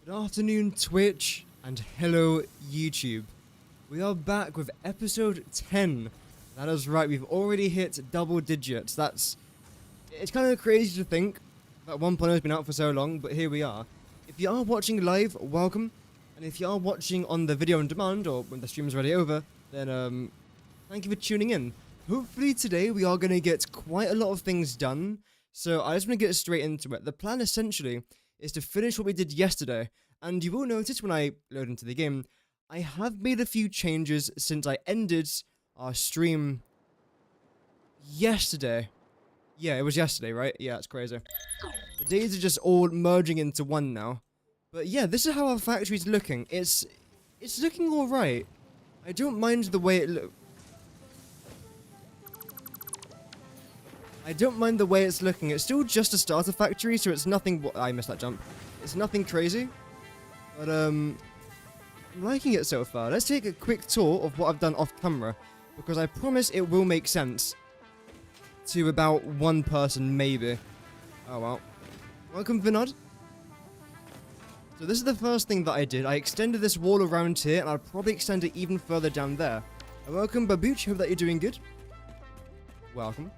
Good afternoon, Twitch, and hello, YouTube. We are back with episode 10. That is right, we've already hit double digits. It's kind of crazy to think that 1.0 has been out for so long, but here we are. If you are watching live, welcome. And if you are watching on the video on demand, or when the stream is already over, then thank you for tuning in. Hopefully today we are going to get quite a lot of things done. So I just want to get straight into it. The plan essentially is to finish what we did yesterday, and you will notice when I load into the game, I have made a few changes since I ended our stream yesterday. Yeah, it was yesterday, right? Yeah, it's crazy. The days are just all merging into one now. But yeah, this is how our factory's looking. It's looking alright. I don't mind the way it looks. I don't mind the way it's looking. It's still just a starter factory, so it's nothing. I missed that jump. It's nothing crazy, but I'm liking it so far. Let's take a quick tour of what I've done off camera, because I promise it will make sense to about one person, maybe. Oh well. Welcome, Vinod. So this is the first thing that I did. I extended this wall around here, and I'll probably extend it even further down there. And welcome, Babuch. Hope that you're doing good. Welcome.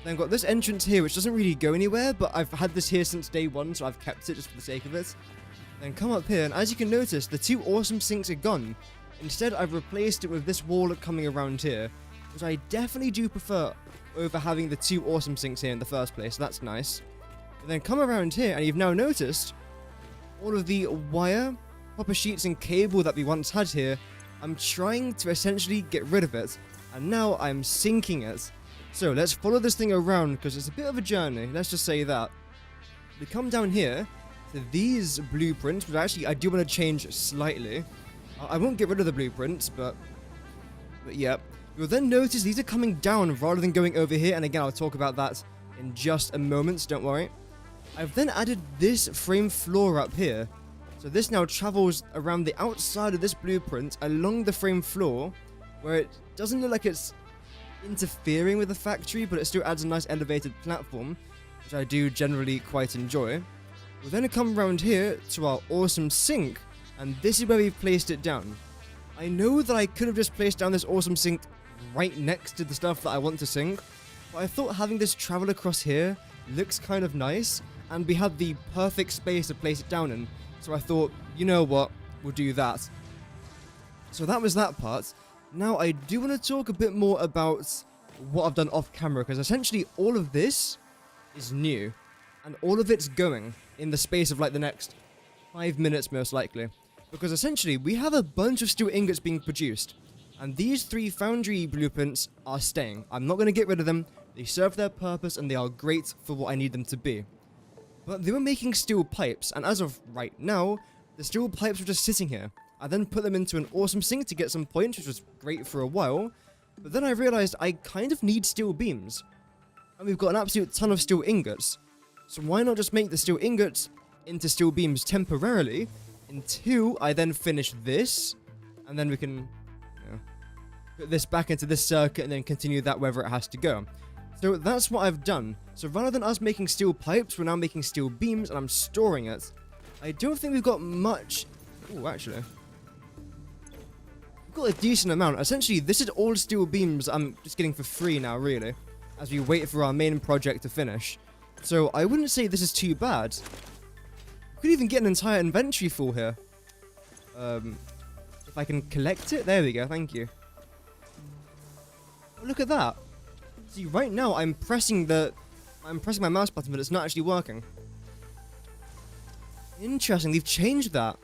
Then I've got this entrance here, which doesn't really go anywhere, but I've had this here since day one, so I've kept it just for the sake of it. Then come up here, and as you can notice, the two awesome sinks are gone. Instead, I've replaced it with this wall coming around here, which I definitely do prefer over having the two awesome sinks here in the first place, so that's nice. And then come around here, and you've now noticed all of the wire, copper sheets, and cable that we once had here. I'm trying to essentially get rid of it, and now I'm sinking it. So let's follow this thing around, because it's a bit of a journey, let's just say that. We come down here to these blueprints, which actually I do want to change slightly. I won't get rid of the blueprints, but yeah. You'll then notice these are coming down rather than going over here, and again I'll talk about that in just a moment, so don't worry. I've then added this frame floor up here. So this now travels around the outside of this blueprint along the frame floor, where it doesn't look like it's interfering with the factory, but it still adds a nice elevated platform, which I do generally quite enjoy. We'll then come around here to our awesome sink, and this is where we've placed it down. I know that I could have just placed down this awesome sink right next to the stuff that I want to sink, but I thought having this travel across here looks kind of nice, and we had the perfect space to place it down in, so I thought, you know what, we'll do that. So that was that part. Now, I do want to talk a bit more about what I've done off camera, because essentially all of this is new, and all of it's going in the space of like the next 5 minutes most likely, because essentially we have a bunch of steel ingots being produced, and these 3 foundry blueprints are staying. I'm not going to get rid of them. They serve their purpose, and they are great for what I need them to be. But they were making steel pipes, and as of right now, the steel pipes were just sitting here. I then put them into an awesome sink to get some points, which was great for a while. But then I realized I kind of need steel beams. And we've got an absolute ton of steel ingots. So why not just make the steel ingots into steel beams temporarily until I then finish this. And then we can put this back into this circuit and then continue that wherever it has to go. So that's what I've done. So rather than us making steel pipes, we're now making steel beams, and I'm storing it. I don't think we've got much. Oh, actually. We've got a decent amount. Essentially, this is all steel beams I'm just getting for free now, really, as we wait for our main project to finish. So I wouldn't say this is too bad. We could even get an entire inventory full here. If I can collect it. There we go, thank you. Oh, look at that. See, right now I'm pressing my mouse button, but it's not actually working. Interesting, they've changed that.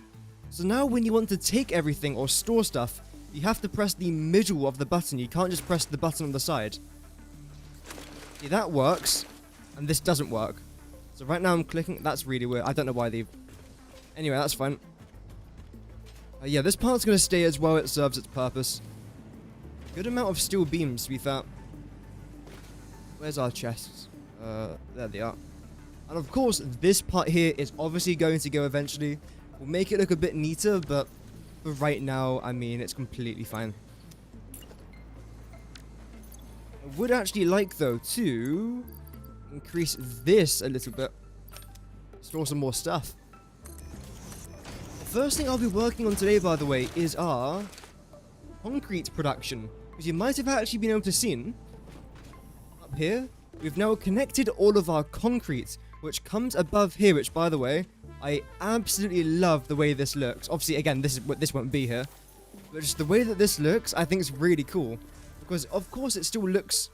So now when you want to take everything or store stuff, you have to press the middle of the button. You can't just press the button on the side. See, that works, and this doesn't work. So right now I'm clicking. That's really weird. I don't know why they've... Anyway, that's fine. Yeah, this part's going to stay as well. It serves its purpose. Good amount of steel beams, to be fair. Where's our chests? There they are. And of course, this part here is obviously going to go eventually. We'll make it look a bit neater, but for right now, I mean, it's completely fine. I would actually like, though, to increase this a little bit. Store some more stuff. First thing I'll be working on today, by the way, is our concrete production. Because you might have actually been able to see up here, we've now connected all of our concrete, which comes above here, which, by the way, I absolutely love the way this looks. Obviously, again, this won't be here. But just the way that this looks, I think is really cool. Because, of course, it still looks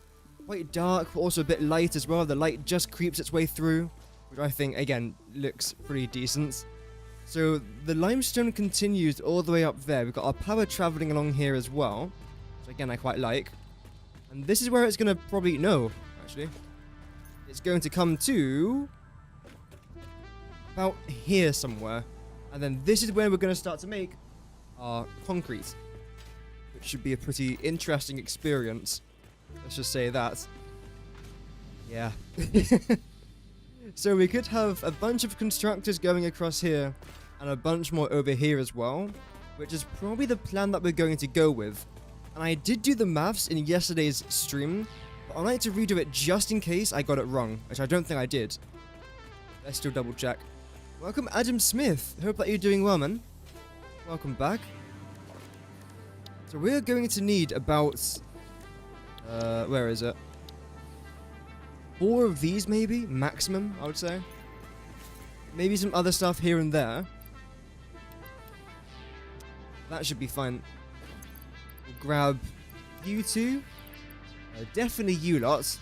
quite dark, but also a bit light as well. The light just creeps its way through, which I think, again, looks pretty decent. So, the limestone continues all the way up there. We've got our power traveling along here as well, which, again, I quite like. And this is where it's going to probably... No, actually. It's going to come to... about here somewhere. And then this is where we're going to start to make our concrete, which should be a pretty interesting experience. Let's just say that. Yeah. So we could have a bunch of constructors going across here and a bunch more over here as well, which is probably the plan that we're going to go with. And I did do the maths in yesterday's stream, but I'd like to redo it just in case I got it wrong, which I don't think I did. Let's still double check. Welcome, Adam Smith. Hope that you're doing well, man. Welcome back. So we're going to need about... where is it? 4 of these, maybe? Maximum, I would say. Maybe some other stuff here and there. That should be fine. We'll grab you two. Definitely you lots.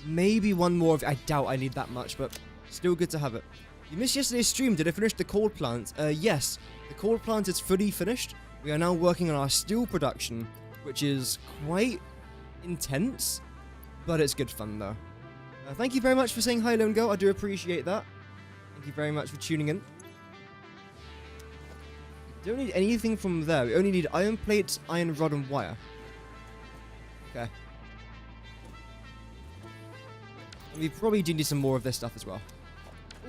Maybe one more of... I doubt I need that much, but still good to have it. You missed yesterday's stream. Did I finish the coal plant? Yes. The coal plant is fully finished. We are now working on our steel production, which is quite intense, but it's good fun, though. Thank you very much for saying hi, Lone Girl. I do appreciate that. Thank you very much for tuning in. Don't need anything from there. We only need iron plates, iron rod, and wire. Okay. And we probably do need some more of this stuff as well.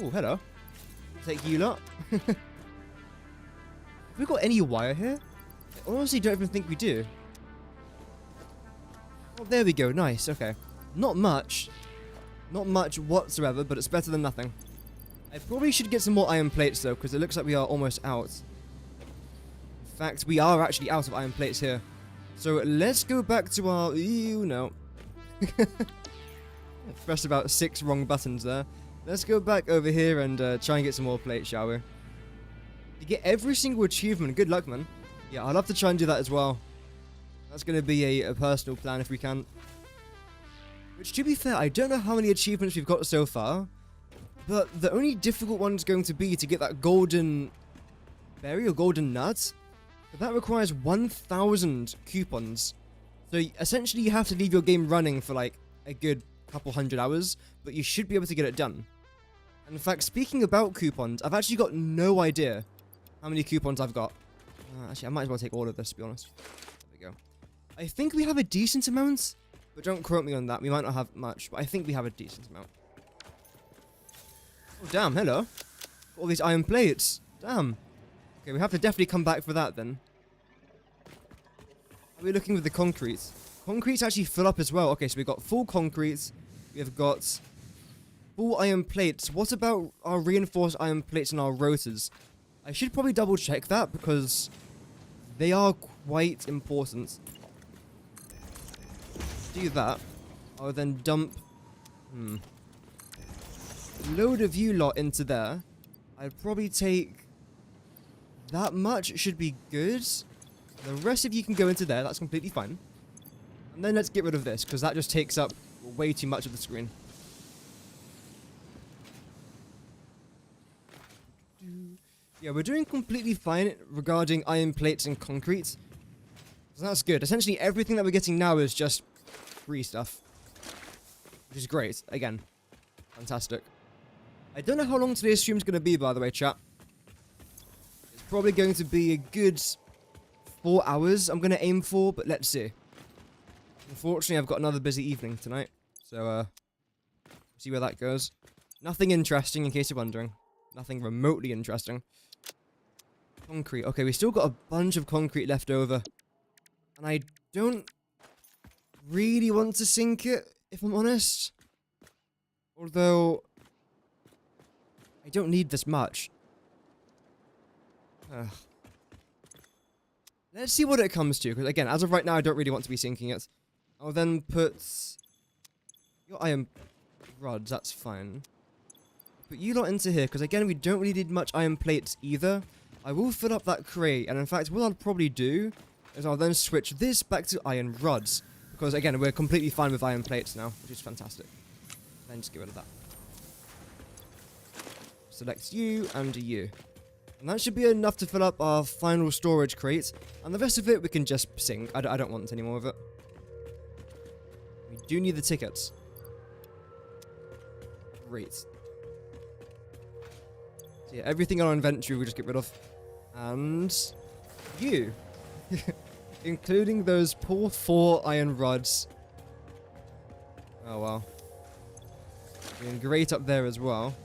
Oh, hello. Take you lot. Have we got any wire here? I honestly don't even think we do. Oh, there we go. Nice. Okay. Not much. Not much whatsoever, but it's better than nothing. I probably should get some more iron plates, though, because it looks like we are almost out. In fact, we are actually out of iron plates here. So let's go back to our... Ew, no. Pressed about 6 wrong buttons there. Let's go back over here and try and get some more plates, shall we? You get every single achievement. Good luck, man. Yeah, I'd love to try and do that as well. That's going to be a personal plan if we can. Which, to be fair, I don't know how many achievements we've got so far. But the only difficult one is going to be to get that golden berry or golden nut. But that requires 1,000 coupons. So essentially you have to leave your game running for like a good couple hundred hours. But you should be able to get it done. And in fact, speaking about coupons, I've actually got no idea how many coupons I've got. Actually, I might as well take all of this, to be honest. There we go. I think we have a decent amount. But don't quote me on that. We might not have much. But I think we have a decent amount. Oh, damn. Hello. Got all these iron plates. Damn. Okay, we have to definitely come back for that, then. How are we looking with the concrete? Concrete's actually full up as well. Okay, so we've got full concrete. We have got full iron plates. What about our reinforced iron plates and our rotors? I should probably double check that because they are quite important. Do that. I'll then dump a load of you lot into there. I'd probably take that much. It should be good. The rest of you can go into there. That's completely fine. And then let's get rid of this because that just takes up way too much of the screen. Yeah, we're doing completely fine regarding iron plates and concrete. So that's good. Essentially, everything that we're getting now is just free stuff. Which is great. Again, fantastic. I don't know how long today's stream is going to be, by the way, chat. It's probably going to be a good 4 hours I'm going to aim for, but let's see. Unfortunately, I've got another busy evening tonight. So, see where that goes. Nothing interesting, in case you're wondering. Nothing remotely interesting. Concrete. Okay, we still got a bunch of concrete left over. And I don't really want to sink it, if I'm honest. Although, I don't need this much. Ugh. Let's see what it comes to, because again, as of right now, I don't really want to be sinking it. I'll then put your iron rods, that's fine. Put you lot into here, because again, we don't really need much iron plates either. I will fill up that crate, and in fact, what I'll probably do is I'll then switch this back to iron rods. Because again, we're completely fine with iron plates now, which is fantastic. Then just get rid of that. Select you and you. And that should be enough to fill up our final storage crate. And the rest of it we can just sink. I don't want any more of it. We do need the tickets. Great. So yeah, everything in our inventory we just get rid of. And you. Including those poor 4 iron rods. Oh wow. Doing great up there as well.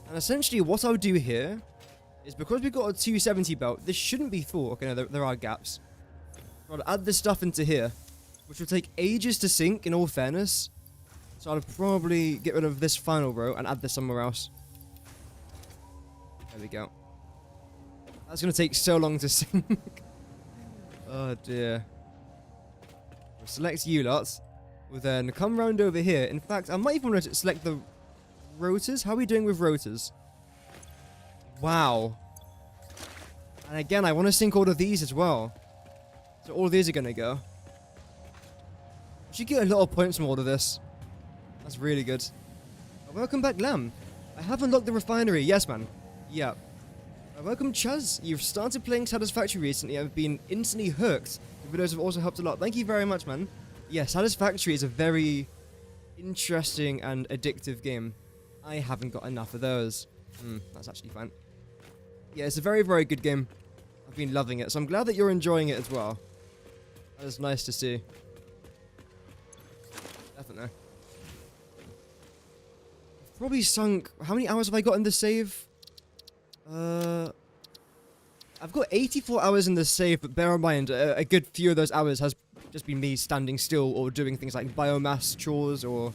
And essentially what I'll do here is, because we've got a 270 belt, this shouldn't be full. Okay, no, there are gaps. I'll add this stuff into here, which will take ages to sink in all fairness. So I'll probably get rid of this final row and add this somewhere else. There we go. That's going to take so long to sink. Oh dear. We'll select you lots. We'll then come round over here. In fact, I might even want to select the rotors. How are we doing with rotors? Wow. And again, I want to sink all of these as well. So all of these are going to go. We should get a lot of points from all of this. That's really good. Welcome back, Lamb. I have unlocked the refinery. Yes, man. Yeah. Welcome, Chuz. You've started playing Satisfactory recently. I've been instantly hooked. The videos have also helped a lot. Thank you very much, man. Yeah, Satisfactory is a very interesting and addictive game. I haven't got enough of those. That's actually fine. Yeah, it's a very, very good game. I've been loving it, so I'm glad that you're enjoying it as well. That is nice to see. Definitely. I've probably sunk... How many hours have I got in the save? I've got 84 hours in the save, but bear in mind, a good few of those hours has just been me standing still or doing things like biomass chores or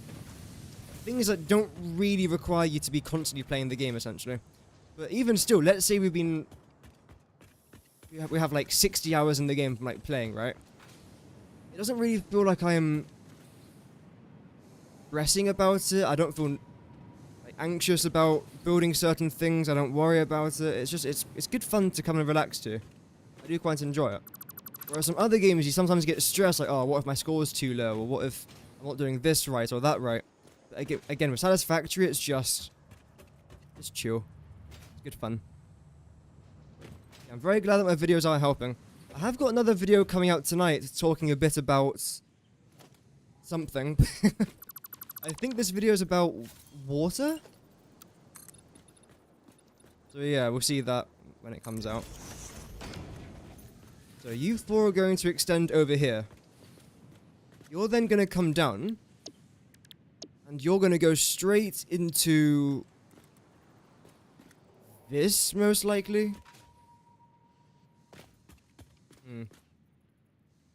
things that don't really require you to be constantly playing the game, essentially. But even still, let's say we have like 60 hours in the game from like playing, right? It doesn't really feel like I am stressing about it. I don't feel like anxious about building certain things. I don't worry about it. It's just, it's good fun to come and relax to. I do quite enjoy it. Whereas some other games, you sometimes get stressed, like, oh, what if my score is too low? Or what if I'm not doing this right or that right? But again, with Satisfactory, it's just chill. It's good fun. Yeah, I'm very glad that my videos are helping. I have got another video coming out tonight talking a bit about something. I think this video is about water? So yeah, we'll see that when it comes out. So you 4 are going to extend over here. You're then going to come down. And you're going to go straight into this, most likely.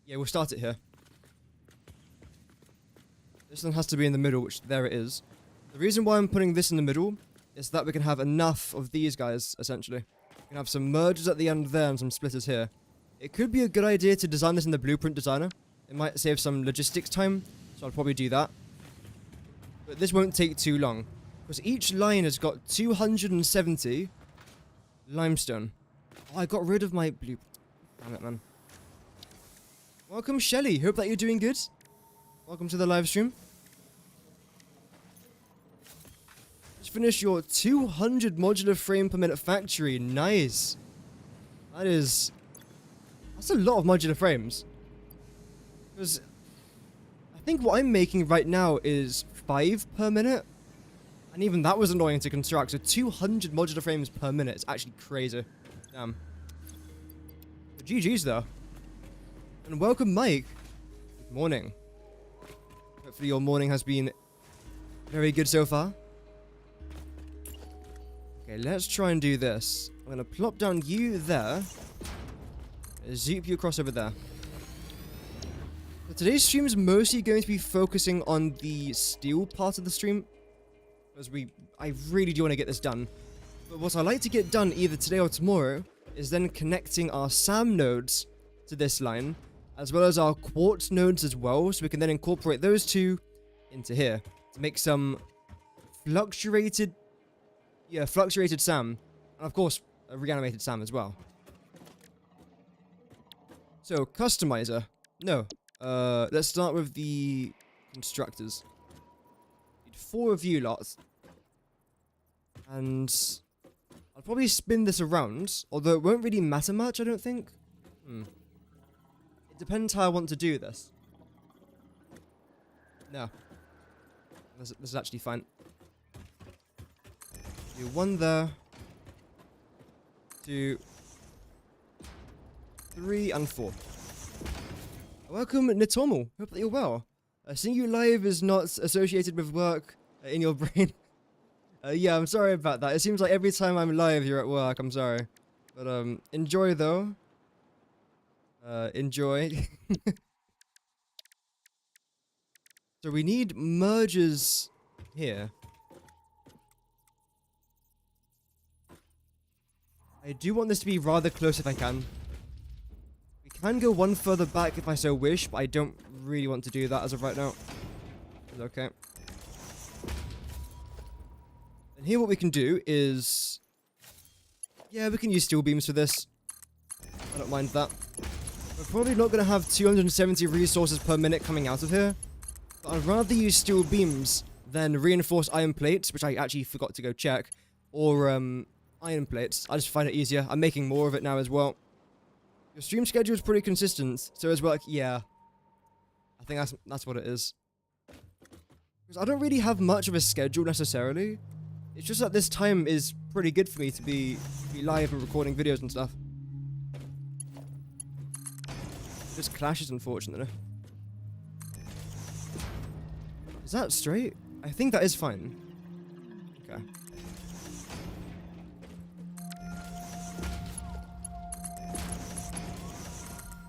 Yeah, we'll start it here. This one has to be in the middle, which there it is. The reason why I'm putting this in the middle is that we can have enough of these guys, essentially. We can have some mergers at the end there and some splitters here. It could be a good idea to design this in the blueprint designer. It might save some logistics time, so I'll probably do that. But this won't take too long, because each line has got 270 limestone. Oh, I got rid of my blue... Damn it, man. Welcome, Shelly. Hope that you're doing good. Welcome to the live stream. Just finished your 200 modular frame per minute factory. Nice. That's a lot of modular frames. Because I think what I'm making right now is 5 per minute. And even that was annoying to construct. So 200 modular frames per minute is actually crazy. Damn. But GG's though. And welcome, Mike. Good morning. Hopefully your morning has been very good so far. Okay, let's try and do this. I'm going to plop down you there. Zoop you across over there. So today's stream is mostly going to be focusing on the steel part of the stream. Because I really do want to get this done. But what I like to get done either today or tomorrow is then connecting our SAM nodes to this line, as well as our quartz nodes as well, so we can then incorporate those two into here to make some fluctuated SAM, and of course a reanimated SAM as well. So customizer, no, let's start with the constructors. Need 4 of you lots, and I'll probably spin this around, although it won't really matter much, I don't think. It depends how I want to do this. No. This is actually fine. Do 1 there. 2, 3, and 4. Welcome, Nitomo. Hope that you're well. Seeing you live is not associated with work in your brain. Yeah, I'm sorry about that. It seems like every time I'm live, you're at work. I'm sorry. But, enjoy, though. Enjoy. So we need mergers here. I do want this to be rather close if I can. We can go 1 further back if I so wish, but I don't really want to do that as of right now. It's okay. And here what we can do is... yeah, we can use steel beams for this. I don't mind that. We're probably not going to have 270 resources per minute coming out of here. But I'd rather use steel beams than reinforced iron plates, which I actually forgot to go check. Or, iron plates. I just find it easier. I'm making more of it now as well. Your stream schedule is pretty consistent, so as well, like, yeah. I think that's what it is. Because I don't really have much of a schedule necessarily. It's just that this time is pretty good for me to be live and recording videos and stuff. This clashes, unfortunately. Is that straight? I think that is fine. Okay.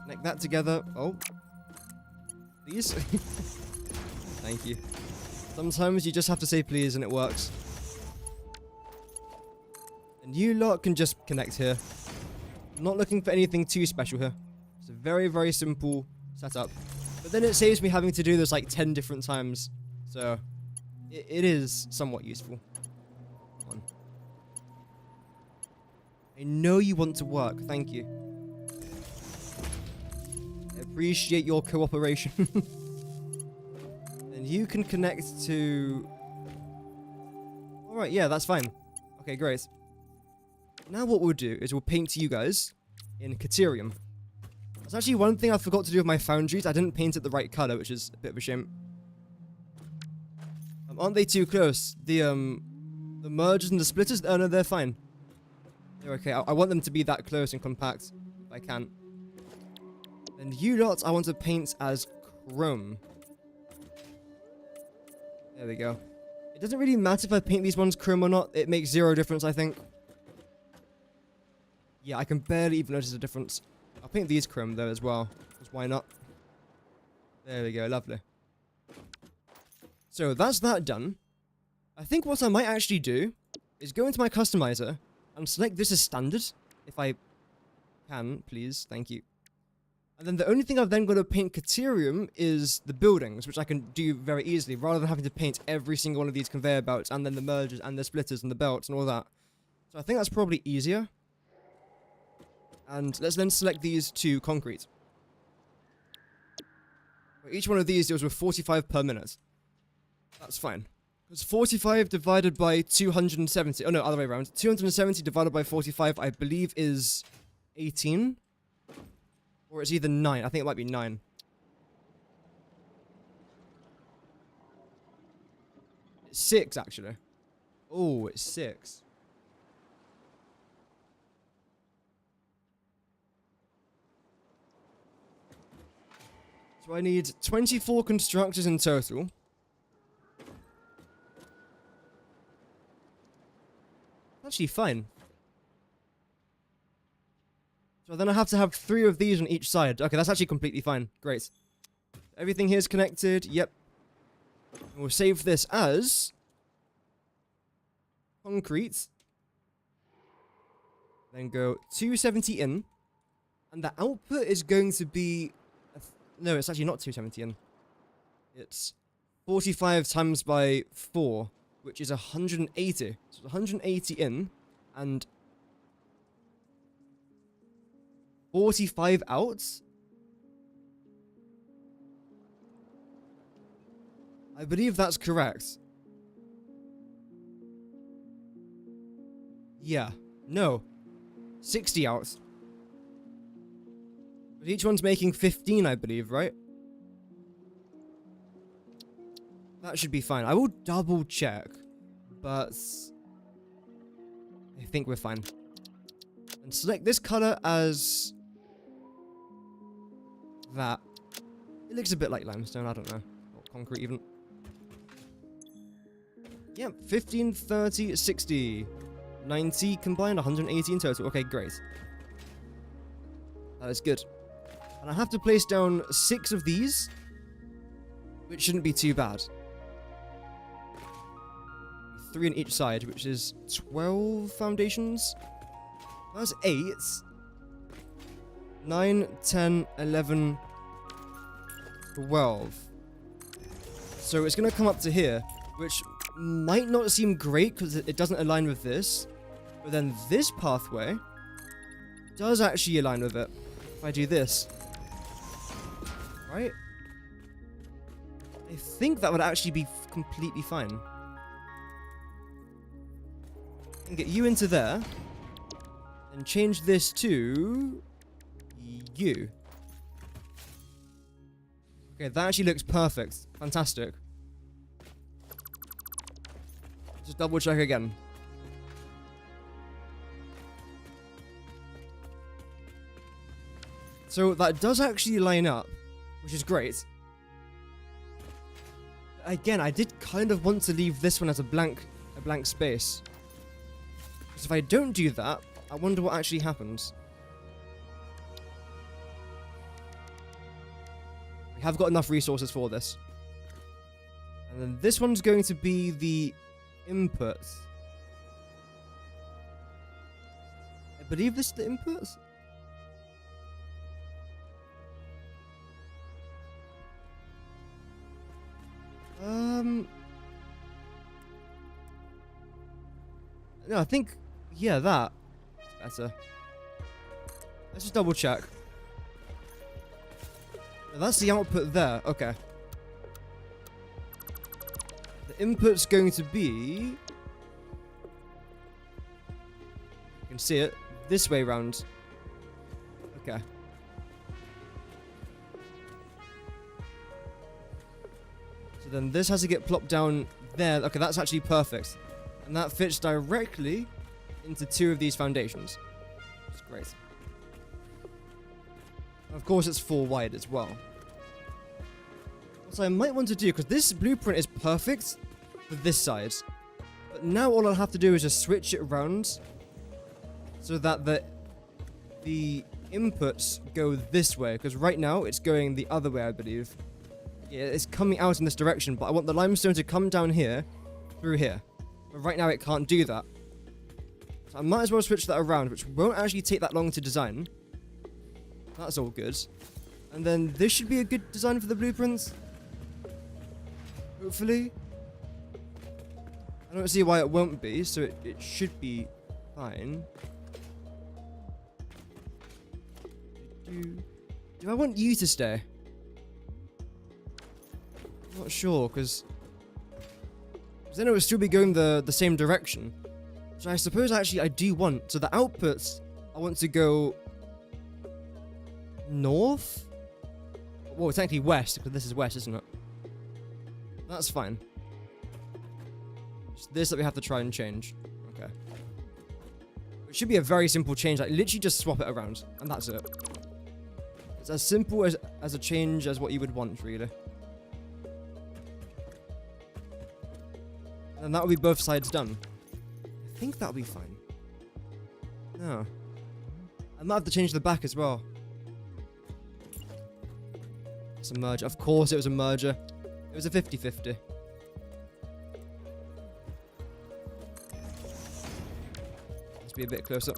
Connect that together. Oh. Please? Thank you. Sometimes you just have to say please and it works. And you lot can just connect here. I'm not looking for anything too special here. It's a very, very simple setup. But then it saves me having to do this like 10 different times. So, it is somewhat useful. Come on. I know you want to work. Thank you. I appreciate your cooperation. And you can connect to... alright, yeah, that's fine. Okay, great. Now what we'll do is we'll paint you guys in Caterium. That's actually one thing I forgot to do with my foundries. I didn't paint it the right color, which is a bit of a shame. Aren't they too close? The mergers and the splitters? Oh, no, they're fine. They're okay. I want them to be that close and compact, if I can. And you lot, I want to paint as chrome. There we go. It doesn't really matter if I paint these ones chrome or not. It makes 0 difference, I think. Yeah, I can barely even notice a difference. I'll paint these chrome, though, as well. Because why not? There we go. Lovely. So, that's that done. I think what I might actually do is go into my customizer and select this as standard. If I can, please. Thank you. And then the only thing I've then got to paint Caterium is the buildings, which I can do very easily, rather than having to paint every single one of these conveyor belts, and then the mergers, and the splitters, and the belts, and all that. So I think that's probably easier. And let's then select these to concrete. Each one of these deals with 45 per minute. That's fine. Because 45 divided by 270... oh no, other way around. 270 divided by 45, I believe, is 18. Or it's either 9. I think it might be 9. It's 6, actually. Oh, it's 6. So I need 24 constructors in total. Actually, fine. So then I have to have 3 of these on each side. Okay, that's actually completely fine. Great. Everything here is connected. Yep. And we'll save this as concrete. Then go 270 in. And the output is going to be... No, it's actually not 270 in. It's 45 times by 4, which is 180. So 180 in, and 45 out? I believe that's correct. Yeah. No. 60 out. But each one's making 15, I believe, right? That should be fine. I will double check, but I think we're fine. And select this color as that. It looks a bit like limestone, I don't know. Or concrete even. Yep, 15, 30, 60. 90 combined, 180 in total. Okay, great. That is good. And I have to place down 6 of these, which shouldn't be too bad. 3 on each side, which is 12 foundations. That's 8. 9, 10, 11, 12. So it's going to come up to here, which might not seem great because it doesn't align with this. But then this pathway does actually align with it. If I do this. Right? I think that would actually be completely fine. And get you into there. And change this to... you. Okay, that actually looks perfect. Fantastic. Just double check again. So that does actually line up, which is great. Again, I did kind of want to leave this one as a blank space. Because if I don't do that, I wonder what actually happens. We have got enough resources for this. And then this one's going to be the input. I believe this is the input? No, I think, yeah, that's better. Let's just double check. That's the output there. Okay. The input's going to be... you can see it. This way round. Okay. So then this has to get plopped down there. Okay, that's actually perfect. And that fits directly into 2 of these foundations. It's great. Of course, it's 4 wide as well. What I might want to do, because this blueprint is perfect for this side. But now all I'll have to do is just switch it around so that the inputs go this way. Because right now, it's going the other way, I believe. Yeah, it's coming out in this direction, but I want the limestone to come down here through here. But right now, it can't do that. So I might as well switch that around, which won't actually take that long to design. That's all good. And then this should be a good design for the blueprints. Hopefully. I don't see why it won't be, so it should be fine. Do I want you to stay? I'm not sure, because then it would still be going the same direction. Which I suppose actually I do want. So the outputs, I want to go north? Well, technically west, because this is west, isn't it? That's fine. It's this that we have to try and change. Okay. It should be a very simple change. Like, literally just swap it around. And that's it. It's as simple as a change as what you would want, really. And that will be both sides done. I think that'll be fine. No. I might have to change the back as well. It's a merger. Of course it was a merger. It was a 50-50. Let's be a bit closer.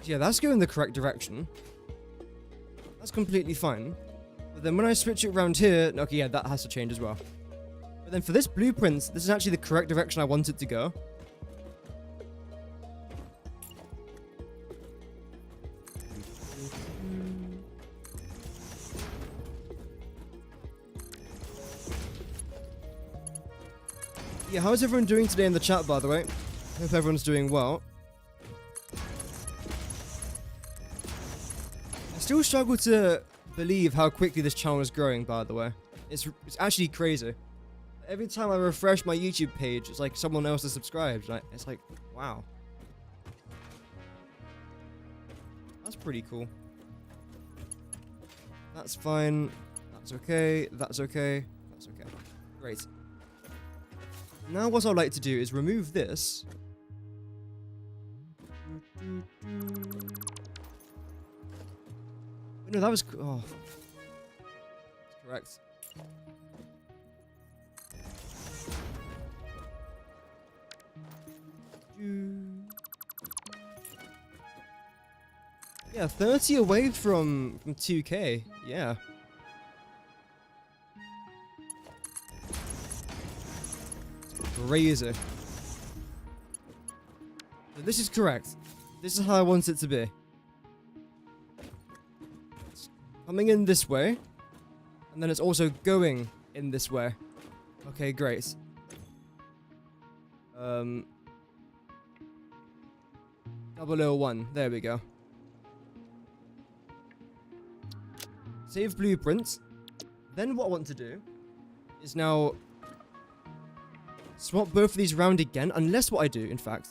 Yeah, that's going the correct direction. That's completely fine. But then when I switch it around here, okay, yeah, that has to change as well. But then for this blueprint, this is actually the correct direction I want it to go. Yeah, how's everyone doing today in the chat, by the way? Hope everyone's doing well. I still struggle to believe how quickly this channel is growing, by the way. It's actually crazy. Every time I refresh my YouTube page, it's like someone else is subscribed. It's like, wow. That's pretty cool. That's fine. That's okay. That's okay. That's okay. Great. Now what I'd like to do is remove this. No, that was... Oh. Correct. Yeah, 30 away from 2K. Yeah. Crazy. This is correct. This is how I want it to be. It's coming in this way. And then it's also going in this way. Okay, great. 001. There we go. Save blueprint. Then what I want to do is now swap both of these around again, unless what I do, in fact,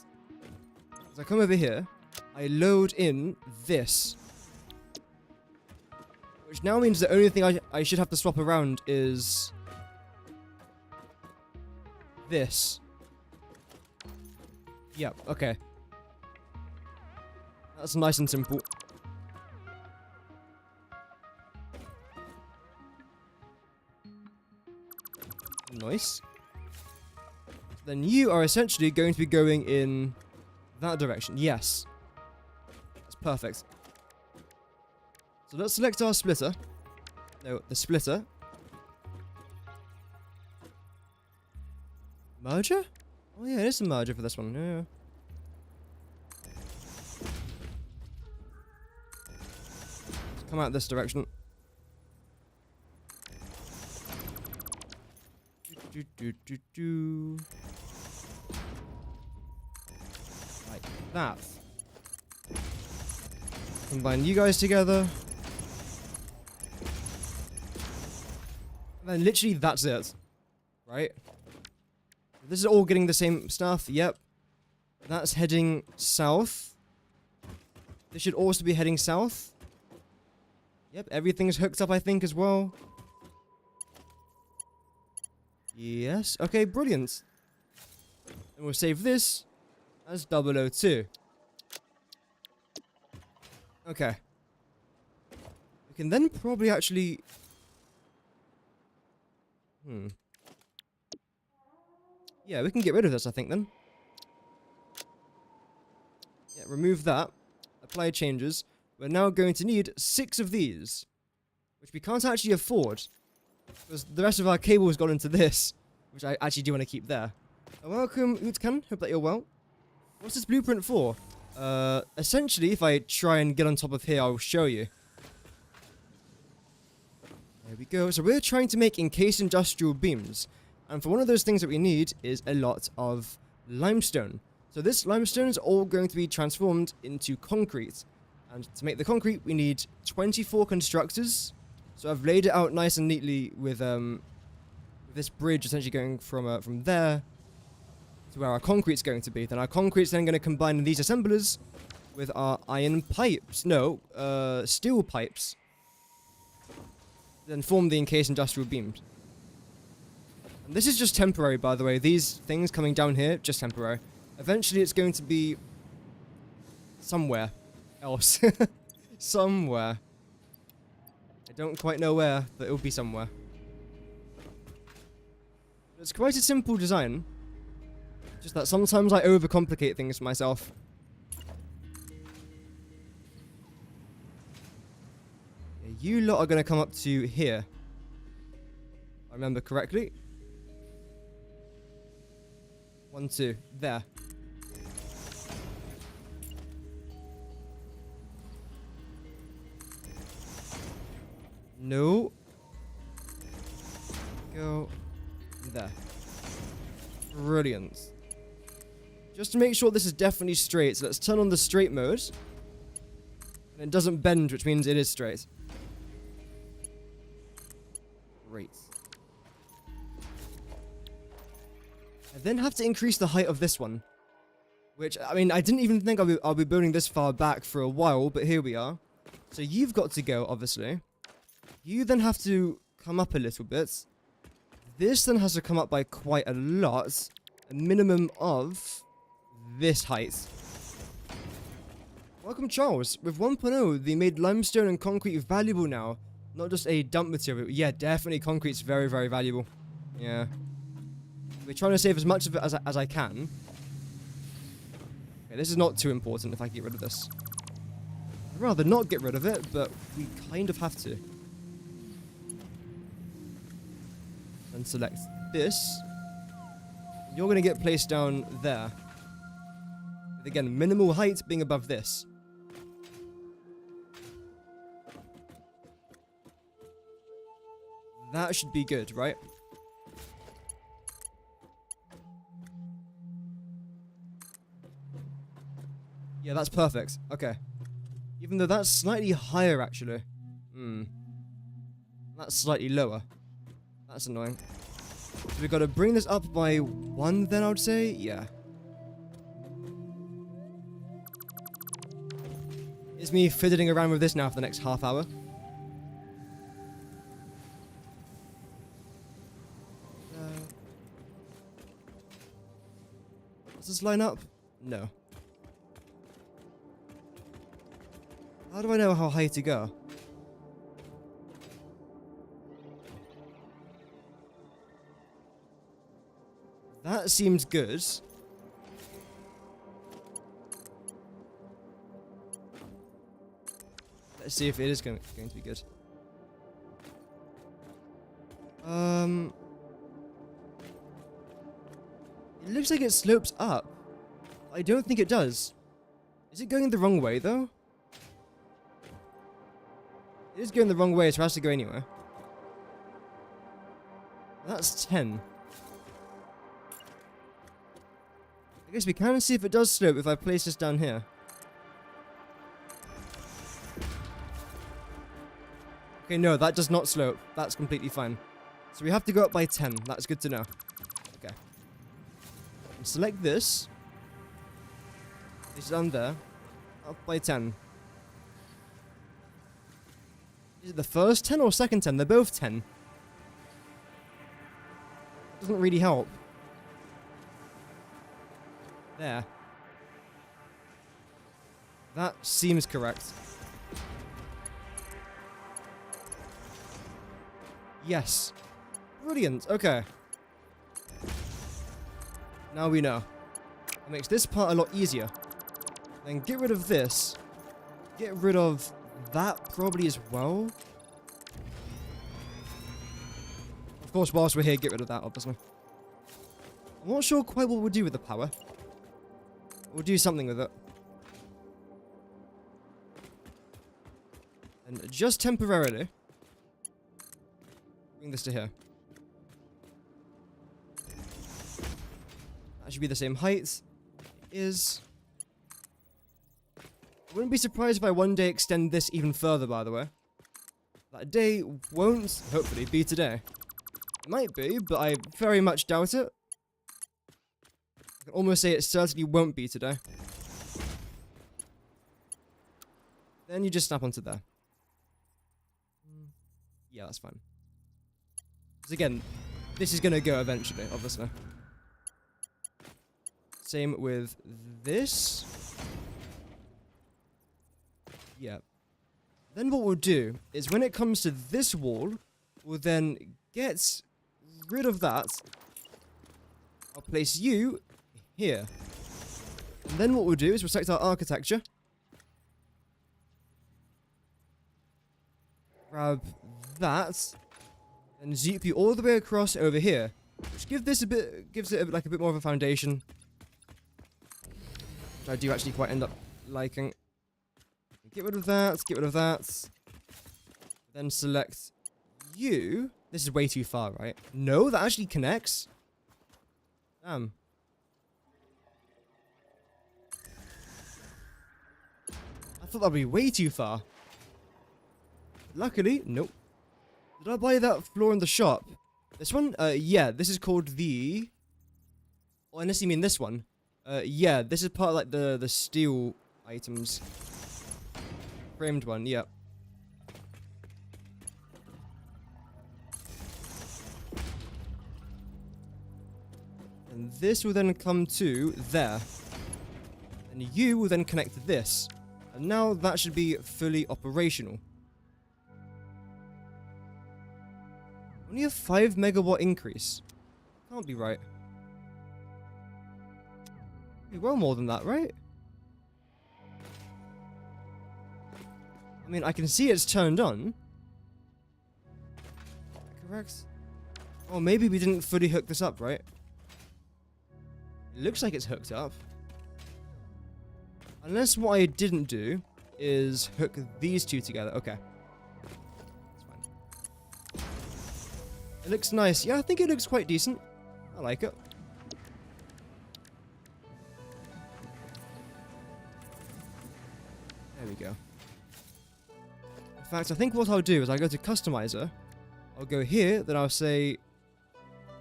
is I come over here, I load in this. Which now means the only thing I should have to swap around is this. Yep, okay. That's nice and simple. Nice. Then you are essentially going to be going in that direction. Yes. That's perfect. So let's select our splitter. No, the splitter. Merger? Oh yeah, it is a merger for this one. Yeah. Let's come out this direction. Like that. Combine you guys together. And then literally that's it. Right? This is all getting the same stuff. Yep. That's heading south. This should also be heading south. Yep, everything's hooked up, I think, as well. Yes. Okay, brilliant. And we'll save this as 002. Okay. We can then probably actually... Yeah, we can get rid of this, I think, then. Yeah, remove that. Apply changes. We're now going to need 6 of these, which we can't actually afford, because the rest of our cable has gone into this, which I actually do want to keep there. Welcome, Utkan. Hope that you're well. What's this blueprint for? Essentially, if I try and get on top of here, I'll show you. There we go. So we're trying to make encased industrial beams. And for one of those things that we need is a lot of limestone. So this limestone is all going to be transformed into concrete. And to make the concrete, we need 24 constructors. So I've laid it out nice and neatly with this bridge essentially going from there to where our concrete's going to be. Then our concrete's then going to combine these assemblers with our iron pipes. No, steel pipes. Then form the encased industrial beams. And this is just temporary, by the way. These things coming down here, just temporary. Eventually it's going to be somewhere else. Somewhere. I don't quite know where, but it'll be somewhere. It's quite a simple design. Just that sometimes I overcomplicate things myself. You lot are going to come up to here. If I remember correctly. 1, 2. There. No. Go there. Brilliant. Just to make sure this is definitely straight, so let's turn on the straight mode. And it doesn't bend, which means it is straight. Great. I then have to increase the height of this one. Which, I mean, I didn't even think I'll be building this far back for a while, but here we are. So you've got to go, obviously. You then have to come up a little bit. This then has to come up by quite a lot. A minimum of this height. Welcome, Charles. With 1.0, they made limestone and concrete valuable now. Not just a dump material. Yeah, definitely concrete's very, very valuable. Yeah. We're trying to save as much of it as I can. Okay, this is not too important if I get rid of this. I'd rather not get rid of it, but we kind of have to. And select this. You're going to get placed down there. With, again, minimal height being above this. That should be good, right? Yeah, that's perfect. Okay. Even though that's slightly higher, actually. That's slightly lower. That's annoying. So we've got to bring this up by 1 then, I would say? Yeah. It's me fiddling around with this now for the next half hour. Does this line up? No. How do I know how high to go? That seems good. Let's see if it is going to be good. It looks like it slopes up. I don't think it does. Is it going the wrong way, though? It is going the wrong way, so it has to go anywhere. That's 10. I guess we can see if it does slope if I place this down here. Okay, no, that does not slope. That's completely fine. So we have to go up by 10. That's good to know. Okay. And select this. It's down there. Up by 10. Is it the first 10 or second 10? They're both 10. Doesn't really help. There. That seems correct. Yes. Brilliant. Okay. Now we know. It makes this part a lot easier. Then get rid of this. Get rid of that probably as well. Of course, whilst we're here, get rid of that, obviously. I'm not sure quite what we'll do with the power. We'll do something with it. And just temporarily, bring this to here. That should be the same height. It is. I wouldn't be surprised if I one day extend this even further, by the way. That day won't, hopefully, be today. It might be, but I very much doubt it. I can almost say it certainly won't be today. Then you just snap onto there. Yeah, that's fine. Because again, this is going to go eventually, obviously. Same with this. Yeah. Then what we'll do is when it comes to this wall, we'll then get rid of that. I'll place you here. And then what we'll do is we'll select our architecture. grab that, and zoop you all the way across over here, which gives it like a bit more of a foundation, which I do actually quite end up liking. Get rid of that. Get rid of that. Then select you. This is way too far, right? No, that actually connects. Damn. I thought that'd be way too far. Luckily, nope. Did I buy that floor in the shop? This one? Yeah, this is called the... Oh, unless you mean this one. Yeah, this is part of like the steel items. Framed one, yeah. And this will then come to there. And you will then connect to this. And now that should be fully operational. Only a 5 megawatt increase. Can't be right. Be well more than that, right? I mean, I can see it's turned on. Correct? Oh, maybe we didn't fully hook this up, right? It looks like it's hooked up. Unless what I didn't do is hook these two together. Okay. That's fine. It looks nice. Yeah, I think it looks quite decent. I like it. There we go. In fact, I think what I'll do is I'll go to Customizer. I'll go here, then I'll say...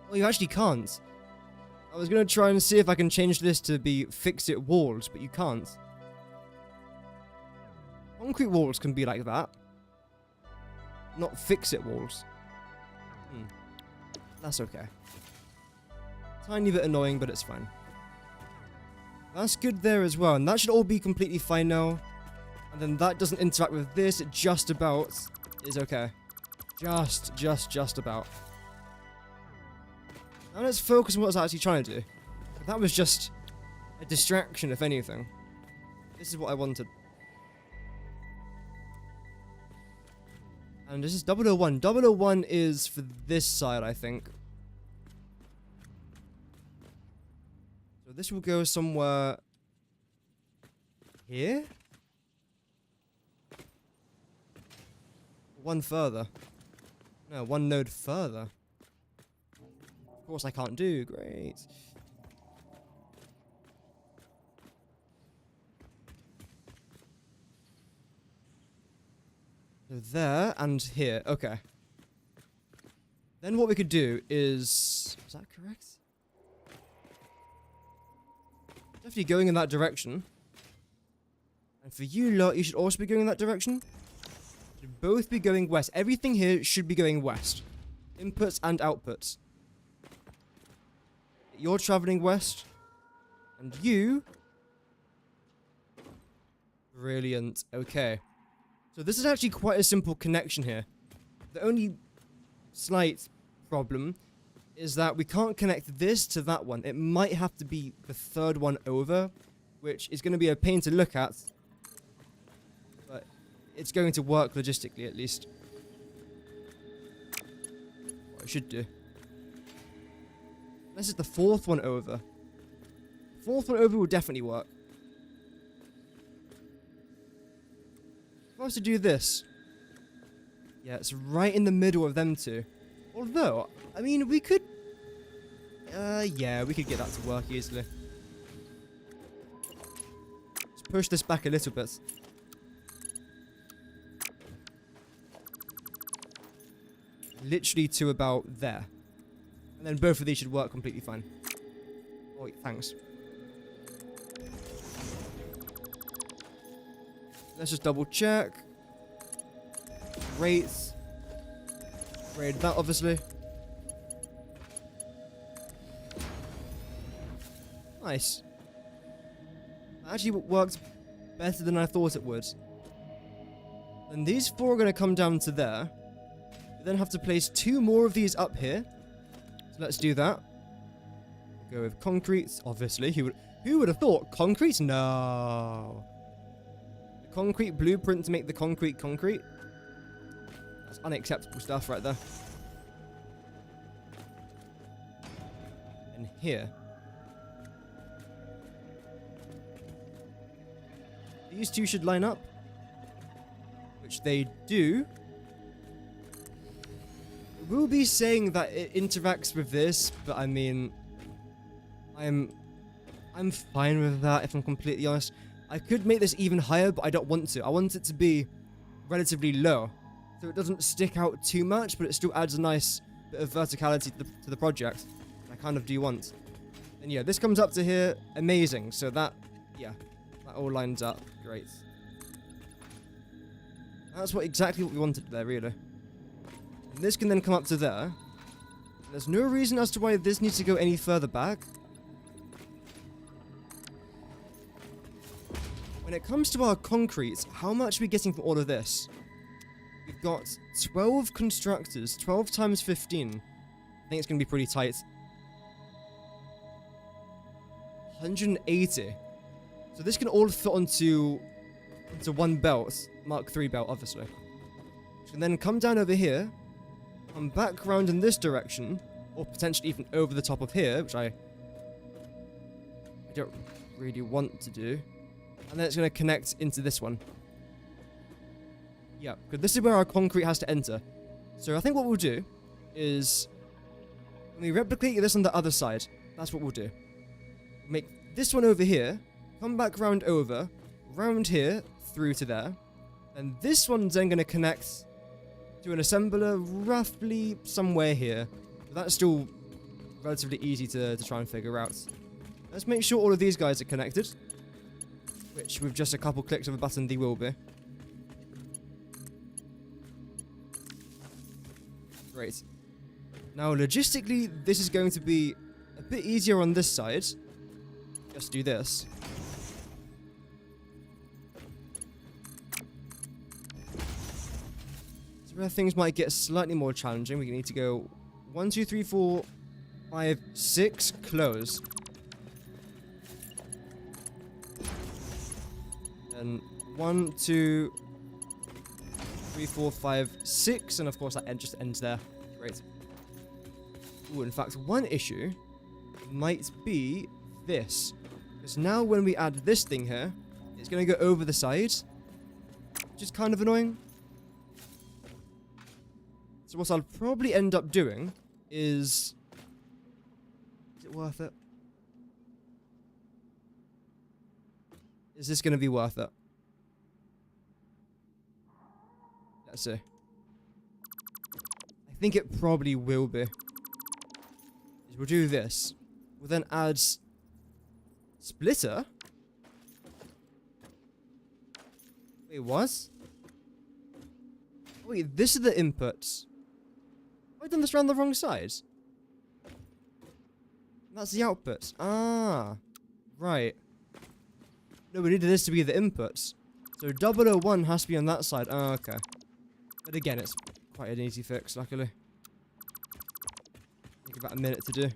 Well, you actually can't. I was going to try and see if I can change this to be fix-it walls, but you can't. Concrete walls can be like that. Not fix-it walls. That's okay. Tiny bit annoying, but it's fine. That's good there as well, and that should all be completely fine now. And then that doesn't interact with this, it just about is okay. Just about. Now let's focus on what I was actually trying to do. That was just a distraction, if anything. This is what I wanted. And this is 001. 001 is for this side, I think. So this will go somewhere... here? One further. No, one node further. Of course I can't do. Great. So there and here. Okay. Then what we could do is that correct? Definitely going in that direction. And for you lot, you should also be going in that direction. Should both be going west. Everything here should be going west. Inputs and outputs. You're traveling west. And you... Brilliant. Okay. So this is actually quite a simple connection here. The only slight problem is that we can't connect this to that one. It might have to be the third one over, which is going to be a pain to look at. But it's going to work logistically, at least. What I should do. This is the fourth one over. Fourth one over will definitely work. If I was to do this... Yeah, it's right in the middle of them two. Although, I mean, we could... yeah, we could get that to work easily. Let's push this back a little bit. Literally to about there. And then both of these should work completely fine. Oh, thanks. Let's just double check. Great. Raid that, obviously. Nice. That actually worked better than I thought it would. And these four are going to come down to there. We then have to place two more of these up here. So let's do that. We'll go with concrete, obviously. Who would have thought? Concrete? No. The concrete blueprint to make the concrete concrete? That's unacceptable stuff right there. And here. These two should line up. Which they do. We'll be saying that it interacts with this, but I mean, I'm fine with that if I'm completely honest. I could make this even higher, but I don't want to. I want it to be relatively low, so it doesn't stick out too much, but it still adds a nice bit of verticality to the project. I kind of do want. And yeah, this comes up to here, amazing. So that, yeah, that all lines up, great. That's exactly what we wanted there, really. And this can then come up to there. There's no reason as to why this needs to go any further back. When it comes to our concrete, how much are we getting from all of this? We've got 12 constructors, 12 times 15. I think it's going to be pretty tight. 180. So this can all fit onto one belt, Mark III belt, obviously. Which can then come down over here, come back round in this direction, or potentially even over the top of here, which I don't really want to do. And then it's going to connect into this one. Yeah, because this is where our concrete has to enter. So I think what we'll do is, when we replicate this on the other side, that's what we'll do. Make this one over here, come back round over, round here, through to there. And this one's then going to connect to an assembler roughly somewhere here. But that's still relatively easy to try and figure out. Let's make sure all of these guys are connected. Which, with just a couple clicks of a button, they will be. Great. Now, logistically, this is going to be a bit easier on this side. Just do this. So where things might get slightly more challenging, we need to go 1, 2, 3, 4, 5, 6, close. And 1, 2, 3, 4, 5, 6, and of course that just ends there. Great. Ooh, in fact, one issue might be this. Because now when we add this thing here, it's going to go over the side, which is kind of annoying. So what I'll probably end up doing is it worth it? Is this going to be worth it? Let's see. I think it probably will be. We'll do this. We'll then add splitter. Wait, what? Wait, this is the inputs. Have I done this around the wrong side? That's the outputs. Ah, right. No, we needed this to be the inputs. So 001 has to be on that side. Ah, okay. But again, it's quite an easy fix, luckily. Take about a minute to do.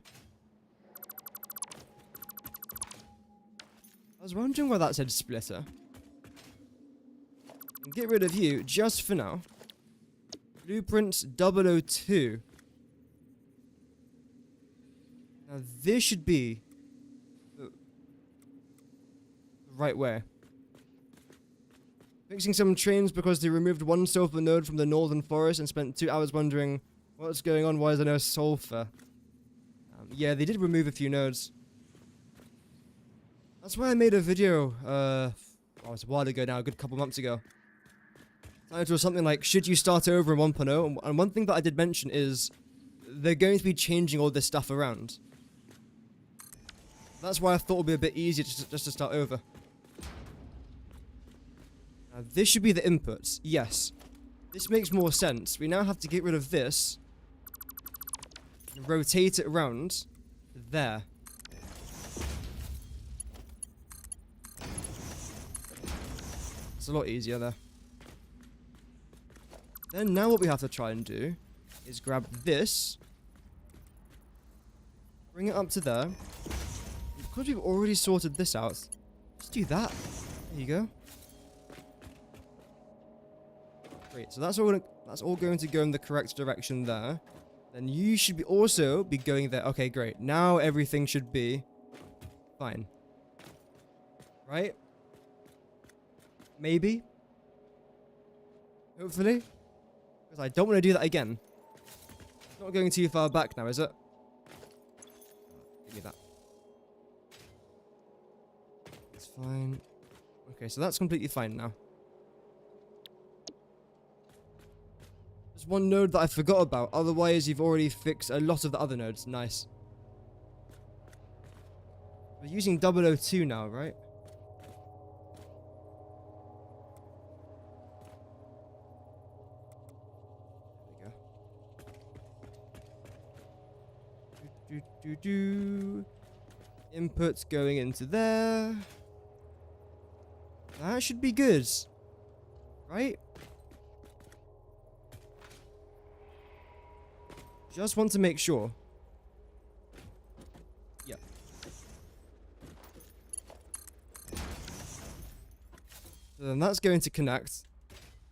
I was wondering why that said splitter. And get rid of you, just for now. Blueprint 002. Now this should be the right way. Fixing some trains because they removed one sulfur node from the northern forest and spent 2 hours wondering what's going on, why is there no sulfur? Yeah, they did remove a few nodes. That's why I made a video, it was a while ago now, a good couple months ago. It was something like, should you start over in 1.0? And one thing that I did mention is, they're going to be changing all this stuff around. That's why I thought it would be a bit easier just to start over. Now, this should be the inputs. Yes. This makes more sense. We now have to get rid of this. And rotate it around. There. It's a lot easier there. Then now what we have to try and do is grab this. Bring it up to there. Because we've already sorted this out, let's do that. There you go. Great, so that's all going to go in the correct direction there. Then you should also be going there. Okay, great. Now everything should be fine. Right? Maybe? Hopefully? Because I don't want to do that again. It's not going too far back now, is it? Give me that. It's fine. Okay, so that's completely fine now. There's one node that I forgot about. Otherwise, you've already fixed a lot of the other nodes. Nice. We're using 002 now, right? There we go. Inputs going into there. That should be good. Right? Just want to make sure. Yep. So then that's going to connect.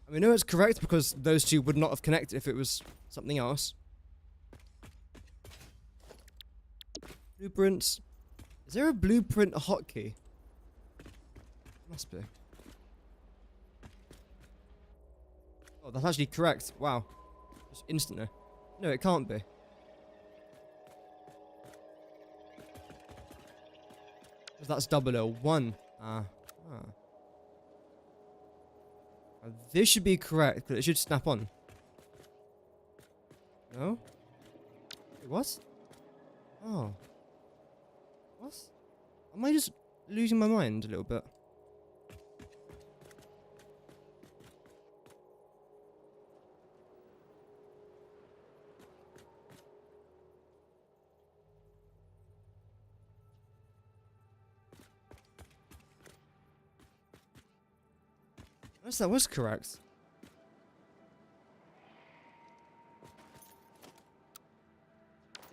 And we know it's correct because those two would not have connected if it was something else. Blueprints. Is there a blueprint hotkey? Must be. Oh, that's actually correct. Wow. Just instantly. No, it can't be. Because that's 001. This should be correct, but it should snap on. No? Wait, what? Oh. What? Am I just losing my mind a little bit? Unless that was correct.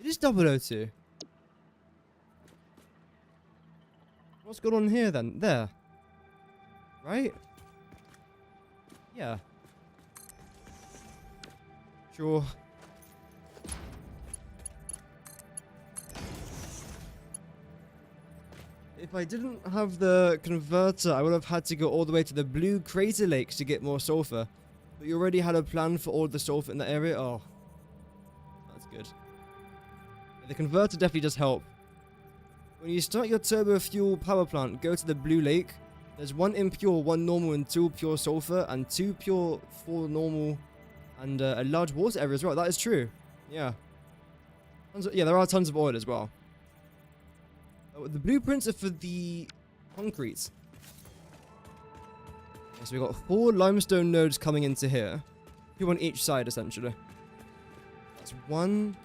It is 002. What's going on here then? There. Right? Yeah. Sure. If I didn't have the converter, I would have had to go all the way to the blue crater lakes to get more sulfur. But you already had a plan for all the sulfur in that area? Oh. That's good. Yeah, the converter definitely does help. When you start your turbo fuel power plant, go to the blue lake. There's 1 impure, 1 normal, and 2 pure sulfur, and 2 pure, 4 normal, and a large water area as well. That is true. Yeah. Yeah, there are tons of oil as well. The blueprints are for the concrete. Okay, so we've got 4 limestone nodes coming into here. 2 on each side, essentially. That's 1,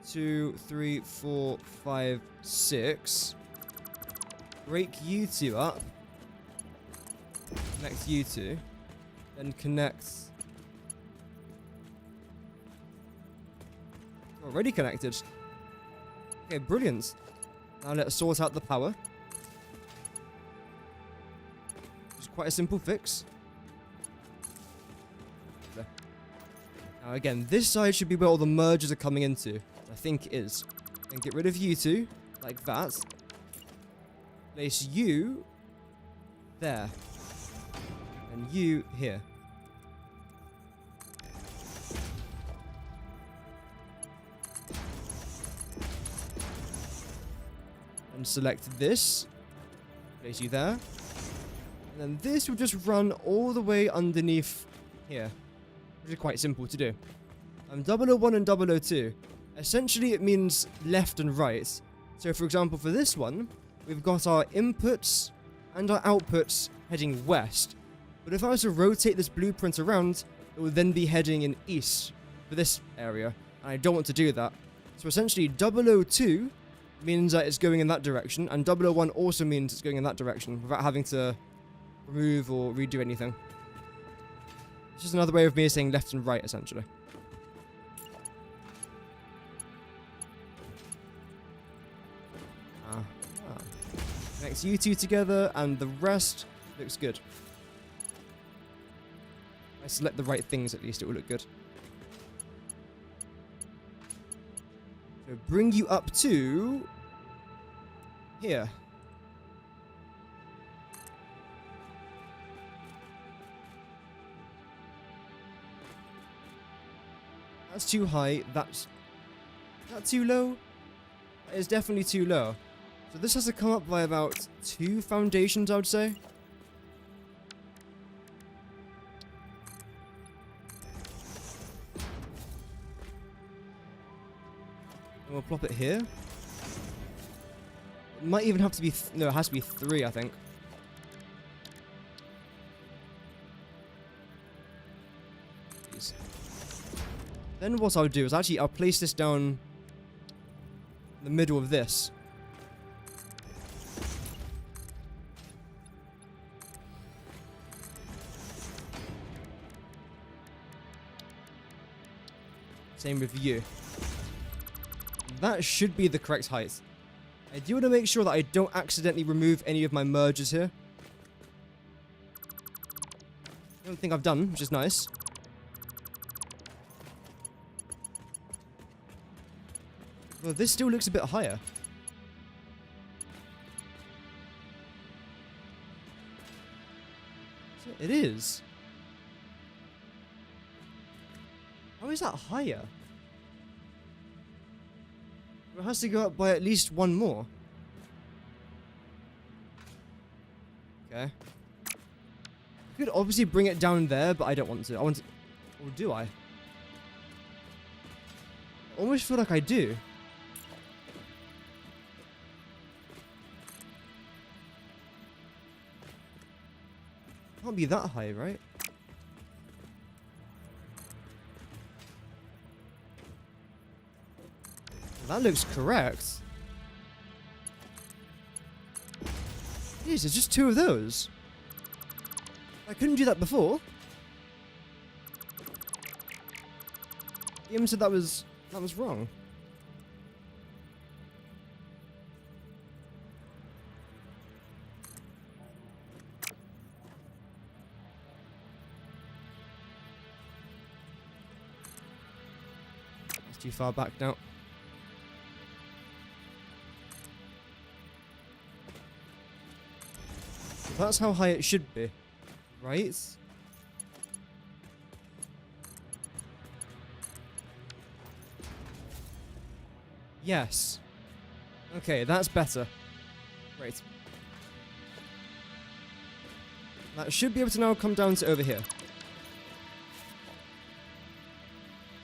2, 3, 4, 5, 6. Break you 2 up. Connect you 2. Then connect... Already connected. Okay, brilliant. Now let's sort out the power. It's quite a simple fix. There. Now again, this side should be where all the mergers are coming into. I think it is. And get rid of you 2, like that. Place you there. And you here. And select this. Place you there. And then this will just run all the way underneath here. Which is quite simple to do. 001 and 002. Essentially it means left and right. So for example for this one, we've got our inputs and our outputs heading west. But if I was to rotate this blueprint around, it would then be heading in east for this area. And I don't want to do that. So essentially 002 means that it's going in that direction, and 001 also means it's going in that direction without having to remove or redo anything. It's just another way of me saying left and right, essentially. Connect you 2 together, and the rest looks good. I select the right things, at least it will look good. So bring you up to here. That's too high. That's that too low? That is definitely too low. So this has to come up by about 2 foundations, I would say. And we'll plop it here. It might even have to be... no, it has to be 3, I think. Jeez. Then what I'll do is actually I'll place this down in the middle of this. Same with you. That should be the correct height. I do want to make sure that I don't accidentally remove any of my merges here. I don't think I've done, which is nice. Well, this still looks a bit higher. It is. How is that higher? It has to go up by at least 1 more. Okay. I could obviously bring it down there, but I don't want to. I want to... or do I? I almost feel like I do. Can't be that high, right? That looks correct. Jeez, there's just 2 of those. I couldn't do that before. Ian said that was wrong. That's too far back now. That's how high it should be, right? Yes. Okay, that's better. Great. That should be able to now come down to over here.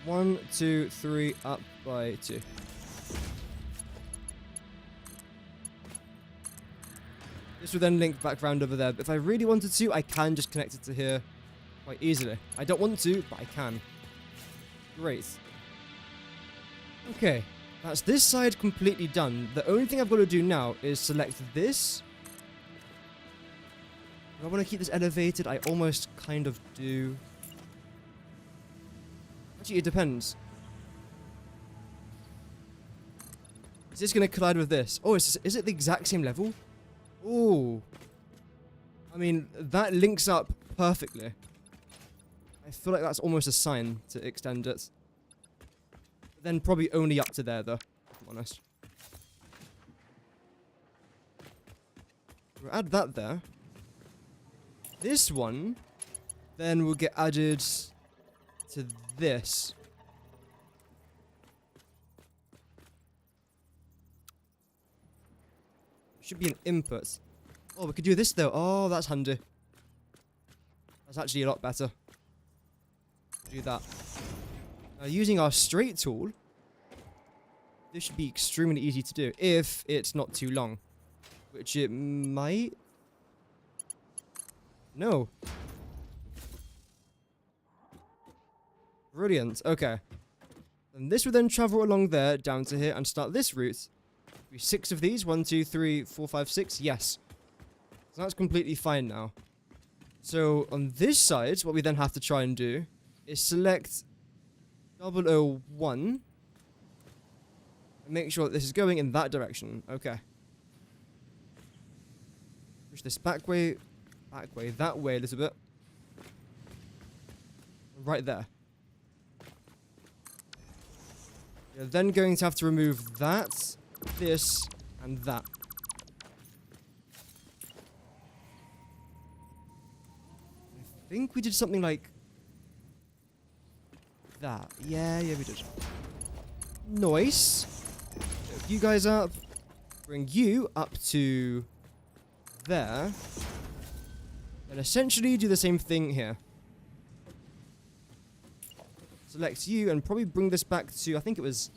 1, 2, 3, up by 2. This will then link back round over there. But if I really wanted to, I can just connect it to here quite easily. I don't want to, but I can. Great. Okay. That's this side completely done. The only thing I've got to do now is select this. Do I want to keep this elevated? I almost kind of do. Actually, it depends. Is this going to collide with this? Oh, is it the exact same level? Oh, I mean, that links up perfectly. I feel like that's almost a sign to extend it. But then probably only up to there, though, if I'm honest. We'll add that there. This one, then will get added to this. Should be an input. Oh, we could do this though. Oh, that's handy. That's actually a lot better. Do that. Now, using our straight tool, this should be extremely easy to do if it's not too long, which it might. No. Brilliant. Okay. And this will then travel along there down to here and start this route. 6 of these. 1, 2, 3, 4, 5, 6. Yes. So that's completely fine now. So on this side, what we then have to try and do is select 001 and make sure that this is going in that direction. Okay. Push this that way a little bit. right there. You're then going to have to remove that, this, and that. I think we did something like that. Yeah, we did. Nice. Pick you guys up. Bring you up to there. And essentially do the same thing here. Select you and probably bring this back to, I think it was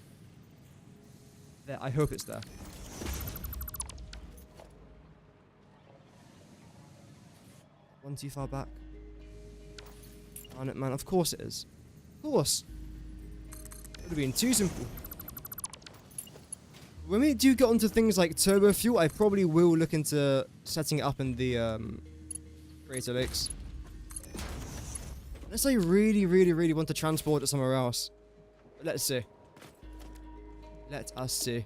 there. I hope it's there. One too far back. Darn it, man. Of course it is. Of course. Would have been too simple. When we do get onto things like turbo fuel, I probably will look into setting it up in the Crater Lakes. Unless I really want to transport it somewhere else. But let's see. Let us see.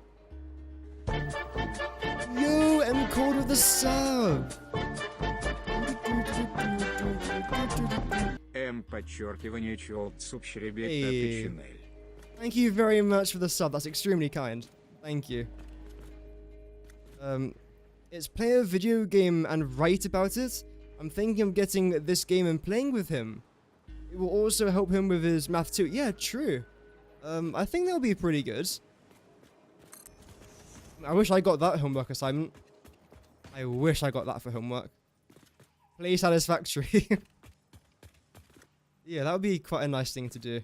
Yo, M Cord with the sub! Подчеркивание черт субчеребет на Thank you very much for the sub. That's extremely kind. Thank you. It's play a video game and write about it. I'm thinking of getting this game and playing with him. It will also help him with his math too. Yeah, true. I think that'll be pretty good. I wish I got that homework assignment. I wish I got that for homework. Play Satisfactory. Yeah, that would be quite a nice thing to do.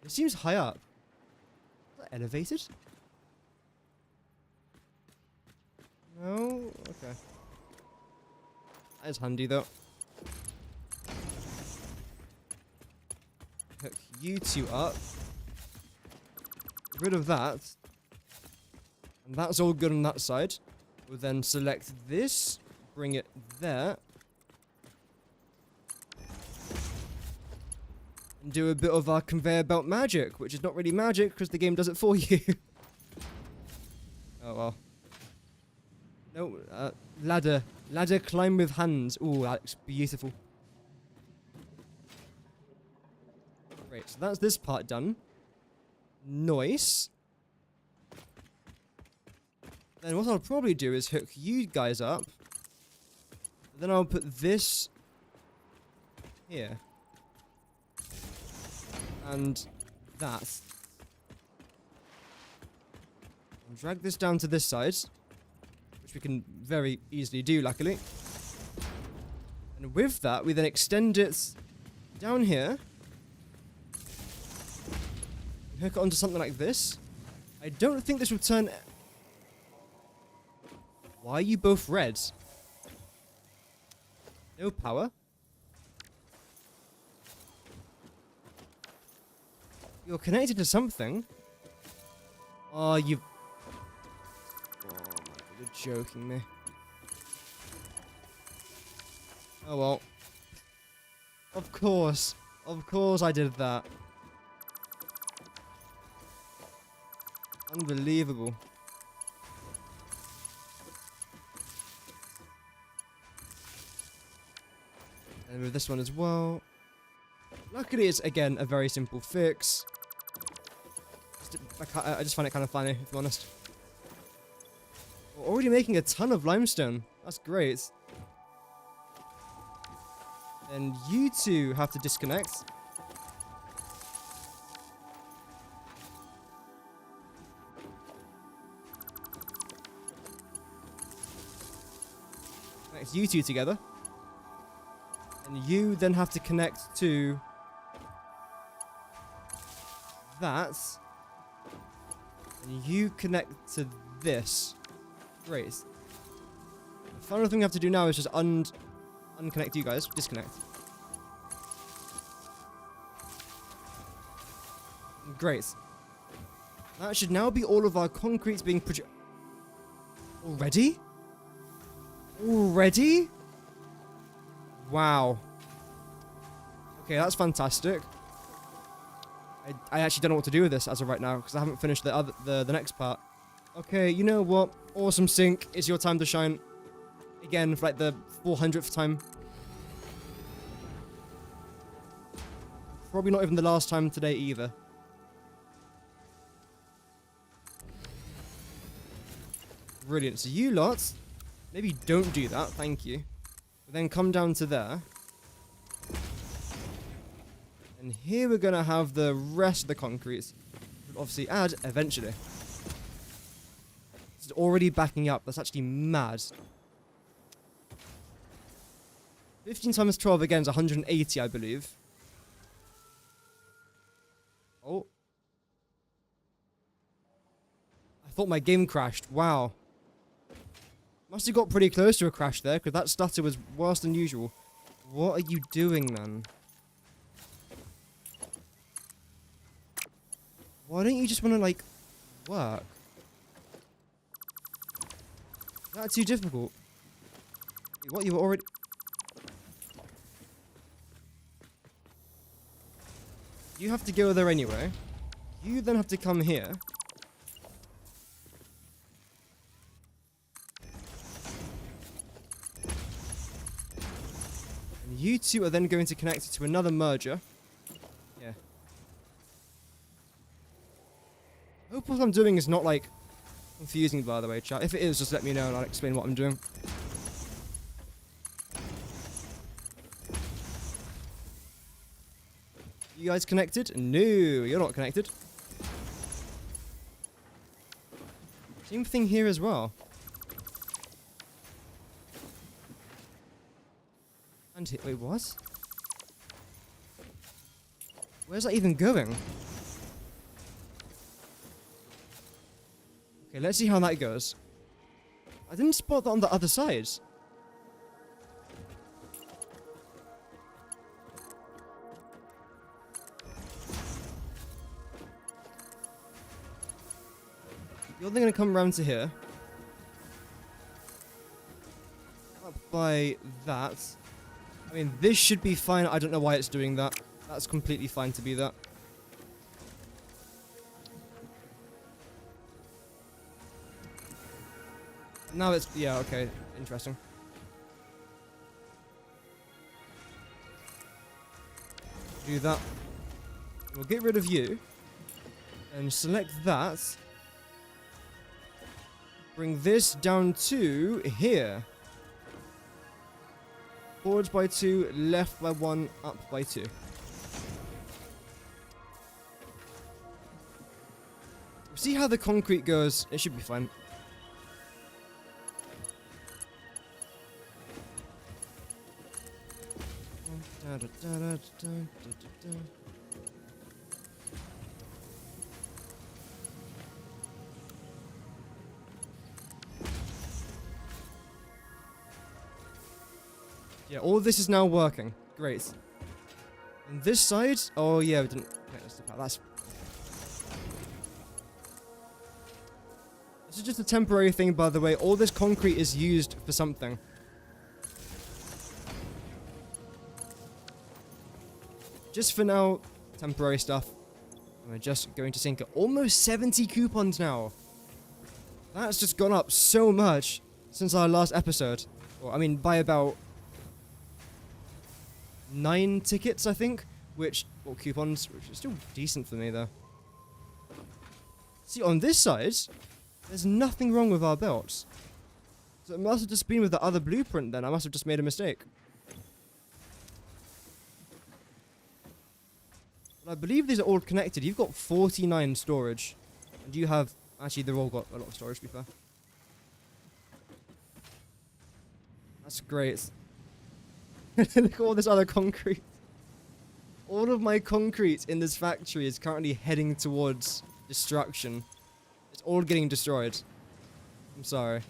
It seems high up. Is that elevated? No? Okay. That is handy though. Hook you two up. Get rid of that. And that's all good on that side. We'll then select this. Bring it there. And do a bit of our conveyor belt magic, which is not really magic because the game does it for you. Oh well. No, ladder. Ladder climb with hands. Ooh, that looks beautiful. Great, so that's this part done. Nice. Then what I'll probably do is hook you guys up. Then I'll put this here. And that. And drag this down to this side. Which we can very easily do, luckily. And with that, we then extend it down here. And hook it onto something like this. I don't think this will turn... Why are you both red? No power? You're connected to something. Oh, you... Oh my god, you're joking me. Oh well. Of course. Of course I did that. Unbelievable. And with this one as well. Luckily, it's, again, a very simple fix. I just find it kind of funny, if I'm honest. We're already making a ton of limestone. That's great. And you two have to disconnect. Connect you two together. And you then have to connect to that. And you connect to this. Great. The final thing we have to do now is just unconnect you guys. Disconnect. Great. That should now be all of our concretes being produced. Already? Already? Wow. Okay, that's fantastic. I actually don't know what to do with this as of right now because I haven't finished the next part. Okay, you know what? Awesome sync. It's your time to shine. Again, for like the 400th time. Probably not even the last time today either. Brilliant. So you lot, maybe don't do that, thank you. But then come down to there. And here we're going to have the rest of the concrete. We'll obviously add eventually. It's already backing up. That's actually mad. 15 times 12 again is 180, I believe. Oh. I thought my game crashed. Wow. Must have got pretty close to a crash there, because that stutter was worse than usual. What are you doing, man? Why don't you just want to, like, work? Is that too difficult? Wait, what, you were already... You have to go there anyway. You then have to come here. And you two are then going to connect it to another merger. Yeah. Hope what I'm doing is not, like, confusing, by the way, chat. If it is, just let me know and I'll explain what I'm doing. You guys connected? No, you're not connected. Same thing here as well. And here, wait, what? Where's that even going? Okay, let's see how that goes. I didn't spot that on the other side. You're then going to come around to here. Up by that. I mean, this should be fine. I don't know why it's doing that. That's completely fine to be that. Now it's... yeah, okay. Interesting. Do that. We'll get rid of you. And select that. Bring this down to here. Forwards by 2, left by 1, up by 2. See how the concrete goes? It should be fine. Yeah, all of this is now working. Great. And this side? Oh yeah, we didn't connect this to power. This is just a temporary thing, by the way. All this concrete is used for something. Just for now, temporary stuff. We're just going to sink it. Almost 70 coupons now. That's just gone up so much since our last episode. Well, I mean, by about 9 tickets, I think. Or coupons, which is still decent for me, though. See, on this side, there's nothing wrong with our belts. So it must have just been with the other blueprint, then. I must have just made a mistake. But I believe these are all connected. You've got 49 storage. And you have... actually, they've all got a lot of storage, to be fair. That's great. Look at all this other concrete. All of my concrete in this factory is currently heading towards destruction. It's all getting destroyed. I'm sorry.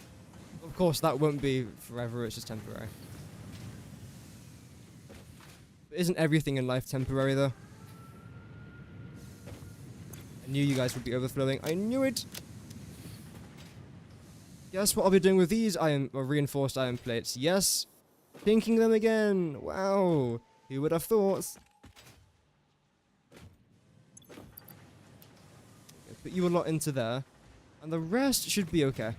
Of course, that won't be forever. It's just temporary. But isn't everything in life temporary, though? I knew you guys would be overflowing. I knew it! Guess what I'll be doing with these reinforced iron plates? Yes! Pinking them again! Wow! Who would have thought? Okay, put you a lot into there. And the rest should be okay.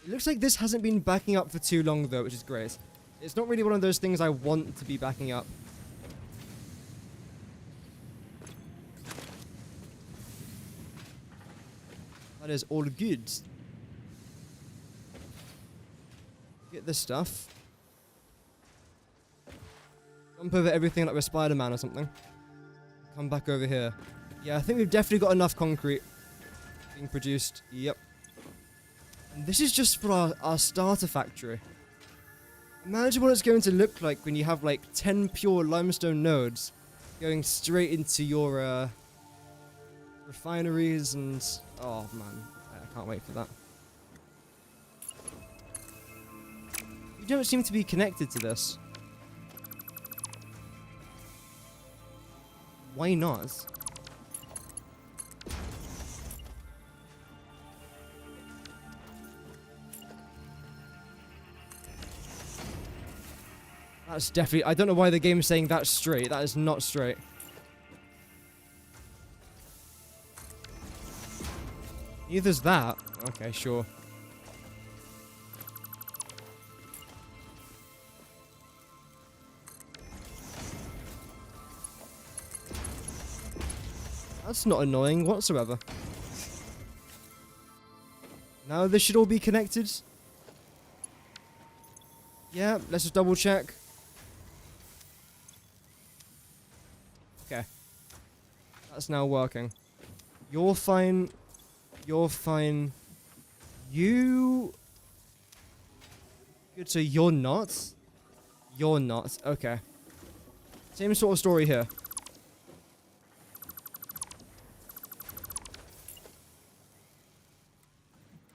It looks like this hasn't been backing up for too long, though, which is great. It's not really one of those things I want to be backing up. That is all good. Get this stuff. Jump over everything like we're Spider-Man or something. Come back over here. Yeah, I think we've definitely got enough concrete being produced. Yep. And this is just for our starter factory. Imagine what it's going to look like when you have like 10 pure limestone nodes going straight into your refineries and... Oh man, I can't wait for that. You don't seem to be connected to this. Why not? That's definitely... I don't know why the game is saying that's straight. That is not straight. Neither's that. Okay, sure. That's not annoying whatsoever. Now this should all be connected. Yeah, let's just double check. Okay. That's now working. You're fine. You're fine. You... Good, so you're not? You're not. Okay. Same sort of story here.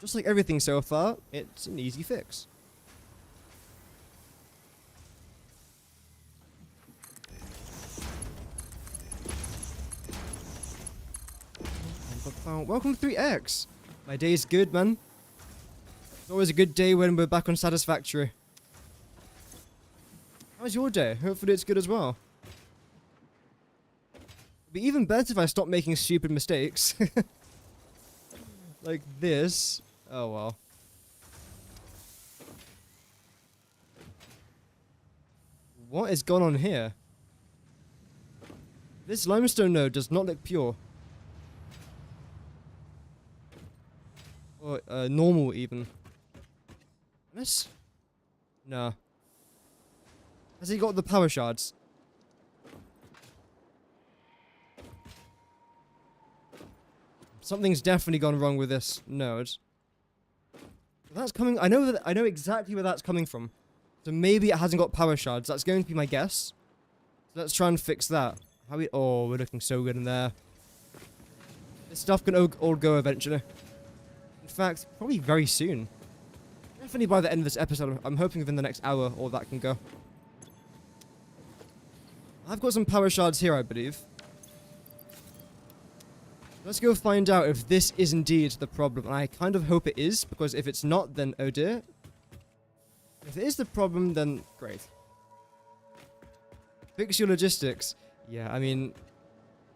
Just like everything so far, it's an easy fix. Welcome to 3X. My day's good, man. It's always a good day when we're back on Satisfactory. How's your day? Hopefully it's good as well. It'd be even better if I stopped making stupid mistakes. Like this. Oh well. What is going on here? This limestone node does not look pure. Or normal even. This? No. Has he got the power shards? Something's definitely gone wrong with this node. That's coming. I know exactly where that's coming from. So maybe it hasn't got power shards. That's going to be my guess. So let's try and fix that. Oh, we're looking so good in there. This stuff can all go eventually. In fact, probably very soon. Definitely by the end of this episode. I'm hoping within the next hour all that can go. I've got some power shards here, I believe. Let's go find out if this is indeed the problem. And I kind of hope it is, because if it's not, then oh dear. If it is the problem, then great. Fix your logistics. Yeah, I mean,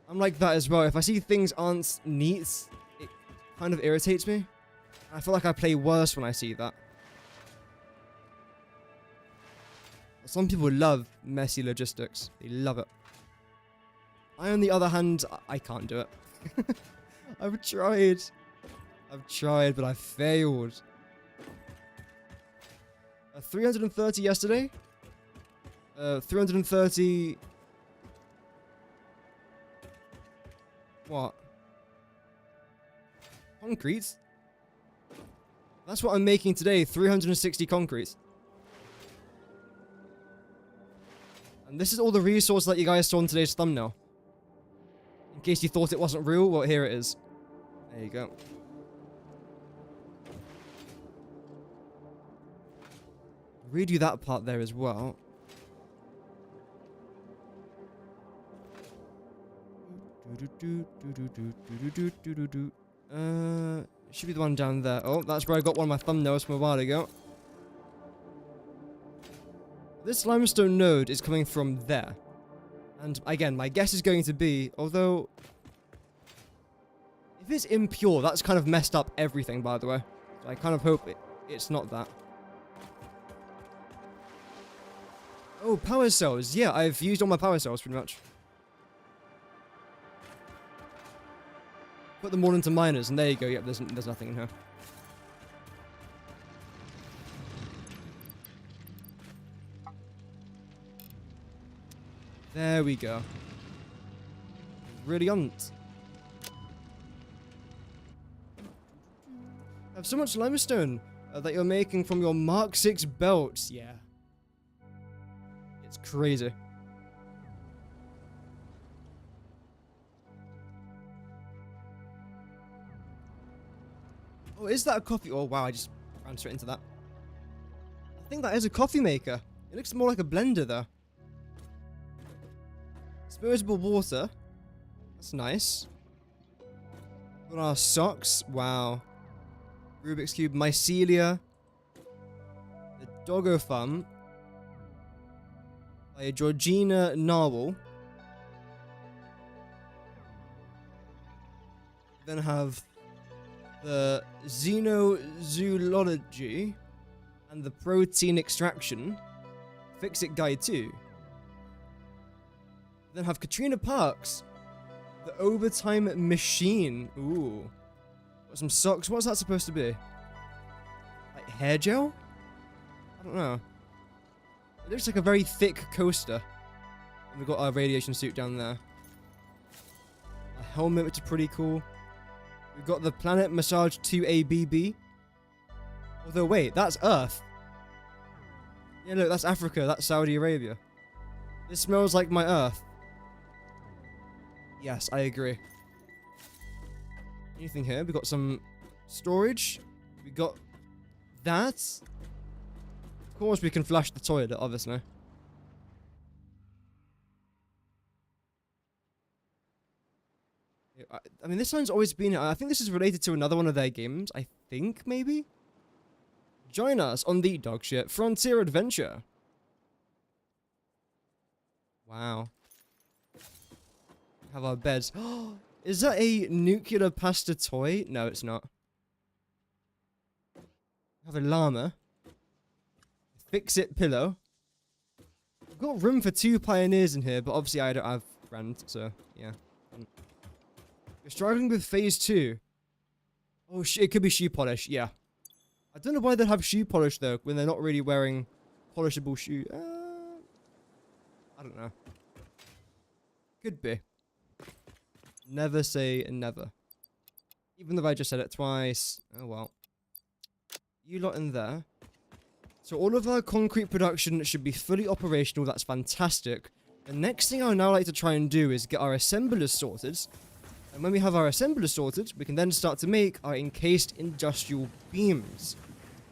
I'm like that as well. If I see things aren't neat, it kind of irritates me. I feel like I play worse when I see that. Some people love messy logistics. They love it. I, on the other hand, I can't do it. I've tried, but I failed. 330 yesterday. 330... What? Concrete? That's what I'm making today, 360 concrete. And this is all the resource that you guys saw in today's thumbnail. In case you thought it wasn't real, well, here it is. There you go. Redo that part there as well. Should be the one down there. Oh, that's where I got one of my thumbnails from a while ago. This limestone node is coming from there. And again, my guess is going to be, although... If it's impure, that's kind of messed up everything, by the way. So I kind of hope it's not that. Oh, power cells. Yeah, I've used all my power cells pretty much. Put them all into miners, and there you go. Yep, there's nothing in here. There we go. Brilliant. I have so much limestone that you're making from your Mark 6 belts. Yeah. It's crazy. Oh, is that a coffee? Oh, wow, I just ran straight into that. I think that is a coffee maker. It looks more like a blender, though. Disposable water. That's nice. Got our socks. Wow. Rubik's Cube. Mycelia. The Doggo Thumb. By Georgina Narwhal. Then have the Xenozoology and the Protein Extraction. Fix-It Guide 2. Then have Katrina Parks. The Overtime Machine. Ooh. Got some socks. What's that supposed to be? Like hair gel? I don't know. It looks like a very thick coaster. And we've got our radiation suit down there. A helmet, which is pretty cool. We've got the Planet Massage 2ABB. Although, wait, that's Earth. Yeah, look, that's Africa. That's Saudi Arabia. This smells like my Earth. Yes, I agree. Anything here? We got some storage. We got that. Of course, we can flush the toilet, obviously. I mean, this sign's always been... I think this is related to another one of their games. I think, maybe? Join us on the dogshit Frontier Adventure. Wow. Have our beds. Is that a nuclear pasta toy? No, it's not. Have a llama. Fix-It pillow. I've got room for 2 pioneers in here, but obviously I don't have grand, so yeah. You're struggling with phase 2. Oh, it could be shoe polish, yeah. I don't know why they'd have shoe polish, though, when they're not really wearing polishable shoe. I don't know. Could be. Never say never. Even though I just said it twice. Oh, well. You lot in there. So all of our concrete production should be fully operational. That's fantastic. The next thing I would now like to try and do is get our assemblers sorted. And when we have our assemblers sorted, we can then start to make our encased industrial beams.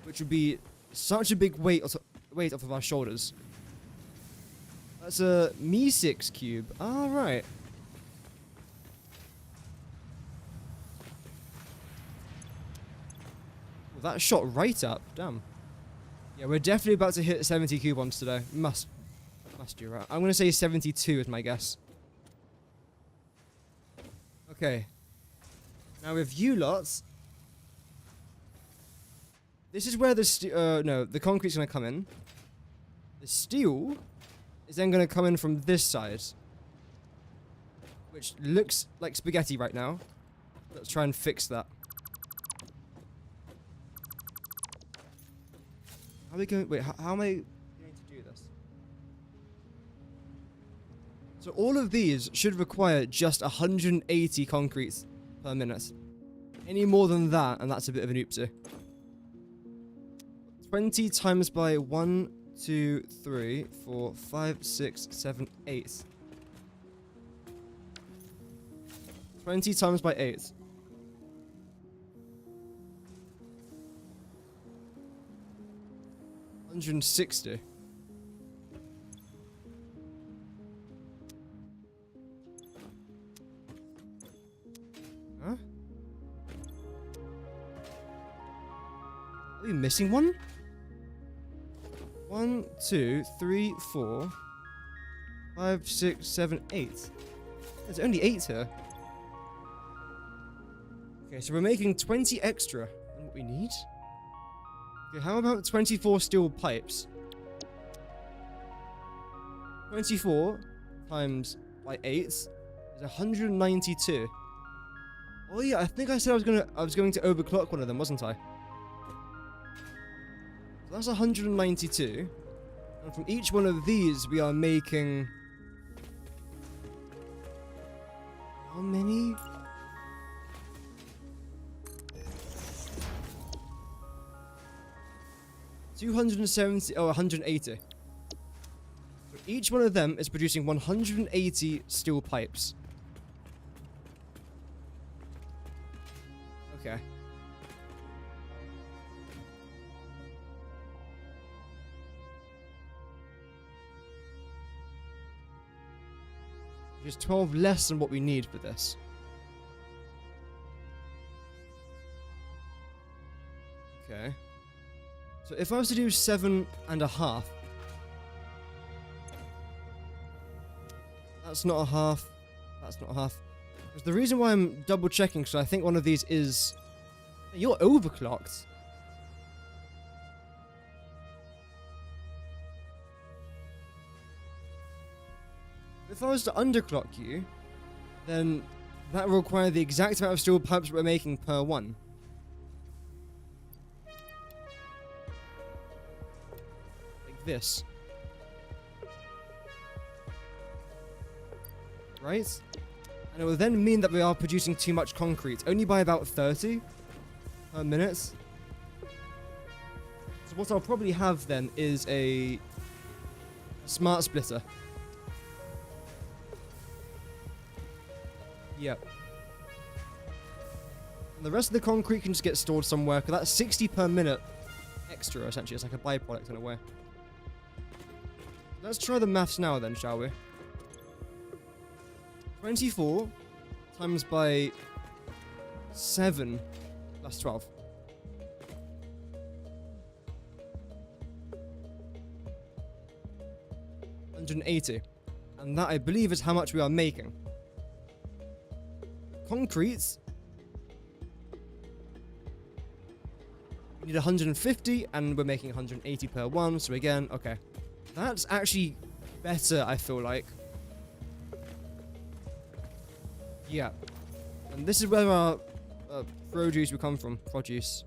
Which would be such a big weight off of our shoulders. That's a Me6 cube. Alright. Well, that shot right up. Damn. Yeah, we're definitely about to hit 70 coupons today. Must do right. I'm going to say 72 is my guess. Okay. Now with you lots, this is where the concrete's going to come in. The steel is then going to come in from this side, which looks like spaghetti right now. Let's try and fix that. How are we going? Wait, how am I going to do this? So all of these should require just 180 concrete per minute. Any more than that, and that's a bit of an oopsie. 20 times by 1, 2, 3, 4, 5, 6, 7, 8. 20 times by 8. $160. Huh? Are we missing one? 1, 2, 3, 4, 5, 6, 7, 8. There's only 8 here. Okay, so we're making 20 extra than what we need. Okay, how about 24 steel pipes? 24 times by 8 is 192. Oh yeah, I think I said I was going to overclock one of them, wasn't I? So that's 192. And from each one of these we are making how many? $270 or 180. So each one of them is producing 180 steel pipes. Okay. Which is 12 less than what we need for this. Okay. So if I was to do 7.5, that's not a half. That's not a half. Because the reason why I'm double checking, so I think one of these is... You're overclocked. If I was to underclock you, then that will require the exact amount of steel pipes we're making per one. Like this. Right? And it will then mean that we are producing too much concrete, only by about 30 per minute. So what I'll probably have then is a smart splitter. Yep. And the rest of the concrete can just get stored somewhere, because that's 60 per minute extra, essentially. It's like a byproduct in a way. Let's try the maths now then, shall we? 24 times by 7 plus 12. $180. And that, I believe, is how much we are making. Concrete, we need 150 and we're making 180 per one, so again, okay, that's actually better, I feel like. Yeah, and this is where our produce will come from. Produce.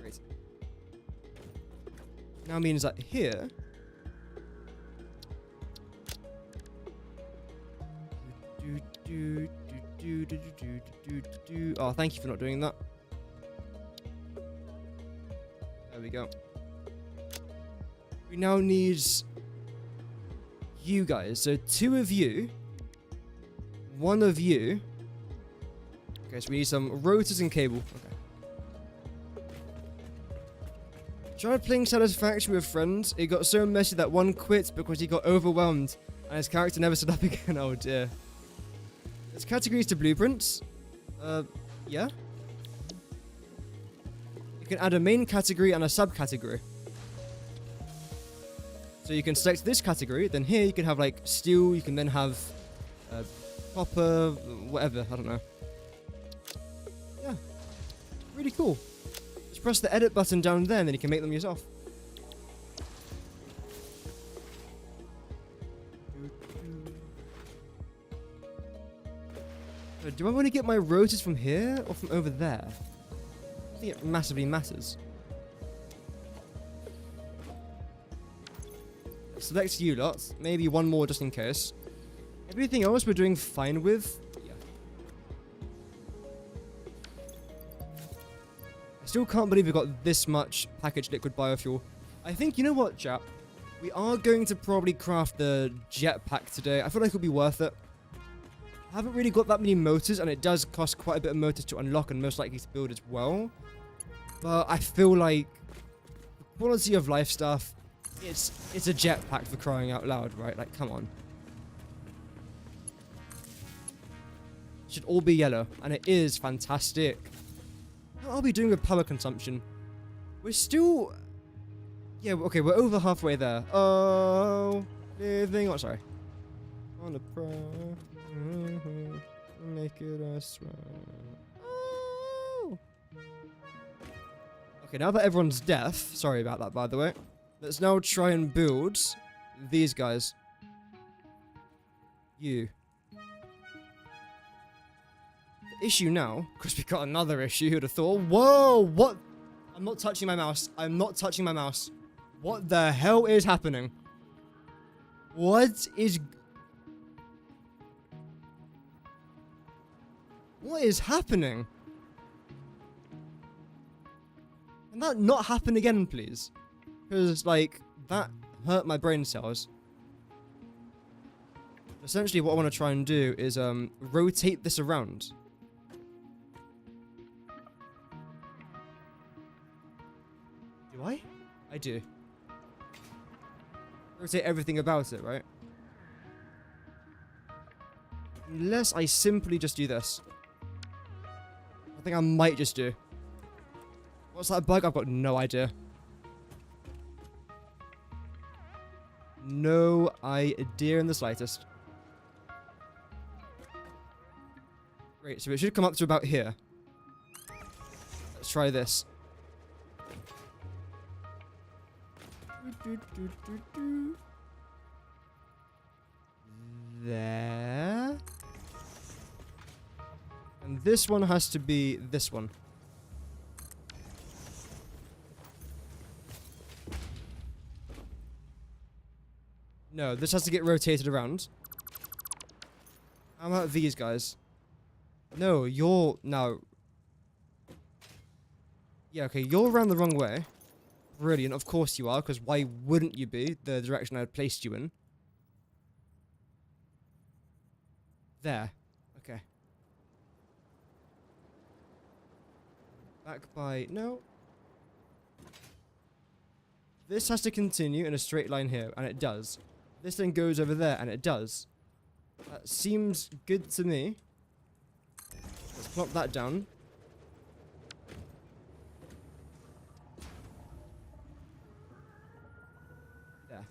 Great. Now means that here oh, thank you for not doing that. There we go. We now need you guys. So 2 of you, 1 of you. Okay, so we need some rotors and cable. Okay. Tried playing Satisfactory with friends. It got so messy that one quit because he got overwhelmed and his character never stood up again. Oh dear. There's categories to blueprints. Yeah. You can add a main category and a subcategory. So you can select this category, then here you can have like steel, you can then have copper, whatever, I don't know. Yeah. Really cool. Just press the edit button down there and then you can make them yourself. Do I want to get my rotors from here or from over there? I think it massively matters. Select you lot. Maybe 1 more just in case. Everything else we're doing fine with. Yeah. I still can't believe we got this much packaged liquid biofuel. I think, you know what, chap? We are going to probably craft the jetpack today. I feel like it'll be worth it. I haven't really got that many motors, and it does cost quite a bit of motors to unlock and most likely to build as well. But I feel like the quality of life stuff, it's a jetpack for crying out loud, right? Like, come on. It should all be yellow, and it is fantastic. How are we doing with power consumption? We're still... Yeah, okay, we're over halfway there. Oh, living... Oh, sorry. On the pro... Make it a swim. Oh. Okay, now that everyone's deaf, sorry about that, by the way. Let's now try and build these guys. You. The issue now, because we got another issue, who'd have thought? Whoa, what? I'm not touching my mouse. I'm not touching my mouse. What the hell is happening? What is happening? Can that not happen again, please? Because, like, that hurt my brain cells. Essentially, what I want to try and do is, rotate this around. Do I? I do. Rotate everything about it, right? Unless I simply just do this. I think I might just do. What's that bug? I've got no idea. No idea in the slightest. Great, so it should come up to about here. Let's try this. There. And this one has to be this one. No, this has to get rotated around. How about these guys? No, you're... No. Yeah, okay, you're around the wrong way. Brilliant, of course you are, because why wouldn't you be? The direction I had placed you in. There. Okay. Back by... No. This has to continue in a straight line here, and it does. This then goes over there, and it does. That seems good to me. Let's plop that down. There.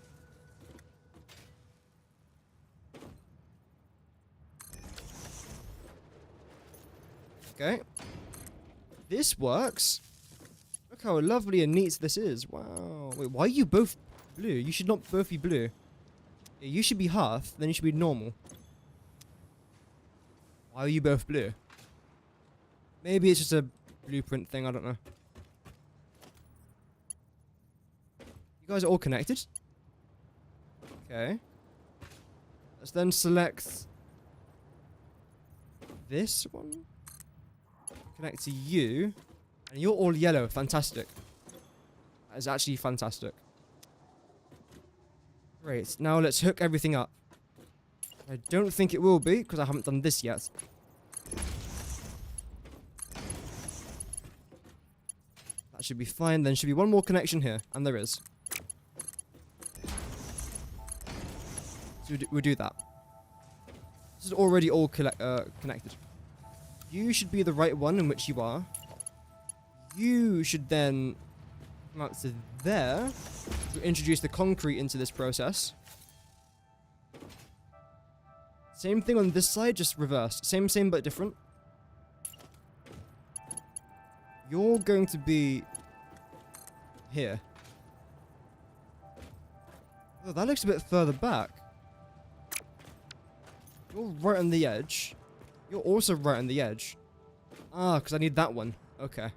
Okay. This works. Look how lovely and neat this is. Wow. Wait, why are you both blue? You should not both be blue. Yeah, you should be half, then you should be normal. Why are you both blue? Maybe it's just a blueprint thing, I don't know. You guys are all connected? Okay. Let's then select this one. Connect to you. And you're all yellow. Fantastic. That is actually fantastic. Great. Now let's hook everything up. I don't think it will be, because I haven't done this yet. That should be fine. Then should be one more connection here. And there is. So we'll do that. This is already all connected. You should be the right one in which you are. You should then come out to there to introduce the concrete into this process. Same thing on this side, just reversed. Same but different. You're going to be here. Oh, that looks a bit further back. You're right on the edge. You're also right on the edge. Ah, because I need that one. Okay.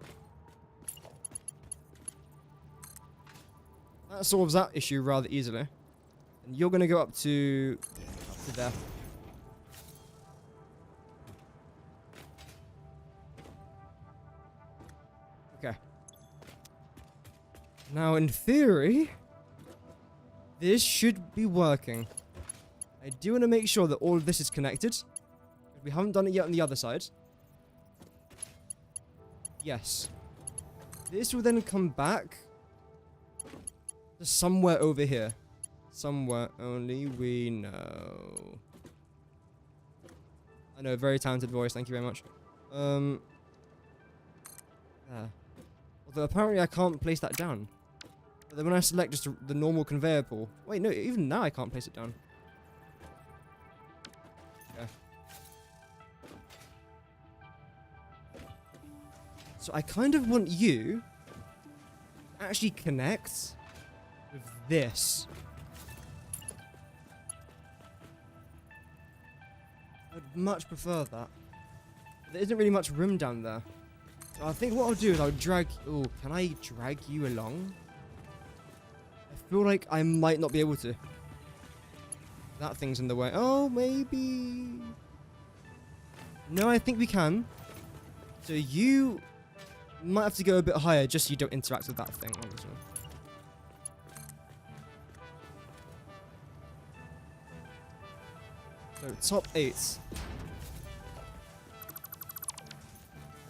That solves that issue rather easily. And you're going to go up to there. Okay. Now, in theory, this should be working. I do want to make sure that all of this is connected. We haven't done it yet on the other side. Yes. This will then come back to somewhere over here. Somewhere only we know. I know, very talented voice. Thank you very much. There. Although apparently I can't place that down. But then when I select just the normal conveyor pool... Wait, no, even now I can't place it down. Okay. So I kind of want you to actually connect with this. I'd much prefer that. There isn't really much room down there. So I think what I'll do is I'll drag... Oh, can I drag you along? I feel like I might not be able to. That thing's in the way. Oh, maybe... No, I think we can. So you might have to go a bit higher just so you don't interact with that thing. Obviously. So top 8.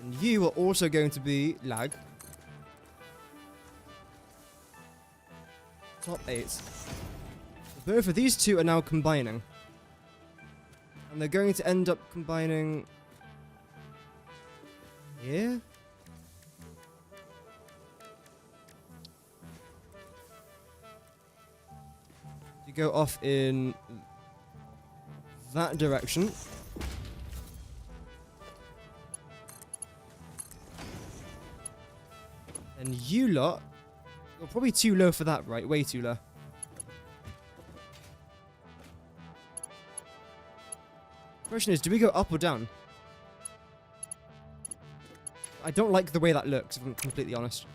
And you are also going to be lag. Top 8. So both of these two are now combining. And they're going to end up combining here. You go off in that direction. And you lot, you're probably too low for that, right? Way too low. Question is, do we go up or down? I don't like the way that looks, if I'm completely honest.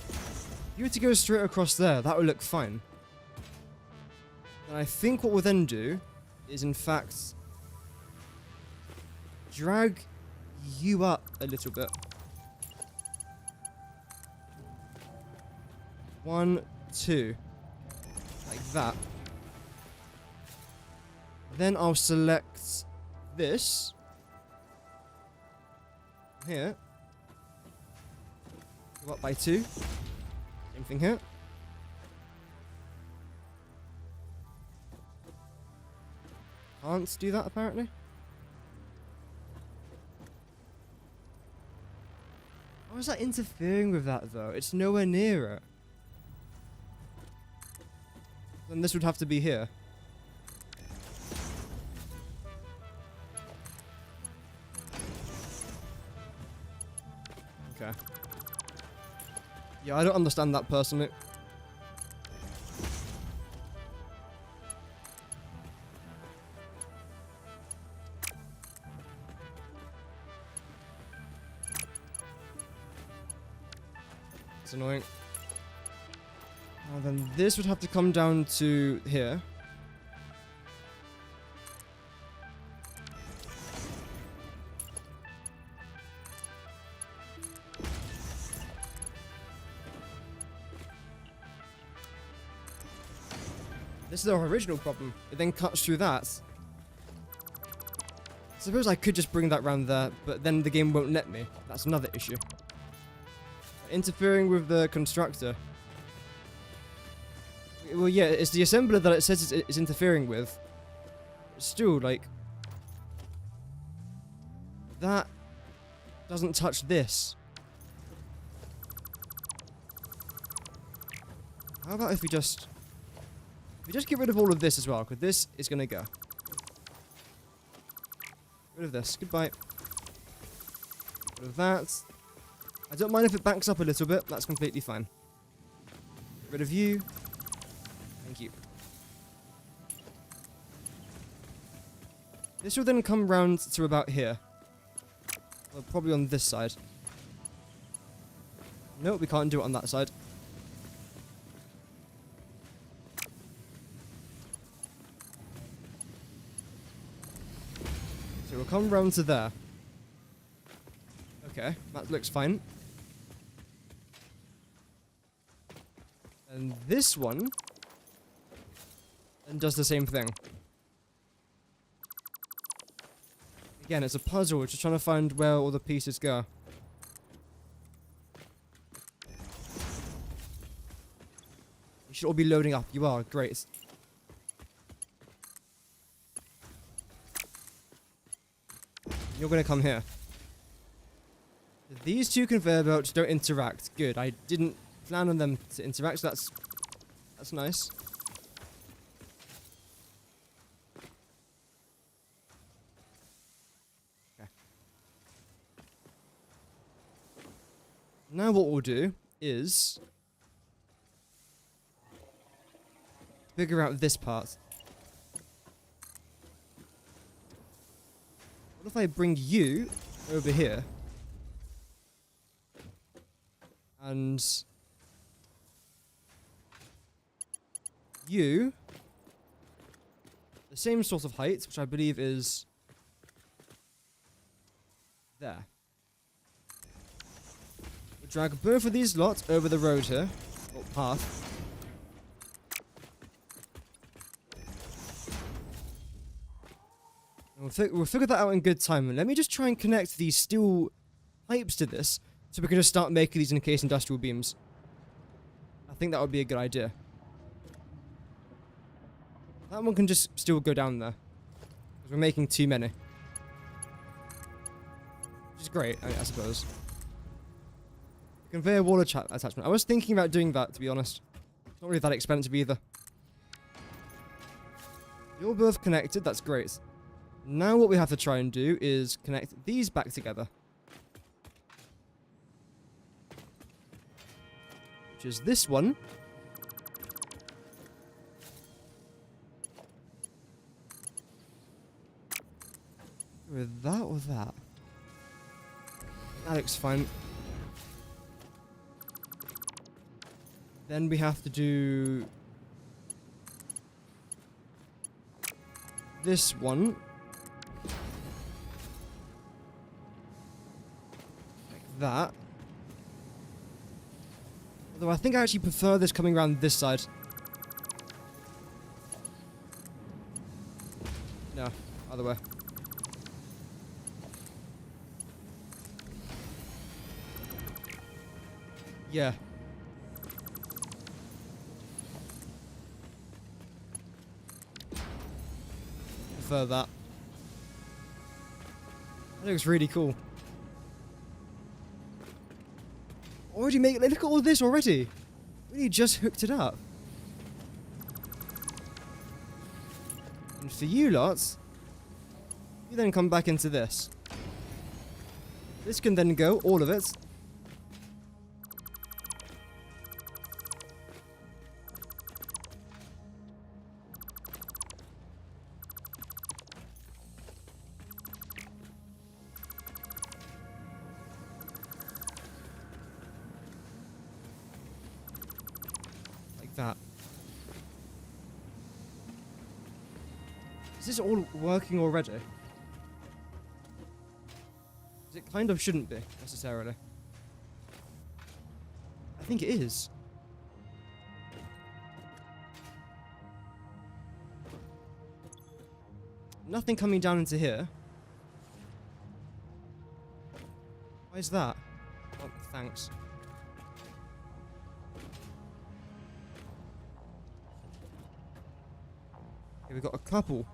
If you were to go straight across there, that would look fine. And I think what we'll then do is, in fact, drag you up a little bit. 1, 2. Like that. Then I'll select this. Here. Go up by 2. Same thing here. Can't do that apparently. How is that interfering with that though? It's nowhere near it. Then this would have to be here. Okay. Yeah, I don't understand that personally. It's annoying. And then this would have to come down to here. This is our original problem. It then cuts through that. I suppose I could just bring that round there, but then the game won't let me. That's another issue. Interfering with the constructor. Well, yeah, it's the assembler that it says it's interfering with. Still, like... that doesn't touch this. How about if we just... we just get rid of all of this as well, because this is going to go. Get rid of this. Goodbye. Get rid of that. I don't mind if it backs up a little bit. That's completely fine. Get rid of you. Thank you. This will then come round to about here. Well, probably on this side. Nope, we can't do it on that side. So we'll come round to there. Okay, that looks fine. And this one... and does the same thing. Again, it's a puzzle, we're just trying to find where all the pieces go. You should all be loading up. You are, great. You're gonna come here. These two conveyor belts don't interact. Good, I didn't plan on them to interact, so that's nice. Now what we'll do is figure out this part. What if I bring you over here? And you, the same sort of height, which I believe is there. We'll drag both of these lots over the road here, or path. We'll figure that out in good time. And let me just try and connect these steel pipes to this, so we can just start making these encased industrial beams. I think that would be a good idea. That one can just still go down there, because we're making too many. Which is great, I suppose. Conveyor wall attachment. I was thinking about doing that, to be honest. It's not really that expensive either. You're both connected, that's great. Now what we have to try and do is connect these back together. Which is this one. With that or that? That looks fine. Then we have to do this one. Like that. Although I think I actually prefer this coming around this side. No, other way. Yeah. Prefer that. That looks really cool. Already make look at all this already. We just hooked it up. And for you lots, you then come back into this. This can then go, all of it. That. Is this all working already? It kind of shouldn't be, necessarily. I think it is. Nothing coming down into here. Why is that? Oh, thanks. We've got a couple.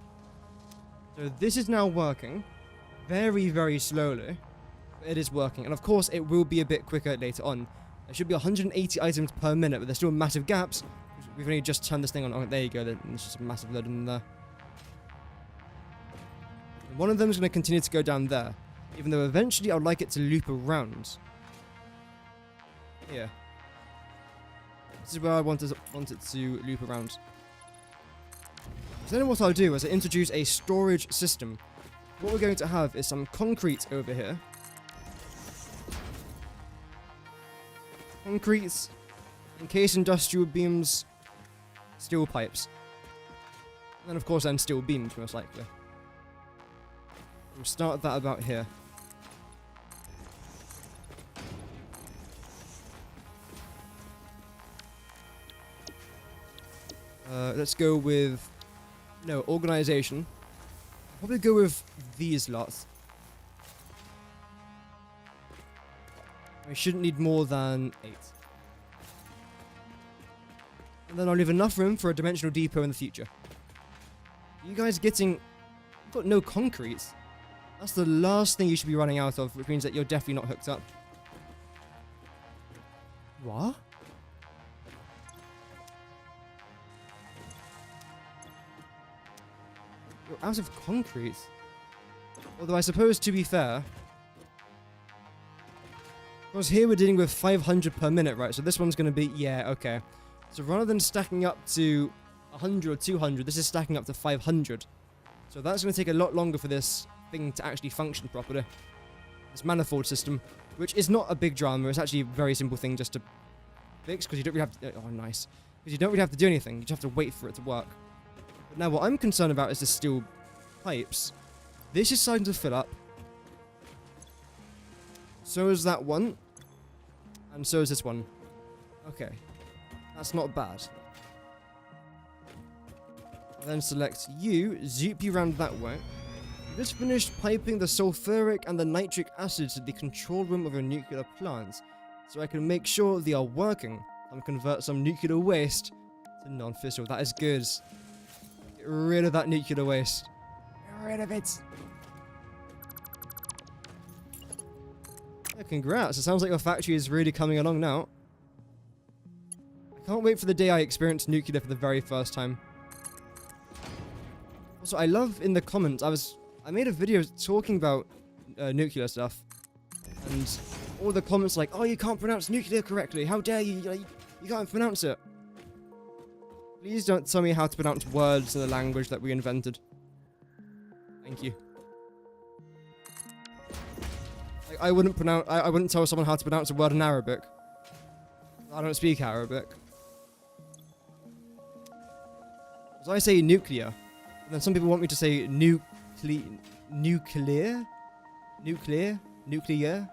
So this is now working. Very, very slowly. But it is working. And of course, it will be a bit quicker later on. There should be 180 items per minute, but there's still massive gaps. We've only just turned this thing on. Oh, there you go. There's just a massive load in there. And one of them is going to continue to go down there. Even though eventually I'd like it to loop around. Here. This is where I want it to loop around. So then what I'll do is I introduce a storage system. What we're going to have is some concrete over here. Concrete, encased industrial beams, steel pipes. And then of course then steel beams most likely. We'll start that about here. Let's go with... No, organization. I'll probably go with these lots. We shouldn't need more than 8. And then I'll leave enough room for a dimensional depot in the future. You guys getting... You've got no concrete. That's the last thing you should be running out of, which means that you're definitely not hooked up. What? You're out of concrete. Although I suppose, to be fair... Because here we're dealing with 500 per minute, right? So this one's going to be, yeah, okay. So rather than stacking up to 100 or 200, this is stacking up to 500. So that's going to take a lot longer for this thing to actually function properly. This manifold system, which is not a big drama. It's actually a very simple thing just to fix, because you don't really have to... Oh, nice. Because you don't really have to do anything. You just have to wait for it to work. But now what I'm concerned about is the steel pipes. This is starting to fill up. So is that one. And so is this one. Okay. That's not bad. I'll then select you, zoop you around that way. You just finished piping the sulfuric and the nitric acid to the control room of a nuclear plant, so I can make sure they are working and convert some nuclear waste to non-fissile. That is good. Get rid of that nuclear waste. Get rid of it. Yeah, congrats. It sounds like your factory is really coming along now. I can't wait for the day I experience nuclear for the very first time. Also, I love in the comments, I made a video talking about nuclear stuff, and all the comments like, oh, you can't pronounce nuclear correctly, how dare you, you can't pronounce it. Please don't tell me how to pronounce words in the language that we invented. Thank you. Like, I wouldn't tell someone how to pronounce a word in Arabic. I don't speak Arabic. So I say nuclear, and then some people want me to say nuclear? Nuclear? I don't know.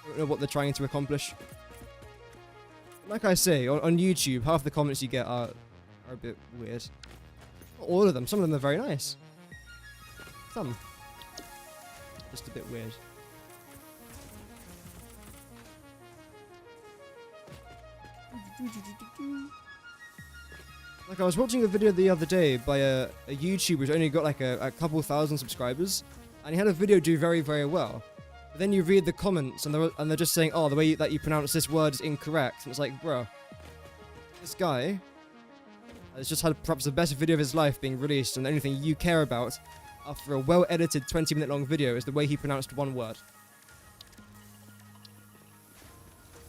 I don't know what they're trying to accomplish. Like I say, on YouTube, half the comments you get are a bit weird. Not all of them. Some of them are very nice. Some. Just a bit weird. Like, I was watching a video the other day by a YouTuber who's only got like a couple thousand subscribers, and he had a video do very, very well. But then you read the comments, and they're just saying, oh, the way that you pronounce this word is incorrect. And it's like, bro, this guy has just had perhaps the best video of his life being released, and the only thing you care about after a well-edited 20-minute long video is the way he pronounced one word.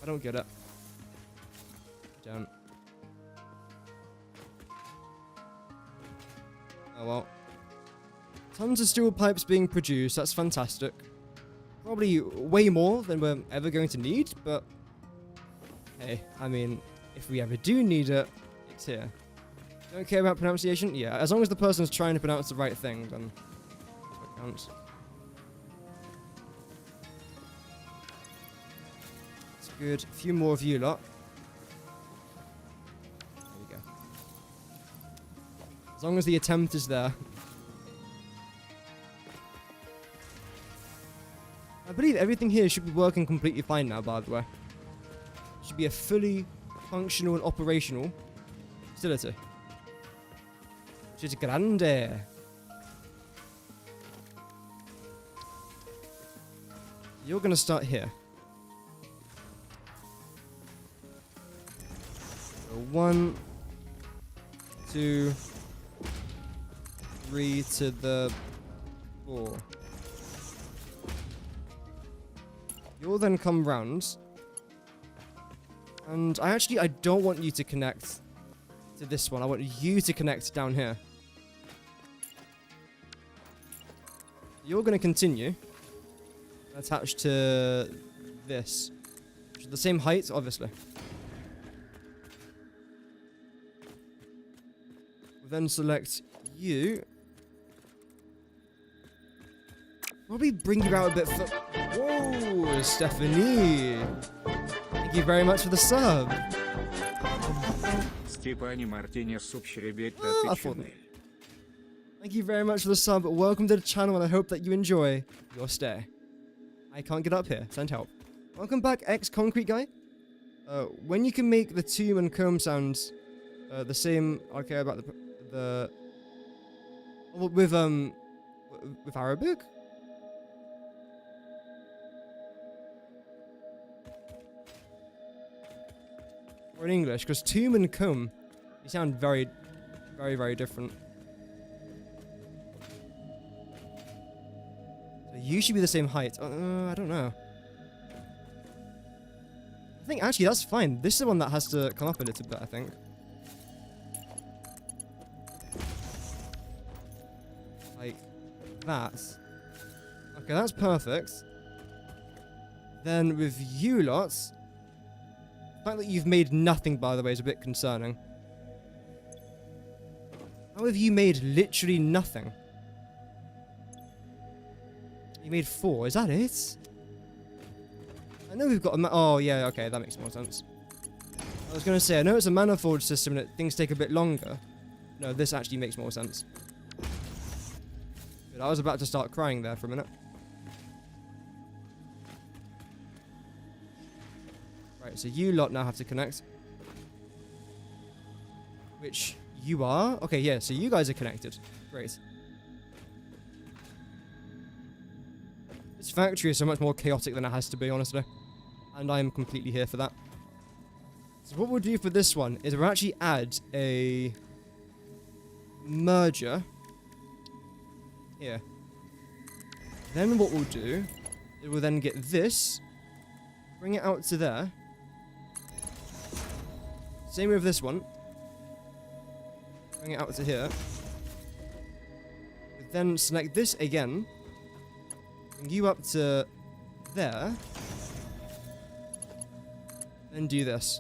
I don't get it. I don't. Oh well. Tons of steel pipes being produced, that's fantastic. Probably way more than we're ever going to need, but hey, I mean, if we ever do need it, it's here. Don't care about pronunciation? Yeah, as long as the person's trying to pronounce the right thing, then that's what counts. That's good. A few more of you lot. As long as the attempt is there. I believe everything here should be working completely fine now, by the way. Should be a fully functional and operational facility. Which is grande. You're going to start here. So 1, 2... 3 to the 4. You'll then come round. And I don't want you to connect to this one. I want you to connect down here. You're going to continue. Attached to this. Which is the same height, obviously. We'll then select you. Probably bring you out a bit for... Whoa, Stephanie! Thank you very much for the sub. Thank you very much for the sub. Welcome to the channel, and I hope that you enjoy your stay. I can't get up here. Send help. Welcome back, ex-concrete guy. When you can make the tomb and comb sounds the same... I care about the... With Arabic? Or in English, because tomb and comb, they sound very, very, very different. You should be the same height. I don't know. I think actually that's fine. This is the one that has to come up a little bit, I think. Like that. Okay, that's perfect. Then with you lots, the fact that you've made nothing, by the way, is a bit concerning. How have you made literally nothing? You made 4, is that it? I know we've got a oh yeah, okay, that makes more sense. I was going to say, I know it's a manifold system and things take a bit longer. No, this actually makes more sense. But I was about to start crying there for a minute. Right, so you lot now have to connect. Which you are? Okay, yeah, so you guys are connected. Great. This factory is so much more chaotic than it has to be, honestly. And I am completely here for that. So what we'll do for this one is we'll actually add a merger here. Then what we'll do is we'll then get this, bring it out to there. Same with this one. Bring it out to here. We'll then select this again. Bring you up to there. Then do this.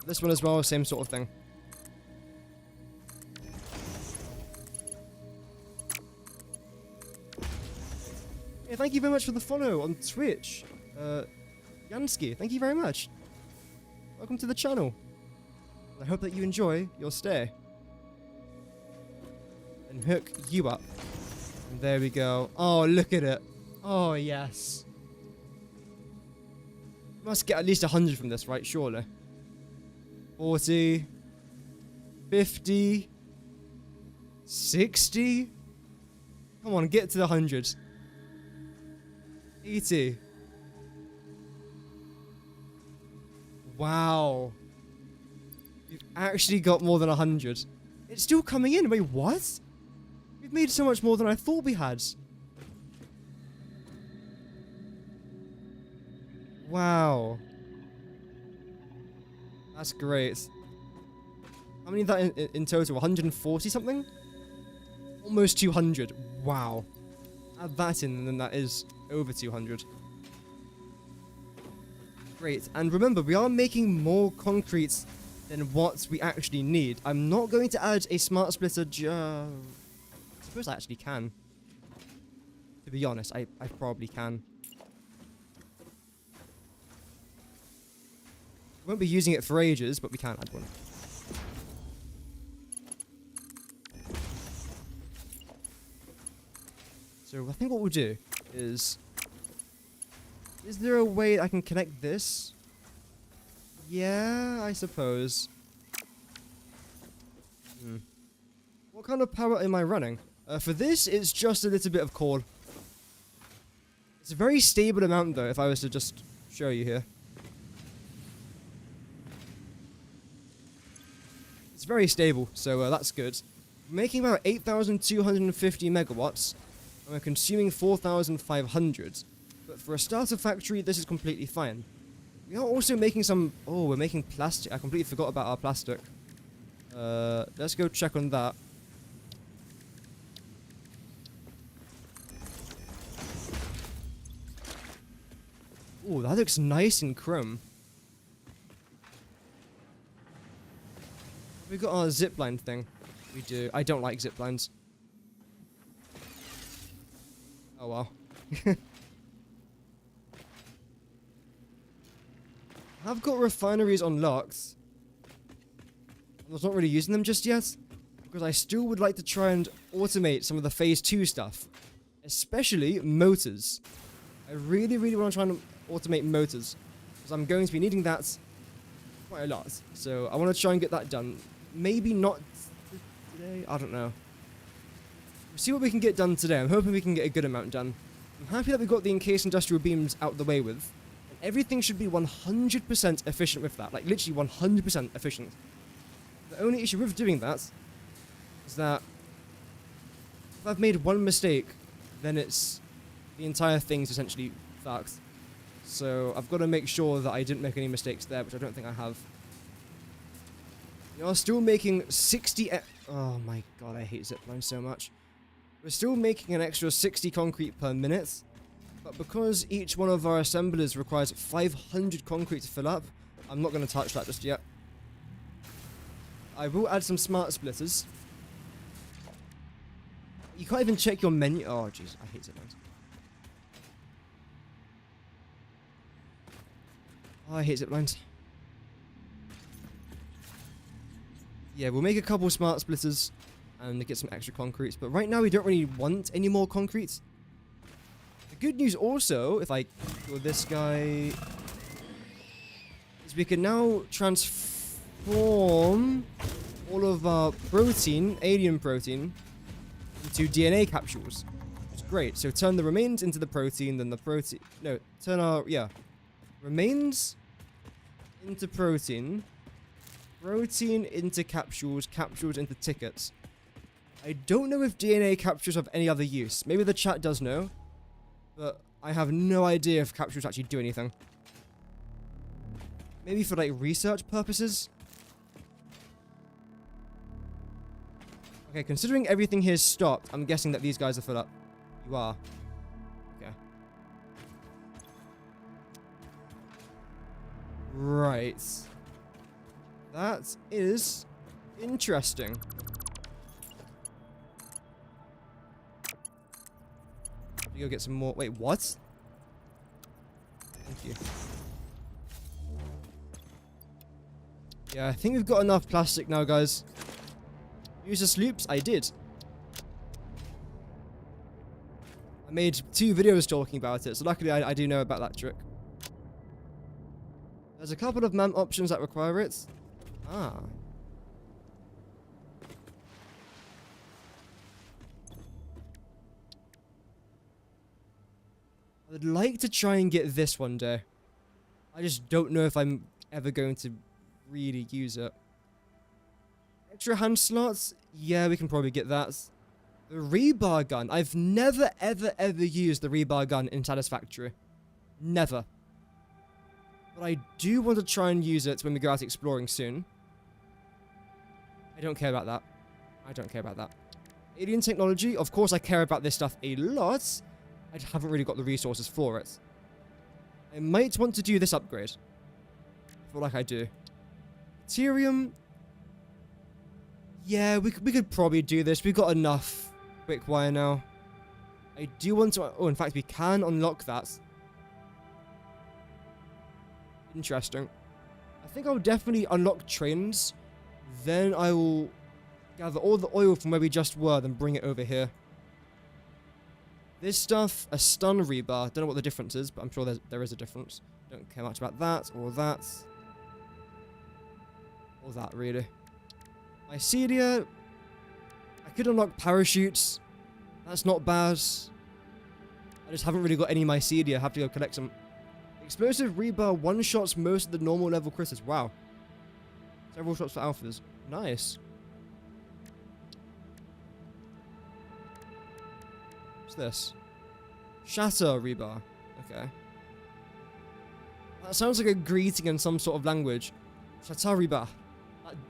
This one as well, same sort of thing. Yeah, thank you very much for the follow on Twitch. Yansky, thank you very much. Welcome to the channel. I hope that you enjoy your stay. And hook you up. And there we go. Oh, look at it. Oh, yes. Must get at least 100 from this, right? Surely. 40. 50. 60. Come on, get to the 100. 80. Wow. You've actually got more than 100. It's still coming in. Wait, what? We've made so much more than I thought we had. Wow. That's great. How many is that in total? 140 something? Almost 200. Wow. Add that in and then that is over 200. Great. And remember, we are making more concrete than what we actually need. I'm not going to add a smart splitter I suppose I actually can. To be honest, I probably can. We won't be using it for ages, but we can add one. So I think what we'll do is... Is there a way I can connect this? Yeah, I suppose. What kind of power am I running? For this, it's just a little bit of cord. It's a very stable amount, though, if I was to just show you here. It's very stable, so that's good. We're making about 8,250 megawatts, and we're consuming 4,500. But for a starter factory, this is completely fine. We are also making some... Oh, we're making plastic. I completely forgot about our plastic. Let's go check on that. Oh, that looks nice in chrome. We got our zipline thing. We do. I don't like ziplines. Oh well. I've got refineries unlocked. I was not really using them just yet, because I still would like to try and automate some of the phase 2 stuff, especially motors. I really, really want to try and automate motors, because I'm going to be needing that quite a lot. So I want to try and get that done. Maybe not today. I don't know. We'll see what we can get done today. I'm hoping we can get a good amount done. I'm happy that we've got the encased industrial beams out the way with. Everything should be 100% efficient with that. Like, literally 100% efficient. The only issue with doing that is that if I've made one mistake, then it's the entire thing's essentially fucked. So I've got to make sure that I didn't make any mistakes there, which I don't think I have. We are still making 60... Oh my god, I hate zipline so much. We're still making an extra 60 concrete per minute, but because each one of our assemblers requires 500 concrete to fill up, I'm not going to touch that just yet. I will add some smart splitters. You can't even check your menu. Oh, jeez, I hate ziplines. Oh, I hate ziplines. Yeah, we'll make a couple smart splitters and get some extra concretes, but right now we don't really want any more concrete. The good news also, if I go this guy, is we can now transform all of our protein, alien protein, into DNA capsules. Which is great. So turn the remains into the protein, then the protein... No, turn our... Yeah. Remains into protein. Protein into capsules. Capsules into tickets. I don't know if DNA capsules have any other use. Maybe the chat does know. But I have no idea if capsules actually do anything. Maybe for, like, research purposes? Okay, considering everything here's stopped, I'm guessing that these guys are filled up. You are. Okay. Right. That is interesting. We go get some more. Wait, what? Thank you. Yeah, I think we've got enough plastic now, guys. Use the sloops? I did. I made 2 videos talking about it, so luckily I do know about that trick. There's a couple of MAM options that require it. Ah. I'd like to try and get this one day. I just don't know if I'm ever going to really use it. Extra hand slots? Yeah, we can probably get that. The rebar gun. I've never, ever, ever used the rebar gun in Satisfactory. Never. But I do want to try and use it when we go out exploring soon. I don't care about that. I don't care about that. Alien technology? Of course I care about this stuff a lot. I haven't really got the resources for it. I might want to do this upgrade. I feel like I do. Deuterium... Yeah, we could probably do this. We've got enough quick wire now. I do want to... Oh, in fact, we can unlock that. Interesting. I think I'll definitely unlock trains. Then I will gather all the oil from where we just were, then bring it over here. This stuff, a stun rebar. Don't know what the difference is, but I'm sure there is a difference. Don't care much about that, or that. Or that, really. Mycelia, I could unlock parachutes. That's not bad. I just haven't really got any mycelia. I have to go collect some. Explosive rebar one-shots most of the normal level critters. Wow. Several shots for alphas. Nice. What's this? Shatter rebar. Okay. That sounds like a greeting in some sort of language. Shatter rebar.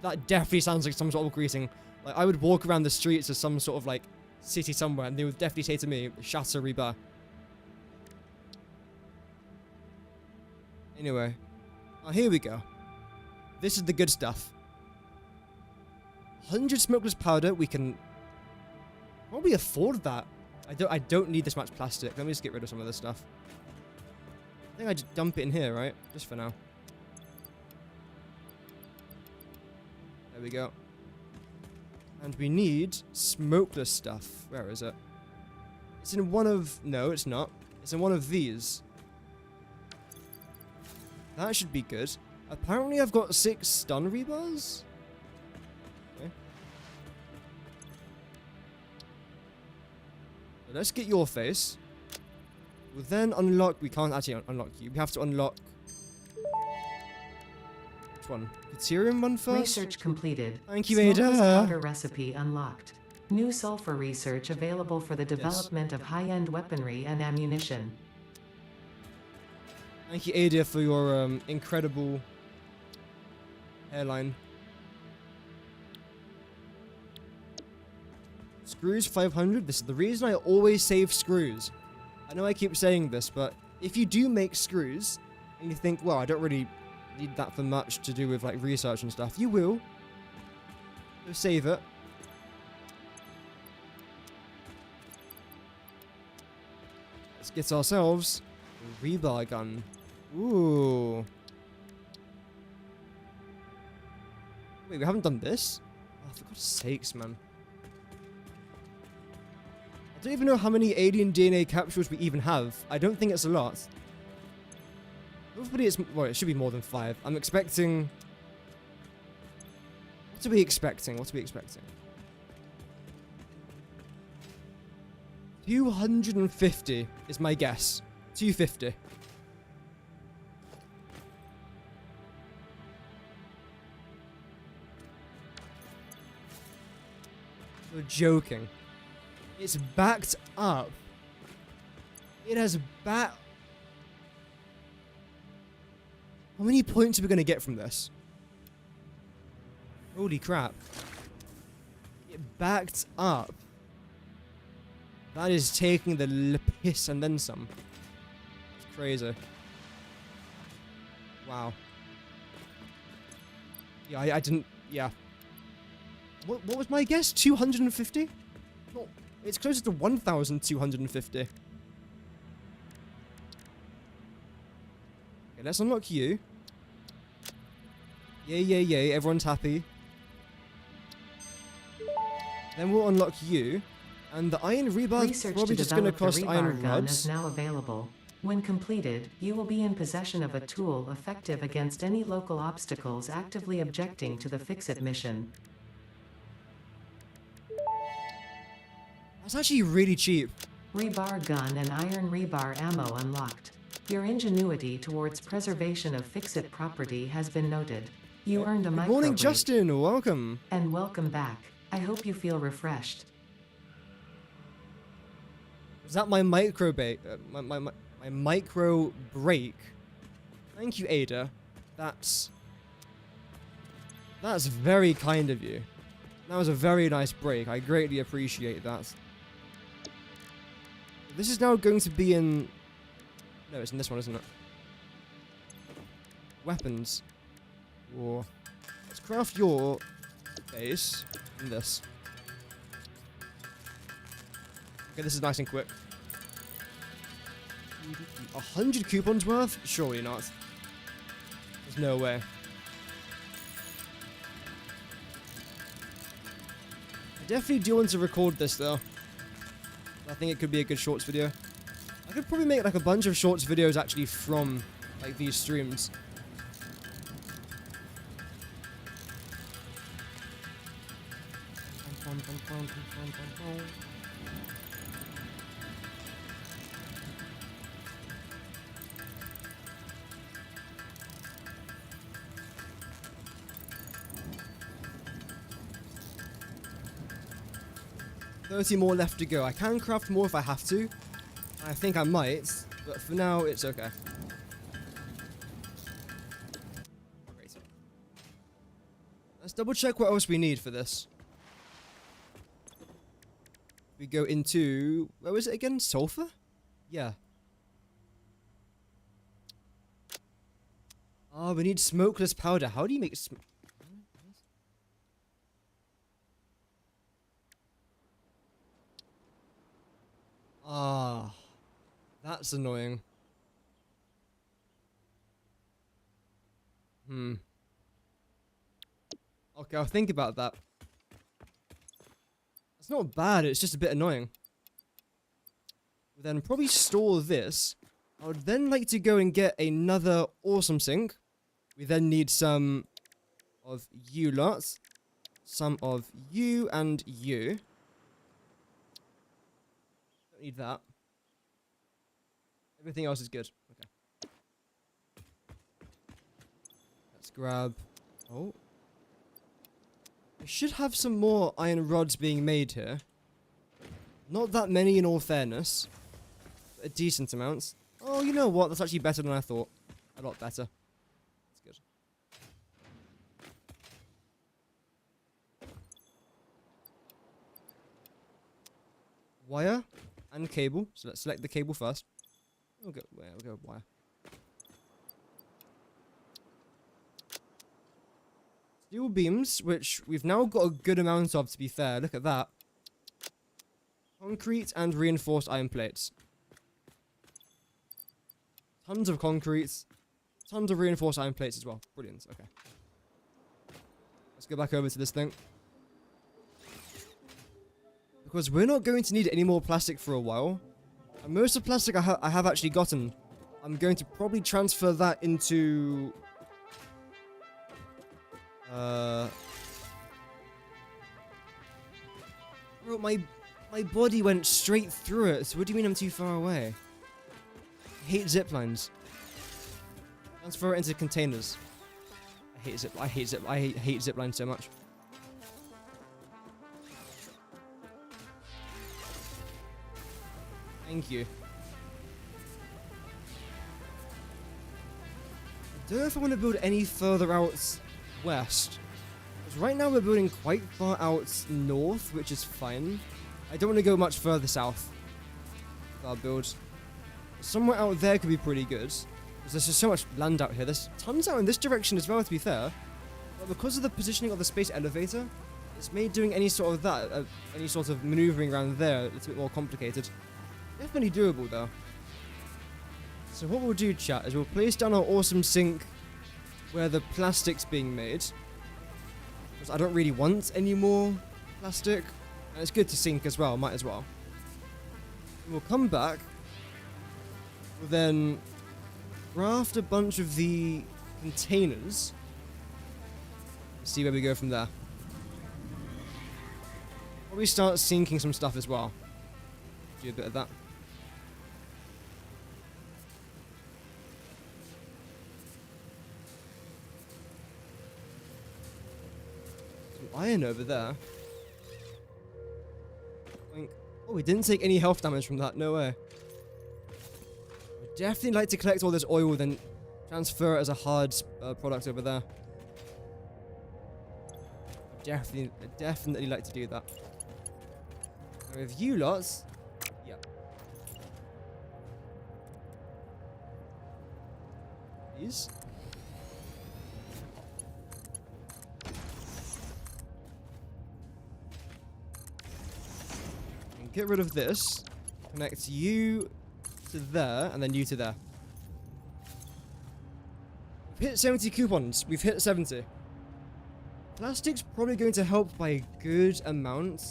That definitely sounds like some sort of greeting. Like, I would walk around the streets of some sort of, like, city somewhere, and they would definitely say to me, Shatter rebar. Anyway. Oh, here we go. This is the good stuff. 100 smokeless powder. We can probably afford that. I don't need this much plastic. Let me just get rid of some of this stuff. I think I just dump it in here, right? Just for now. There we go. And we need smokeless stuff. Where is it? It's in one of... No, it's not. It's in one of these. That should be good. Apparently I've got 6 stun rebars. Okay. So let's get your face. We'll then unlock... We can't actually unlock you. We have to unlock... Which one? Deuterium one first? Research completed. Thank you, Smokeless Ada. powder recipe unlocked. New sulfur research available for the development of high-end weaponry and ammunition. Thank you, Ada, for your incredible hairline. Screws 500. This is the reason I always save screws. I know I keep saying this, but if you do make screws and you think, well, I don't really need that for much to do with like research and stuff, you will. So save it. Let's get ourselves a rebar gun. Ooh. Wait, we haven't done this? Oh, for God's sakes, man. I don't even know how many alien DNA capsules we even have. I don't think it's a lot. Hopefully it's... Well, it should be more than 5. I'm expecting... What are we expecting? What are we expecting? 250 is my guess. 250. You're joking. It's backed up. It has back... How many points are we going to get from this? Holy crap. It backed up. That is taking the piss and then some. It's crazy. Wow. Yeah, I didn't... Yeah. What was my guess? 250? No, it's closer to 1,250. Okay, let's unlock you. Yay, yay, yay. Everyone's happy. Then we'll unlock you. And the iron rebar is probably just going to cost iron gun rods. is now available. When completed, you will be in possession of a tool effective against any local obstacles actively objecting to the Fix-It mission. That's actually really cheap. Rebar gun and iron rebar ammo unlocked. Your ingenuity towards preservation of Fix-It property has been noted. You earned a Good microbreak. morning, Justin. Welcome. And welcome back. I hope you feel refreshed. Was that my micro my micro break? Thank you, Ada. That's very kind of you. That was a very nice break. I greatly appreciate that. This is now going to be in... No, it's in this one, isn't it? Weapons. Or... Let's craft your base in this. Okay, this is nice and quick. 100 coupons worth? Surely not. There's no way. I definitely do want to record this though. I think it could be a good shorts video. I could probably make like a bunch of shorts videos actually from like these streams. $30 more left to go. I can craft more if I have to. I think I might, but for now it's okay. Great. Let's double check what else we need for this. We go into... Where was it again? Sulfur? Yeah. Oh, we need smokeless powder. How do you make smoke? Ah, that's annoying. Okay, I'll think about that. It's not bad, it's just a bit annoying. We'll then probably store this. I would then like to go and get another awesome sink. We then need some of you lots. Some of you and you. Don't need that. Everything else is good. Okay. Let's grab Oh. I should have some more iron rods being made here. Not that many in all fairness. A decent amount. Oh, you know what? That's actually better than I thought. A lot better. That's good. Wire and cable. So let's select the cable first. We'll go wire. Steel beams, which we've now got a good amount of, to be fair. Look at that. Concrete and reinforced iron plates. Tons of concrete. Tons of reinforced iron plates as well. Brilliant. Okay. Let's go back over to this thing. Because we're not going to need any more plastic for a while. And most of the plastic I have actually gotten, I'm going to probably transfer that into... Bro, my body went straight through it, so what do you mean I'm too far away? I hate zip lines. Transfer it into containers. I hate zip lines so much. Thank you. I don't know if I want to build any further out west. Because right now we're building quite far out north, which is fine. I don't want to go much further south with our build. Somewhere out there could be pretty good. Because there's just so much land out here. There's tons out in this direction as well, to be fair. But because of the positioning of the space elevator, it's made doing any sort of that, any sort of maneuvering around there, a little bit more complicated. Definitely doable though. So what we'll do, chat, is we'll place down our awesome sink where the plastic's being made. Because I don't really want any more plastic. And it's good to sink as well, might as well. And we'll come back. We'll then craft a bunch of the containers. See where we go from there. Probably start sinking some stuff as well. Do a bit of that. Iron over there. Oh, we didn't take any health damage from that. No way. I'd definitely like to collect all this oil, then transfer it as a hard product over there. I'd definitely like to do that. Now with you lots, yeah. These. Get rid of this. Connect you to there, and then you to there. We've hit 70 coupons. We've hit 70. Plastic's probably going to help by a good amount.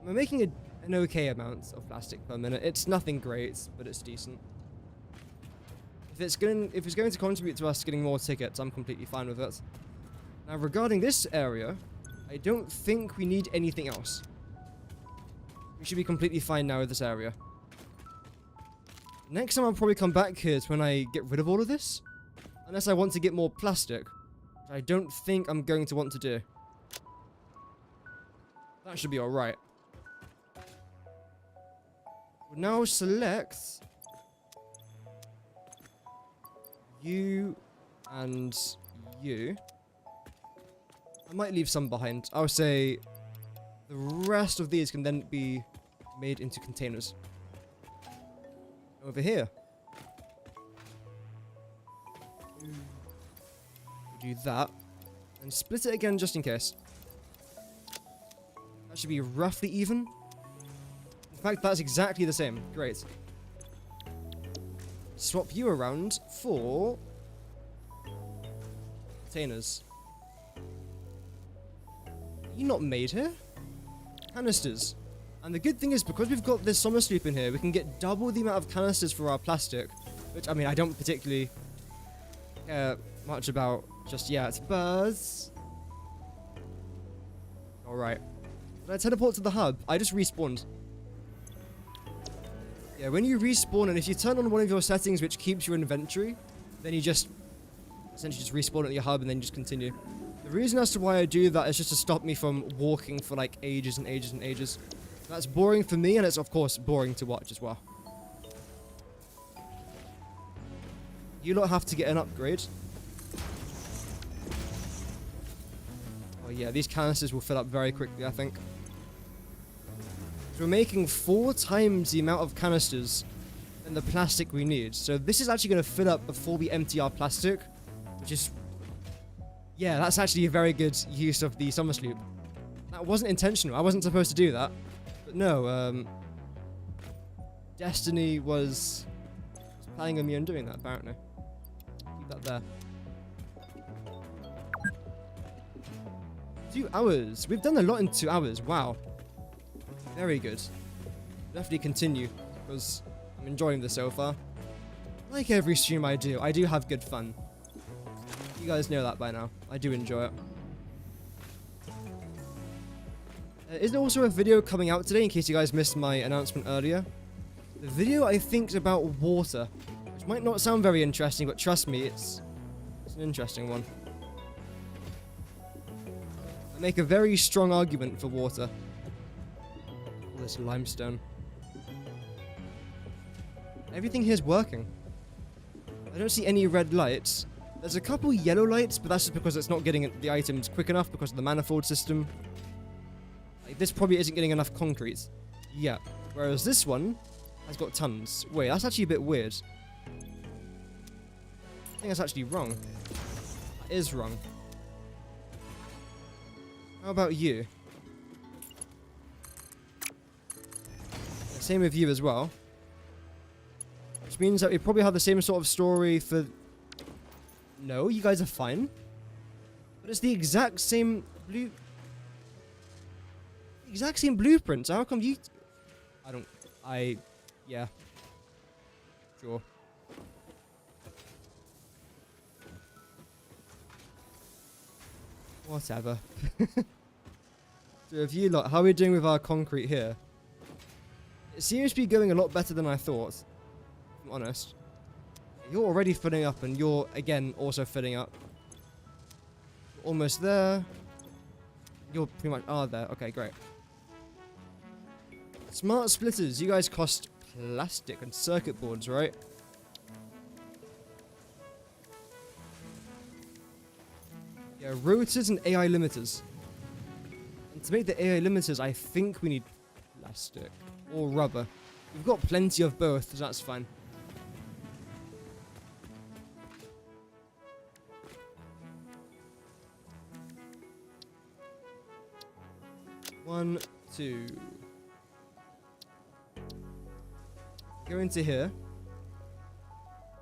We're making an okay amount of plastic per minute. It's nothing great, but it's decent. If it's going to contribute to us getting more tickets, I'm completely fine with it. Now, regarding this area, I don't think we need anything else. We should be completely fine now with this area. Next time I'll probably come back here is when I get rid of all of this. Unless I want to get more plastic. Which I don't think I'm going to want to do. That should be alright. We'll now select you and you. I might leave some behind. I'll say the rest of these can then be made into containers. Over here. We'll do that. And split it again just in case. That should be roughly even. In fact, that's exactly the same. Great. Swap you around for containers. Are you not made here? Canisters. And the good thing is, because we've got this summer sleep in here, we can get double the amount of canisters for our plastic. Which, I mean, I don't particularly care much about just yet. Buzz. Alright. When I teleport to the hub, I just respawned. Yeah, when you respawn, and if you turn on one of your settings which keeps your inventory, then you just essentially just respawn at your hub and then just continue. The reason as to why I do that is just to stop me from walking for like ages and ages and ages. That's boring for me, and it's of course boring to watch as well. You lot have to get an upgrade. Oh yeah, these canisters will fill up very quickly, I think. So we're making 4 times the amount of canisters than the plastic we need. So this is actually going to fill up before we empty our plastic, which is... yeah, that's actually a very good use of the summer sloop. That wasn't intentional. I wasn't supposed to do that. But no, Destiny was planning on me on doing that, apparently. Keep that there. 2 hours. We've done a lot in 2 hours. Wow. Very good. Definitely continue, because I'm enjoying this so far. Like every stream I do have good fun. You guys know that by now. I do enjoy it. Is there also a video coming out today, in case you guys missed my announcement earlier? The video, I think, is about water, which might not sound very interesting, but trust me, it's an interesting one. I make a very strong argument for water. All this limestone. Everything here is working. I don't see any red lights. There's a couple yellow lights, but that's just because it's not getting the items quick enough because of the manifold system. Like, this probably isn't getting enough concrete. Yeah. Whereas this one has got tons. Wait, that's actually a bit weird. I think that's actually wrong. That is wrong. How about you? Same with you as well. Which means that we probably have the same sort of story for... No, you guys are fine. But it's the exact same blueprint. So how come you... Yeah. Sure. Whatever. So if you lot, how are we doing with our concrete here? It seems to be going a lot better than I thought, if I'm honest. You're already filling up, and you're, again, also filling up. You're almost there. You're pretty much there. Okay, great. Smart splitters. You guys cost plastic and circuit boards, right? Yeah, rotors and AI limiters. And to make the AI limiters, I think we need plastic or rubber. We've got plenty of both, so that's fine. One, two. Go into here.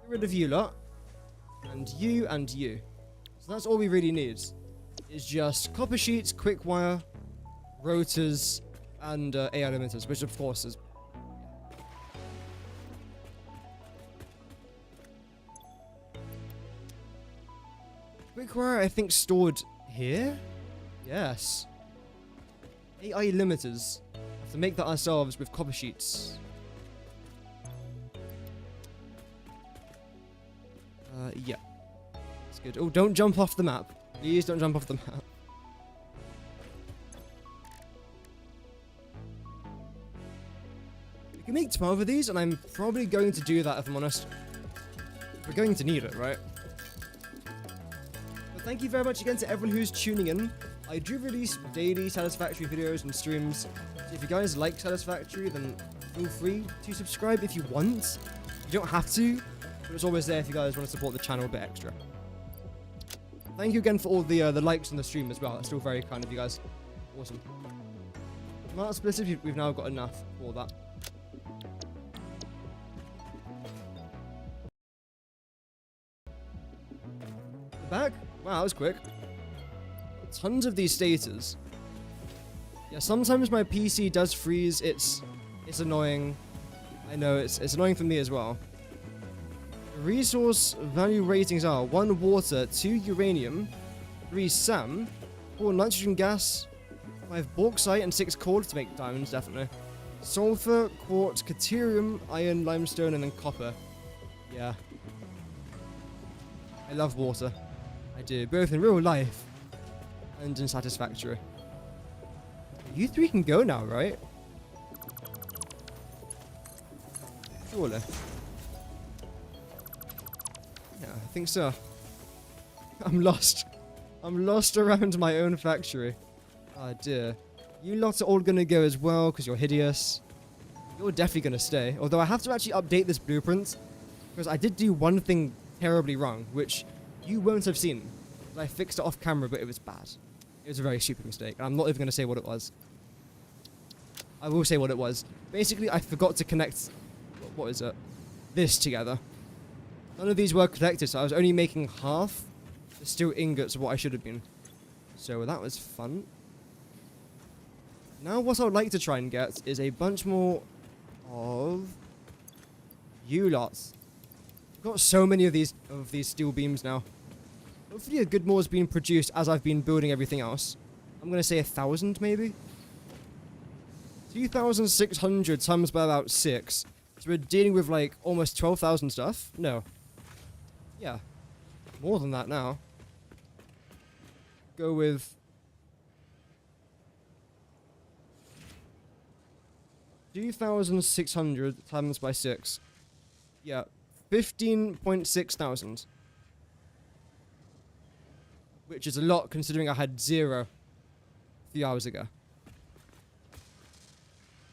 Get rid of you lot. And you and you. So that's all we really need. Is just copper sheets, quick wire, rotors, and AI limiters, which of course is... Quick wire, I think, stored here? Yes. AI limiters. Have to make that ourselves with copper sheets. Yeah. That's good. Oh, don't jump off the map. Please don't jump off the map. We can make 12 of these, and I'm probably going to do that, if I'm honest. We're going to need it, right? But thank you very much again to everyone who's tuning in. I do release daily Satisfactory videos and streams, so if you guys like Satisfactory, then feel free to subscribe if you want. You don't have to, but it's always there if you guys want to support the channel a bit extra. Thank you again for all the likes on the stream as well. That's still very kind of you guys. Awesome. Smart splitters, we've now got enough for that. Back? Wow, that was quick. Tons of these stators. Yeah, sometimes my PC does freeze. It's annoying. I know, it's annoying for me as well. The resource value ratings are 1 water, 2 uranium, 3 SAM, 4 nitrogen gas, 5 bauxite, and 6 coal to make diamonds, definitely. Sulfur, quartz, caterium, iron, limestone, and then copper. Yeah. I love water. I do, both in real life and in Satisfactory. You three can go now, right? Surely. Yeah, I think so. I'm lost. I'm lost around my own factory. Oh dear. You lot are all gonna go as well because you're hideous. You're definitely gonna stay. Although I have to actually update this blueprint because I did do one thing terribly wrong, which you won't have seen. I fixed it off camera, but it was bad. It was a very stupid mistake. And I'm not even gonna say what it was. I will say what it was. Basically, I forgot to connect... What is it? This together. None of these were connected, so I was only making half the steel ingots of what I should have been. So that was fun. Now what I would like to try and get is a bunch more of you lots. I've got so many of these steel beams now. Hopefully a good more is being produced as I've been building everything else. I'm going to say 1,000 maybe? 2,600 times by about 6. So we're dealing with like almost 12,000 stuff? No. Yeah. More than that now. Go with... 2,600 times by 6. Yeah. 15.6 thousand. Which is a lot considering I had 0 a few hours ago.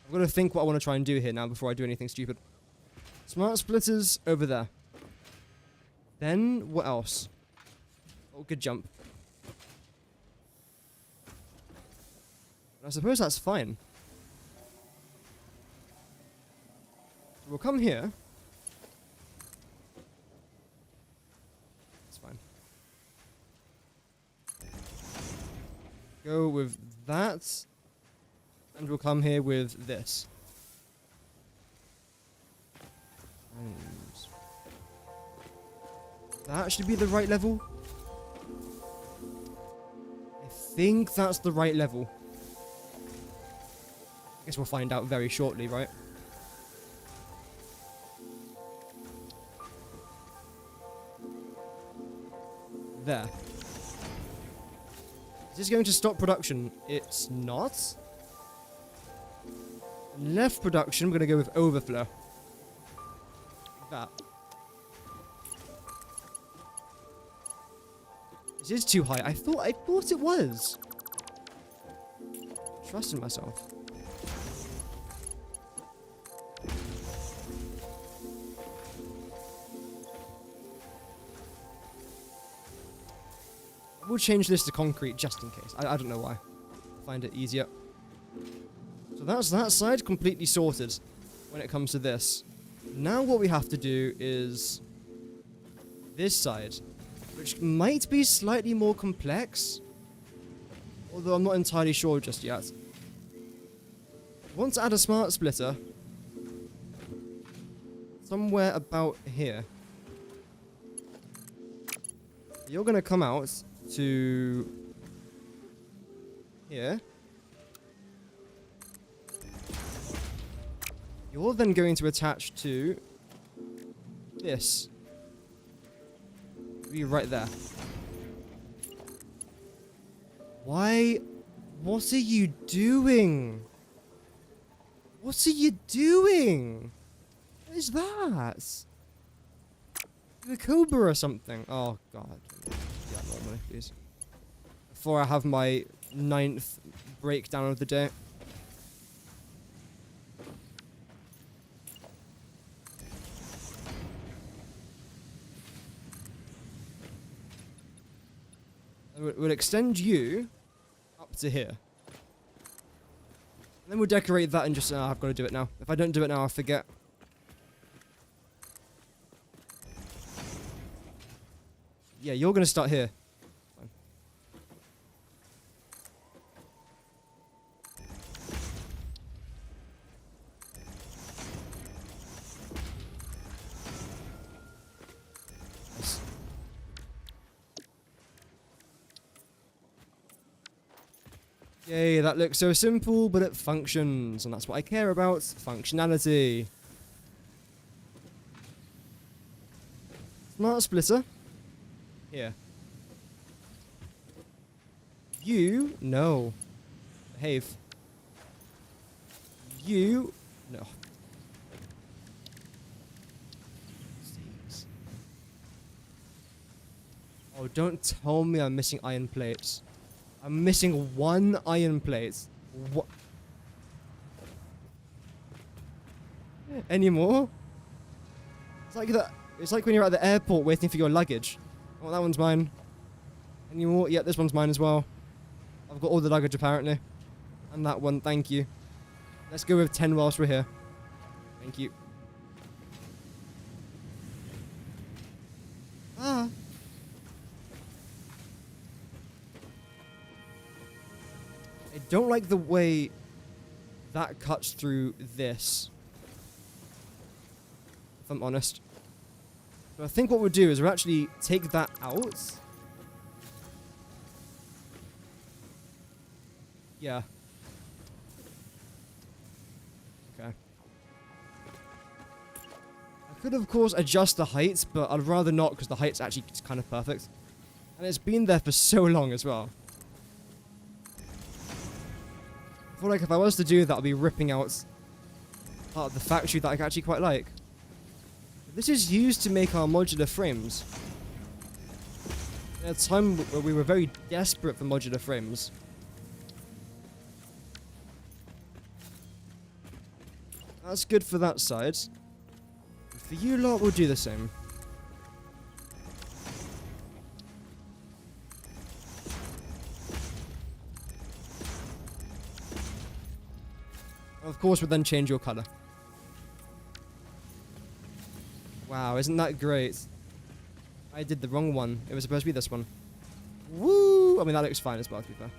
I'm going to think what I want to try and do here now before I do anything stupid. Smart splitters over there. Then, what else? Oh, good jump. I suppose that's fine. We'll come here. It's fine. Go with that. And we'll come here with this. And that should be the right level. I think that's the right level. I guess we'll find out very shortly, right? There. Is this going to stop production? It's not. Left production, we're going to go with overflow. That. This is too high. I thought it was. Trust in myself. We'll change this to concrete just in case. I don't know why. Find it easier. So that's that side completely sorted when it comes to this. Now what we have to do is this side, which might be slightly more complex, although I'm not entirely sure just yet. I want to add a smart splitter somewhere about here. You're going to come out to here. You're then going to attach to this. Be right there. Why? What are you doing? What are you doing? What is that? The Cobra or something? Oh god. Yeah, normally, please. Before I have my 9th breakdown of the day. We'll extend you up to here. And then we'll decorate that and just... I've got to do it now. If I don't do it now, I'll forget. Yeah, you're going to start here. Fine. Nice. Yay, that looks so simple, but it functions. And that's what I care about. Functionality. Smart splitter. Here. You, no. Behave. You, no. Oh, don't tell me I'm missing iron plates. I'm missing 1 iron plate. What? Any more? It's like that. It's like when you're at the airport waiting for your luggage. Oh, that one's mine. Any more? Yeah, this one's mine as well. I've got all the luggage apparently. And that one, thank you. Let's go with 10 whilst we're here. Thank you. Ah. I don't like the way that cuts through this. If I'm honest. So I think what we'll do is we'll actually take that out. Yeah. Okay. I could, of course, adjust the height, but I'd rather not because the height's actually kind of perfect. And it's been there for so long as well. I feel like if I was to do that, I'd be ripping out part of the factory that I actually quite like. This is used to make our modular frames. At a time where we were very desperate for modular frames. That's good for that side. For you lot, we'll do the same. Of course, we'll then change your color. Wow, isn't that great? I did the wrong one. It was supposed to be this one. Woo! I mean, that looks fine as well, to be fair.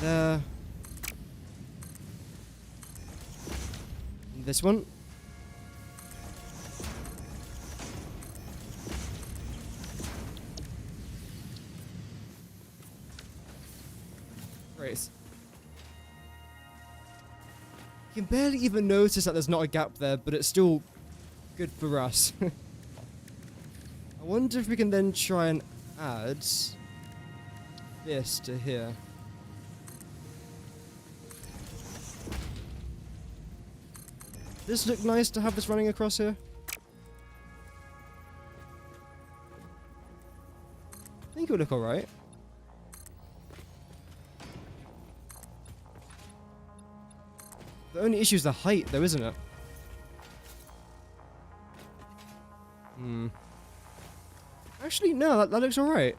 There. This one. Great. You can barely even notice that there's not a gap there, but it's still good for us. I wonder if we can then try and add this to here. Does this look nice to have this running across here? I think it'll look alright. The only issue is the height, though, isn't it? Hmm. Actually, no, that looks alright.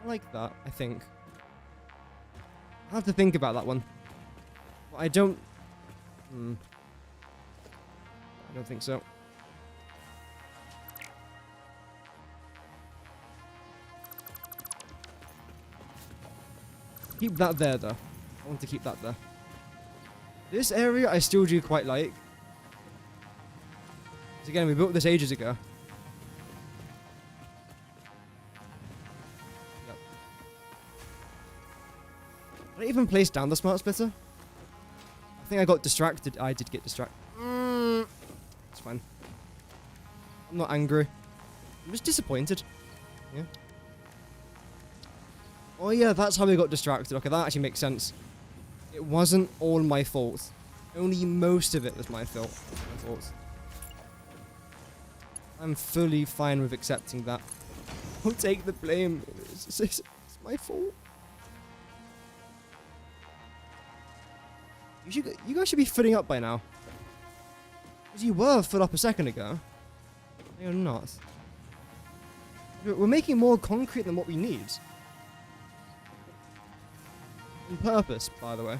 I like that, I think. I'll have to think about that one. But I don't... I don't think so. Keep that there, though. I want to keep that there. This area I still do quite like. Because again, we built this ages ago. Yep. Did I even place down the smart splitter? I think I got distracted. I did get distracted. It's fine. I'm not angry. I'm just disappointed. Yeah. Oh yeah, that's how we got distracted. Okay, that actually makes sense. It wasn't all my fault. Only most of it was my fault. I'm fully fine with accepting that. Don't take the blame. It's my fault. You guys should be filling up by now. Because you were full up a second ago. No, you're not. We're making more concrete than what we need. On purpose, by the way.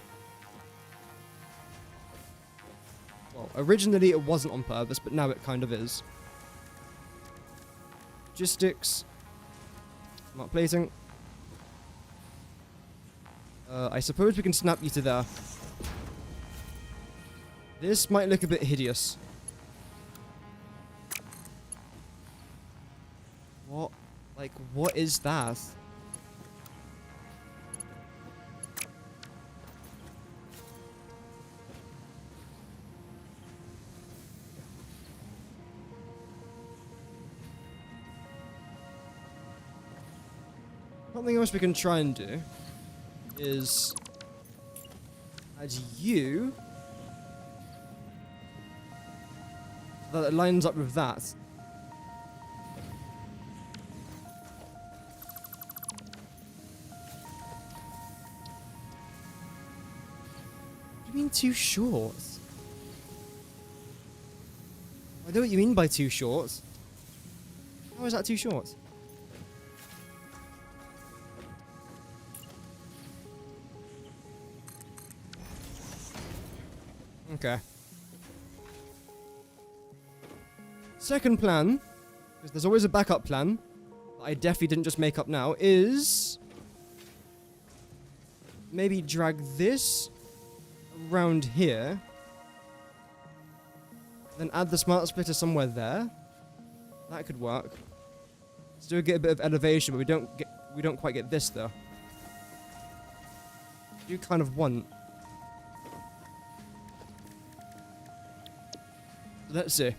Well, originally it wasn't on purpose, but now it kind of is. Logistics. Smart plating. I suppose we can snap you to there. This might look a bit hideous. What? Like, what is that? Something else we can try and do is add you. That it lines up with that. What do you mean too short? I know what you mean by too short. How is that too short? Okay. Second plan, because there's always a backup plan, that I definitely didn't just make up now, is maybe drag this around here, then add the smart splitter somewhere there. That could work. Still get a bit of elevation, but we don't quite get this though. You kind of want. Let's see.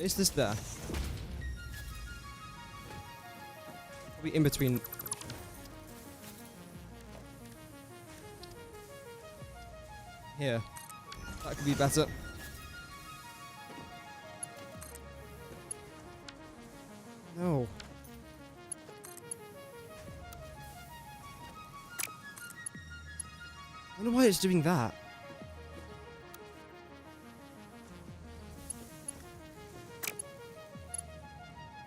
Is this there? Probably in between. Here. That could be better. No. I wonder why it's doing that.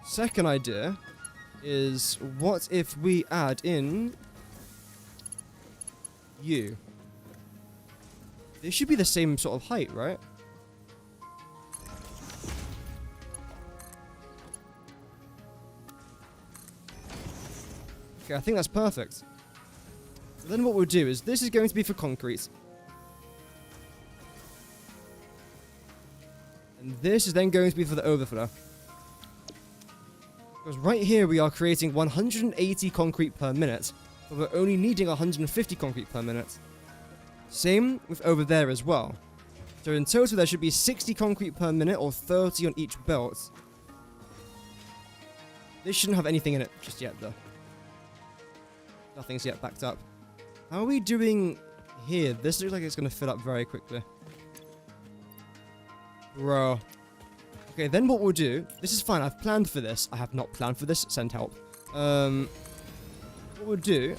Second idea is, what if we add in you? They should be the same sort of height, right? Okay, I think that's perfect. So then what we'll do is, this is going to be for concrete. And this is then going to be for the overflow. Because right here we are creating 180 concrete per minute, but we're only needing 150 concrete per minute. Same with over there as well. So in total there should be 60 concrete per minute, or 30 on each belt. This shouldn't have anything in it just yet though. Nothing's yet backed up. How are we doing here? This looks like it's going to fill up very quickly. Bro. Okay, then what we'll do... This is fine, I've planned for this. I have not planned for this. Send help. What we'll do...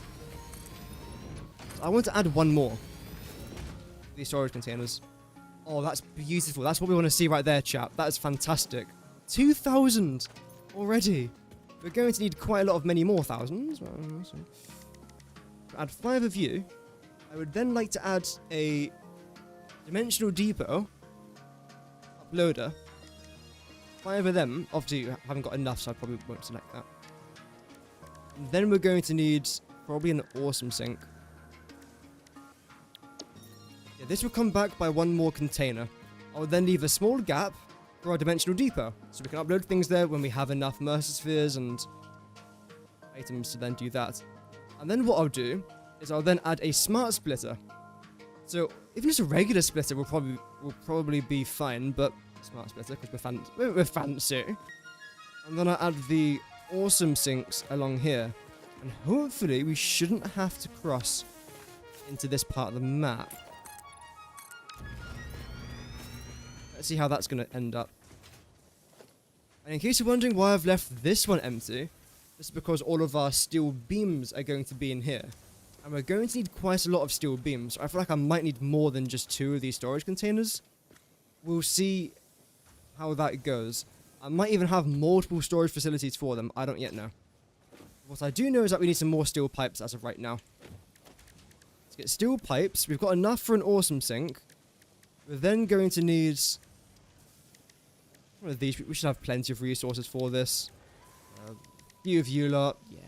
I want to add one more. These storage containers. Oh, that's beautiful. That's what we want to see right there, chap. That is fantastic. 2,000 already. We're going to need quite a lot of many more thousands. Add 5 of you. I would then like to add a dimensional depot uploader. 5 of them. Obviously, I haven't got enough, so I probably won't select that. And then we're going to need probably an awesome sink. Yeah, this will come back by one more container. I will then leave a small gap for our dimensional depot, so we can upload things there when we have enough Mercer spheres and items to then do that. And then what I'll do is I'll then add a smart splitter. So if it's a regular splitter, we'll probably be fine, but smart splitter because we're fancy. And then I'll add the awesome sinks along here, and hopefully we shouldn't have to cross into this part of the map. Let's see how that's going to end up. And in case you're wondering why I've left this one empty, this is because all of our steel beams are going to be in here. And we're going to need quite a lot of steel beams. So I feel like I might need more than just 2 of these storage containers. We'll see how that goes. I might even have multiple storage facilities for them. I don't yet know. What I do know is that we need some more steel pipes as of right now. Let's get steel pipes. We've got enough for an awesome sink. We're then going to need... one of these. We should have plenty of resources for this. Few of you lot. Yeah.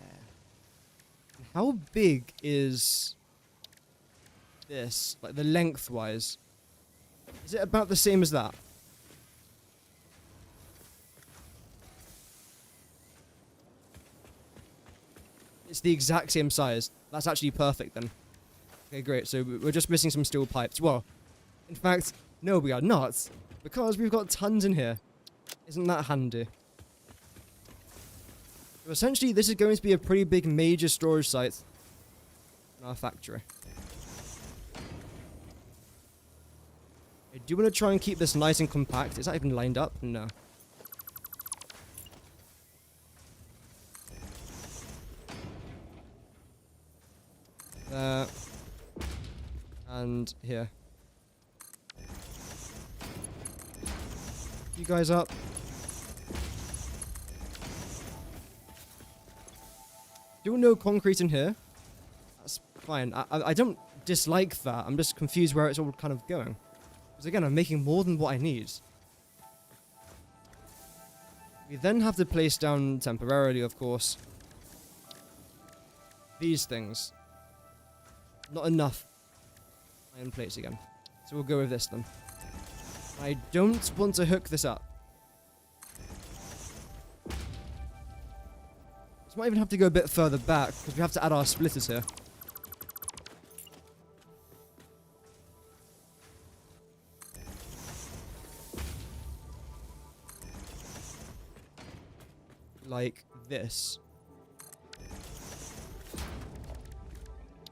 How big is this? Like the lengthwise? Is it about the same as that? It's the exact same size. That's actually perfect then. Okay, great. So we're just missing some steel pipes. Well, in fact, no, we are not. Because we've got tons in here. Isn't that handy? So essentially, this is going to be a pretty big major storage site in our factory. I do want to try and keep this nice and compact. Is that even lined up? No. There. And here. You guys up. Still no concrete in here. That's fine. I don't dislike that. I'm just confused where it's all kind of going. Because again, I'm making more than what I need. We then have to place down temporarily, of course, these things. Not enough iron plates again. So we'll go with this then. I don't want to hook this up. This might even have to go a bit further back, because we have to add our splitters here. Like this.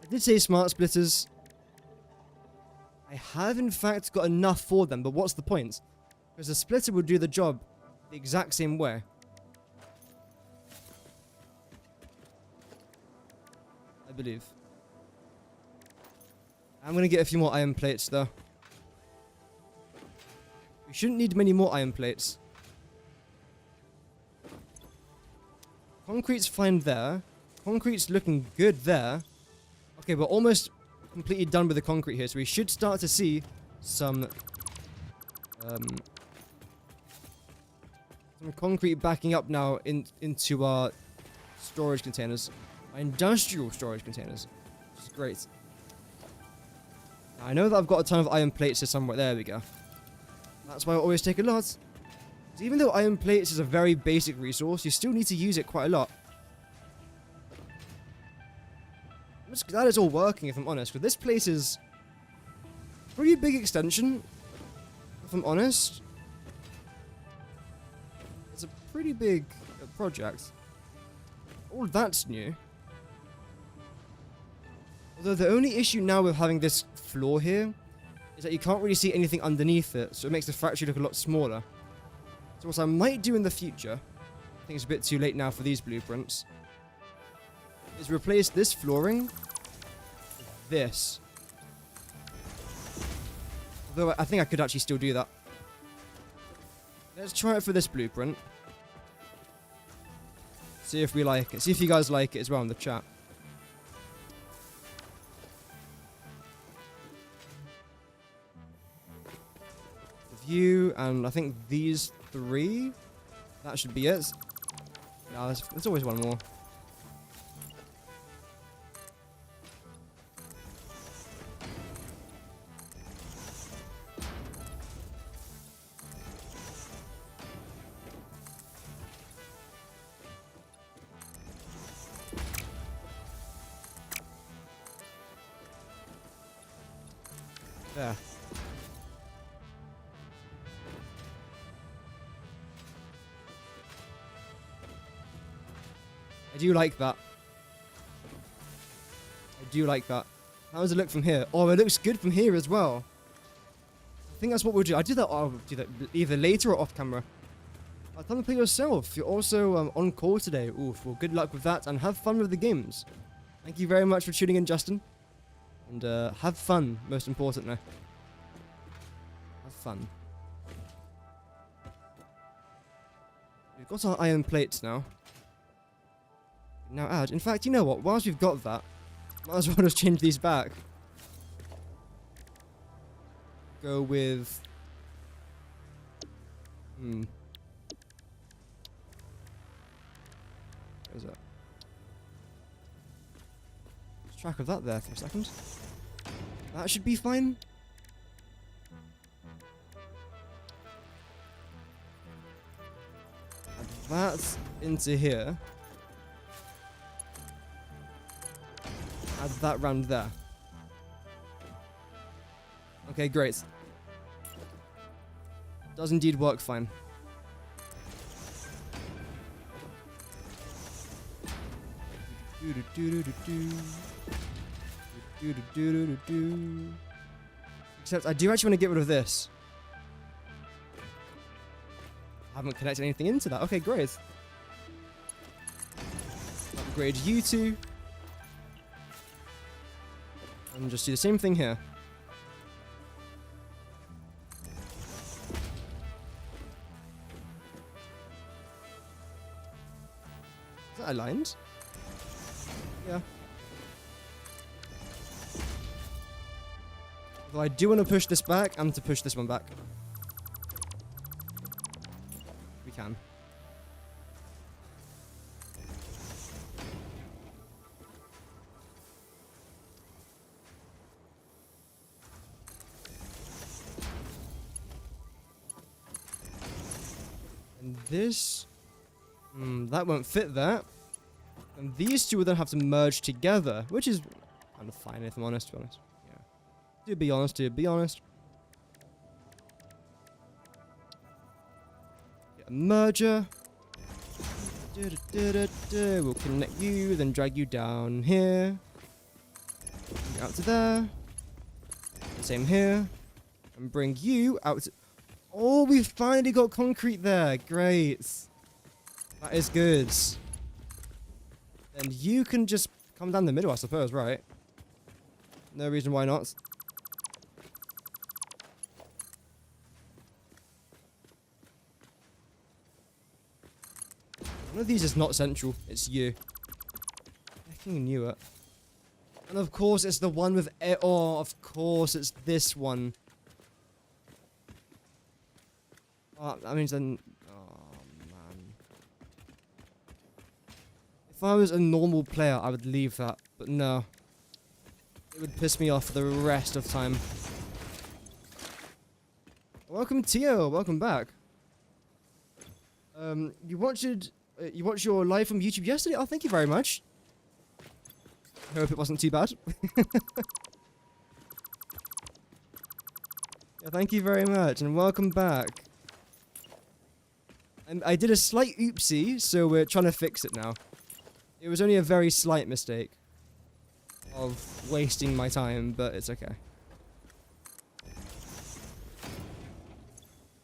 I did say smart splitters. I have in fact got enough for them, but what's the point? Because a splitter would do the job the exact same way. I believe. I'm going to get a few more iron plates though. We shouldn't need many more iron plates. Concrete's fine there. Concrete's looking good there. Okay, we're almost completely done with the concrete here, so we should start to see some concrete backing up now into our storage containers. Our industrial storage containers. Which is great. Now, I know that I've got a ton of iron plates here somewhere. There we go. That's why I always take a lot. So even though iron plates is a very basic resource, you still need to use it quite a lot. I'm just glad it's all working, if I'm honest, because this place is a pretty big extension, if I'm honest. It's a pretty big project. All that's new. Although the only issue now with having this floor here is that you can't really see anything underneath it, so it makes the factory look a lot smaller. So what I might do in the future, I think it's a bit too late now for these blueprints, is replace this flooring with this. Although I think I could actually still do that. Let's try it for this blueprint. See if we like it. See if you guys like it as well in the chat. View, and I think these 3. That should be it. No, there's always one more. There. I do like that. I do like that. How does it look from here? Oh, it looks good from here as well. I think that's what we'll do. I'll do that either later or off camera. Time to play yourself. You're also on call today. Oof. Well, good luck with that and have fun with the games. Thank you very much for tuning in, Justin. And have fun, most importantly. Have fun. We've got our iron plates now. Now add. In fact, you know what? Whilst we've got that, might as well just change these back. Go with... Where's that? Lose track of that there for a second. That should be fine. Add that into here. Add that round there. Okay, great. Does indeed work fine. Except I do actually want to get rid of this. I haven't connected anything into that. Okay, great. Upgrade you two. And just do the same thing here. Is that aligned? Yeah. Although I do want to push this back and to push this one back. We can. And this... that won't fit that. And these two will then have to merge together, which is kind of fine if I'm honest, to be honest. Yeah. To be honest. Get a merger. We'll connect you, then drag you down here. Out to there. The same here. And bring you out to... Oh, we finally got concrete there. Great. That is good. And you can just come down the middle, I suppose, right? No reason why not. One of these is not central. It's you. I fucking knew it. And of course, it's the one with... Oh, of course, it's this one. Oh, that means then... If I was a normal player, I would leave that, but no. It would piss me off for the rest of time. Welcome, Tio. Welcome back. You watched your live from YouTube yesterday? Oh, thank you very much. I hope it wasn't too bad. Yeah, thank you very much, and welcome back. And I did a slight oopsie, so we're trying to fix it now. It was only a very slight mistake of wasting my time, but it's okay.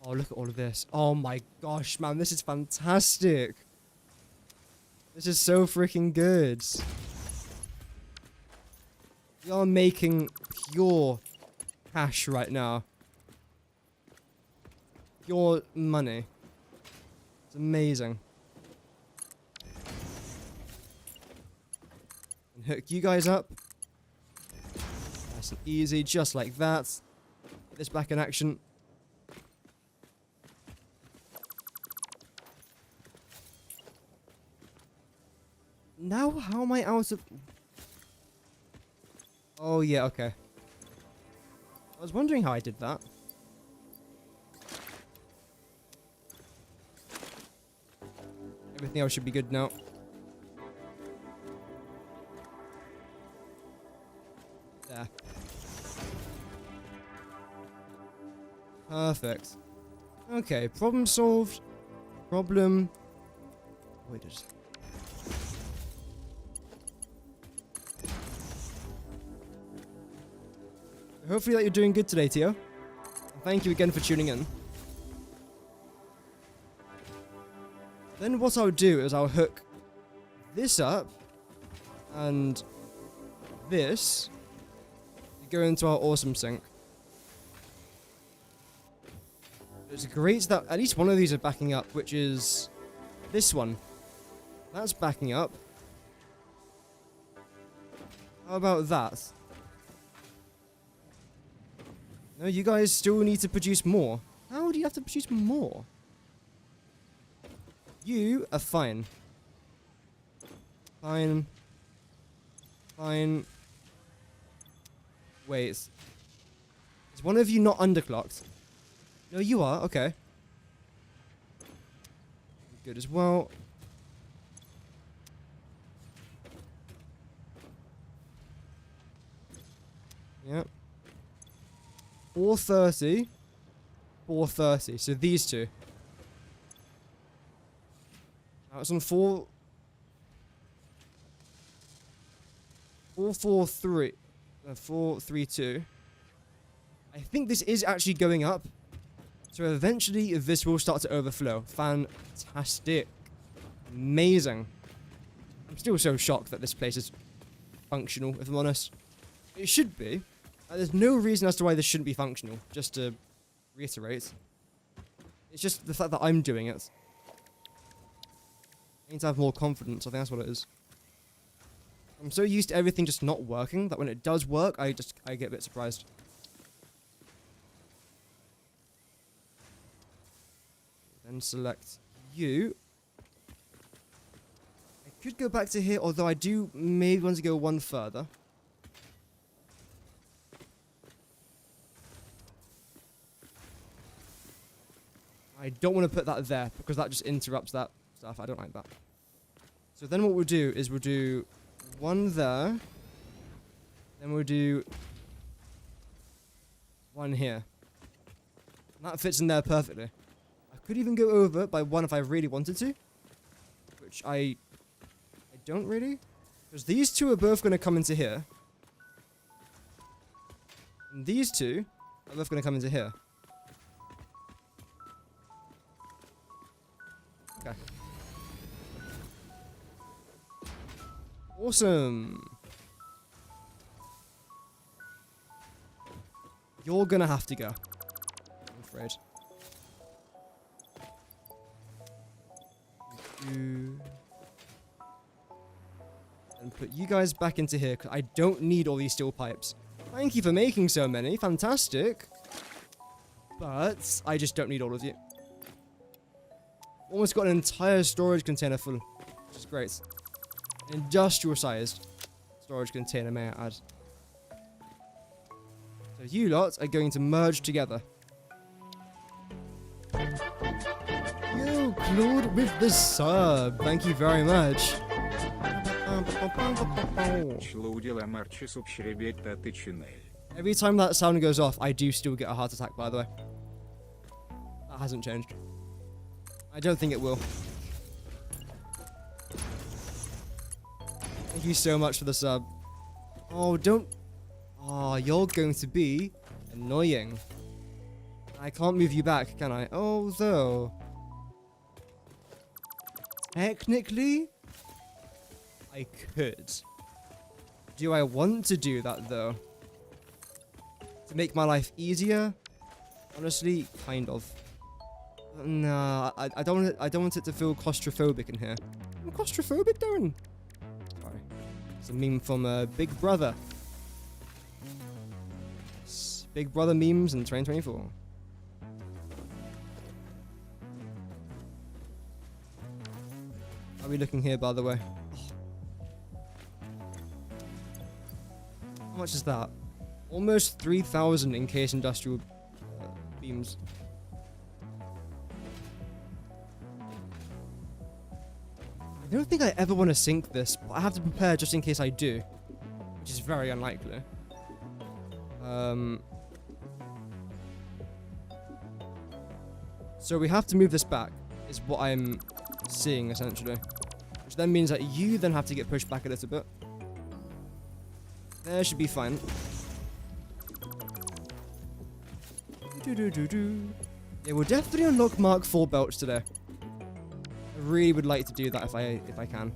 Oh, look at all of this. Oh my gosh, man, this is fantastic. This is so freaking good. We are making pure cash right now. Pure money. It's amazing. Hook you guys up. Nice and easy, just like that. Get this back in action. Now, how am I out of... Oh, yeah, okay. I was wondering how I did that. Everything else should be good now. There. Perfect. Okay, problem solved. Problem... Wait, hopefully that you're doing good today, Tio. Thank you again for tuning in. Then what I'll do is I'll hook this up and this to go into our awesome sink. It's great that at least one of these are backing up, which is this one. That's backing up. How about that? No, you guys still need to produce more. How do you have to produce more? You are fine. Fine. Fine. Wait. Is one of you not underclocked? No, you are. Okay. Good as well. Yep. 430. 430. So these two. Now it's on 443. 432. I think this is actually going up. So eventually this will start to overflow. Fantastic. Amazing. I'm still so shocked that this place is functional, if I'm honest. It should be. There's no reason as to why this shouldn't be functional, just to reiterate. It's just the fact that I'm doing it. I need to have more confidence, I think that's what it is. I'm so used to everything just not working that when it does work, I get a bit surprised. Then select you. I could go back to here, although I do maybe want to go one further. I don't want to put that there, because that just interrupts that stuff. I don't like that. So then what we'll do is we'll do one there. Then we'll do one here. And that fits in there perfectly. I could even go over by one if I really wanted to. Which I don't really. Because these two are both going to come into here. And these two are both going to come into here. Okay. Awesome. You're gonna have to go, I'm afraid. And put you guys back into here, because I don't need all these steel pipes. Thank you for making so many. Fantastic. But I just don't need all of you. Almost got an entire storage container full, which is great. Industrial sized storage container, may I add. So you lot are going to merge together. Yo, Claude with the sub. Thank you very much. Every time that sound goes off, I do still get a heart attack, by the way. That hasn't changed. I don't think it will. Thank you so much for the sub. Oh, don't... Oh, you're going to be annoying. I can't move you back, can I? Although... Technically... I could. Do I want to do that, though? To make my life easier? Honestly, kind of. Nah, I don't want it to feel claustrophobic in here. I'm claustrophobic, Darren. Sorry. It's a meme from Big Brother. Big Brother memes in 2024. How are we looking here, by the way? How much is that? Almost 3,000 in case industrial beams. I don't think I ever want to sink this, but I have to prepare just in case I do, which is very unlikely. So we have to move this back, is what I'm seeing essentially, which then means that you then have to get pushed back a little bit. There should be fine. Yeah, we'll definitely unlock Mark 4 belts today. I really would like to do that if I can.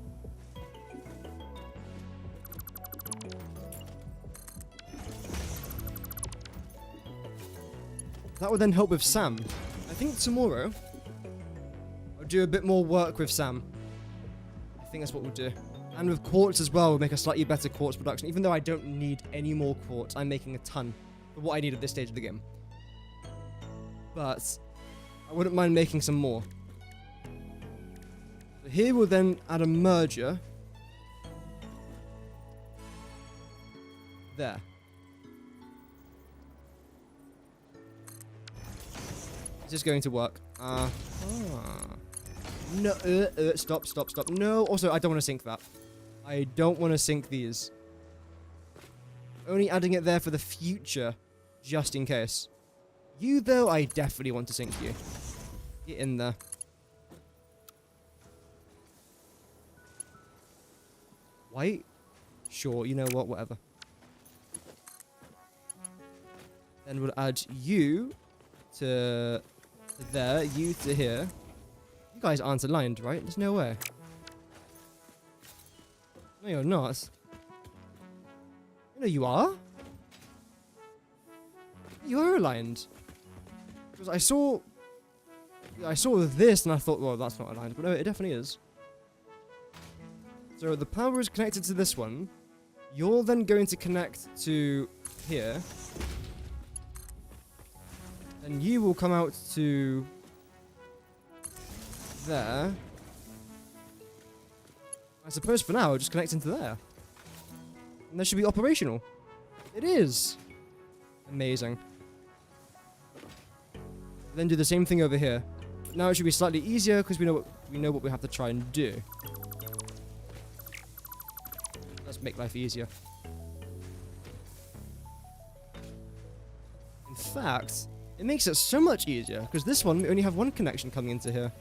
That would then help with Sam. I think tomorrow I'll do a bit more work with Sam. I think that's what we'll do. And with quartz as well, we'll make a slightly better quartz production. Even though I don't need any more quartz, I'm making a ton for what I need at this stage of the game. But I wouldn't mind making some more. So here we'll then add a merger. There. Is this going to work? No, stop. No, also, I don't want to sink that. I don't want to sink these. Only adding it there for the future just in case. You, though, I definitely want to sink you. Get in there. White? Sure, you know what, whatever. Then we'll add you to there, you to here. You guys aren't aligned, right? There's no way. No, you're not. No, you are? You are aligned. Because I saw this and I thought, well, that's not aligned. But no, it definitely is. So the power is connected to this one. You're then going to connect to here. And you will come out to there. I suppose for now, just connect into there. And that should be operational. It is. Amazing. Then do the same thing over here. But now it should be slightly easier because we know what we have to try and do. Let's make life easier. In fact, it makes it so much easier because this one we only have one connection coming into here.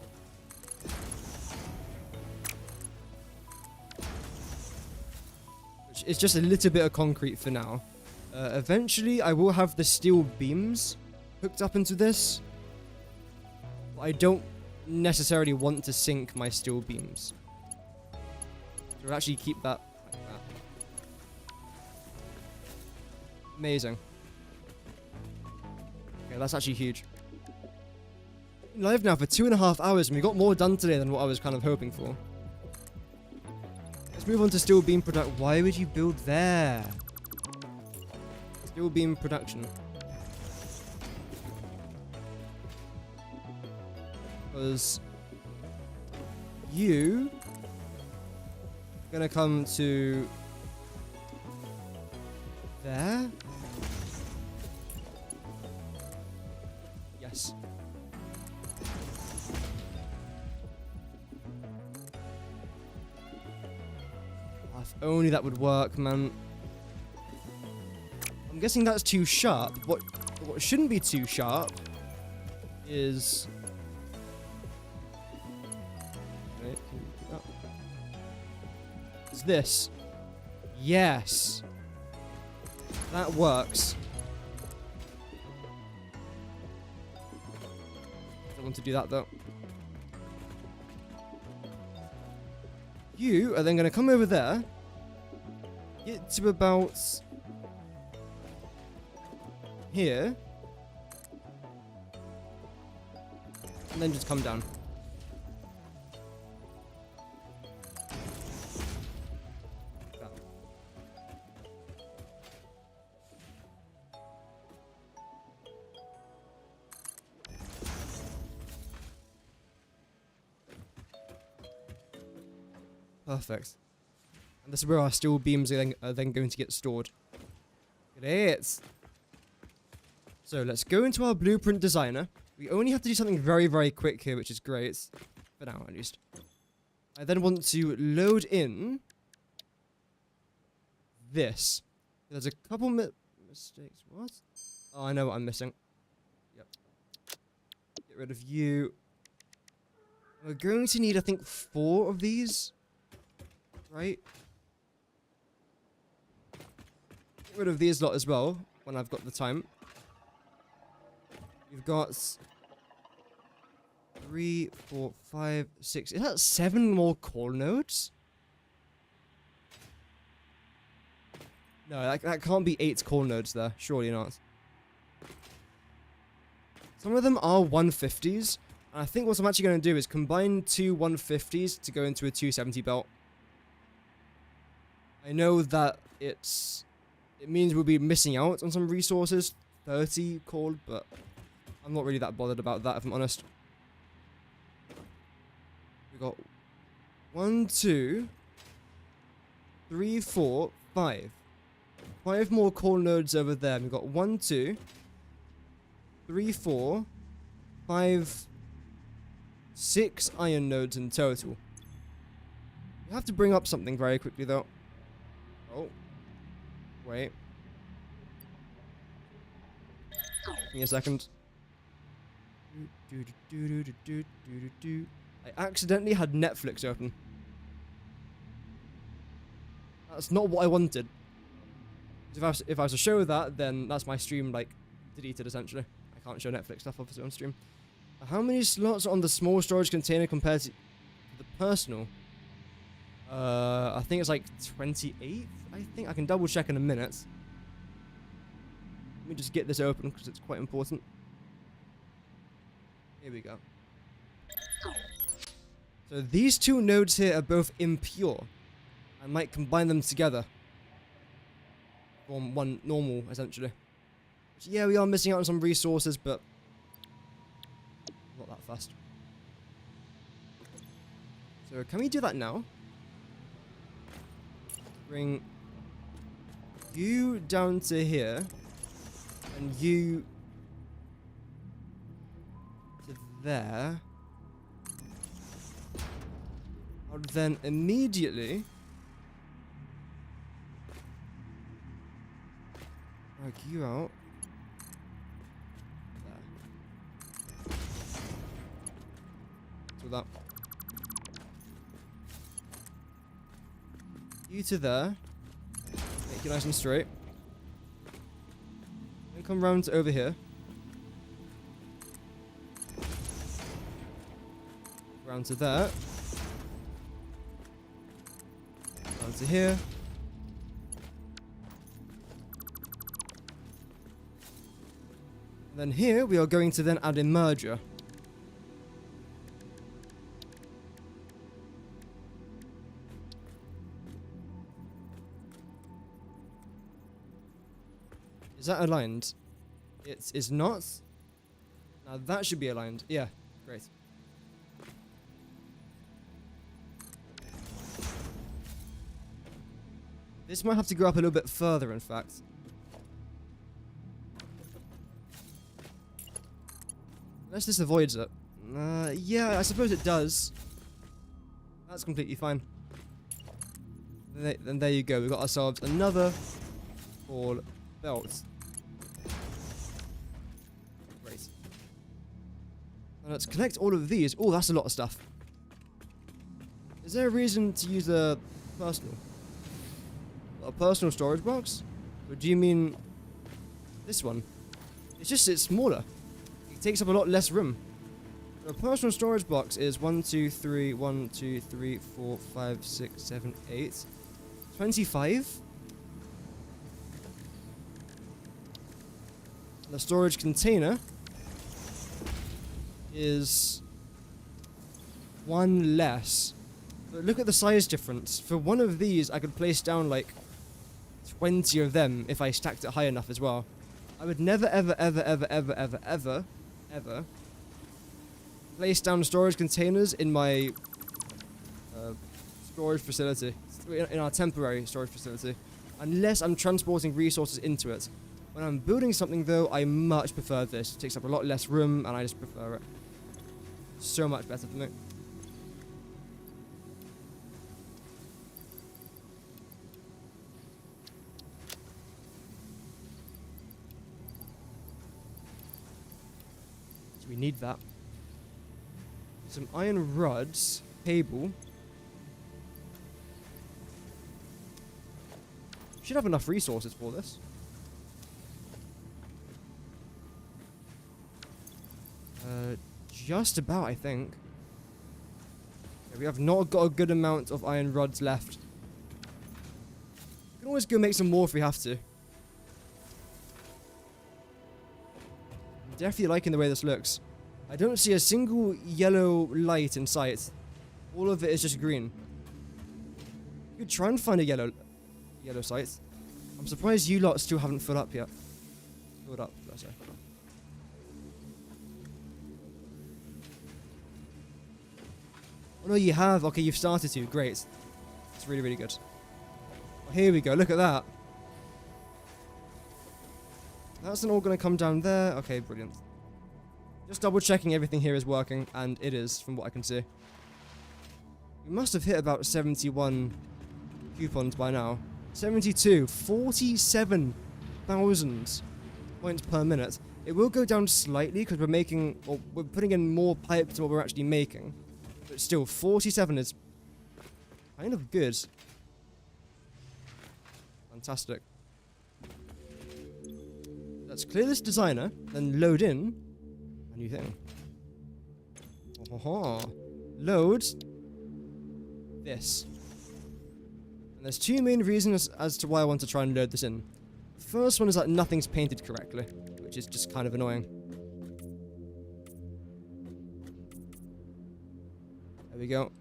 Which is just a little bit of concrete for now. Eventually, I will have the steel beams hooked up into this. But I don't necessarily want to sink my steel beams. So we'll actually keep that like that. Amazing. Okay, that's actually huge. Been live now for 2.5 hours and we got more done today than what I was kind of hoping for. Let's move on to steel beam production. Why would you build there? Steel beam production. Because you are gonna come to there. Yes. If only that would work, man. I'm guessing that's too sharp. What shouldn't be too sharp is... Wait, can you do that? Is this. Yes. That works. Don't want to do that though. You are then going to come over there. Get to about here. And then just come down. Perfect. And this is where our steel beams are then going to get stored. Great. So let's go into our blueprint designer. We only have to do something very, very quick here, which is great. For now, at least. I then want to load in this. There's a couple mistakes. What? Oh, I know what I'm missing. Yep. Get rid of you. We're going to need, I think, 4 of these. Right? Get rid of these lot as well, when I've got the time. You've got 3, 4, 5, 6. Is that 7 more core nodes? No, that can't be 8 core nodes there. Surely not. Some of them are 150s. And I think what I'm actually going to do is combine 2 150s to go into a 270 belt. I know that it means we'll be missing out on some resources. 30 called, but I'm not really that bothered about that, if I'm honest. We got 1, 2, 3, 4, 5. 5 more core nodes over there. We've got 1, 2, 3, 4, 5, 6 iron nodes in total. We have to bring up something very quickly, though. Oh. Wait. Give me a second. I accidentally had Netflix open. That's not what I wanted. If I was to show that, then that's my stream, like, deleted, essentially. I can't show Netflix stuff, obviously, on stream. How many slots on the small storage container compared to the personal? I think it's like 28, I think. I can double check in a minute. Let me just get this open, because it's quite important. Here we go. So these two nodes here are both impure. I might combine them together. Form one normal, essentially. Which, yeah, we are missing out on some resources, but not that fast. So can we do that now? Bring you down to here, and you to there. I'll then immediately drag you out. There. So that. You to there. Make it nice and straight. Then come round to over here. Round to there. Round to here. And then here we are going to then add a merger. Is that aligned? It is not. Now that should be aligned. Yeah, great. This might have to go up a little bit further, in fact. Unless this avoids it. Yeah, I suppose it does. That's completely fine. Then there you go. We've got ourselves another ball belt. Great. And let's connect all of these. Oh, that's a lot of stuff. Is there a reason to use a personal storage box? Or do you mean this one? It's smaller. It takes up a lot less room. A personal storage box is 1, 2, 3, 1, 2, 3, 4, 5, 6, 7, 8. 25? The storage container is 1 less. But look at the size difference. For one of these, I could place down like 20 of them if I stacked it high enough as well. I would never, ever, ever, ever, ever, ever, ever, ever place down storage containers in my storage facility, in our temporary storage facility, unless I'm transporting resources into it. When I'm building something, though, I much prefer this. It takes up a lot less room, and I just prefer it. So much better for me. So we need that. Some iron rods, cable. Should have enough resources for this. Just about, I think. Yeah, we have not got a good amount of iron rods left. We can always go make some more if we have to. I'm definitely liking the way this looks. I don't see a single yellow light in sight. All of it is just green. You could try and find a yellow sight. I'm surprised you lot still haven't filled up yet. Filled up, let's say. Oh no, you have. Okay, you've started to. Great. It's really, really good. Well, here we go. Look at that. That's all going to come down there. Okay, brilliant. Just double checking everything here is working, and it is, from what I can see. We must have hit about 71 coupons by now. 72. 47,000 points per minute. It will go down slightly because we're putting in more pipe to what we're actually making. But still, 47 is kind of good. Fantastic. Let's clear this designer, then load in a new thing. Load this. And there's two main reasons as to why I want to try and load this in. The first one is that nothing's painted correctly, which is just kind of annoying. There we go.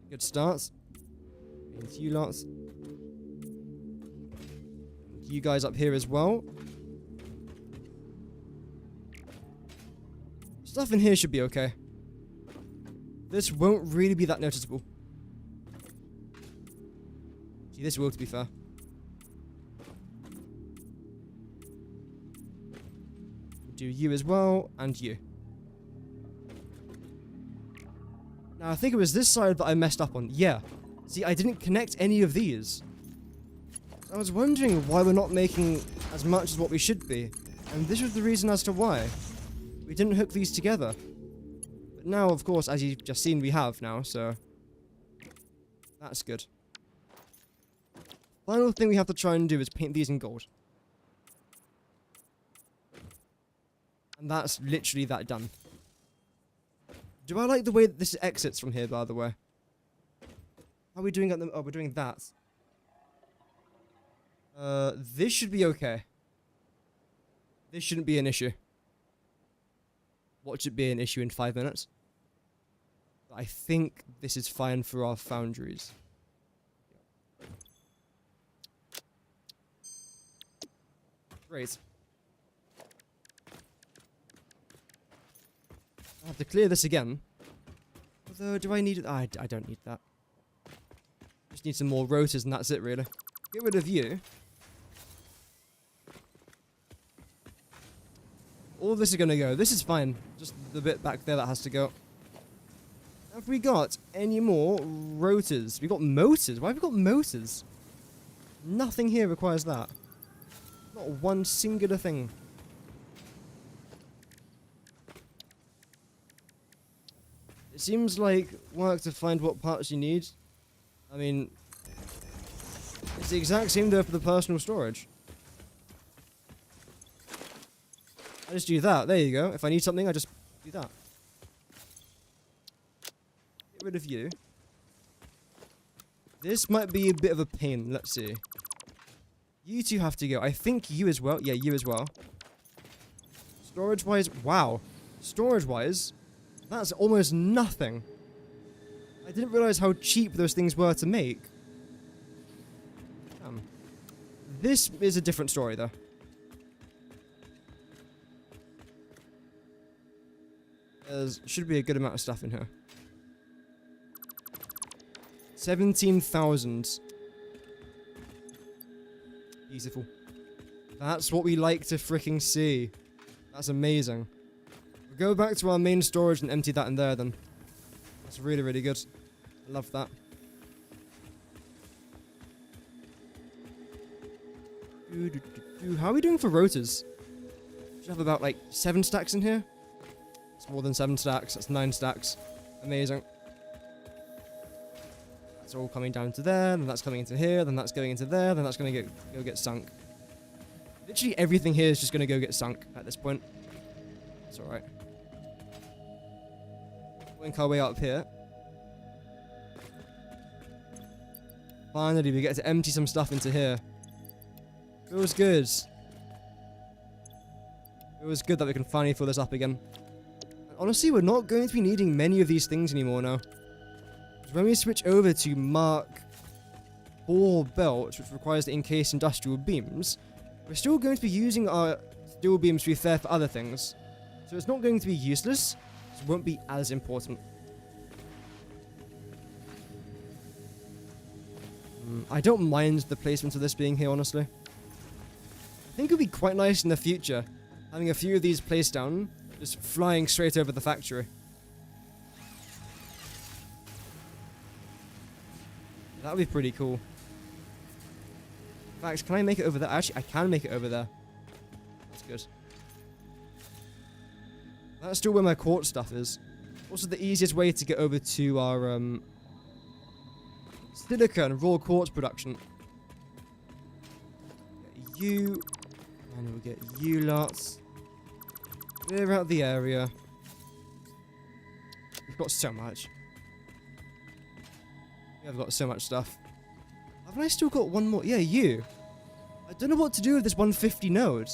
Good start. Into you lots. You guys up here as well. Stuff in here should be okay. This won't really be that noticeable. See, this will, to be fair. Do you as well, and you. Now, I think it was this side that I messed up on. Yeah. See, I didn't connect any of these. I was wondering why we're not making as much as what we should be. And this was the reason as to why. We didn't hook these together. But now, of course, as you've just seen, we have now, so... That's good. Final thing we have to try and do is paint these in gold. And that's literally that done. Do I like the way that this exits from here, by the way? How are we doing at the... Oh, we're doing that. This should be okay. This shouldn't be an issue. What should be an issue in 5 minutes? I think this is fine for our foundries. Great. I have to clear this again. Although, do I need it? I don't need that. Just need some more rotors and that's it, really. Get rid of you. All this is going to go. This is fine. Just the bit back there that has to go. Have we got any more rotors? We got motors. Why have we got motors? Nothing here requires that. Not one singular thing. It seems like work to find what parts you need. I mean, it's the exact same though for the personal storage. I just do that. There you go. If I need something, I just do that. Get rid of you. This might be a bit of a pain. Let's see. You two have to go. I think you as well. Yeah, you as well. Storage-wise, wow. Storage-wise, that's almost nothing. I didn't realize how cheap those things were to make. This is a different story, though. There should be a good amount of stuff in here. 17,000. Beautiful. That's what we like to freaking see. That's amazing. We'll go back to our main storage and empty that in there then. That's really, really good. I love that. How are we doing for rotors? Should have about like 7 stacks in here. It's more than 7 stacks. That's 9 stacks. Amazing. That's all coming down to there, then that's coming into here, then that's going into there, then that's going to go get sunk. Literally everything here is just going to go get sunk at this point. It's alright. Link our way up here. Finally, we get to empty some stuff into here. Feels good. Feels good that we can finally fill this up again. And honestly, we're not going to be needing many of these things anymore now. When we switch over to Mark 4 belts, which requires the encased industrial beams, we're still going to be using our steel beams to be fair for other things. So it's not going to be useless, it won't be as important. I don't mind the placement of this being here, honestly. I think it would be quite nice in the future, having a few of these placed down, just flying straight over the factory. That would be pretty cool. In fact, can I make it over there? Actually, I can make it over there. That's good. That's still where my quartz stuff is. Also the easiest way to get over to our silica and raw quartz production. Get you, and we'll get you lots. Clear out the area. We've got so much. Yeah, I've got so much stuff. Haven't I still got one more? Yeah, you. I don't know what to do with this 150 node.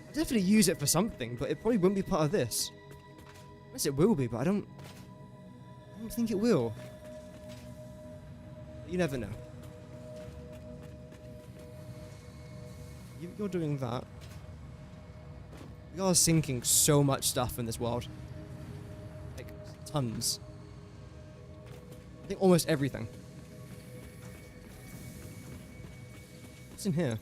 I'll definitely use it for something, but it probably won't be part of this. Unless it will be, but I don't think it will. You never know. You're doing that. We are sinking so much stuff in this world. Like, tons. I think almost everything. What's in here?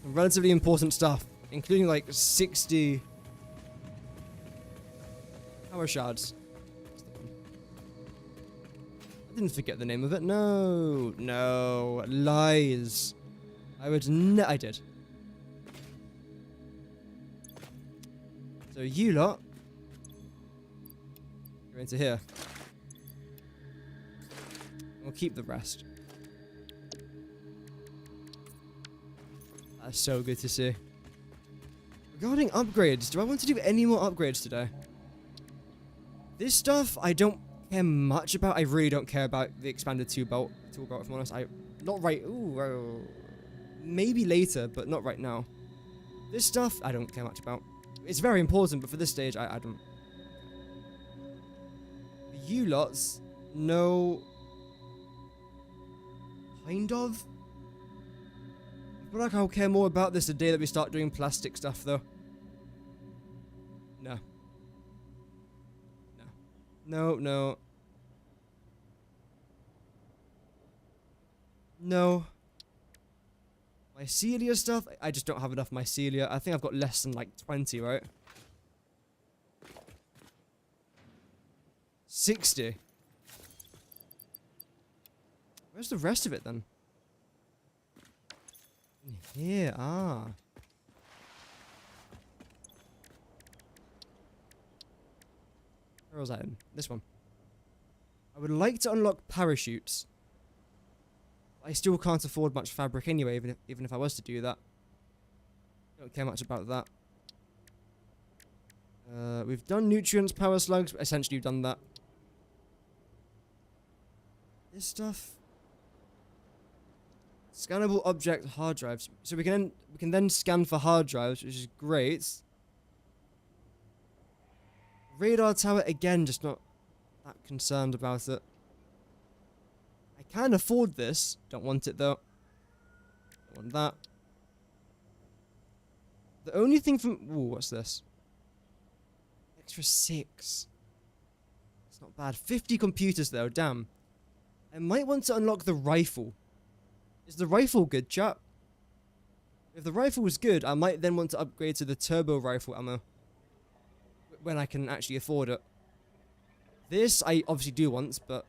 Relatively important stuff, including like 60 power shards. I didn't forget the name of it. No, no, lies. I would I did. So you lot go into here. We'll keep the rest. That's so good to see. Regarding upgrades, do I want to do any more upgrades today? This stuff I don't care much about. I really don't care about the expanded tool belt, if I'm honest. Not right. Ooh, maybe later, but not right now. This stuff I don't care much about. It's very important, but for this stage, I don't. You lots, no. Kind of. I feel like I'll care more about this the day that we start doing plastic stuff, though. No. No. No. No. Mycelia stuff, I just don't have enough mycelia. I think I've got less than like 20, right? 60. Where's the rest of it then? Here, ah. Where was that in? This one. I would like to unlock parachutes. I still can't afford much fabric anyway, even if I was to do that. Don't care much about that. We've done nutrients, power slugs. Essentially, we've done that. This stuff. Scannable object hard drives. So we can then scan for hard drives, which is great. Radar tower again, just not that concerned about it. I can afford this. Don't want it though. Don't want that. The only thing from ooh, what's this? Extra 6. It's not bad. 50 computers though. Damn. I might want to unlock the rifle. Is the rifle good, chat? If the rifle was good, I might then want to upgrade to the turbo rifle ammo. When I can actually afford it. This I obviously do want, but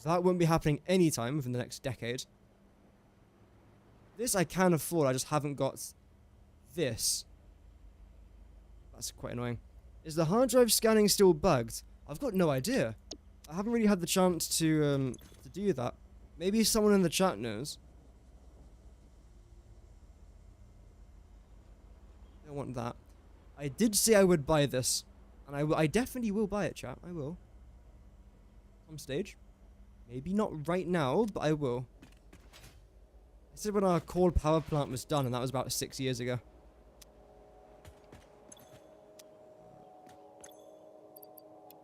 that won't be happening anytime within the next decade. This I can afford, I just haven't got this. That's quite annoying. Is the hard drive scanning still bugged? I've got no idea. I haven't really had the chance to do that. Maybe someone in the chat knows. I don't want that. I did say I would buy this. And I definitely will buy it, chat. I will. Some stage. Maybe not right now, but I will. I said when our coal power plant was done, and that was about 6 years ago.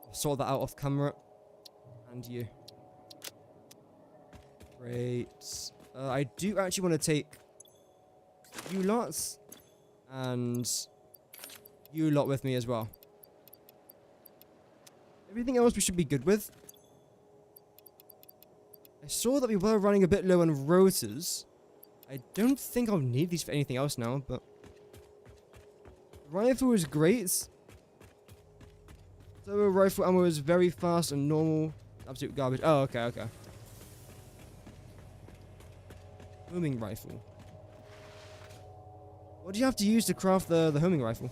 I'll sort that out off camera. And you. Great. I do actually want to take you lots and you lot with me as well. Everything else we should be good with. I saw that we were running a bit low on rotors. I don't think I'll need these for anything else now, but rifle is great. Turbo rifle ammo is very fast and normal. Absolute garbage. Oh, okay. Booming rifle. What do you have to use to craft the homing rifle?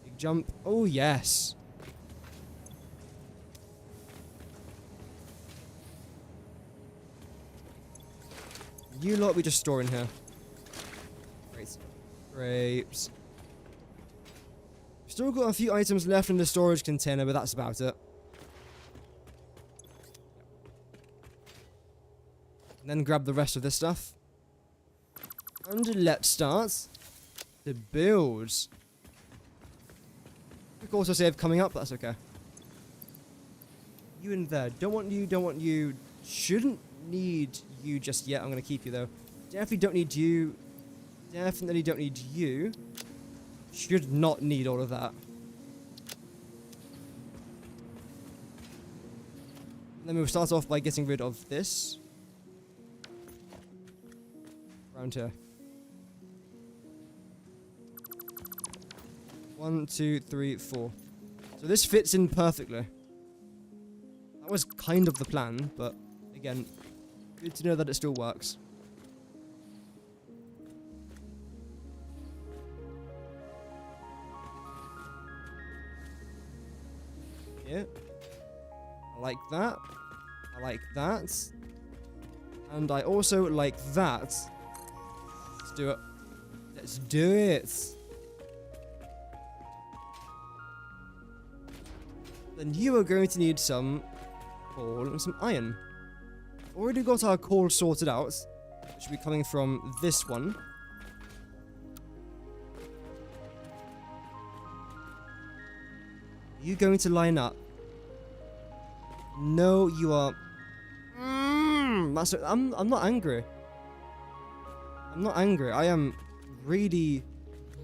Big jump. Oh, yes. You lot we just store in here. Great. Grapes. Still got a few items left in the storage container, but that's about it. And then grab the rest of this stuff. And let's start to build. Quick auto save coming up, that's okay. You in there. Don't want you, don't want you. Shouldn't need you just yet. I'm going to keep you though. Definitely don't need you. Definitely don't need you. Should not need all of that. And then we'll start off by getting rid of this. Around here. 1, 2, 3, 4. So this fits in perfectly. That was kind of the plan, but again, good to know that it still works. Yeah. I like that. I like that. And I also like that. Let's do it. Let's do it. Then you are going to need some coal and some iron. Already got our coal sorted out. It should be coming from this one. Are you going to line up? No, you are. I'm not angry. I'm not angry. I am really,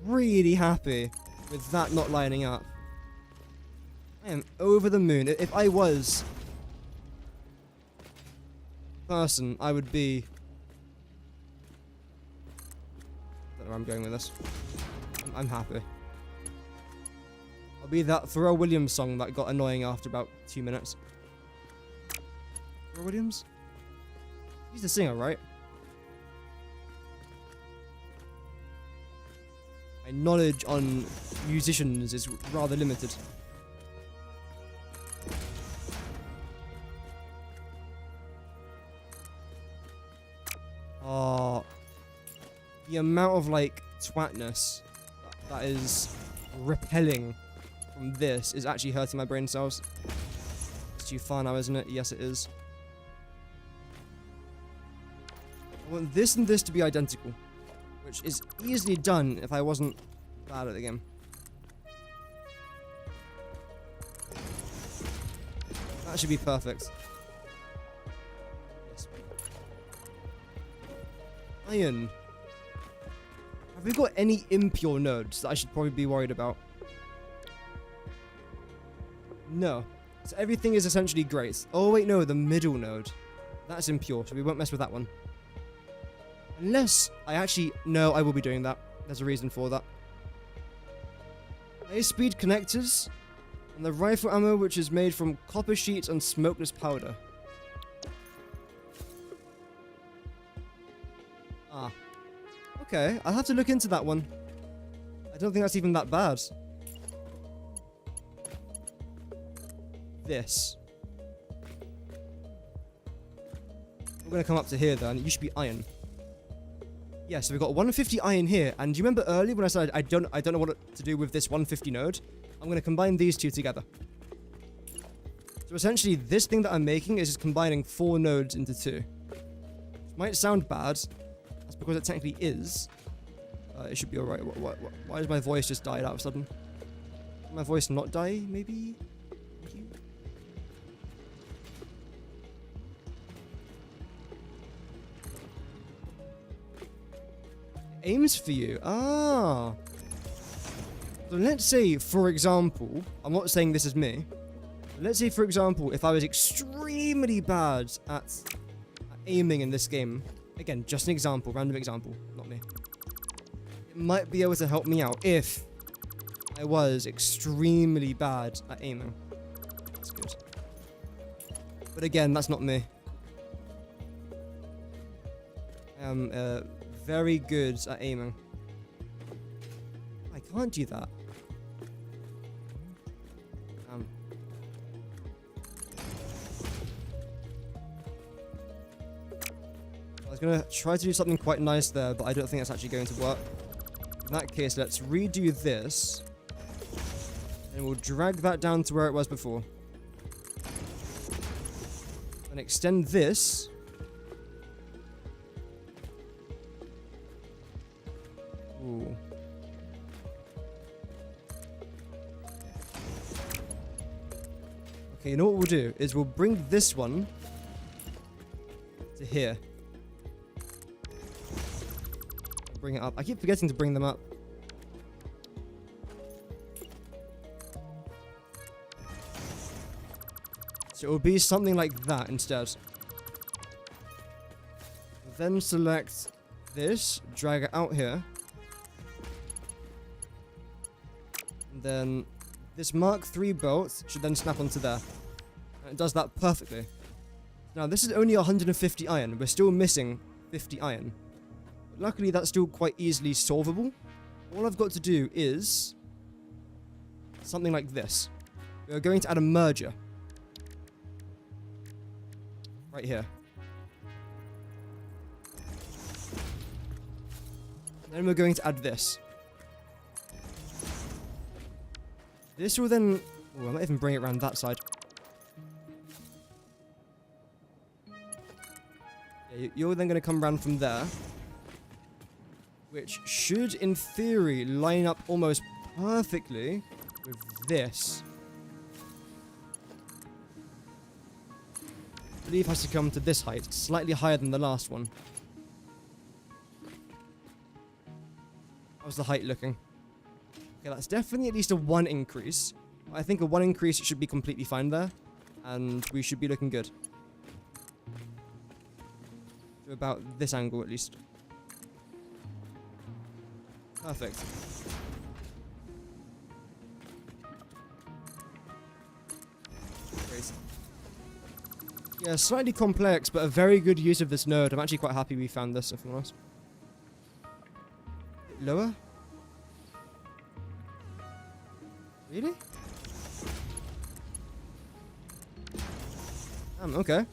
really happy with that not lining up. I am over the moon. If I was a person, I would be. I don't know where I'm going with this. I'm happy. I'll be that Pharrell Williams song that got annoying after about 2 minutes. Pharrell Williams? He's the singer, right? My knowledge on musicians is rather limited. Oh, the amount of like twatness that is repelling from this is actually hurting my brain cells. It's too far now, isn't it? Yes, it is. I want this and this to be identical, which is easily done if I wasn't bad at the game. That should be perfect. Iron. Have we got any impure nodes that I should probably be worried about? No. So everything is essentially great. Oh wait, no, the middle node. That's impure, so we won't mess with that one. Unless I actually... No, I will be doing that. There's a reason for that. High-speed connectors. And the rifle ammo, which is made from copper sheets and smokeless powder. Ah. Okay, I'll have to look into that one. I don't think that's even that bad. This. We're going to come up to here, though, and it should be iron. Yeah, so we've got 150 iron here, and do you remember earlier when I said I don't know what to do with this 150 node? I'm going to combine these two together. So essentially, this thing that I'm making is just combining 4 nodes into 2. Which might sound bad. That's because it technically is. It should be alright. Why does my voice just die out of a sudden? Did my voice not die, maybe? Thank you. Aims for you. Ah. So let's say, for example, I'm not saying this is me. But let's say, for example, if I was extremely bad at aiming in this game. Again, just an example, random example, not me. It might be able to help me out if I was extremely bad at aiming. That's good. But again, that's not me. I am very good at aiming. I can't do that. I was going to try to do something quite nice there, but I don't think that's actually going to work. In that case, let's redo this. And we'll drag that down to where it was before. And extend this. Ooh. Okay, you know what we'll do? Is we'll bring this one to here. Bring it up. I keep forgetting to bring them up. So it will be something like that instead. Then select this, drag it out here. And then this Mark III bolt should then snap onto there. And it does that perfectly. Now this is only 150 iron. We're still missing 50 iron. But luckily that's still quite easily solvable. All I've got to do is something like this. We're going to add a merger. Right here. Then we're going to add this. This will then... Oh, I might even bring it around that side. Yeah, you're then going to come around from there. Which should, in theory, line up almost perfectly with this. I believe it has to come to this height, slightly higher than the last one. How's the height looking? Okay, that's definitely at least a 1 increase. I think a 1 increase should be completely fine there. And we should be looking good. To about this angle at least. Perfect. Great. Yeah, slightly complex, but a very good use of this node. I'm actually quite happy we found this, if I'm honest. Lower? Really? Okay.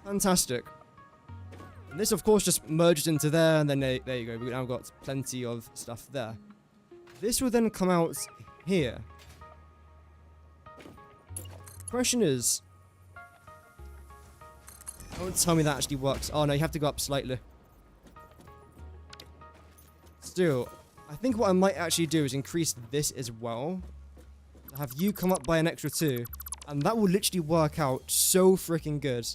Fantastic. And this, of course, just merged into there, and then there you go. We've now got plenty of stuff there. This will then come out here. Question is... Don't tell me that actually works. Oh, no, you have to go up slightly. Still, I think what I might actually do is increase this as well. Have you come up by an extra 2. And that will literally work out so freaking good.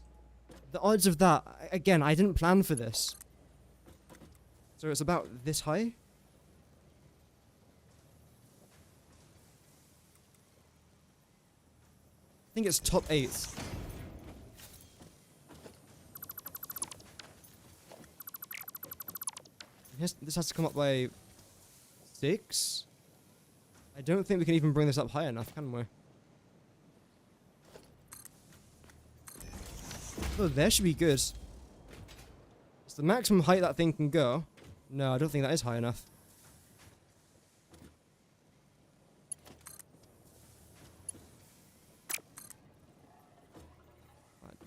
The odds of that, again, I didn't plan for this. So it's about this high. I think it's top 8. This has to come up by 6. I don't think we can even bring this up high enough, can we? Oh, there should be good. It's the maximum height that thing can go. No, I don't think that is high enough.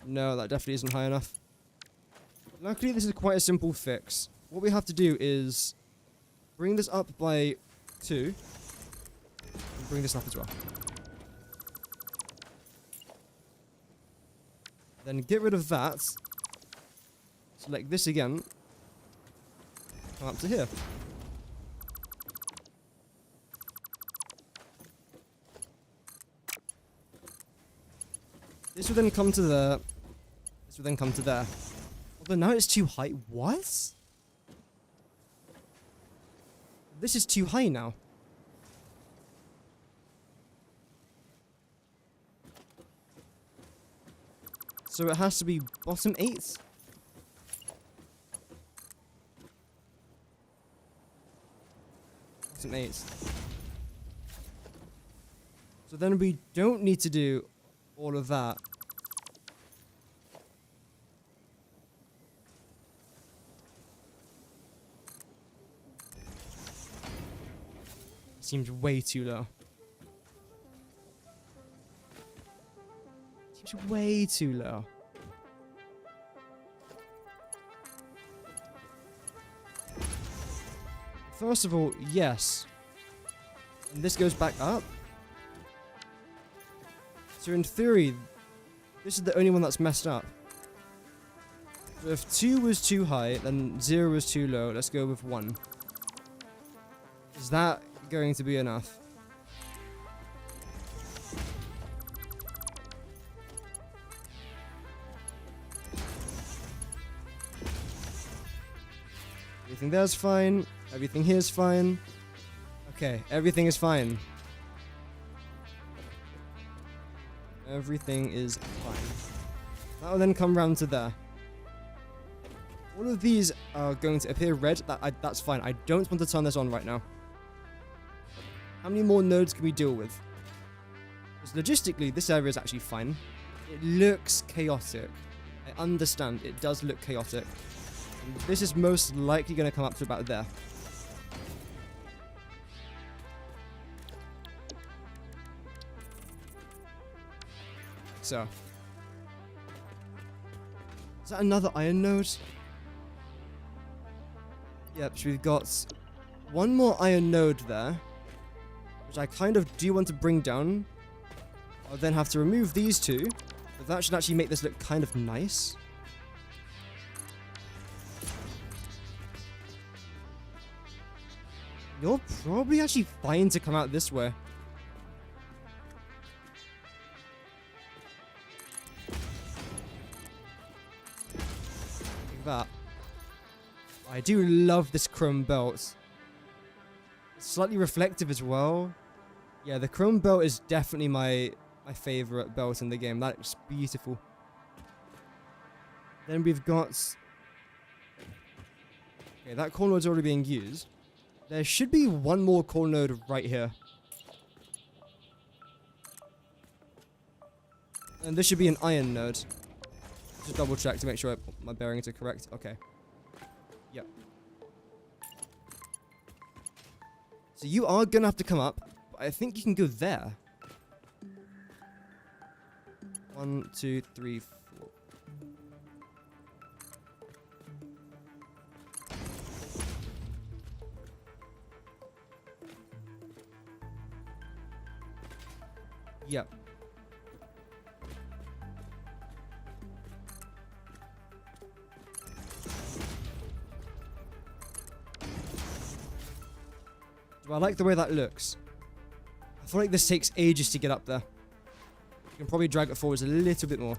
No, that definitely isn't high enough. Luckily, this is quite a simple fix. What we have to do is bring this up by 2. And bring this up as well. Then get rid of that. Select this again. Come up to here. This will then come to there. This will then come to there. Although now it's too high. What? This is too high now. So it has to be bottom 8? Bottom 8. So then we don't need to do all of that. Seems way too low. Seems way too low. First of all, yes. And this goes back up. So in theory, this is the only one that's messed up. So if 2 was too high, then 0 was too low. Let's go with 1. Is that going to be enough? Everything there's fine. Everything here's fine. Okay, everything is fine. Everything is fine. That will then come round to there. All of these are going to appear red. That's fine. I don't want to turn this on right now. How many more nodes can we deal with? Because logistically, this area is actually fine. It looks chaotic. I understand. It does look chaotic. And this is most likely going to come up to about there. So. Is that another iron node? Yep, so we've got one more iron node there, which I kind of do want to bring down. I'll then have to remove these two, but that should actually make this look kind of nice. You're probably actually fine to come out this way. Like that. I do love this chrome belt. It's slightly reflective as well. Yeah, the chrome belt is definitely my favorite belt in the game. That looks beautiful. Then we've got... Okay, that core node's already being used. There should be one more core node right here. And this should be an iron node. Just double check to make sure my bearings are correct. Okay. Yep. So you are gonna have to come up, but I think you can go there. 1, 2, 3, 4. Yep. Do I like the way that looks? I feel like this takes ages to get up there. You can probably drag it forwards a little bit more.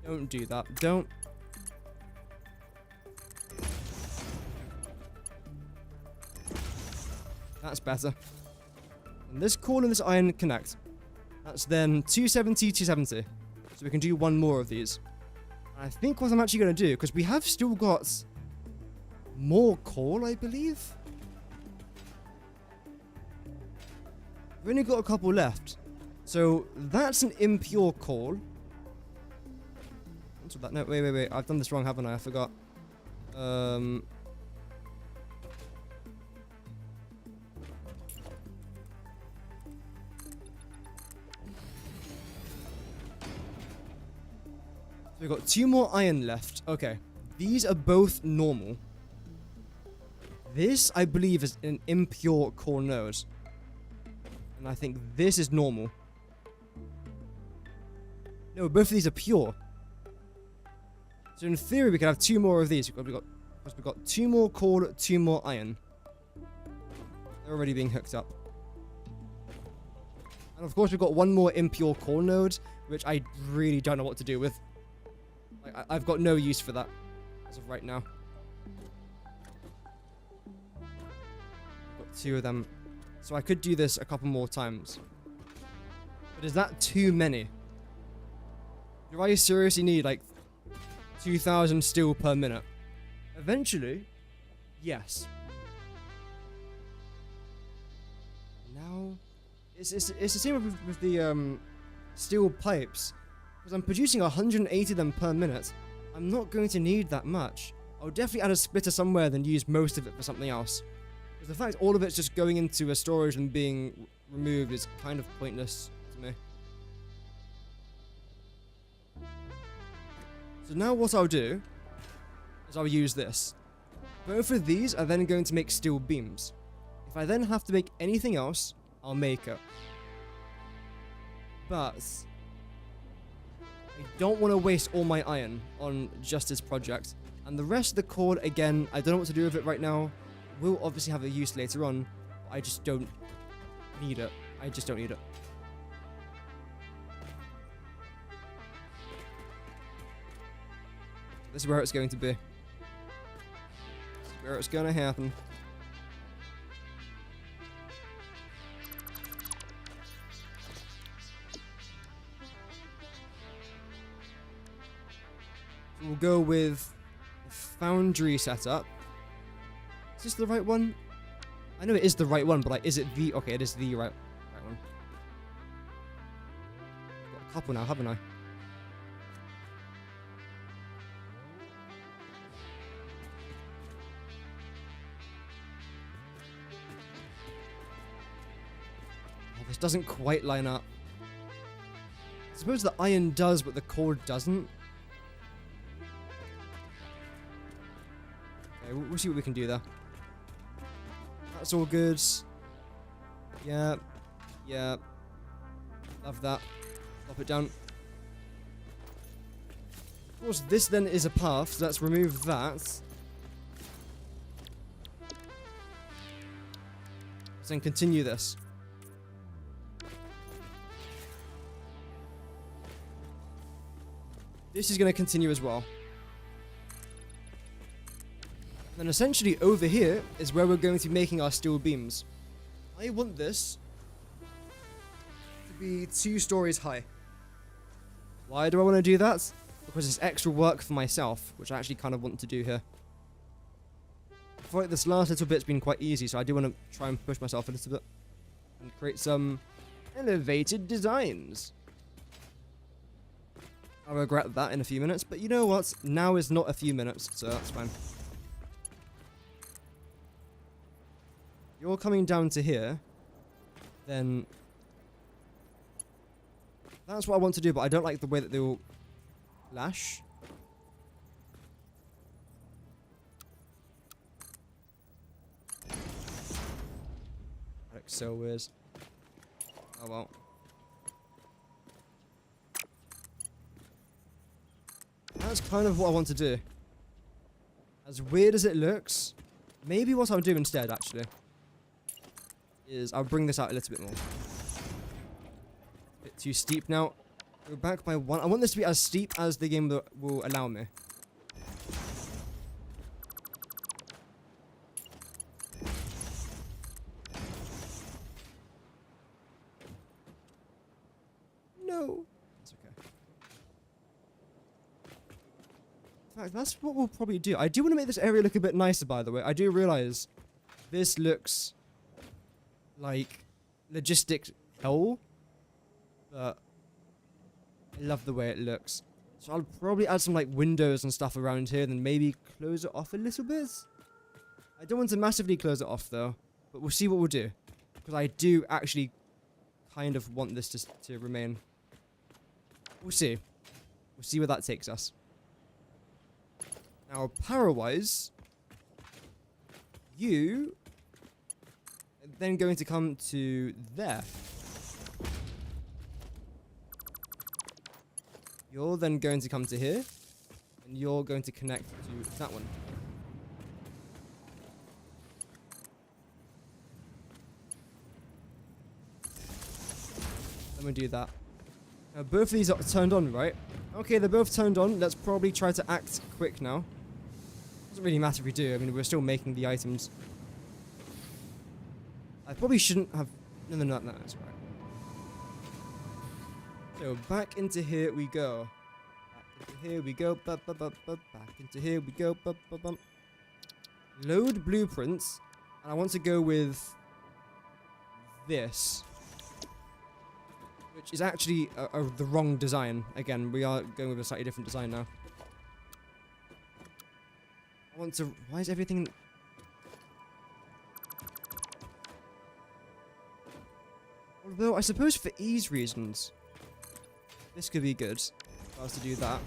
Don't do that. Don't. That's better. And this core and this iron connect. That's then 270, 270. So we can do one more of these. And I think what I'm actually going to do, because we have still got more coal, I believe. We've only got a couple left. So that's an impure coal. What's with that? No, wait. I've done this wrong, haven't I? I forgot. So we've got 2 more iron left. Okay. These are both normal. This, I believe, is an impure core node. And I think this is normal. No, both of these are pure. So in theory, we could have 2 more of these. We've got 2 more coal, 2 more iron. They're already being hooked up. And of course, we've got 1 more impure core node, which I really don't know what to do with. I've got no use for that as of right now. Got 2 of them. So I could do this a couple more times. But is that too many? Do I seriously need like 2,000 steel per minute? Eventually, yes. Now, It's the same with the steel pipes. Because I'm producing 180 of them per minute. I'm not going to need that much. I'll definitely add a splitter somewhere, then use most of it for something else. Because the fact all of it's just going into a storage and being removed is kind of pointless to me. So now what I'll do is I'll use this. Both of these are then going to make steel beams. If I then have to make anything else, I'll make it. But I don't want to waste all my iron on just this project. And the rest of the cord, again, I don't know what to do with it right now. We'll obviously have a use later on. I just don't need it. I just don't need it. This is where it's going to be. This is where it's going to happen. We'll go with the foundry setup. Is this the right one? I know it is the right one, but like, is it the... Okay, it is the right one. I've got a couple now, haven't I? Oh, this doesn't quite line up. I suppose the iron does, but the cord doesn't. We'll see what we can do there. That's all good. Yeah. Yeah. Love that. Drop it down. Of course, this then is a path, so let's remove that. Let's then continue this. This is going to continue as well. Then essentially over here is where we're going to be making our steel beams. I want this to be 2 stories high. Why do I want to do that? Because it's extra work for myself, which I actually kind of want to do here. I feel like this last little bit's been quite easy, so I do want to try and push myself a little bit and create some elevated designs. I'll regret that in a few minutes, but you know what? Now is not a few minutes, so that's fine. You're coming down to here, then that's what I want to do, but I don't like the way that they will lash. That looks so weird. Oh well. That's kind of what I want to do. As weird as it looks, maybe what I'll do instead, actually, is I'll bring this out a little bit more. A bit too steep now. Go back by 1. I want this to be as steep as the game will allow me. No. That's okay. In fact, that's what we'll probably do. I do want to make this area look a bit nicer, by the way. I do realize this looks like logistic hell, but I love the way it looks. So I'll probably add some like windows and stuff around here, then maybe close it off a little bit. I don't want to massively close it off though, but we'll see what we'll do, because I do actually kind of want this to remain. We'll see. We'll see where that takes us. Now, power-wise, you are then going to come to there. You're then going to come to here, and you're going to connect to that one. Let me do that. Now, both of these are turned on, right? Okay, they're both turned on. Let's probably try to act quick now. Doesn't really matter if we do. I mean, we're still making the items. I probably shouldn't have... No, that's right. So, back into here we go. Back into here we go. Back into here we go. Load blueprints. And I want to go with this. which is actually the wrong design. Again, we are going with a slightly different design now. I want to... Why is everything... Although, I suppose for ease reasons, this could be good for us to do that.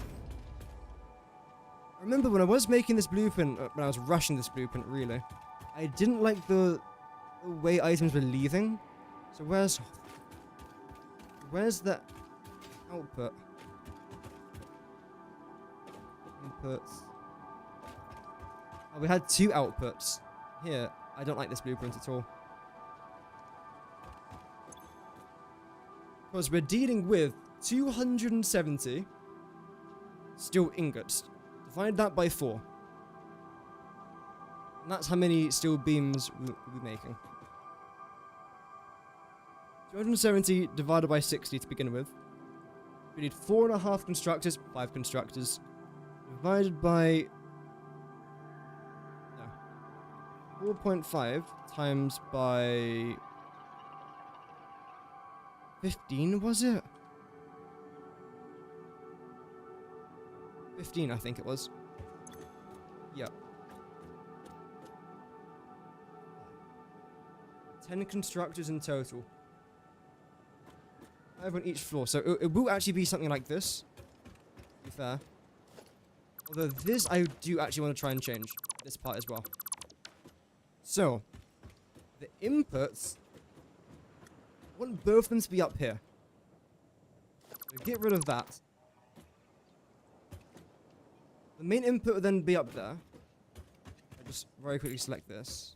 I remember when I was making this blueprint, when I was rushing this blueprint, really, I didn't like the way items were leaving. So where's the output? Inputs. Oh, we had 2 outputs. Here, I don't like this blueprint at all. Because we're dealing with 270 steel ingots. Divide that by 4. And that's how many steel beams we'll be making. 270 divided by 60 to begin with. We need 4.5 constructors, 5 constructors. Divided by... No. 4.5 times by... 15, was it? 15, I think it was. Yep. 10 constructors in total. 5 on each floor. So it will actually be something like this. To be fair. Although this I do actually want to try and change. This part as well. So, the inputs... I want both of them to be up here. So get rid of that. The main input will then be up there. I just very quickly select this.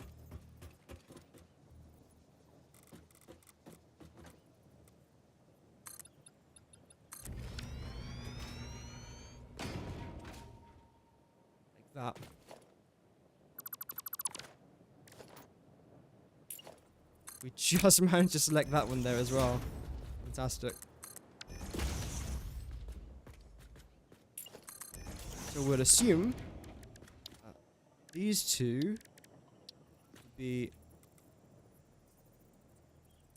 Like that. We just managed to select that one there as well. Fantastic. So we'll assume these two would be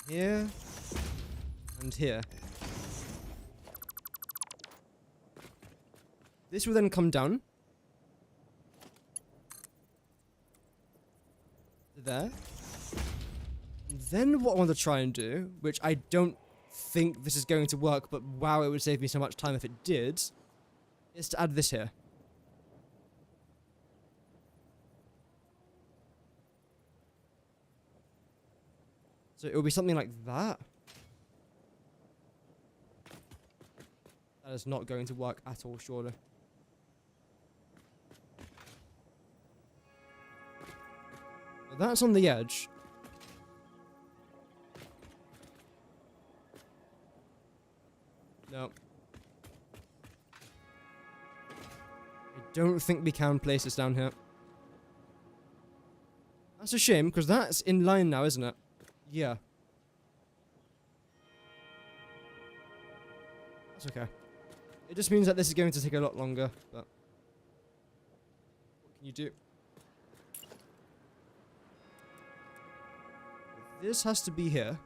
here and here. This will then come down to there. Then what I want to try and do, which I don't think this is going to work, but wow, it would save me so much time if it did, is to add this here. So it will be something like that. That is not going to work at all, surely. But that's on the edge. No. I don't think we can place this down here. That's a shame, because that's in line now, isn't it? Yeah. That's okay. It just means that this is going to take a lot longer, but... What can you do? This has to be here.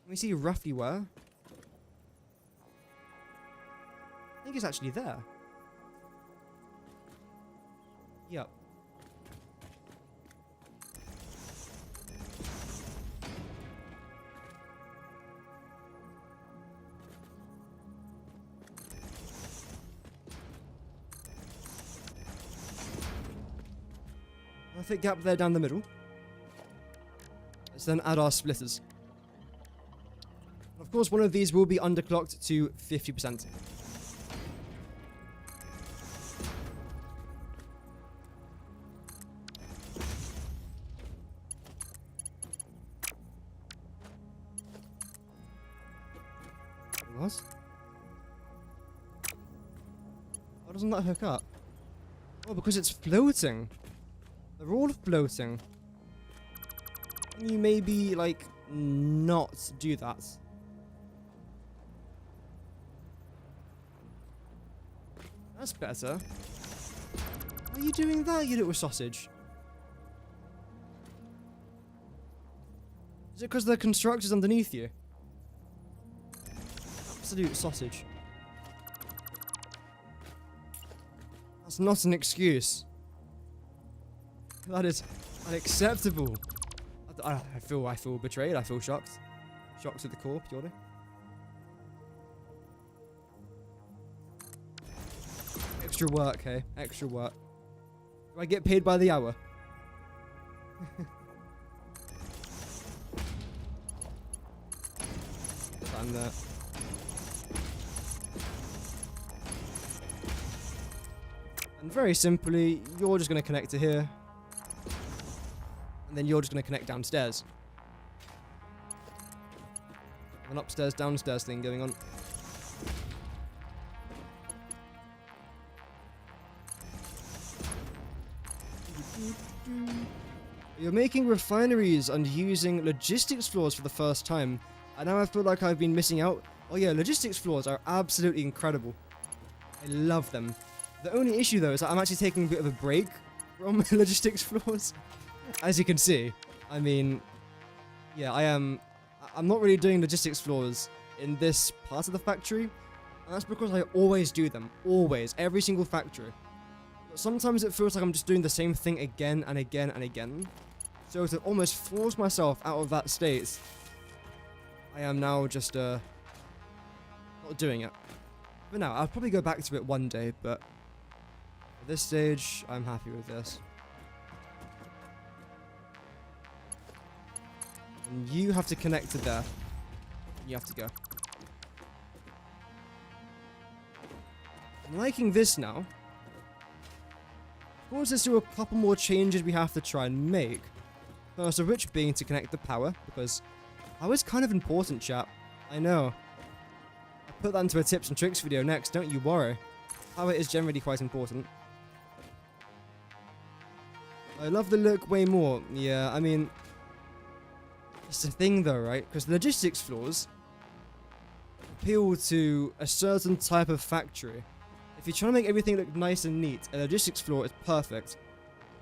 Can we see roughly where? I think it's actually there. Yep. Perfect gap there down the middle. Let's then add our splitters. Of course, one of these will be underclocked to 50%. What? Why doesn't that hook up? Oh, because it's floating. They're all floating. Can you maybe, like, not do that? That's better. Why are you doing that, you little sausage? Is it because the constructor's underneath you? Absolute sausage. That's not an excuse. That is unacceptable. I feel betrayed. I feel shocked. Shocked to the core, purely. Extra work, hey? Extra work. Do I get paid by the hour? Stand there. And very simply, you're just going to connect to here. And then you're just going to connect downstairs. An upstairs, downstairs thing going on. You're making refineries and using logistics floors for the first time. And now I feel like I've been missing out. Oh yeah, logistics floors are absolutely incredible. I love them. The only issue though is that I'm actually taking a bit of a break from logistics floors. As you can see. I mean, yeah, I'm not really doing logistics floors in this part of the factory. And that's because I always do them. Always. Every single factory. But sometimes it feels like I'm just doing the same thing again and again and again. So to almost force myself out of that state, I am now just not doing it. But now, I'll probably go back to it one day, but at this stage, I'm happy with this. And you have to connect to there. You have to go. I'm liking this now. Of course, there's still a couple more changes we have to try and make. First of which being to connect the power, because power is kind of important, chap. I know. I'll put that into a tips and tricks video next, don't you worry. Power is generally quite important. I love the look way more. Yeah, I mean, it's a thing though, right? Because the logistics floors appeal to a certain type of factory. If you're trying to make everything look nice and neat, a logistics floor is perfect.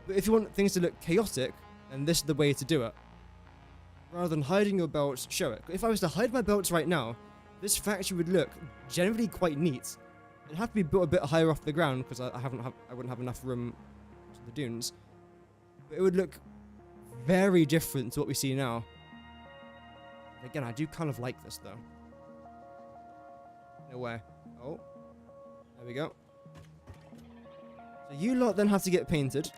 But if you want things to look chaotic, then this is the way to do it. Rather than hiding your belts, show it. If I was to hide my belts right now, this factory would look generally quite neat. It'd have to be built a bit higher off the ground because I wouldn't have enough room to the dunes. But it would look very different to what we see now. Again, I do kind of like this though. No way. Oh. There we go. So you lot then have to get painted.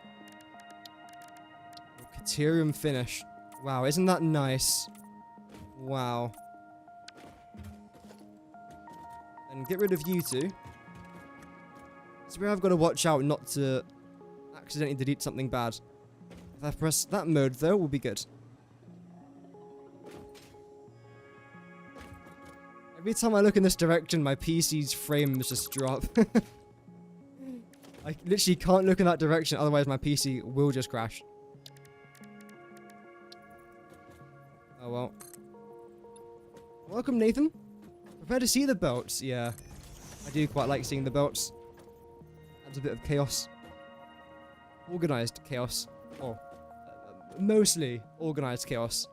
Caterium finish. Wow, isn't that nice? Wow. And get rid of you two. This is where I've got to watch out not to accidentally delete something bad. If I press that mode though, we'll be good. Every time I look in this direction, my PC's frames just drop. I literally can't look in that direction, otherwise my PC will just crash. Oh well. Welcome, Nathan. Prepare to see the belts. Yeah, I do quite like seeing the belts. Adds a bit of chaos. Organized chaos. Or mostly organized chaos.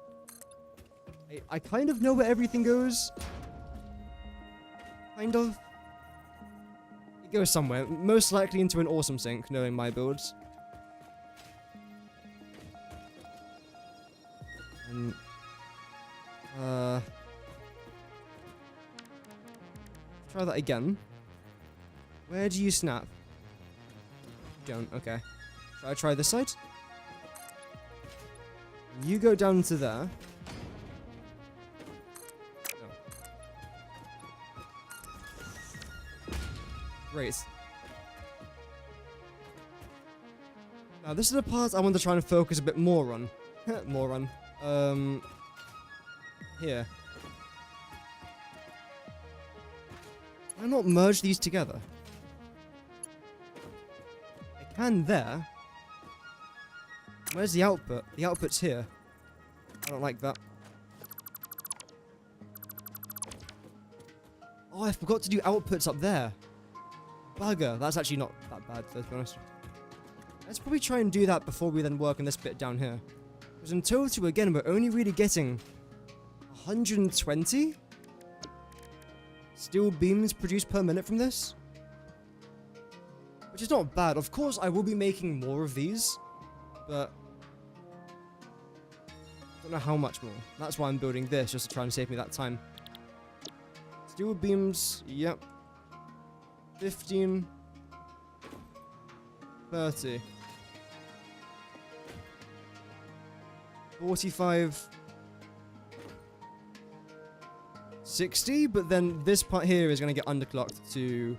I kind of know where everything goes. Kind of. It goes somewhere. Most likely into an awesome sink, knowing my builds. And try that again. Where do you snap? You don't. Okay. Shall I try this side? You go down to there. No. Great. Now this is the part I want to try and focus a bit more on. More on. Here. Why not merge these together? I can there. Where's the output? The output's here. I don't like that. Oh, I forgot to do outputs up there. Bugger. That's actually not that bad, to be honest. Let's probably try and do that before we then work on this bit down here. Because in total, again, we're only really getting 120 steel beams produced per minute from this. Which is not bad. Of course, I will be making more of these, but I don't know how much more. That's why I'm building this, just to try and save me that time. Steel beams, yep. 15, 30, 45, 60, but then this part here is going to get underclocked to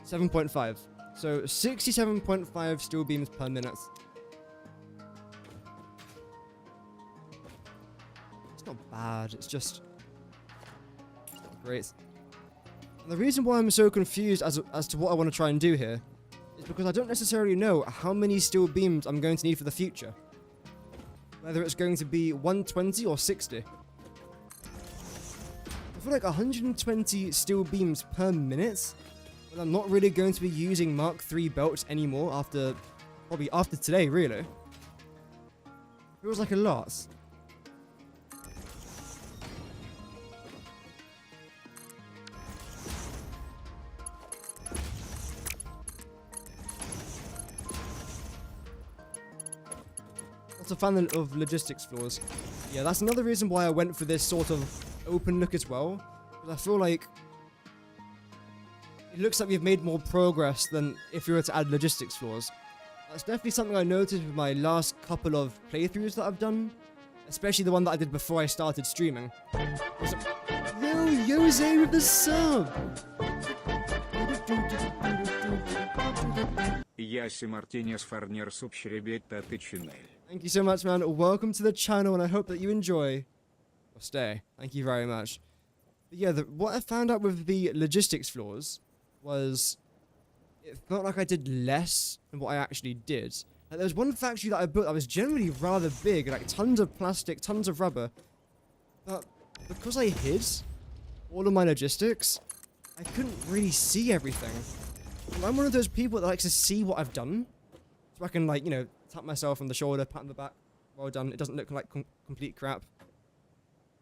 7.5. So 67.5 steel beams per minute. It's not bad, it's just not great. And the reason why I'm so confused as to what I want to try and do here is because I don't necessarily know how many steel beams I'm going to need for the future. Whether it's going to be 120 or 60. I feel like 120 steel beams per minute, but I'm not really going to be using Mark III belts anymore probably after today, really. Feels like a lot. A fan of logistics floors. Yeah, that's another reason why I went for this sort of open look as well. Because I feel like it looks like we've made more progress than if we were to add logistics floors. That's definitely something I noticed with my last couple of playthroughs that I've done. Especially the one that I did before I started streaming. Yo, Jose with the sub! Яси Мартинес Фарнер Субшеребет Татычинель. Thank you so much, man. Welcome to the channel, and I hope that you enjoy or stay. Thank you very much. But yeah, what I found out with the logistics floors was it felt like I did less than what I actually did. Like, there was one factory that I built that was generally rather big, like tons of plastic, tons of rubber. But because I hid all of my logistics, I couldn't really see everything. And I'm one of those people that likes to see what I've done, so I can, like, you know, tap myself on the shoulder, pat on the back. Well done. It doesn't look like complete crap.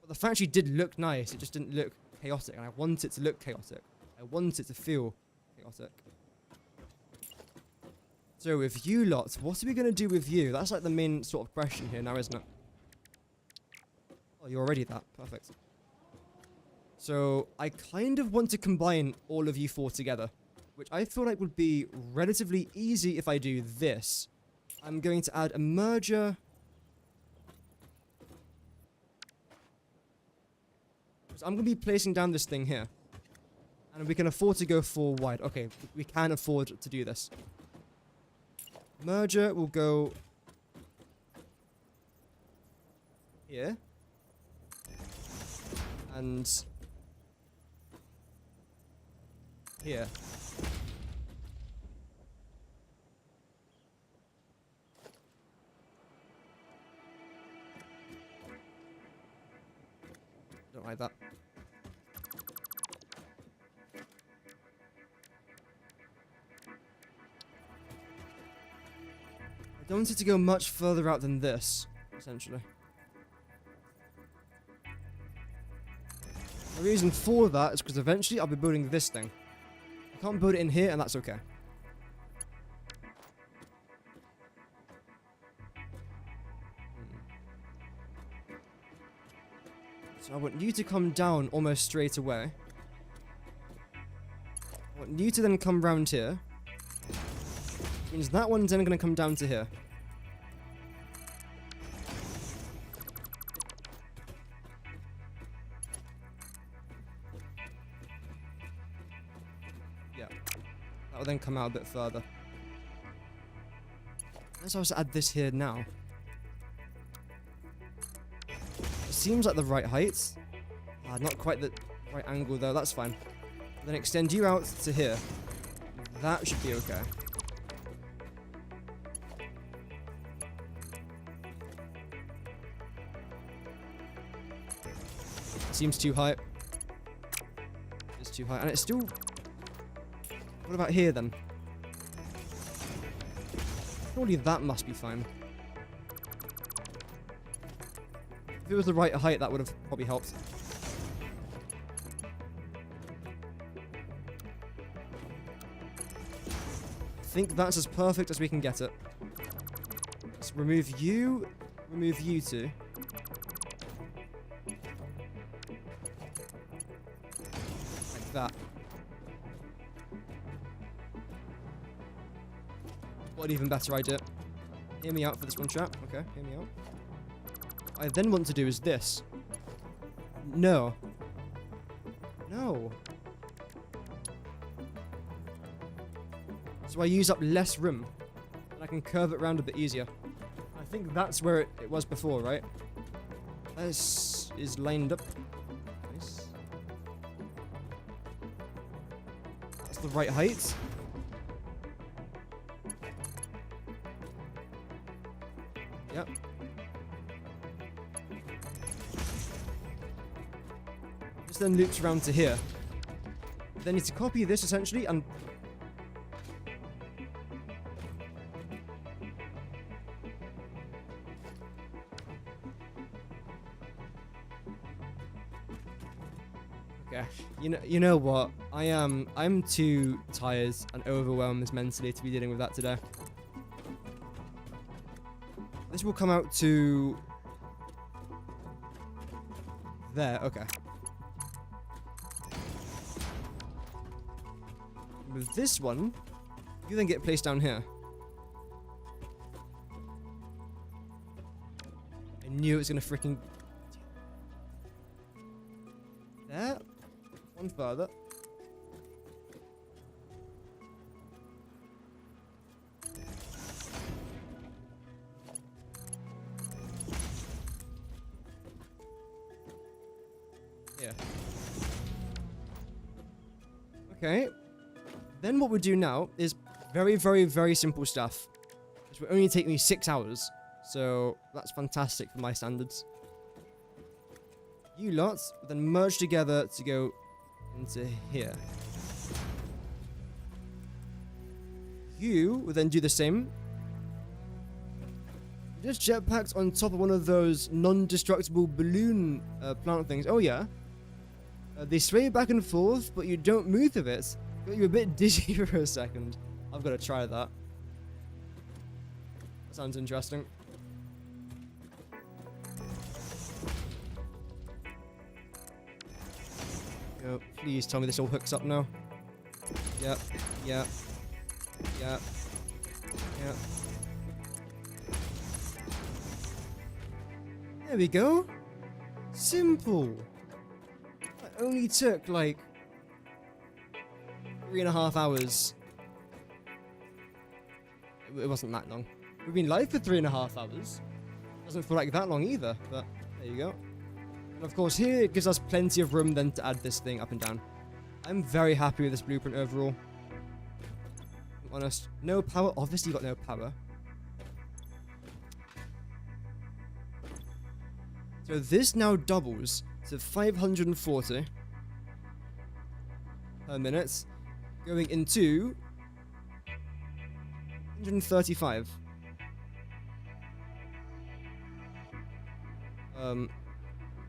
But the factory did look nice. It just didn't look chaotic. And I want it to look chaotic. I want it to feel chaotic. So with you lot, what are we going to do with you? That's like the main sort of question here now, isn't it? Oh, you're already that. Perfect. So I kind of want to combine all of you four together, which I feel like would be relatively easy if I do this. I'm going to add a merger. So I'm going to be placing down this thing here. And we can afford to go 4 wide. Okay, we can afford to do this. Merger will go here. And here. Don't like that. I don't want it to go much further out than this, essentially. The reason for that is because eventually I'll be building this thing. I can't build it in here, and that's okay. So I want you to come down almost straight away. I want you to then come round here. Which means that one's then going to come down to here. Yeah. That will then come out a bit further. Let's also add this here now. Seems like the right height. Not quite the right angle though, that's fine. Then extend you out to here. That should be okay. Seems too high. It's too high. And it's still... What about here then? Surely that must be fine. If it was the right height, that would have probably helped. I think that's as perfect as we can get it. Let's remove you two. Like that. What an even better idea. Hear me out for this one, chat. Okay, hear me out. What I then want to do is this. No. No. So I use up less room. And I can curve it around a bit easier. I think that's where it was before, right? This is lined up. Nice. That's the right height. Yep. This then loops around to here. Then need to copy this essentially and okay. You know what? I'm too tired and overwhelmed mentally to be dealing with that today. This will come out to there, okay. With this one, you then get placed down here. I knew it was gonna freaking there. One further. Yeah. Okay. Then what we'll do now is very, very, very simple stuff. Which will only take me 6 hours. So that's fantastic for my standards. You lots will then merge together to go into here. You will then do the same. Just jetpacks on top of one of those non-destructible balloon plant things. Oh yeah. They sway back and forth, but you don't move with it. Got you a bit dizzy for a second. I've got to try that. That sounds interesting. Yo, please tell me this all hooks up now. Yep, yep, yep, yep. There we go. Simple. That only took like 3.5 hours. It wasn't that long. We've been live for 3.5 hours. Doesn't feel like that long either, but there you go. And of course here it gives us plenty of room then to add this thing up and down. I'm very happy with this blueprint overall. I'm honest. No power. Obviously got no power. So this now doubles to 540 per minute. Going into 135.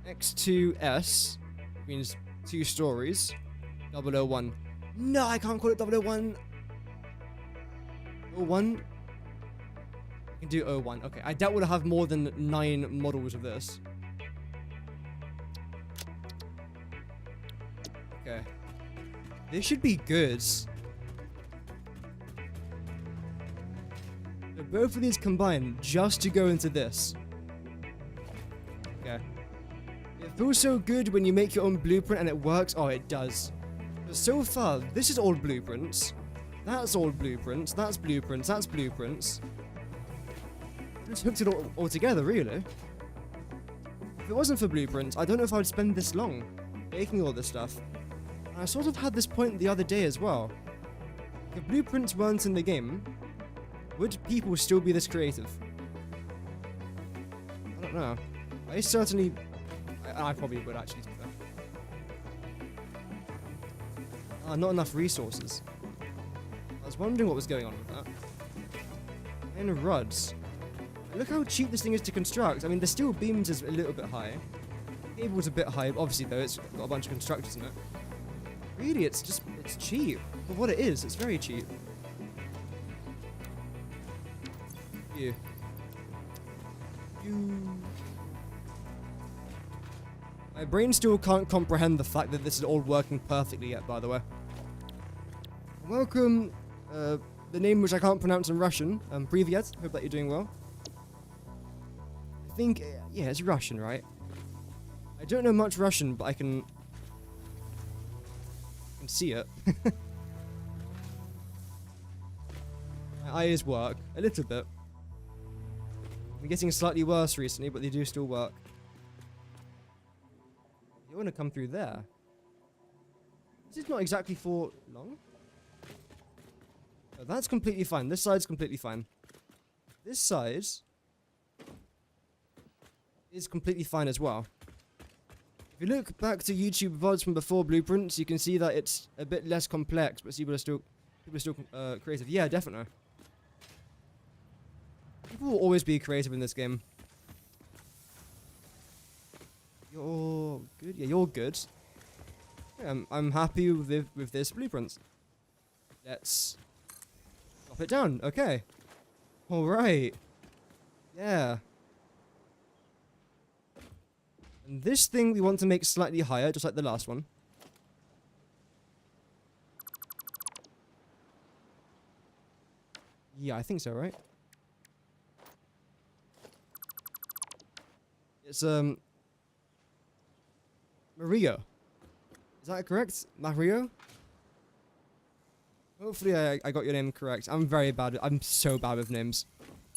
X2S means 2 stories. 001. No, I can't call it 001. 01? I can do 01. Okay, I doubt we'll have more than 9 models of this. Okay. This should be good. So both of these combine just to go into this. Okay. It feels so good when you make your own blueprint and it works. Oh, it does. But so far, this is all blueprints. That's all blueprints. That's blueprints. That's blueprints. Just hooked it all together, really. If it wasn't for blueprints, I don't know if I would spend this long making all this stuff. I sort of had this point the other day as well. If blueprints weren't in the game, would people still be this creative? I don't know. I certainly... I probably would actually, to be fair. Not enough resources. I was wondering what was going on with that. And rods. Look how cheap this thing is to construct. I mean, the steel beams is a little bit high. The cable's a bit high. Obviously, though, it's got a bunch of constructors in it. Really, it's cheap. For what it is, it's very cheap. You. My brain still can't comprehend the fact that this is all working perfectly yet, by the way. Welcome, the name which I can't pronounce in Russian, Privyet. Hope that you're doing well. I think, yeah, it's Russian, right? I don't know much Russian, but I can see it. My eyes work, a little bit. I'm getting slightly worse recently, but they do still work. You want to come through there? This is not exactly for long. Oh, that's completely fine. This side's completely fine. This side is completely fine as well. If you look back to YouTube VODs from before Blueprints, you can see that it's a bit less complex, but people are still creative. Yeah, definitely. People will always be creative in this game. You're good? Yeah, you're good. Yeah, I'm happy with this Blueprints. Let's drop it down. Okay. Alright. Yeah. And this thing we want to make slightly higher, just like the last one. Yeah, I think so, right? It's, Mario. Is that correct? Mario? Hopefully I got your name correct. I'm very bad. I'm so bad with names.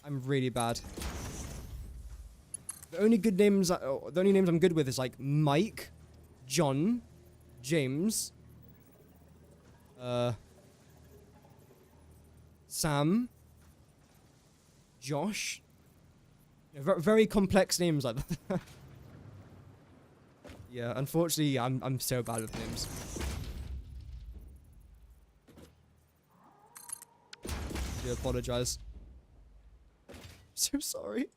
I'm really bad. The only names I'm good with is like Mike, John, James, Sam, Josh. You know, very complex names like that. Yeah, unfortunately, I'm so bad with names. I do apologize. So sorry.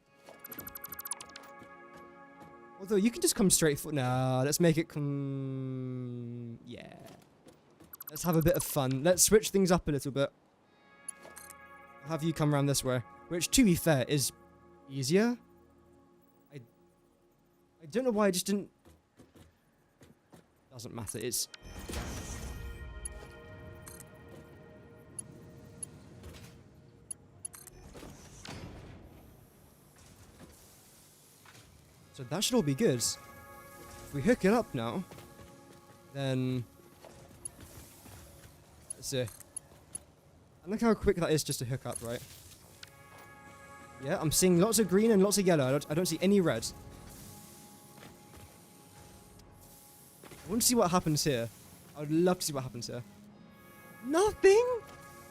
Although you can just come straight for. Nah, let's make it come. Yeah. Let's have a bit of fun. Let's switch things up a little bit. I'll have you come around this way, which, to be fair, is easier. I don't know why I just didn't. Doesn't matter. It's. So that should all be good. If we hook it up now, then let's see. And look how quick that is just to hook up, right? Yeah, I'm seeing lots of green and lots of yellow. I don't see any red. I want to see what happens here. I would love to see what happens here. Nothing?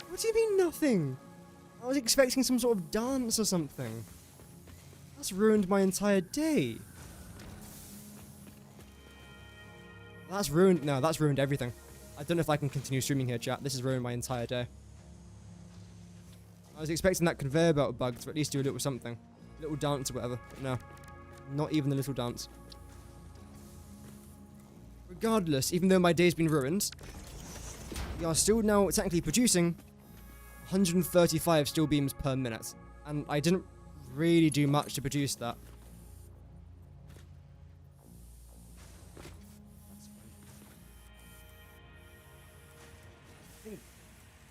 What do you mean nothing? I was expecting some sort of dance or something. That's ruined my entire day. That's ruined. No, that's ruined everything. I don't know if I can continue streaming here, chat. This has ruined my entire day. I was expecting that conveyor belt bug to at least do a little something. A little dance or whatever. But no. Not even the little dance. Regardless, even though my day's been ruined, we are still now technically producing 135 steel beams per minute. And I didn't really do much to produce that. I think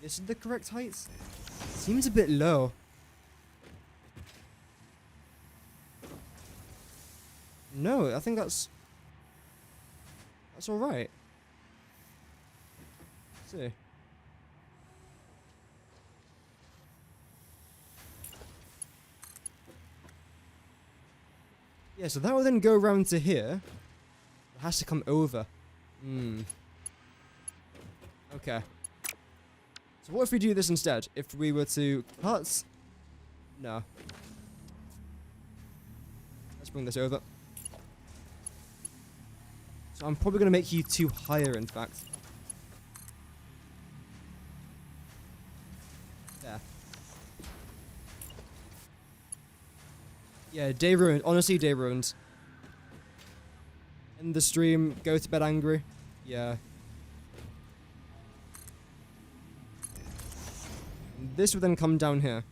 this is the correct height. Seems a bit low. No, I think that's all right. Let's see. Yeah, so that will then go around to here. It has to come over. Okay. So what if we do this instead? If we were to cut... No. Let's bring this over. So I'm probably going to make you two higher, in fact. There. Yeah, day ruined. Honestly, day ruined. End the stream. Go to bed angry. Yeah. And this would then come down here.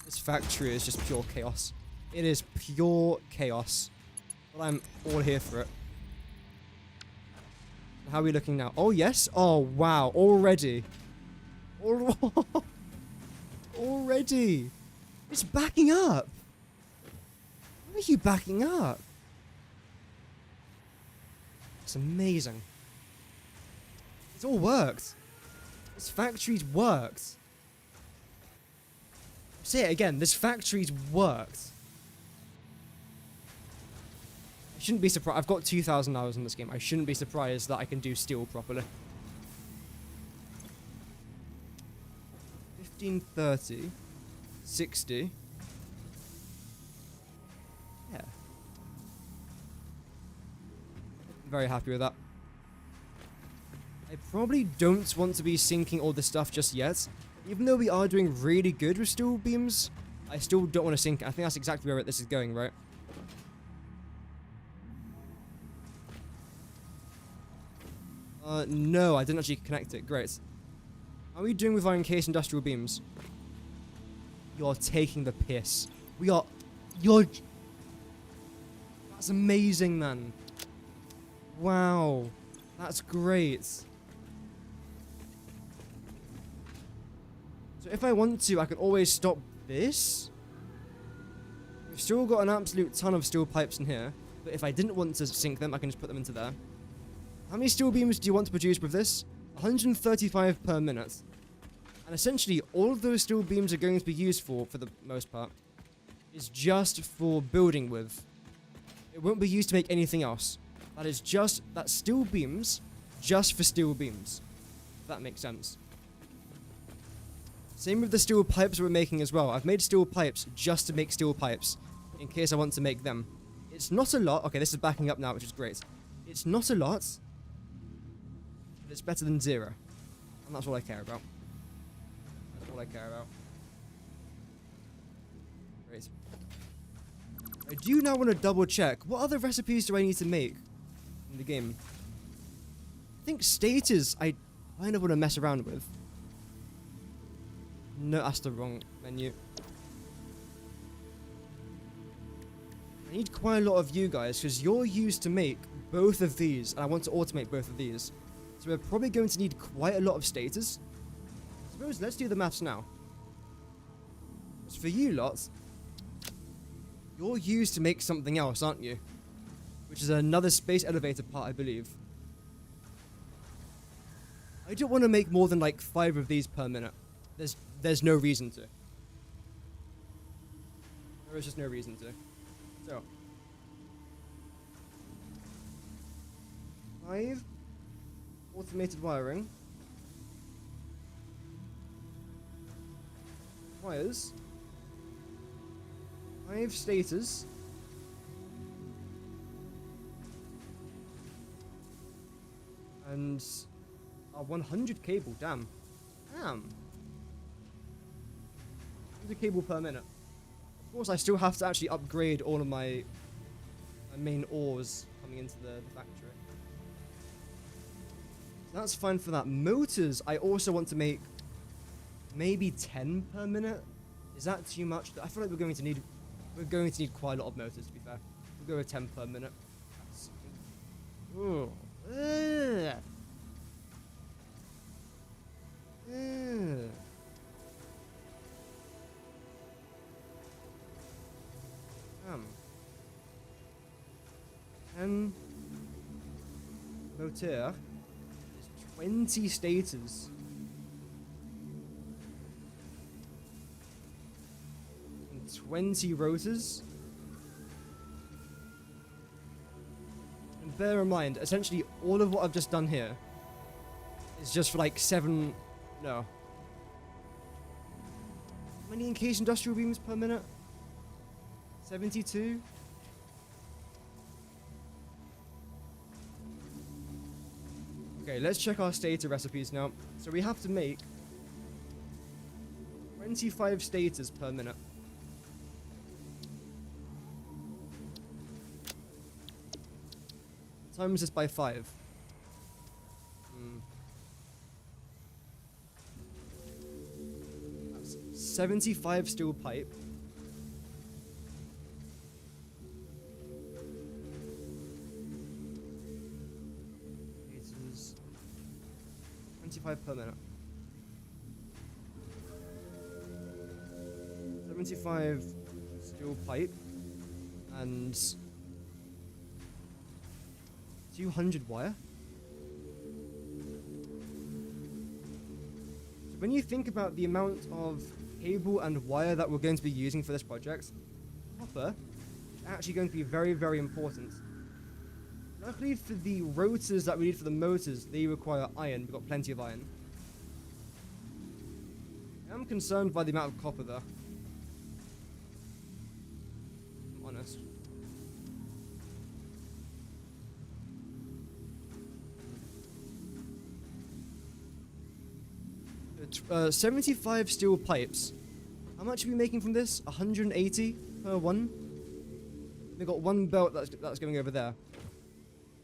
This factory is just pure chaos. It is pure chaos. But I'm all here for it. How are we looking now? Oh, yes. Oh, wow. Already. Already. It's backing up. Why are you backing up? It's amazing. It's all worked. This factory's worked. Say it again. This factory's worked. I shouldn't be surprised. I've got 2,000 hours in this game. I shouldn't be surprised that I can do steel properly. 1530. 60. Yeah. I'm very happy with that. I probably don't want to be sinking all this stuff just yet. Even though we are doing really good with steel beams, I still don't want to sink it. I think that's exactly where this is going, right? No, I didn't actually connect it. Great. How are we doing with our encased industrial beams? You're taking the piss. You're... That's amazing, man. Wow. That's great. So if I want to, I can always stop this. We've still got an absolute ton of steel pipes in here. But if I didn't want to sink them, I can just put them into there. How many steel beams do you want to produce with this? 135 per minute. And essentially, all of those steel beams are going to be used for the most part, is just for building with. It won't be used to make anything else. That is just, that's steel beams, just for steel beams. If that makes sense. Same with the steel pipes we're making as well. I've made steel pipes just to make steel pipes, in case I want to make them. It's not a lot. Okay, this is backing up now, which is great. It's not a lot, but it's better than 0. And that's all I care about. That's all I care about. Great. I do now want to double check. What other recipes do I need to make in the game? I think status I kind of want to mess around with. No, that's the wrong menu. I need quite a lot of you guys, because you're used to make both of these, and I want to automate both of these. So we're probably going to need quite a lot of status. I suppose let's do the maths now. As for you lots, you're used to make something else, aren't you? Which is another space elevator part, I believe. I don't want to make more than like 5 of these per minute. There's no reason to. There is just no reason to. So 5 automated wiring requires 5 stators and a 100 cable. Damn. 100 cable per minute. Of course, I still have to actually upgrade all of my main ores coming into the factory. So that's fine for that. Motors, I also want to make maybe 10 per minute. Is that too much? I feel like we're going to need quite a lot of motors, to be fair. We'll go with 10 per minute. Ooh. Ugh. Ugh. And motor is 20 stators. And 20 rotors. And bear in mind, essentially all of what I've just done here is just for like 7... No. How many encased industrial beams per minute? 72? Okay, let's check our stator recipes now. So we have to make 25 stators per minute. times this by 5. 75 steel pipe. Meters. 25 per minute. 75 steel pipe and 200 wire. So when you think about the amount of cable and wire that we're going to be using for this project, copper is actually going to be very, very important. Luckily for the rotors that we need for the motors, they require iron. We've got plenty of iron. I'm concerned by the amount of copper there. I'm honest. 75 steel pipes. How much are we making from this? 180 per one? We've got one belt that's going over there.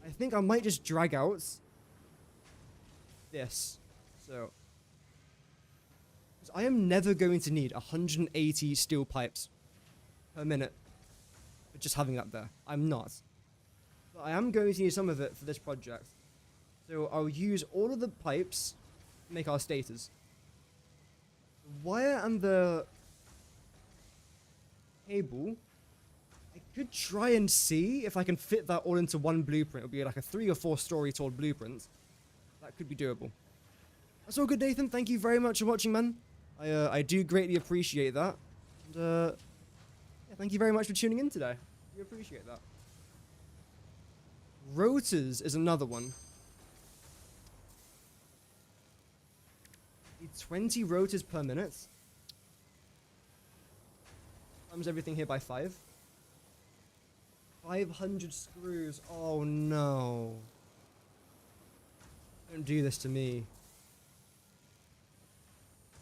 I think I might just drag out this. So, 'cause I am never going to need 180 steel pipes per minute for just having that there. I'm not. But I am going to need some of it for this project. So I'll use all of the pipes to make our stators. The wire and the cable, I could try and see if I can fit that all into one blueprint. It'll be like a 3 or 4 story tall blueprint. That could be doable. That's all good, Nathan. Thank you very much for watching, man. I do greatly appreciate that. And yeah, thank you very much for tuning in today. We appreciate that. Rotors is another one. Need 20 rotors per minute. Times everything here by 5. 500 screws. Oh no. Don't do this to me.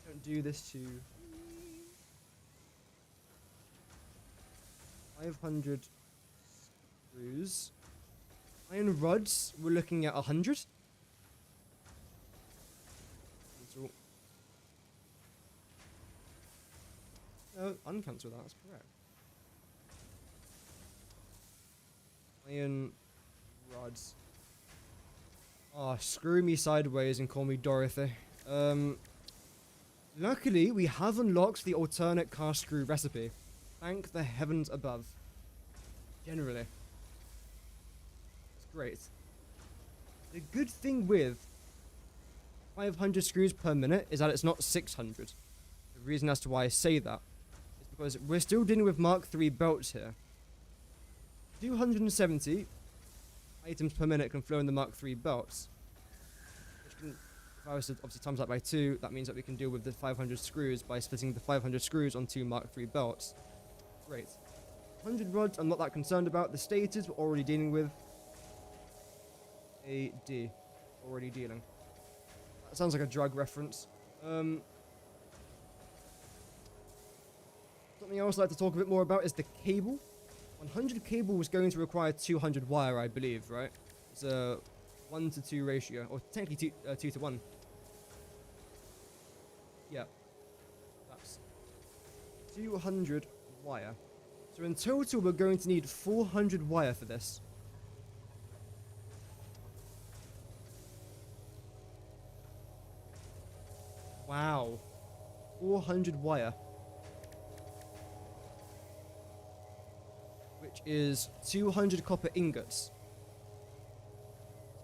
Don't do this to me. 500 screws. Iron rods, we're looking at 100. Cancel. No, uncancel that, that's correct. Iron rods. Oh, screw me sideways and call me Dorothy. Luckily, we have unlocked the alternate cast screw recipe. Thank the heavens above. Generally. It's great. The good thing with 500 screws per minute is that it's not 600. The reason as to why I say that is because we're still dealing with Mark III belts here. 270 items per minute can flow in the Mark III belts. Which can, if I was to obviously times that by 2, that means that we can deal with the 500 screws by splitting the 500 screws on 2 Mark III belts. Great. 100 rods, I'm not that concerned about. The stators we're already dealing with. AD. Already dealing. That sounds like a drug reference. Something else I'd like to talk a bit more about is the cable. 100 cable is going to require 200 wire, I believe, right? It's a 1 to 2 ratio, or technically 2 to 1. Yeah. That's 200 wire. So in total, we're going to need 400 wire for this. Wow. 400 wire. Which is 200 copper ingots.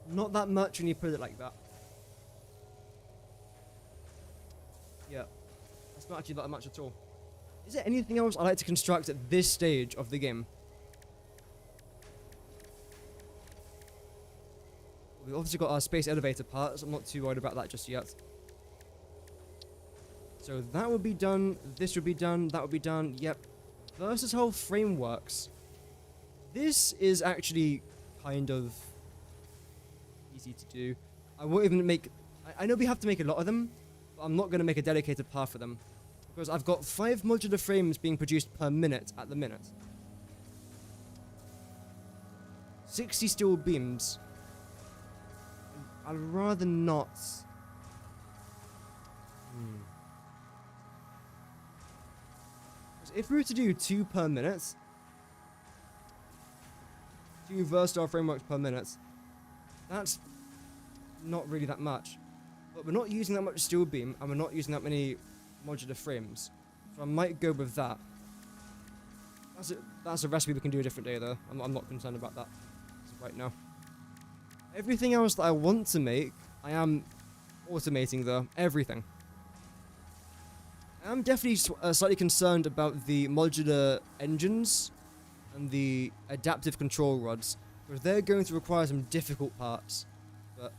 Not that much when you put it like that. Yeah. That's not actually that much at all. Is there anything else I like to construct at this stage of the game? We've obviously got our space elevator parts. I'm not too worried about that just yet. So that would be done. This would be done. That would be done. Yep. Versus how frame works. This is actually kind of easy to do. I won't even make... I know we have to make a lot of them, but I'm not going to make a dedicated path for them. Because I've got 5 modular frames being produced per minute at the minute. 60 steel beams. I'd rather not. So if we were to do 2 per minute, 2 versatile frameworks per minute, that's not really that much. But we're not using that much steel beam, and we're not using that many modular frames. So I might go with that. That's a recipe we can do a different day, though. I'm not concerned about that right now. Everything else that I want to make, I am automating, though. Everything. I am definitely slightly concerned about the modular engines and the adaptive control rods, because they're going to require some difficult parts. But,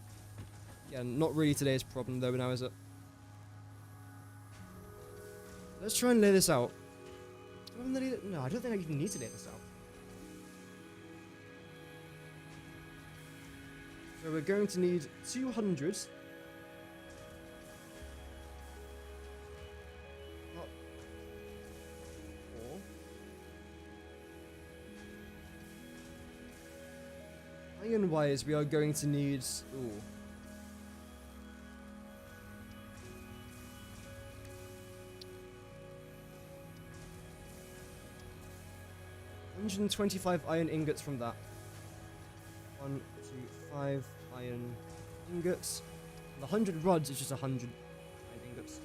yeah, not really today's problem, though, now, is it? Let's try and lay this out. No, I don't think I even need to lay this out. So we're going to need 200. Not 4. Iron-wise, we are going to need... Ooh. 125 iron ingots from that. 1, 2, 5 iron ingots. And the 100 rods is just 100 iron ingots.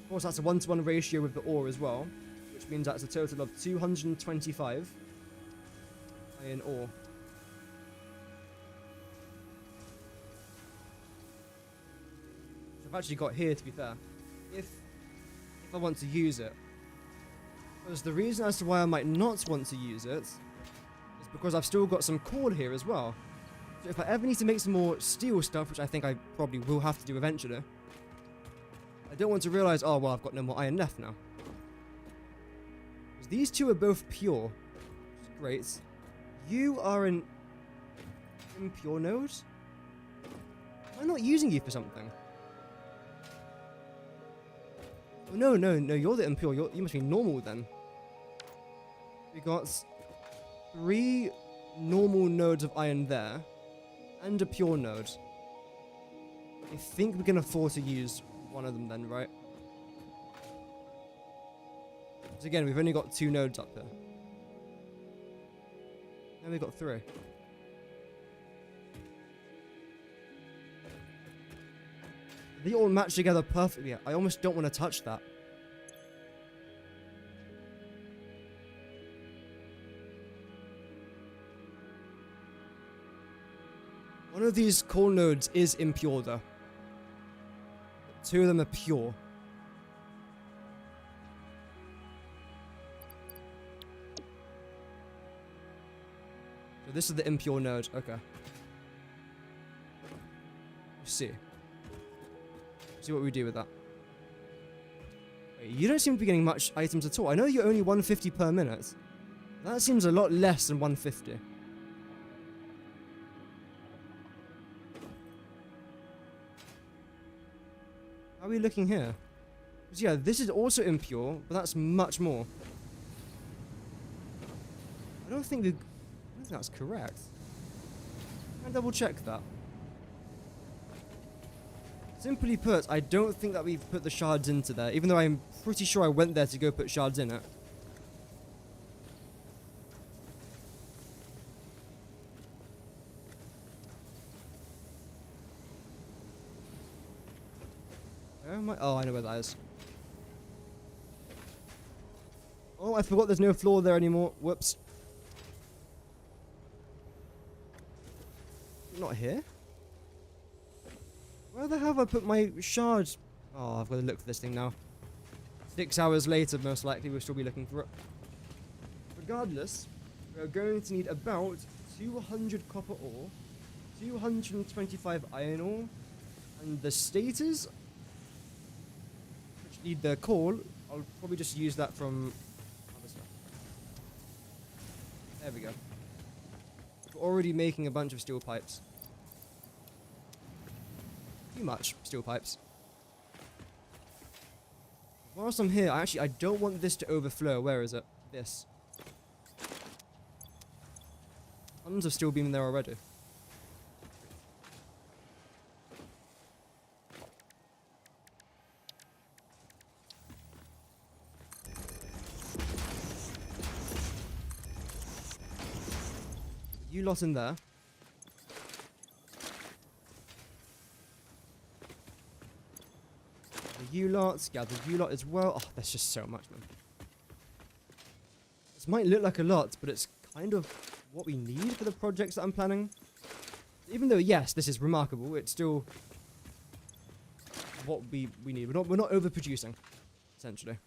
Of course, that's a 1-to-1 ratio with the ore as well, which means that's a total of 225 iron ore. Which I've actually got here, to be fair, if I want to use it. Because the reason as to why I might not want to use it is because I've still got some coal here as well. So if I ever need to make some more steel stuff, which I think I probably will have to do eventually, I don't want to realize, oh well, I've got no more iron left now. Because these two are both pure, which is great. You are an impure node? Am I not using you for something? Oh, no, you're the impure. You must be normal then. We got 3 normal nodes of iron there, and a pure node. I think we can afford to use one of them then, right? Because again, we've only got 2 nodes up here. Now we've got 3. They all match together perfectly. I almost don't want to touch that. One of these coal nodes is impure though. 2 of them are pure. So this is the impure node. Okay. Let's see. See what we do with that. Wait, you don't seem to be getting much items at all. I know you're only 150 per minute. That seems a lot less than 150. How are we looking here? Because yeah, this is also impure, but that's much more. I don't think that's correct. Can I double check that? Simply put, I don't think that we've put the shards into there, even though I'm pretty sure I went there to go put shards in it. Where am I? Oh, I know where that is. Oh, I forgot there's no floor there anymore. Whoops. Not here? Where the hell have I put my shards? Oh, I've got to look for this thing now. 6 hours later, most likely, we'll still be looking for it. Regardless, we're going to need about 200 copper ore, 225 iron ore, and the stators, which need the coal, I'll probably just use that from other stuff. There we go. We're already making a bunch of steel pipes. Too much steel pipes. Whilst I'm here, I don't want this to overflow. Where is it? This. tons of steel beam there already. You lot in there. The U-lots, gather U-lot as well. Oh, that's just so much, man. This might look like a lot, but it's kind of what we need for the projects that I'm planning. Even though, yes, this is remarkable, it's still what we need. We're not overproducing, essentially.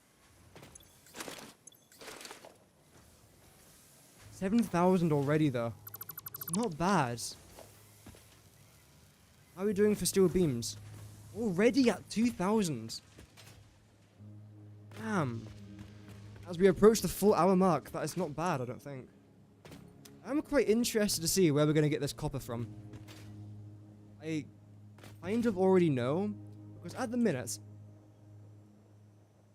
7,000 already, though. It's not bad. How are we doing for steel beams? Already at 2,000. Damn. As we approach the full hour mark, that is not bad, I don't think. I'm quite interested to see where we're going to get this copper from. I kind of already know, because at the minute,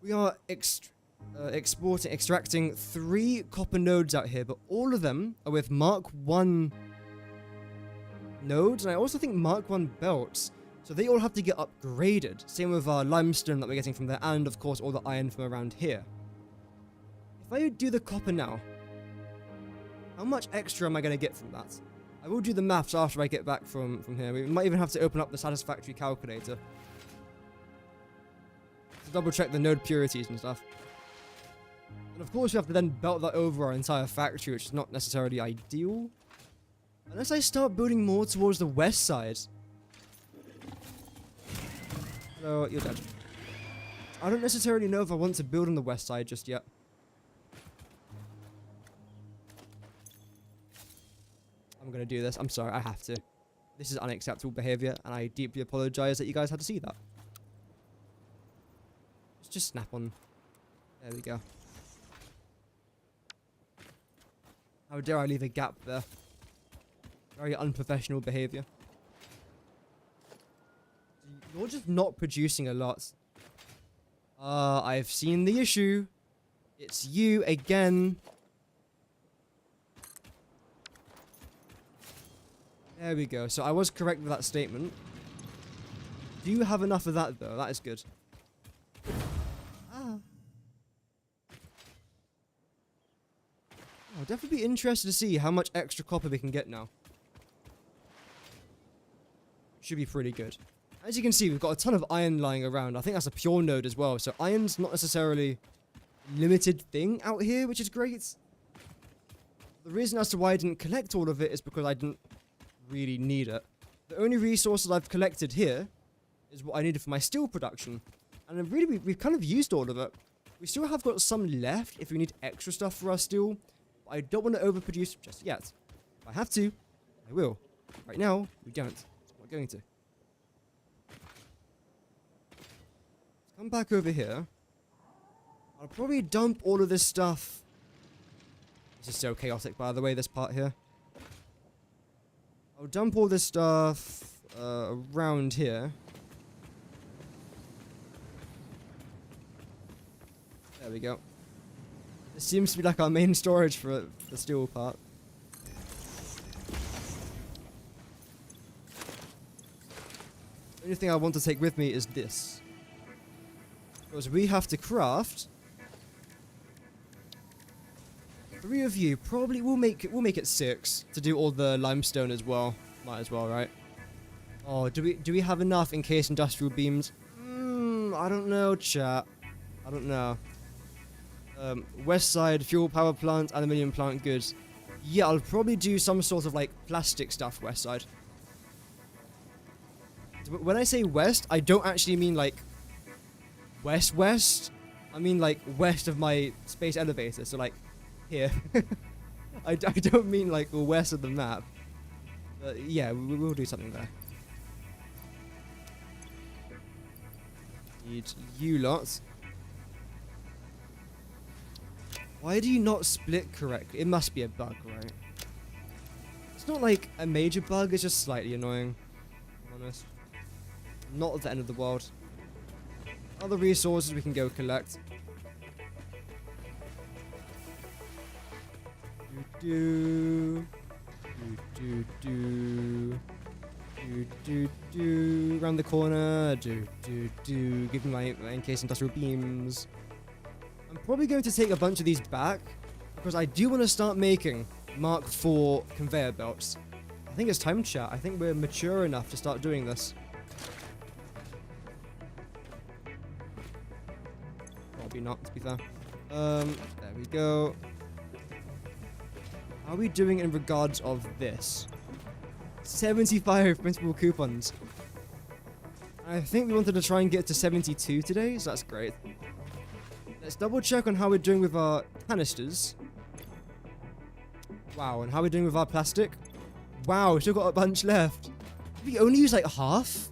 we are extracting 3 copper nodes out here, but all of them are with Mark 1 nodes, and I also think Mark 1 belts. So they all have to get upgraded. Same with our limestone that we're getting from there, and of course all the iron from around here. If I do the copper now, how much extra am I going to get from that? I will do the maths after I get back from here. We might even have to open up the Satisfactory calculator to double check the node purities and stuff. And of course we have to then belt that over our entire factory, which is not necessarily ideal. Unless I start building more towards the west side. Hello, you're dead. I don't necessarily know if I want to build on the west side just yet. I'm gonna do this. I'm sorry, I have to. This is unacceptable behavior, and I deeply apologize that you guys had to see that. Let's just snap on. There we go. How dare I leave a gap there? Very unprofessional behavior. You're just not producing a lot. I've seen the issue. It's you again. There we go. So I was correct with that statement. Do you have enough of that, though? That is good. Ah. I'll definitely be interested to see how much extra copper we can get now. Should be pretty good. As you can see, we've got a ton of iron lying around. I think that's a pure node as well. So iron's not necessarily a limited thing out here, which is great. The reason as to why I didn't collect all of it is because I didn't really need it. The only resources I've collected here is what I needed for my steel production. And really, we've kind of used all of it. We still have got some left if we need extra stuff for our steel. But I don't want to overproduce just yet. If I have to, I will. Right now, we don't. I'm not going to. Come back over here. I'll probably dump all of this stuff. This is so chaotic, by the way, this part here. I'll dump all this stuff around here. There we go. This seems to be like our main storage for the steel part. The only thing I want to take with me is this. Because we have to craft 3 of you. Probably we'll make it 6 to do all the limestone as well. Might as well, right? Oh, do we have enough in case industrial beams? I don't know, chat. I don't know. West side fuel power plant, aluminium plant, goods. Yeah, I'll probably do some sort of like plastic stuff west side. When I say west, I don't actually mean like west. I mean like west of my space elevator, so like here. I don't mean like west of the map. But yeah, we will do something there. Need you lots. Why do you not split correctly? It must be a bug, right? It's not like a major bug, it's just slightly annoying. I'm honest. Not at the end of the world. Other resources we can go collect. do, do. Do, do, do. Around the corner. Do, do, do. Give me my encased industrial beams. I'm probably going to take a bunch of these back because I do want to start making Mark IV conveyor belts. I think it's time, chat. I think we're mature enough to start doing this. Probably not, to be fair. There we go. How are we doing in regards of this? 75 principal coupons. I think we wanted to try and get to 72 today, so that's great. Let's double check on how we're doing with our canisters. Wow, and how we're doing with our plastic. Wow, we still got a bunch left. We only use like half?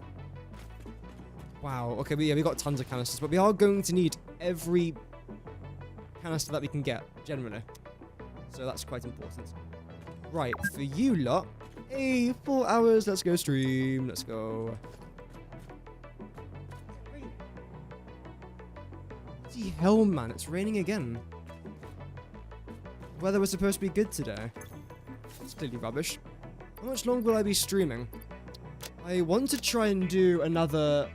Wow, okay, but yeah, we got tons of canisters, but we are going to need every canister that we can get, generally. So that's quite important. Right, for you lot. Hey, 4 hours, let's go stream, let's go. The hell, man, it's raining again. Weather was supposed to be good today. It's clearly rubbish. How much longer will I be streaming? I want to try and do another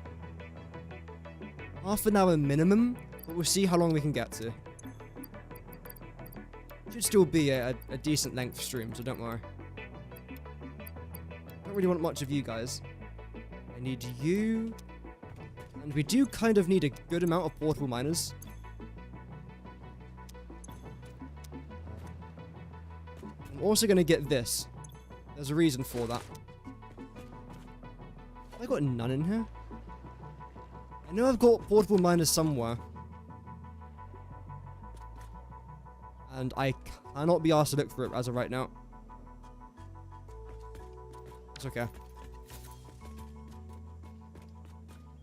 half an hour minimum, but we'll see how long we can get to. Should still be a decent length stream, so don't worry. Don't really want much of you guys. I need you. And we do kind of need a good amount of portable miners. I'm also going to get this. There's a reason for that. Have I got none in here? I know I've got portable miners somewhere. And I cannot be asked to look for it as of right now. It's okay.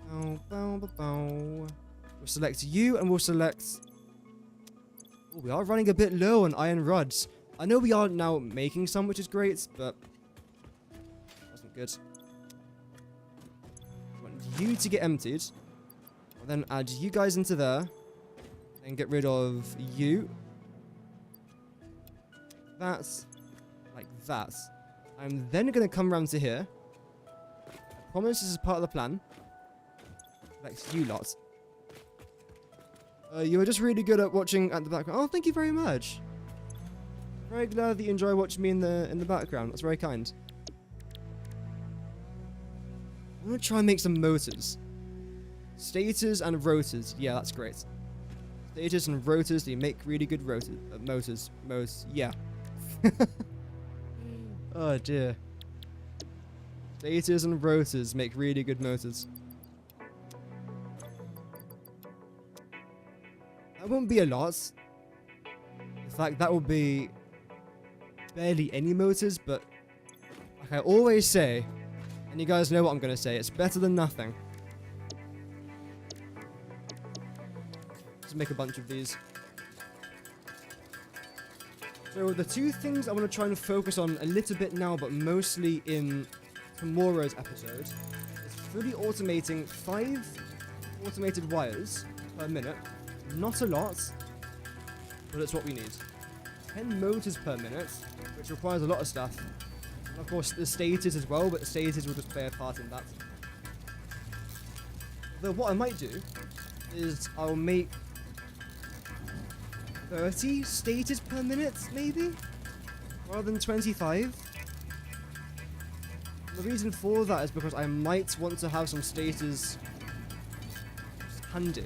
Bow, bow, bow, bow. We'll select you and we'll select... Oh, we are running a bit low on iron rods. I know we are now making some, which is great, but... Wasn't good. I want you to get emptied. I'll then add you guys into there. And get rid of you. That's like that. I'm then going to come around to here. I promise this is part of the plan. Next, you lot. You were just really good at watching at the background. Oh, thank you very much. Very glad that you enjoy watching me in the background. That's very kind. I'm going to try and make some motors. Stators and rotors. Yeah, that's great. Stators and rotors, they make really good motors. Yeah. Oh dear. Stators and rotors make really good motors. That won't be a lot. In fact, that will be barely any motors, but like I always say, and you guys know what I'm going to say, it's better than nothing. Let's make a bunch of these. So the two things I want to try and focus on a little bit now, but mostly in tomorrow's episode, is fully automating 5 automated wires per minute. Not a lot, but it's what we need. 10 motors per minute, which requires a lot of stuff. And of course, the stators as well, but the stators will just play a part in that. Though what I might do is I'll make 30 stators per minute, maybe? Rather than 25. The reason for that is because I might want to have some stators handy.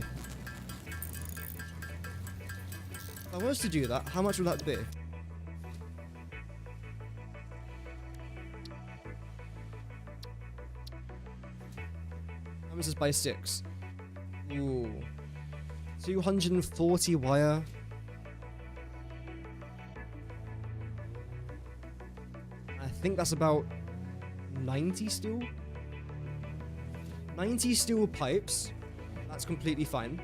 If I was to do that, how much would that be? How much is by 6? Ooh. 240 wire. I think that's about 90 steel. 90 steel pipes. That's completely fine.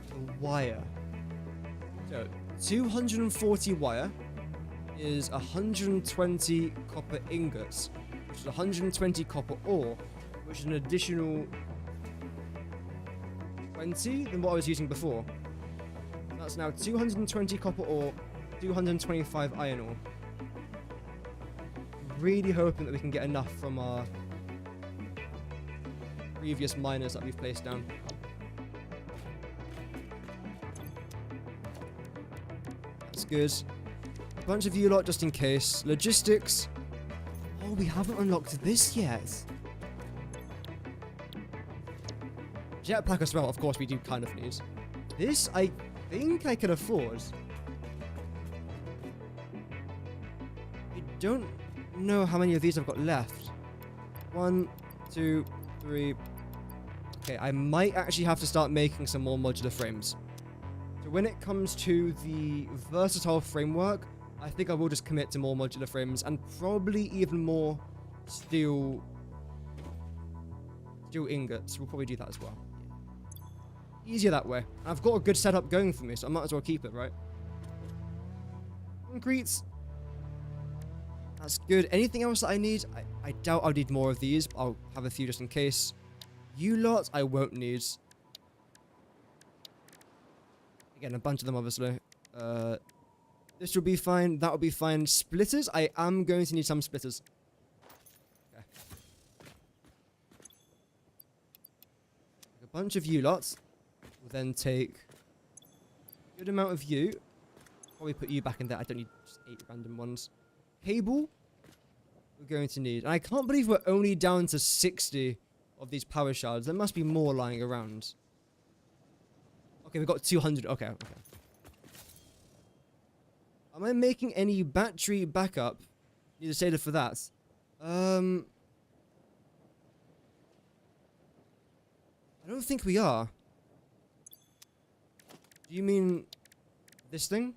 The wire. So, 240 wire is 120 copper ingots, which is 120 copper ore, which is an additional 20 than what I was using before. That's now 220 copper ore, 225 iron ore. really hoping that we can get enough from our previous miners that we've placed down. That's good. A bunch of you lot just in case. Logistics. Oh, we haven't unlocked this yet. Jetpack as well, of course, we do kind of need. This, I think I can afford. I don't know how many of these I've got left. 1, 2, 3. Okay, I might actually have to start making some more modular frames. So when it comes to the versatile framework, I think I will just commit to more modular frames and probably even more steel ingots. We'll probably do that as well. Easier that way. I've got a good setup going for me, so I might as well keep it, right? Concretes. That's good. Anything else that I need? I doubt I'll need more of these, but I'll have a few just in case. You lot, I won't need. Again, a bunch of them, obviously. This will be fine. That will be fine. Splitters. I am going to need some splitters. Okay. A bunch of you lots. We'll then take a good amount of you. Probably put you back in there. I don't need just 8 random ones. Cable. We're going to need. And I can't believe we're only down to 60 of these power shards. There must be more lying around. Okay, we've got 200. Okay, okay. Am I making any battery backup? Need a SATA for that. I don't think we are. Do you mean this thing?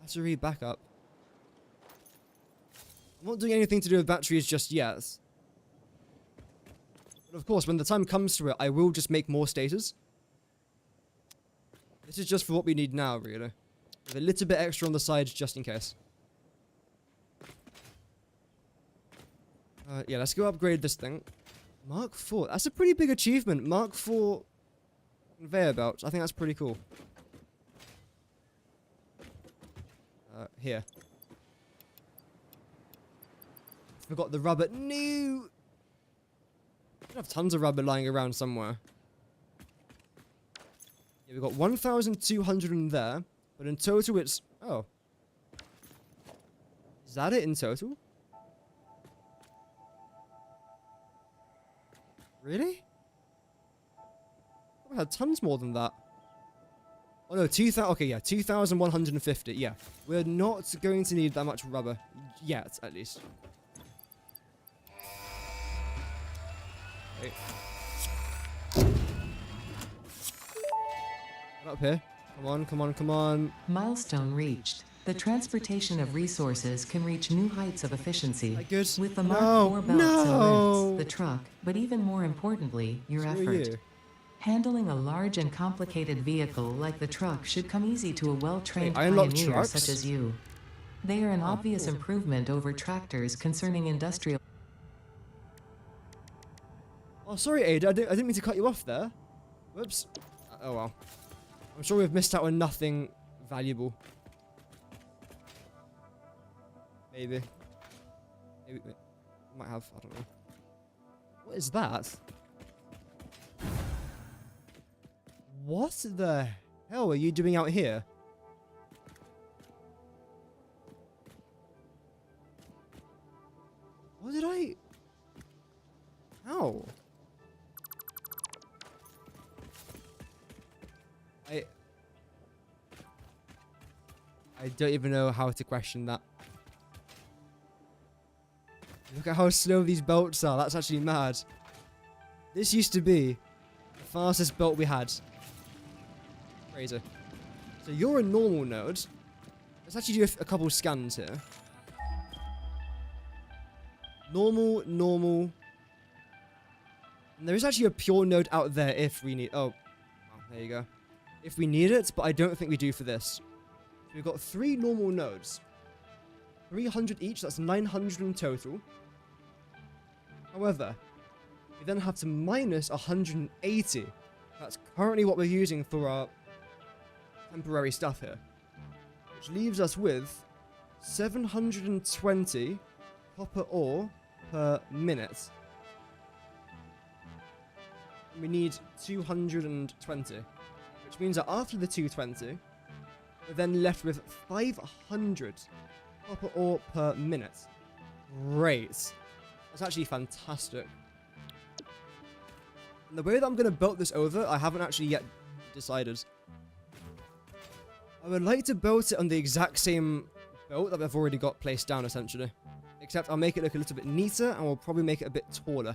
Battery backup. I'm not doing anything to do with batteries just yet. But of course, when the time comes to it, I will just make more statas. This is just for what we need now, really. With a little bit extra on the sides, just in case. Yeah, let's go upgrade this thing. Mark IV. That's a pretty big achievement. Mark IV conveyor belts. I think that's pretty cool. Here. Forgot the rubber. No! I have tons of rubber lying around somewhere. Yeah, we've got 1,200 in there, but in total it's... Oh. Is that it in total? Really? I had tons more than that. Oh no, 2,000... Okay, yeah, 2,150. Yeah, we're not going to need that much rubber. Yet, at least. Okay. Up here. Come on, come on, come on. Milestone reached. The transportation of resources can reach new heights of efficiency. Good. With the Mark IV belts and lifts, the truck, but even more importantly, your effort. Handling a large and complicated vehicle like the truck should come easy to a well-trained pioneer such as you. They are an obvious improvement over tractors concerning industrial... Oh, sorry, Ada. I didn't mean to cut you off there. Whoops. Oh, well. I'm sure we've missed out on nothing valuable. Maybe. Maybe. Might have. I don't know. What is that? What the hell are you doing out here? What did I... How? I don't even know how to question that. Look at how slow these belts are. That's actually mad. This used to be the fastest belt we had. Crazy. So you're a normal node. Let's actually do a couple scans here. Normal, normal. And there is actually a pure node out there if we need... Oh, there you go. If we need it, but I don't think we do for this. We've got 3 normal nodes. 300 each, that's 900 in total. However, we then have to minus 180. That's currently what we're using for our temporary stuff here. Which leaves us with 720 copper ore per minute. We need 220, which means that after the 220, we're then left with 500 copper ore per minute. Great. That's actually fantastic. And the way that I'm going to build this over, I haven't actually yet decided. I would like to build it on the exact same build that I've already got placed down, essentially. Except I'll make it look a little bit neater, and we'll probably make it a bit taller.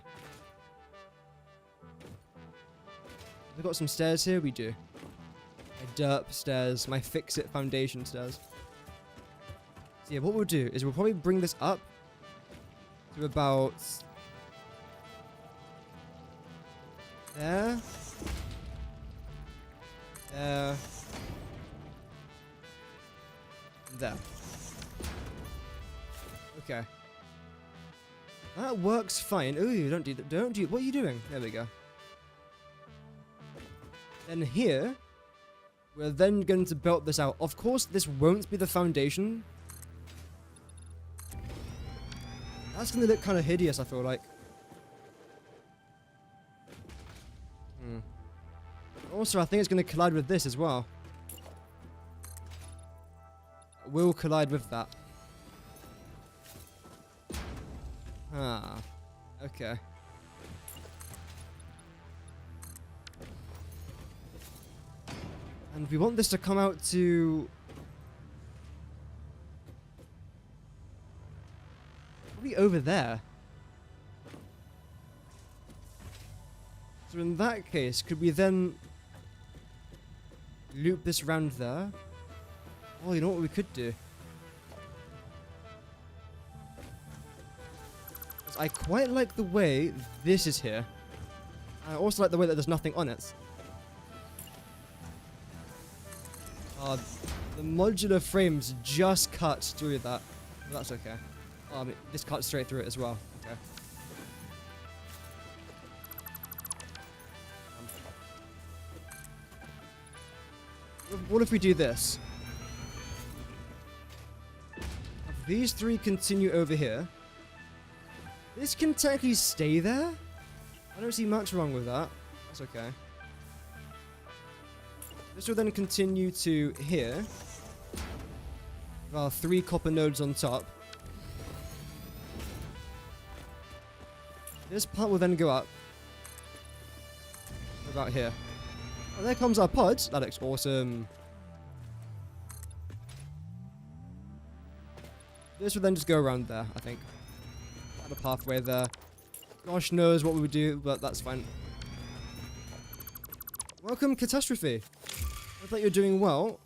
We've got some stairs here, we do. My derp stairs, my fix-it foundation stairs. So yeah, what we'll do is we'll probably bring this up to about there. There. There. Okay. That works fine. Ooh, don't do, what are you doing? There we go. Then here, we're then going to build this out. Of course, this won't be the foundation. That's going to look kind of hideous, I feel like. Also, I think it's going to collide with this as well. It will collide with that. Ah, okay. And we want this to come out to probably over there. So in that case, could we then loop this round there? Oh, you know what we could do? I quite like the way this is here. I also like the way that there's nothing on it. The modular frames just cut through that. But that's okay. Oh, I mean, this cuts straight through it as well. Okay. What if we do this? If these three continue over here, this can technically stay there. I don't see much wrong with that. That's okay. This will then continue to here. With our 3 copper nodes on top. This part will then go up. About here. Oh, there comes our pod. That looks awesome. This will then just go around there, I think. Add a pathway there. Gosh knows what we would do, but that's fine. Welcome, Catastrophe. Hope that you're doing well.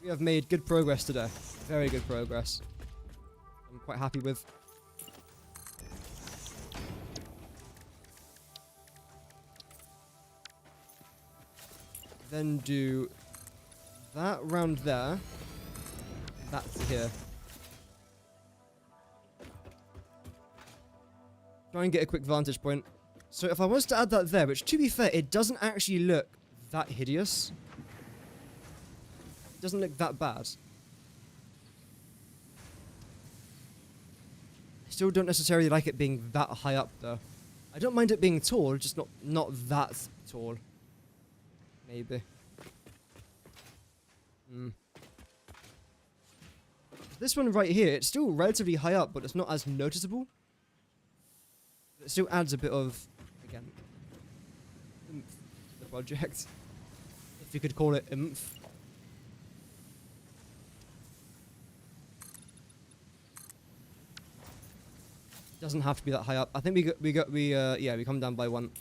We have made good progress today. Very good progress. I'm quite happy with. Then do that round there. That's here. Try and get a quick vantage point. So if I was to add that there, which to be fair, it doesn't actually look that hideous. It doesn't look that bad. I still don't necessarily like it being that high up though. I don't mind it being tall, just not that tall. Maybe. This one right here, it's still relatively high up, but it's not as noticeable. It still adds a bit of, again, oomph to the project. If you could call it oomph. Doesn't have to be that high up. I think we come down by 1.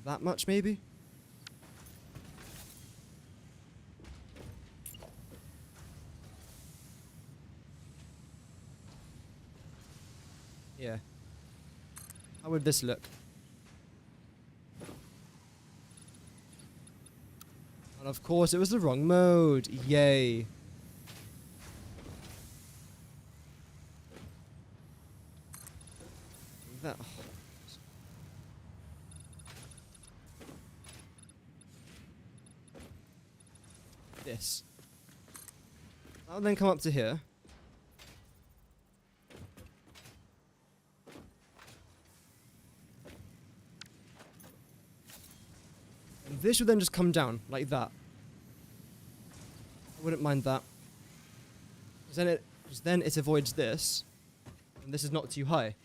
That much maybe? Yeah. How would this look? And of course it was the wrong mode. Yay. That. this. That'll then come up to here. And this will then just come down, like that. I wouldn't mind that. Because then it avoids this. And this is not too high.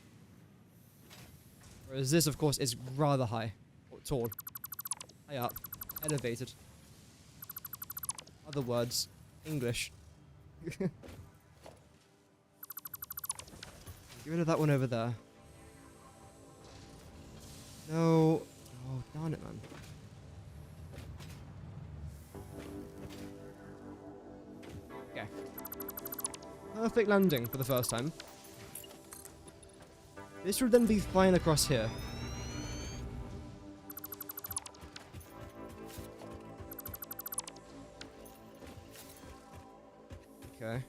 Whereas this, of course, is rather high. Or tall. High up. Elevated. Other words. English. Get rid of that one over there. No. Oh, darn it, man. Okay. Perfect landing for the first time. This would then be flying across here. Okay.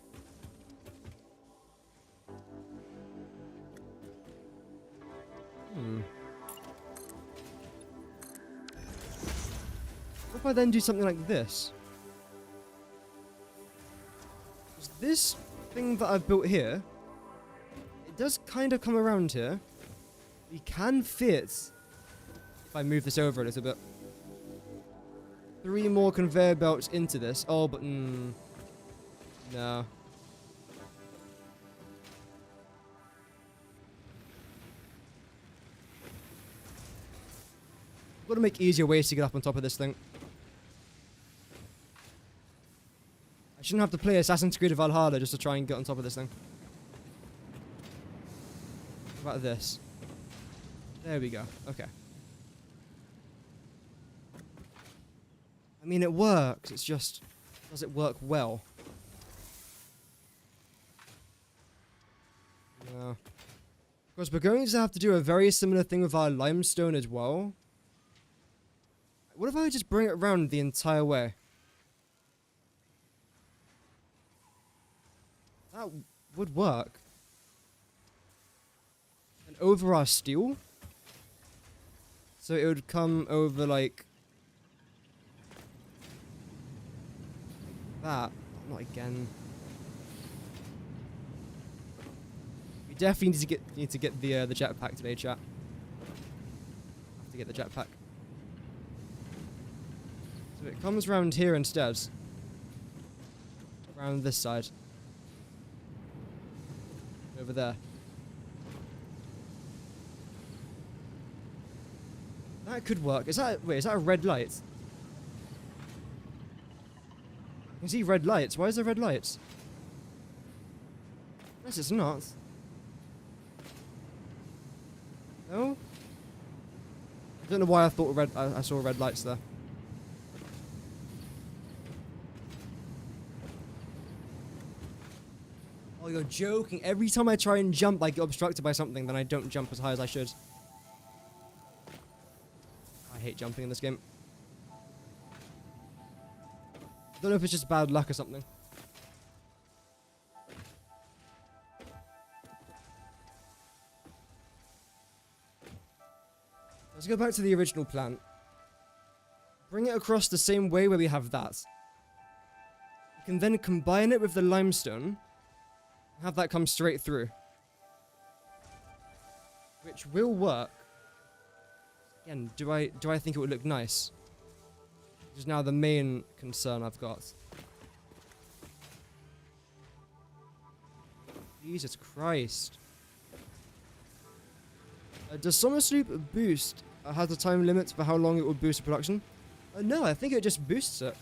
What if I then do something like this? This thing that I've built here, it does kind of come around here. We can fit, if I move this over a little bit, 3 more conveyor belts into this. Oh, but no. I've got to make easier ways to get up on top of this thing. I shouldn't have to play Assassin's Creed Valhalla just to try and get on top of this thing. What about this? There we go. Okay. I mean, it works. It's just, does it work well? No. Of course, we're going to have to do a very similar thing with our limestone as well. What if I just bring it around the entire way? That would work. And over our steel? So it would come over like that. Not again. We definitely need to get the jetpack today, chat. Have to get the jetpack. So it comes round here instead. Around this side. Over there. That could work. Is that a red light? I can see red lights. Why is there red lights? Yes, it's not. No? I don't know why I thought I saw red lights there. Oh, you're joking. Every time I try and jump, I get obstructed by something, then I don't jump as high as I should. I hate jumping in this game. I don't know if it's just bad luck or something. Let's go back to the original plan. Bring it across the same way where we have that. We can then combine it with the limestone. Have that come straight through. Which will work. Again, do I think it would look nice? Which is now the main concern I've got. Jesus Christ. Does Summer Sleep boost has a time limit for how long it will boost the production? No, I think it just boosts it.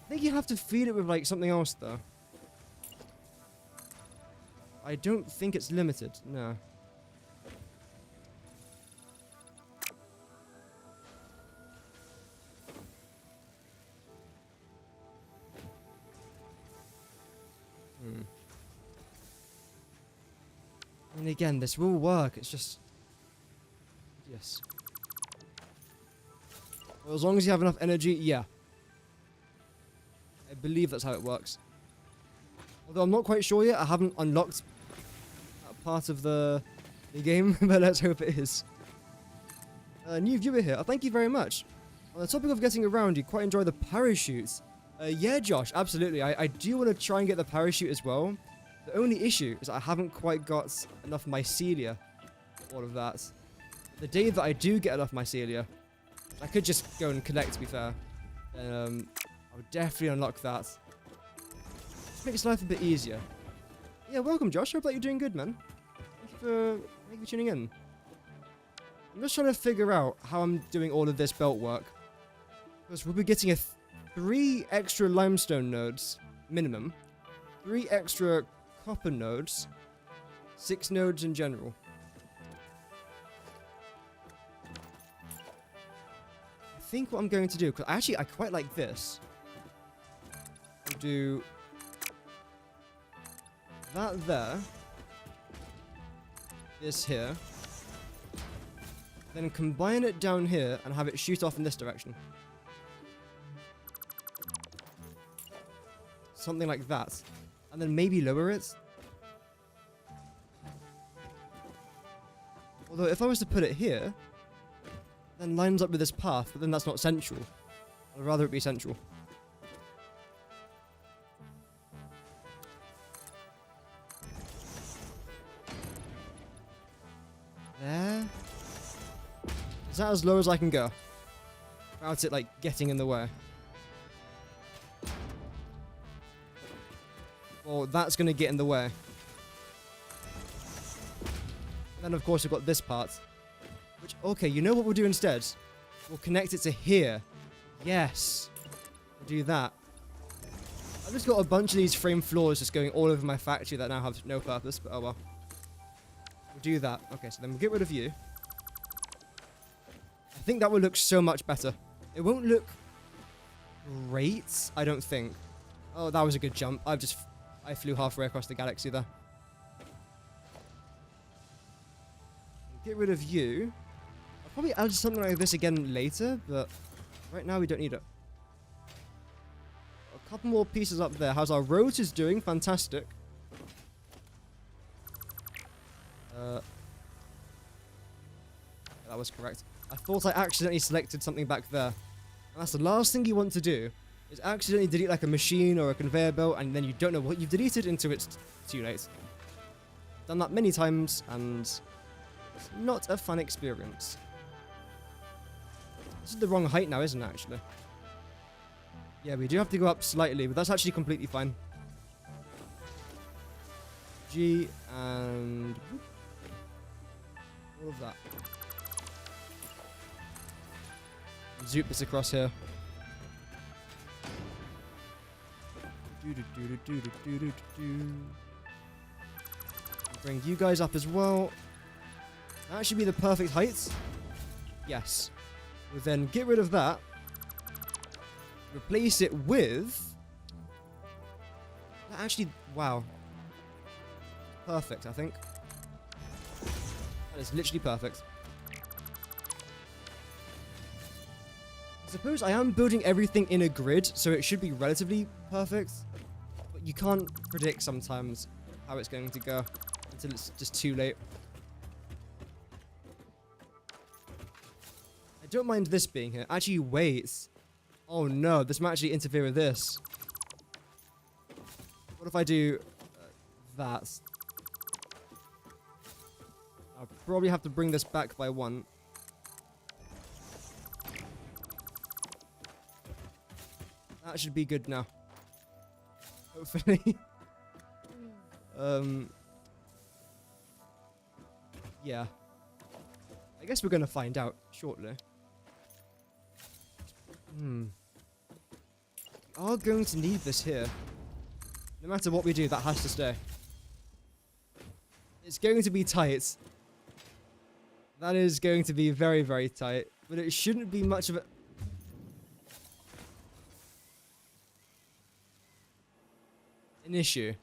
I think you have to feed it with like something else though. I don't think it's limited, no. And again, this will work, it's just... Yes. Well, as long as you have enough energy, yeah. I believe that's how it works. Although I'm not quite sure yet, I haven't unlocked that part of the game, but let's hope it is. New viewer here, thank you very much. On the topic of getting around, you quite enjoy the parachutes. Yeah, Josh, absolutely. I do want to try and get the parachute as well. The only issue is I haven't quite got enough mycelia for all of that. The day that I do get enough mycelia, I could just go and collect, to be fair. Then I would definitely unlock that. Just makes life a bit easier. Yeah, welcome, Josh. Hope that you're doing good, man. Thank you for tuning in. I'm just trying to figure out how I'm doing all of this belt work. Because we'll be getting 3 extra limestone nodes, minimum. 3 extra copper nodes. 6 nodes in general. I think what I'm going to do, because actually I quite like this. I'll do that there. This here. Then combine it down here and have it shoot off in this direction. Something like that. And then maybe lower it. Although if I was to put it here, then lines up with this path, but then that's not central. I'd rather it be central. There. Is that as low as I can go? Without it, like, getting in the way? Well, that's going to get in the way. Then, of course, we've got this part. Which, okay, you know what we'll do instead? We'll connect it to here. Yes. We'll do that. I've just got a bunch of these frame floors just going all over my factory that now have no purpose, but oh well. We'll do that. Okay, so then we'll get rid of you. I think that will look so much better. It won't look great, I don't think. Oh, that was a good jump. I flew halfway across the galaxy there. Get rid of you. I'll probably add something like this again later, but right now we don't need it. A couple more pieces up there. How's our rotors doing? Fantastic. That was correct. I thought I accidentally selected something back there. And that's the last thing you want to do, is accidentally delete like a machine or a conveyor belt, and then you don't know what you've deleted until it's too late. Done that many times, and it's not a fun experience. This is the wrong height now, isn't it, actually? Yeah, we do have to go up slightly, but that's actually completely fine. G and all of that. Zoop this across here. Bring you guys up as well. That should be the perfect height. Yes. We'll then get rid of that. Replace it with... Actually, wow. Perfect, I think. That is literally perfect. I suppose I am building everything in a grid, so it should be relatively perfect. But you can't predict sometimes how it's going to go until it's just too late. I don't mind this being here. Actually, wait. Oh no, this might actually interfere with this. What if I do that? I'll probably have to bring this back by 1. That should be good now. Hopefully. Yeah. I guess we're gonna find out shortly. We are going to need this here. No matter what we do, that has to stay. It's going to be tight. That is going to be very, very tight. But it shouldn't be much of a... an issue.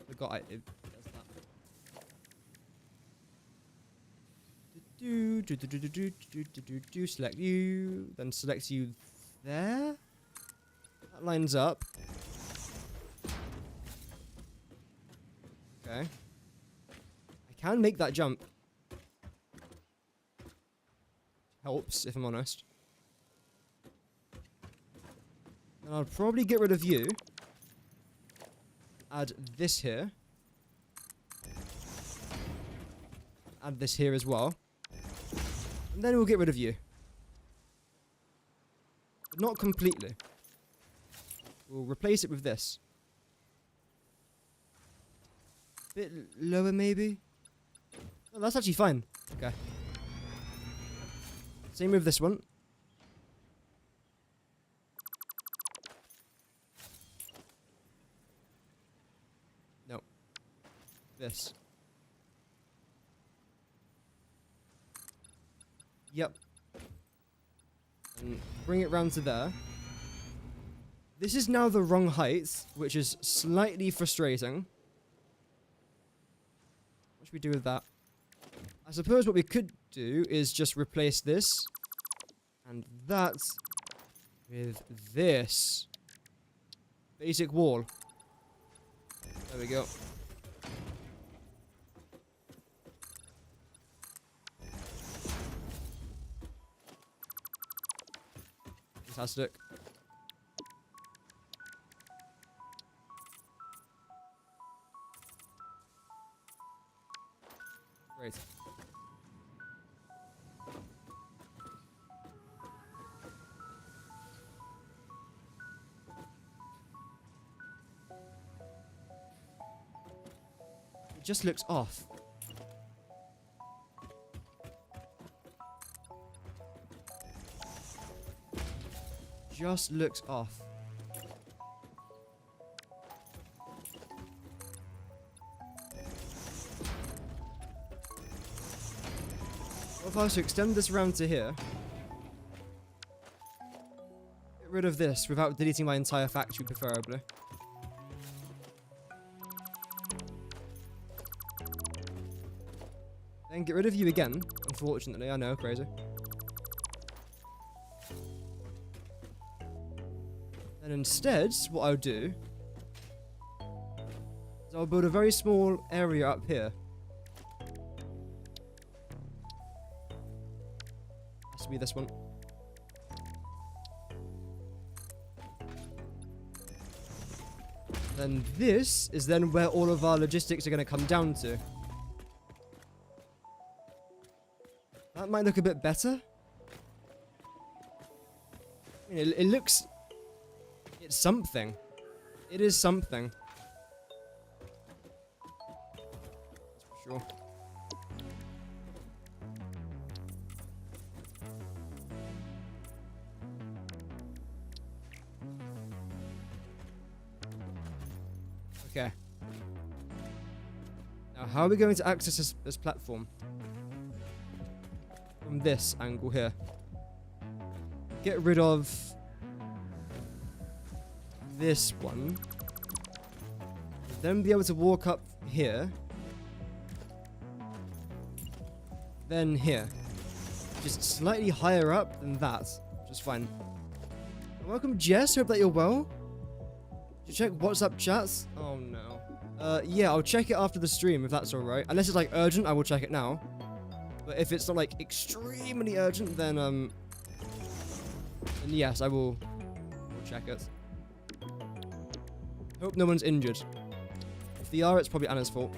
Forgot it does that. Select you, then select you there. That lines up. Okay. I can make that jump. helps, if I'm honest. And I'll probably get rid of you. Add this here. Add this here as well. And then we'll get rid of you. But not completely. We'll replace it with this. Bit lower maybe? Oh, that's actually fine. Okay. Same with this one. No. This. Yep. And bring it round to there. This is now the wrong height, which is slightly frustrating. What should we do with that? I suppose what we could do is just replace this and that with this basic wall. There we go. Fantastic. Great. It just looks off. Just looks off. What if I was to extend this around to here? Get rid of this without deleting my entire factory, preferably. Then get rid of you again, unfortunately. I know, crazy. And instead, what I'll do is I'll build a very small area up here. Has to be this one. Then this is then where all of our logistics are going to come down to. That might look a bit better. I mean, it looks... It's something. It is something. That's for sure. Okay. Now, how are we going to access this platform? From this angle here. Get rid of this one. Then be able to walk up here. Then here. Just slightly higher up than that. Which is fine. Welcome, Jess. Hope that you're well. Did you check WhatsApp chats? Oh no. Yeah, I'll check it after the stream if that's alright. Unless it's like urgent, I will check it now. But if it's not like extremely urgent, then yes, I will check it. Hope no one's injured. If they are, it's probably Anna's fault.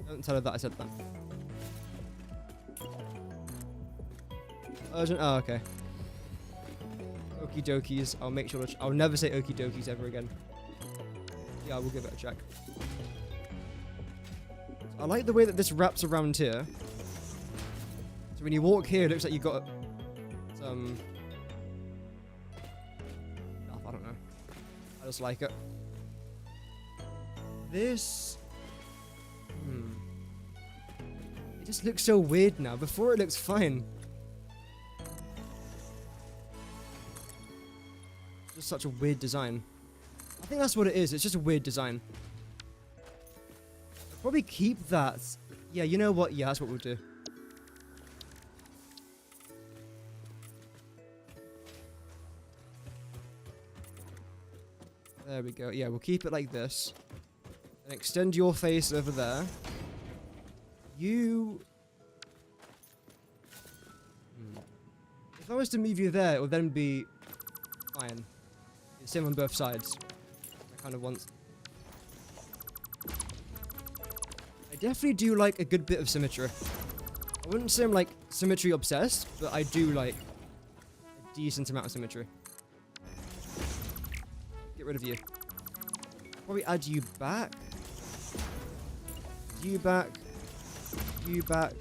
Don't tell her that I said that. Urgent? Oh, okay. Okie dokies. I'll make sure I'll never say okie dokies ever again. Yeah, I will give it a check. I like the way that this wraps around here. So when you walk here, it looks like you've got some... I don't know. I just like it. This... It just looks so weird now. Before it looks fine. Just such a weird design. I think that's what it is. It's just a weird design. I'll probably keep that. Yeah, you know what? Yeah, that's what we'll do. There we go. Yeah, we'll keep it like this. And extend your face over there. You... If I was to move you there, it would then be fine. It's same on both sides. I kind of want. I definitely do like a good bit of symmetry. I wouldn't say I'm like symmetry obsessed, but I do like a decent amount of symmetry. Get rid of you. Probably add you back. You back. You back.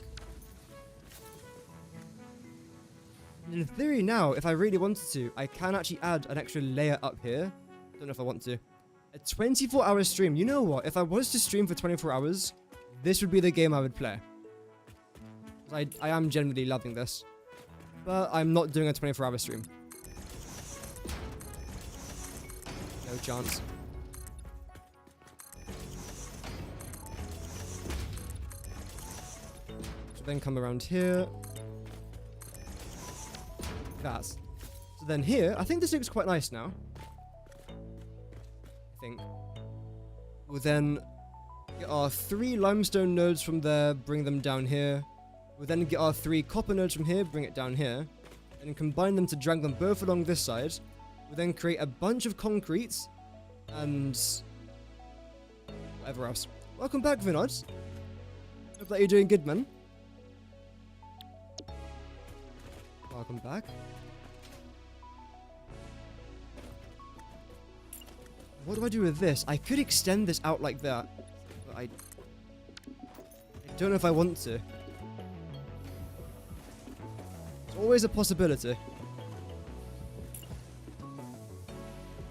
In theory now, if I really wanted to, I can actually add an extra layer up here. Don't know if I want to. A 24-hour stream. You know what? If I was to stream for 24 hours, this would be the game I would play. I am generally loving this. But I'm not doing a 24-hour stream. No chance. So then come around here. That's. So then here, I think this looks quite nice now. I think. We'll then get our 3 limestone nodes from there, bring them down here. We'll then get our 3 copper nodes from here, bring it down here. And combine them to drag them both along this side. We'll then create a bunch of concrete. And whatever else. Welcome back, Vinod. Hope that you're doing good, man. Welcome back. What do I do with this? I could extend this out like that, but I don't know if I want to. It's always a possibility.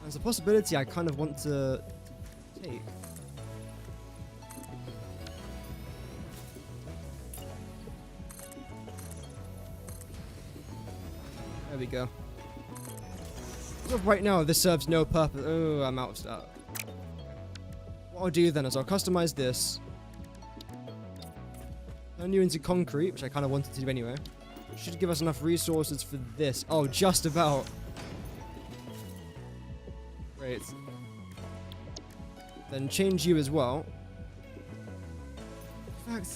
There's a possibility I kind of want to take. There we go. As of right now, this serves no purpose. Oh, I'm out of stuff. What I'll do then is I'll customize this. Turn you into concrete, which I kind of wanted to do anyway. It should give us enough resources for this. Oh, just about. Great. Then change you as well. In fact,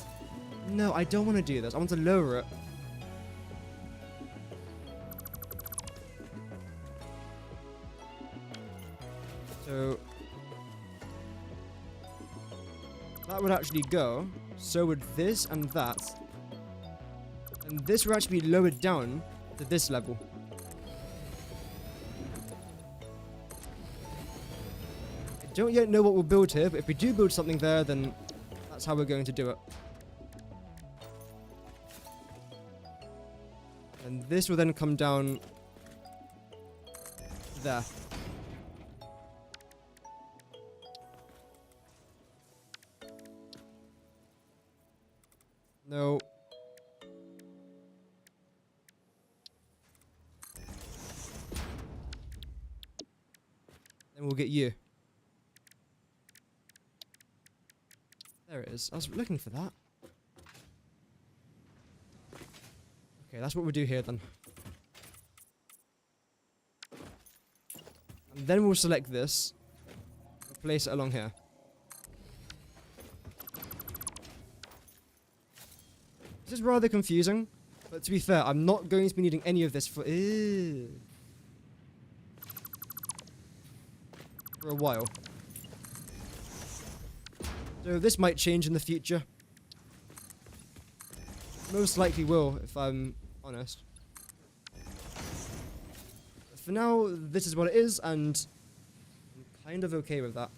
no, I don't want to do this. I want to lower it. So that would actually go. So would this and that. And this would actually be lowered down to this level. I don't yet know what we'll build here, but if we do build something there, then that's how we're going to do it. And this will then come down there. No. Then we'll get you. There it is. I was looking for that. Okay, that's what we'll do here then. And then we'll select this and place it along here. This is rather confusing, but to be fair, I'm not going to be needing any of this for a while. So this might change in the future. Most likely will, if I'm honest. But for now, this is what it is, and I'm kind of okay with that.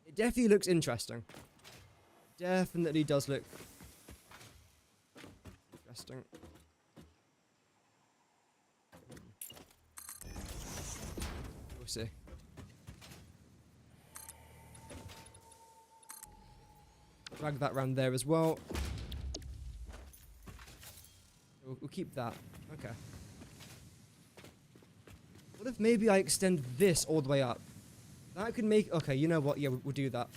It definitely looks interesting. Definitely does look interesting. We'll see. Drag that around there as well. We'll keep that. Okay. What if maybe I extend this all the way up? That could make... Okay, you know what? Yeah, we'll do that.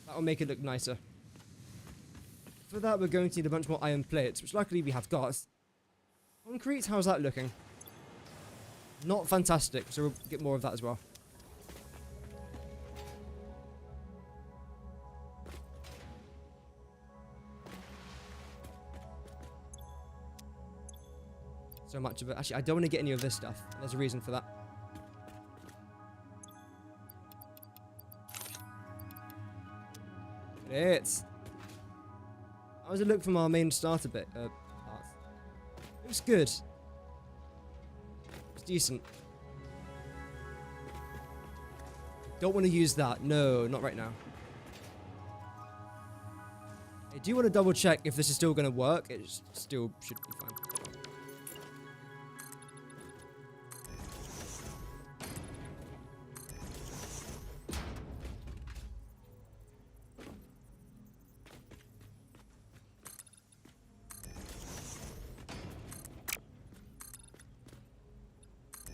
That'll make it look nicer. For that, we're going to need a bunch more iron plates, which luckily we have got. Concrete, how's that looking? Not fantastic, so we'll get more of that as well. so much of it. Actually, I don't want to get any of this stuff. There's a reason for that. It's. How does it look from our main starter bit? Parts? Looks good. It's decent. Don't want to use that. No, not right now. I do want to double check if this is still going to work. It still should be fine.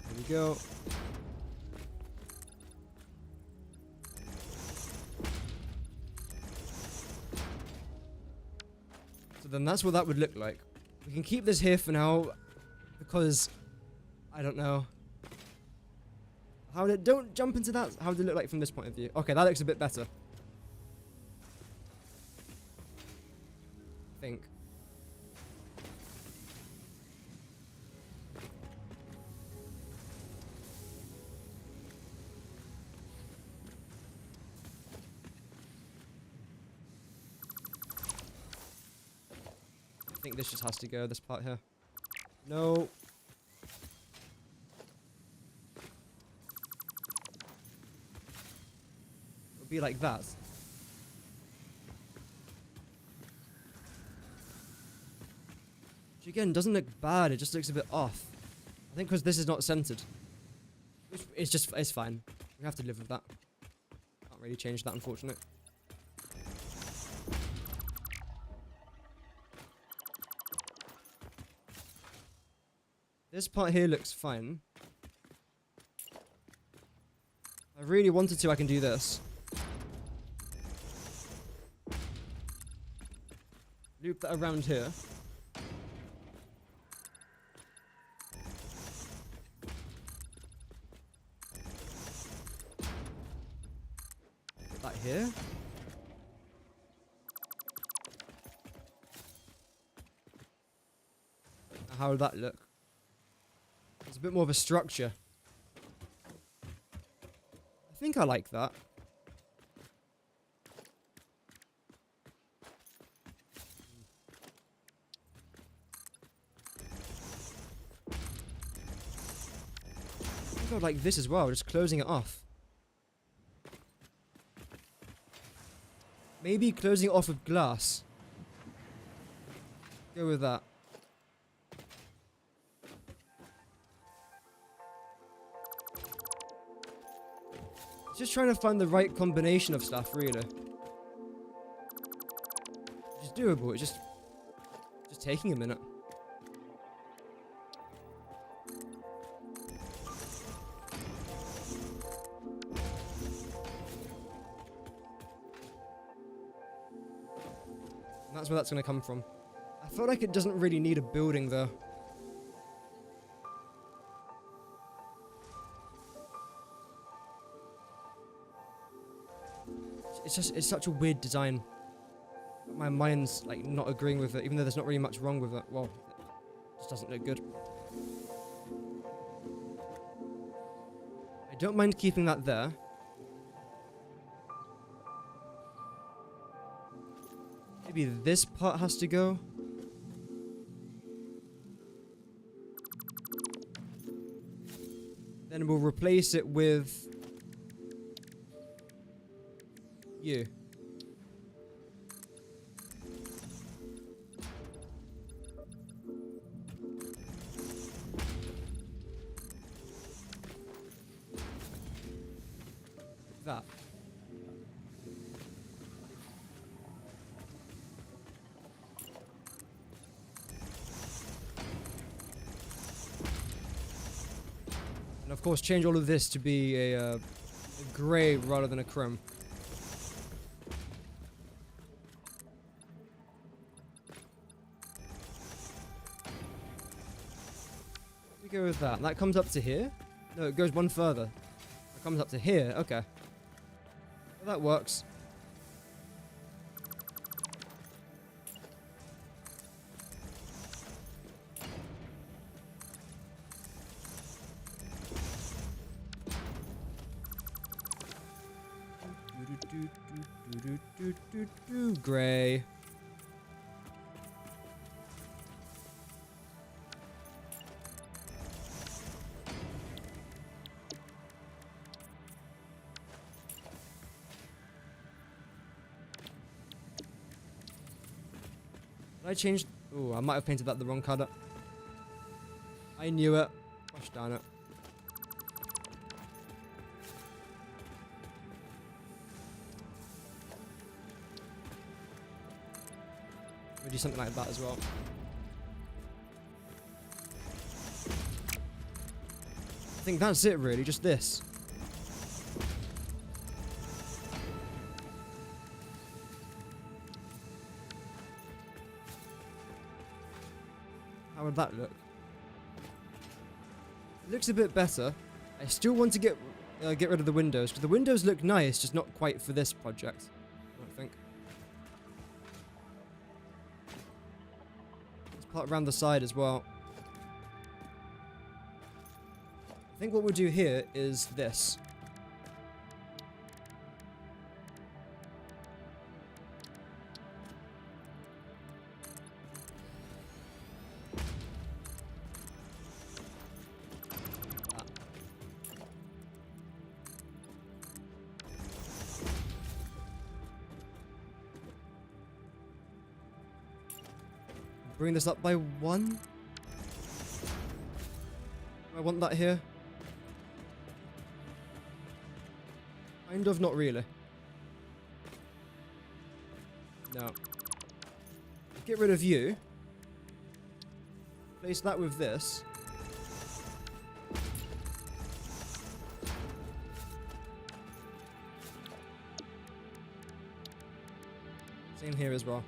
There we go. So then that's what that would look like. We can keep this here for now because I don't know. Don't jump into that. How would it look like from this point of view? Okay, that looks a bit better. I think. I think this just has to go, this part here. No. It'll be like that. Which again, doesn't look bad, it just looks a bit off. I think because this is not centered. It's fine. We have to live with that. Can't really change that, unfortunately. This part here looks fine. If I really wanted to, I can do this. Loop that around here. Put that here. Now how would that look? It's a bit more of a structure. I think I like that. I think I would like this as well, just closing it off. Maybe closing it off with glass. Go with that. Just trying to find the right combination of stuff, really. It's doable, it's just taking a minute. And that's where that's going to come from. I feel like it doesn't really need a building, though. It's such a weird design. My mind's like not agreeing with it, even though there's not really much wrong with it. Well, it just doesn't look good. I don't mind keeping that there. Maybe this part has to go. Then we'll replace it with you. That. And of course change all of this to be a grey rather than a chrome. We go with that. That comes up to here? No, it goes one further. It comes up to here. Okay. Well, that works. Grey. Did I change? Oh, I might have painted that the wrong colour. I knew it. Gosh darn it. We'll do something like that as well. I think that's it really, just this. How would that look? It looks a bit better. I still want to get rid of the windows, because the windows look nice, just not quite for this project, I don't think. Let's part around the side as well. I think what we'll do here is this. Bring this up by 1. I want that here. Kind of, not really. No. Get rid of you. Place that with this. Same here as well.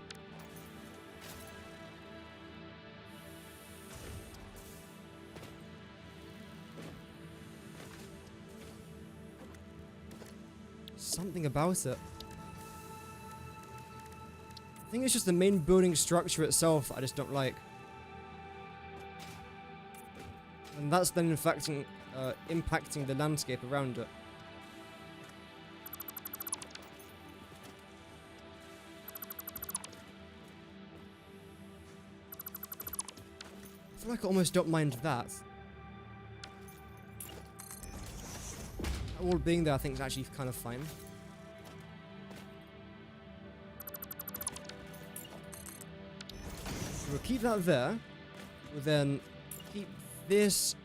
Something about it. I think it's just the main building structure itself that I just don't like. And that's then impacting the landscape around it. I feel like I almost don't mind that. That wall being there I think is actually kind of fine. We'll keep that there. We'll then keep this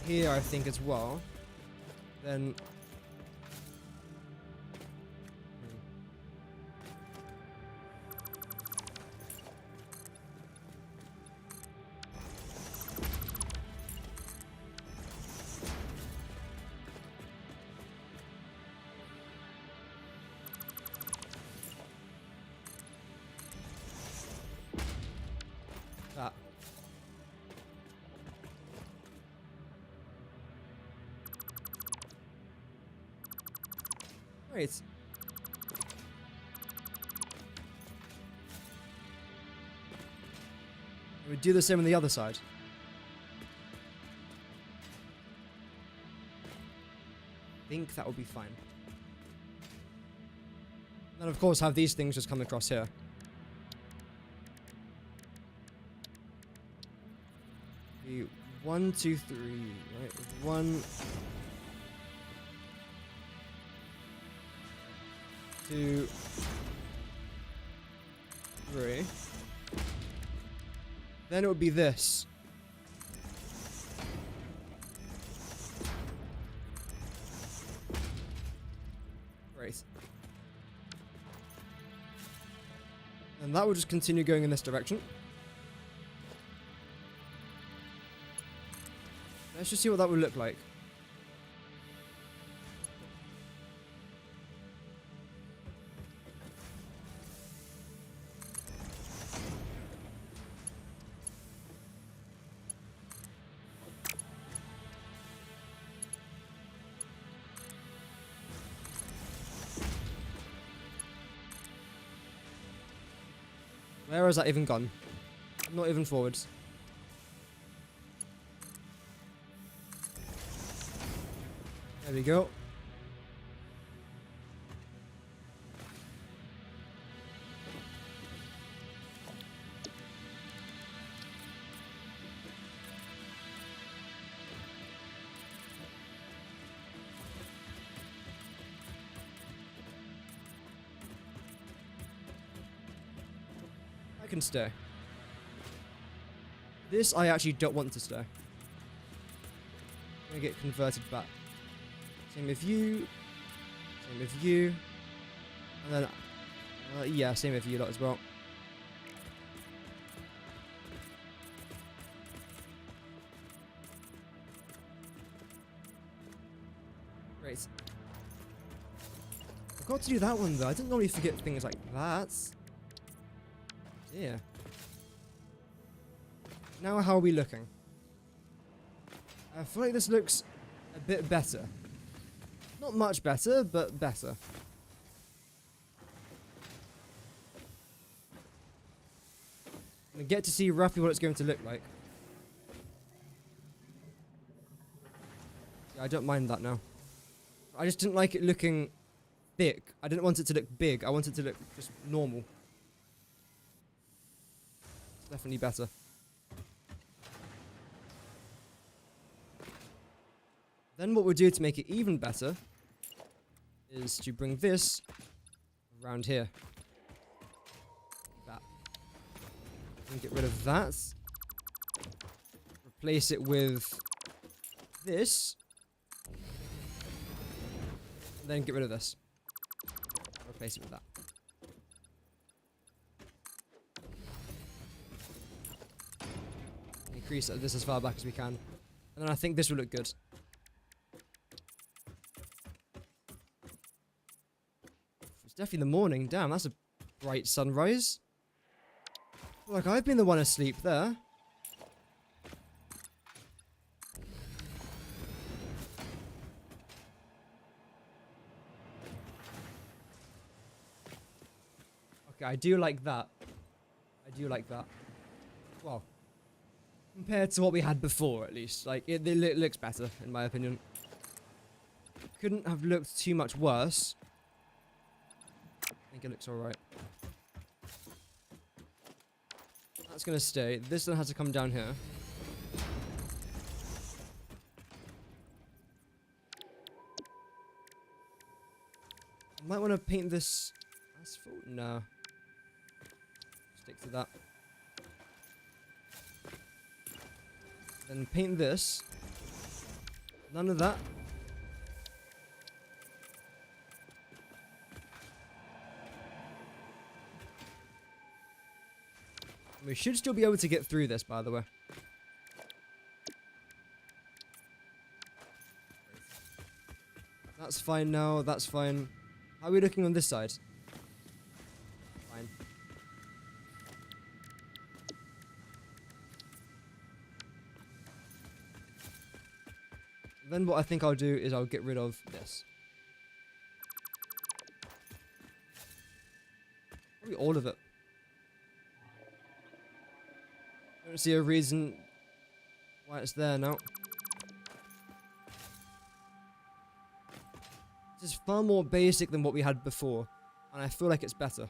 here, I think, as well. Then... that. Right. We do the same on the other side. I think that will be fine. Then of course have these things just come across here. Be 1, 2, 3, right? 1, 2, 3. Then it would be this. Great. And that will just continue going in this direction. Let's just see what that would look like. Where has that even gone? Not even forwards. There we go. That can stay. This I actually don't want to stay. I'm gonna get converted back. Same with you. Same with you. And then, yeah, same with you lot as well. Great. I forgot to do that one though. I didn't normally forget things like that. Yeah. Now how are we looking? I feel like this looks a bit better. Not much better, but better. I get to see roughly what it's going to look like. Yeah, I don't mind that now. I just didn't like it looking thick. I didn't want it to look big. I wanted it to look just normal. It's definitely better. Then what we'll do to make it even better is to bring this around here. That. And get rid of that. Replace it with this. And then get rid of this. Replace it with that. Increase this as far back as we can. And then I think this will look good. It's definitely the morning. Damn, that's a bright sunrise. Like I've been the one asleep there. Okay, I do like that. I do like that. Well, compared to what we had before, at least. Like, it looks better, in my opinion. Couldn't have looked too much worse. I think it looks alright. That's gonna stay. This one has to come down here. I might want to paint this asphalt. No. Stick to that. Then paint this. None of that. We should still be able to get through this, by the way. That's fine now, that's fine. How are we looking on this side? Fine. Then what I think I'll do is I'll get rid of this. Probably all of it. I don't see a reason why it's there now. This is far more basic than what we had before, and I feel like it's better.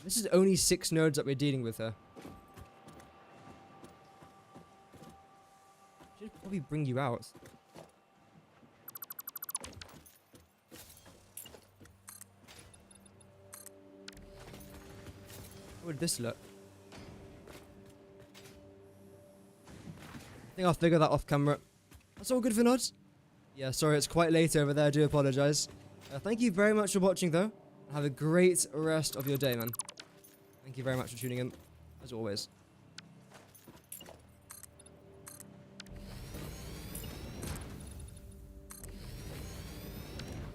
This is only 6 nodes that we're dealing with here. Should probably bring you out. How would this look? I think I'll figure that off camera. That's all good for nods. Yeah, sorry, it's quite late over there. I do apologise. Thank you very much for watching, though. Have a great rest of your day, man. Thank you very much for tuning in, as always.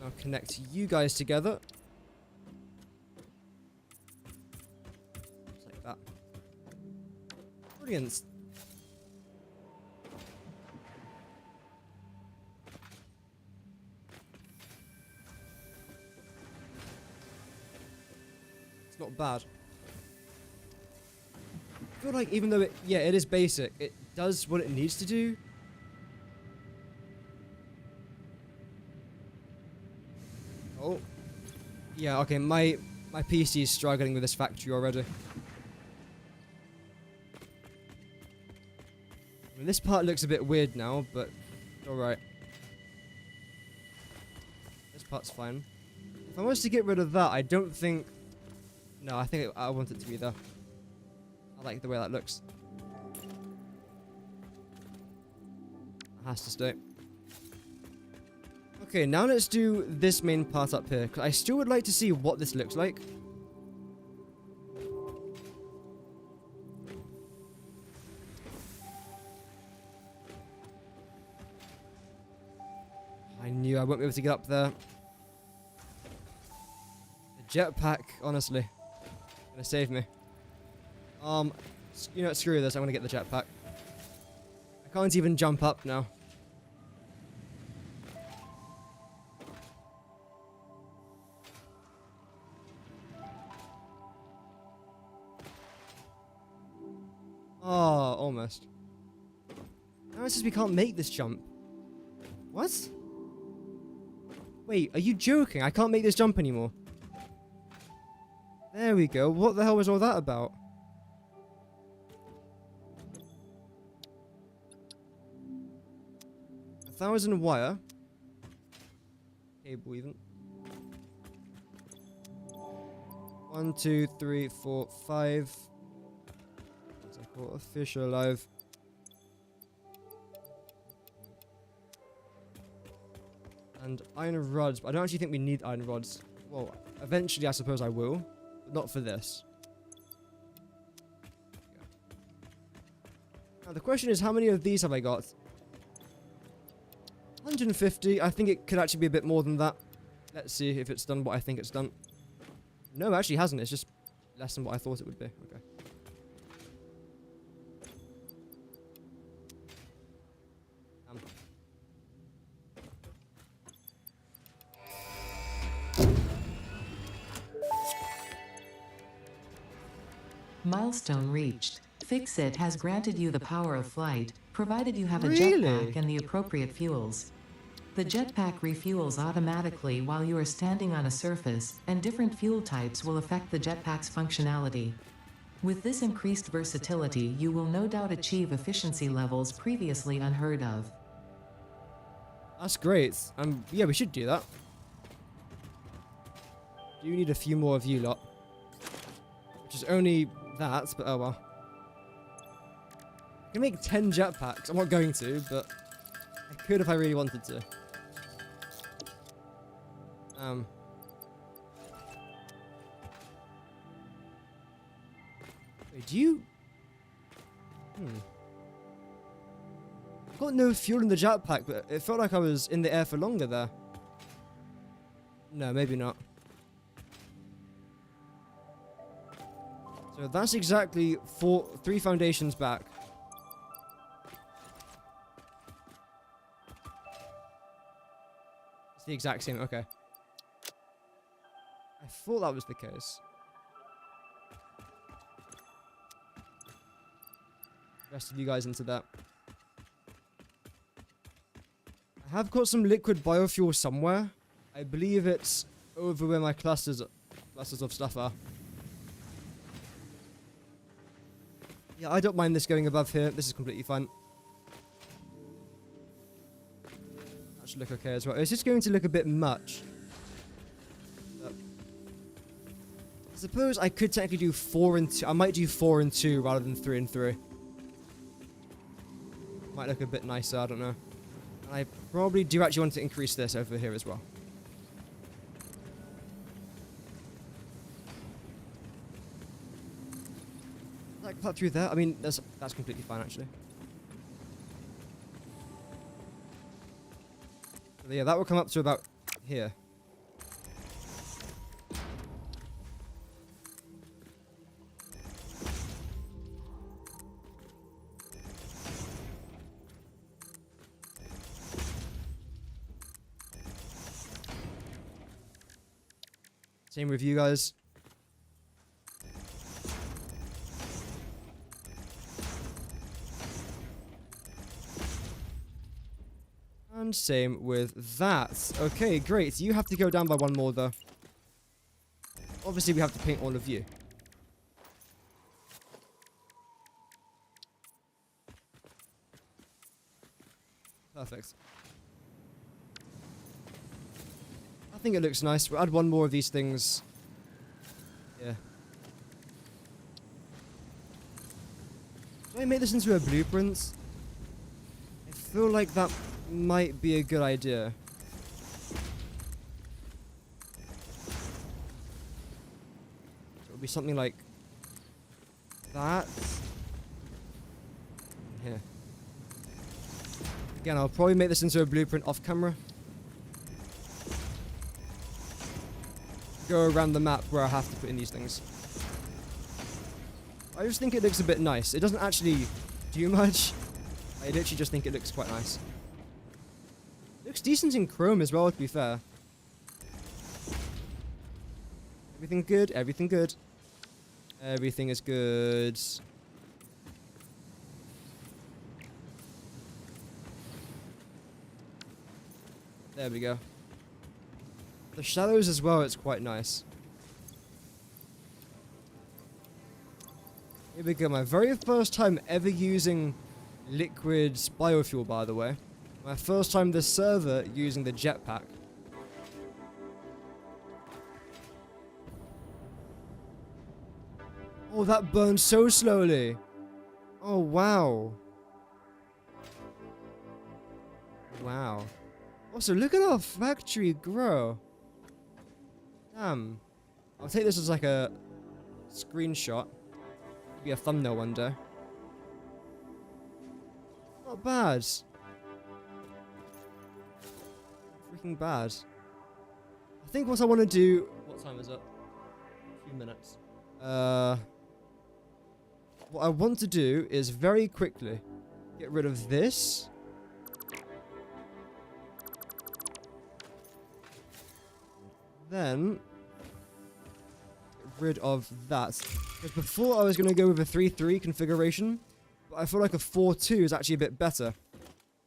I'll connect you guys together. Just like that. Brilliant. Not bad. I feel like even though it is basic, it does what it needs to do. Oh. Yeah, okay, my PC is struggling with this factory already. I mean, this part looks a bit weird now, but alright. This part's fine. If I was to get rid of that, I don't think... No, I think I want it to be there. I like the way that looks. It has to stay. Okay, now let's do this main part up here, because I still would like to see what this looks like. I knew I wouldn't be able to get up there. The jetpack, honestly, gonna save me. You know what, screw this, I'm gonna get the jetpack. I can't even jump up now. Oh, almost. Now it says we can't make this jump. What? Wait, are you joking? I can't make this jump anymore. There we go. What the hell was all that about? A 1,000 wire. Cable even. 1, 2, 3, 4, 5. A fish alive. And iron rods, but I don't actually think we need iron rods. Well, eventually I suppose I will, but not for this. Now the question is, how many of these have I got? 150. I think it could actually be a bit more than that. Let's see if it's done what I think it's done. No, it actually hasn't. It's just less than what I thought it would be. Okay. Milestone reached. Fix-It has granted you the power of flight, provided you have a Really? jetpack and the appropriate fuels. The jetpack refuels automatically while you are standing on a surface, and different fuel types will affect the jetpack's functionality. With this increased versatility, you will no doubt achieve efficiency levels previously unheard of. That's great. Yeah, we should do that. Do you need a few more of you lot? Which is only that, but oh well. I can make 10 jetpacks. I'm not going to, but I could if I really wanted to. Wait, do you... I've got no fuel in the jetpack, but it felt like I was in the air for longer there. No, maybe not. So that's exactly 3 foundations back. It's the exact same, okay. I thought that was the case. Rest of you guys into that. I have got some liquid biofuel somewhere. I believe it's over where my clusters of stuff are. Yeah, I don't mind this going above here. This is completely fine. That should look okay as well. It's just going to look a bit much. I suppose I could technically do 4 and 2. I might do 4 and 2 rather than 3 and 3. Might look a bit nicer, I don't know. And I probably do actually want to increase this over here as well. Like cut through there? I mean, that's completely fine actually. So yeah, that will come up to about here. Same with you guys. And same with that. Okay, great. You have to go down by 1 more though. Obviously we have to paint all of you. Perfect. I think it looks nice. We'll add 1 more of these things. Yeah. Do I make this into a blueprint? I feel like that might be a good idea. It would be something like that. Here. Again, I'll probably make this into a blueprint off camera. Go around the map where I have to put in these things. I just think it looks a bit nice. It doesn't actually do much. I literally just think it looks quite nice. It looks decent in chrome as well, to be fair. Everything good? Everything good. Everything is good. There we go. The shadows as well, it's quite nice. Here we go, my very first time ever using liquid biofuel, by the way. My first time this server using the jetpack. Oh, that burned so slowly. Oh, wow. Wow. Also, look at our factory grow. Damn. I'll take this as like a screenshot. Be a thumbnail one day. Not bad. Freaking bad. I think what I want to do... What time is it? A few minutes. What I want to do is very quickly get rid of this. Then get rid of that. Because before I was going to go with a 3-3 configuration, but I feel like a 4-2 is actually a bit better.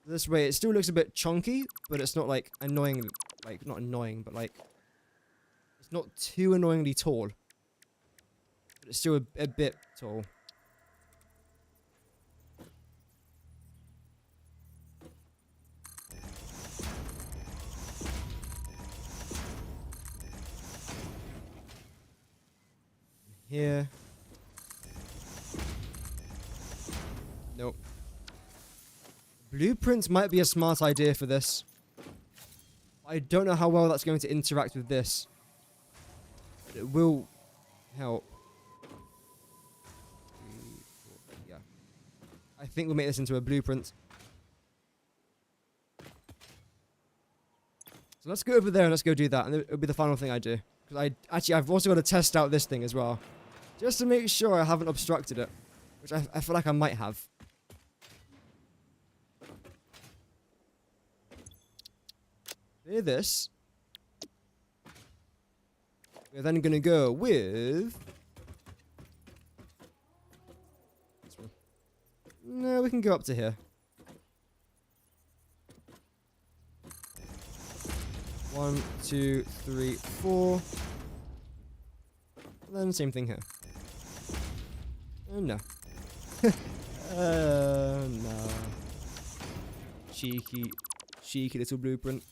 This way it still looks a bit chunky, but it's not like annoying, like not annoying, but like it's not too annoyingly tall. But it's still a bit tall. Here. Nope. Blueprints might be a smart idea for this. I don't know how well that's going to interact with this. But it will help. Yeah. I think we'll make this into a blueprint. So let's go over there and let's go do that. And it'll be the final thing I do. Because I've also got to test out this thing as well. Just to make sure I haven't obstructed it. Which I feel like I might have. Hear this. We're then going to go with... this one. No, we can go up to here. 1, 2, 3, 4. And then same thing here. No. No. Cheeky little blueprint.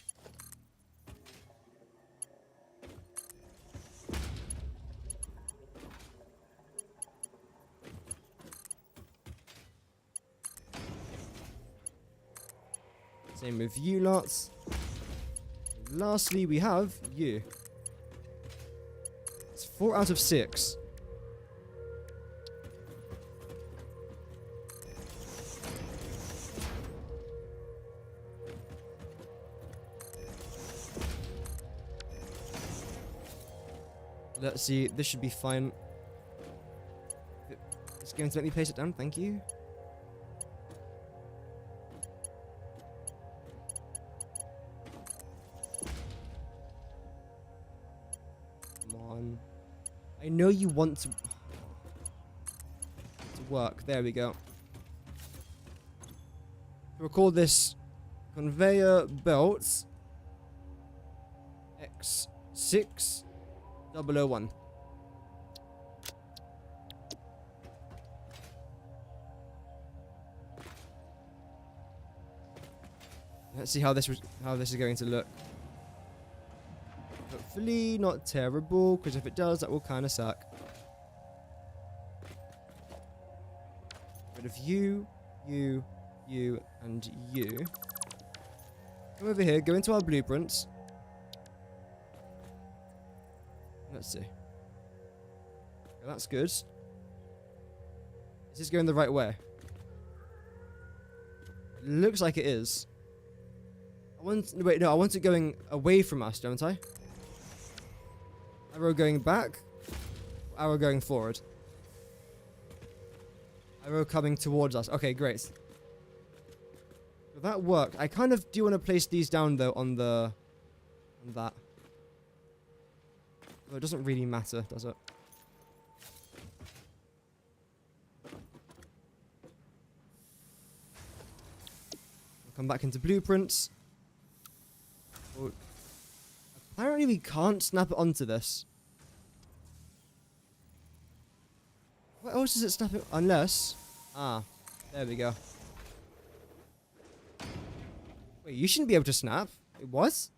Same with you lots. Lastly, we have you. It's 4 out of 6. Let's see, this should be fine. It's going to let me place it down, thank you. Come on. I know you want to work. There we go. We'll call this conveyor belts X6 001. Let's see how this is going to look. Hopefully not terrible, because if it does, that will kind of suck. rid of you, you, you, and you. Come over here, go into our blueprints. Let's see. Okay, that's good. Is this going the right way? It looks like it is. I want it going away from us, don't I? Arrow going back. Arrow going forward. Arrow coming towards us. Okay, great. So that worked. I kind of do want to place these down though on that. Well, it doesn't really matter, does it? We'll come back into blueprints. Oh, apparently we can't snap it onto this. What else is it snapping? Unless... Ah, there we go. Wait, you shouldn't be able to snap. It was?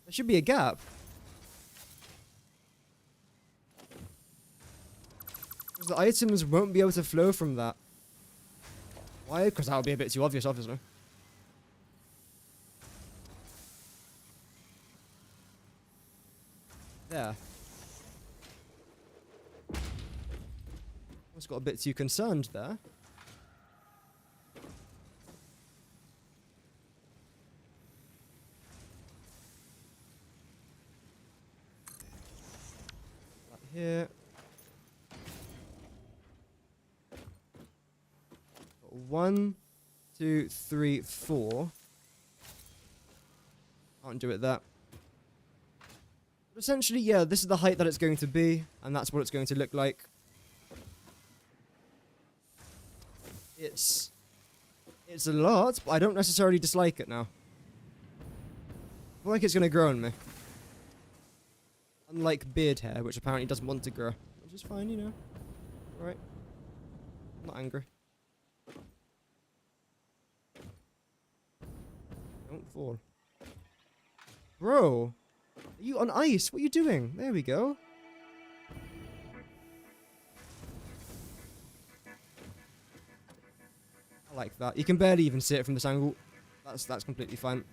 There should be a gap. The items won't be able to flow from that. Why? Because that would be a bit too obvious, obviously. There. Almost got a bit too concerned there. Right here. Got 1, 2, 3, 4. Can't do it that. But essentially, yeah, this is the height that it's going to be, and that's what it's going to look like. It's a lot, but I don't necessarily dislike it now. I feel like it's going to grow on me. Unlike beard hair, which apparently doesn't want to grow. Which is fine, you know. Right. I'm not angry. Don't fall. Bro! Are you on ice? What are you doing? There we go. I like that. You can barely even see it from this angle. That's completely fine.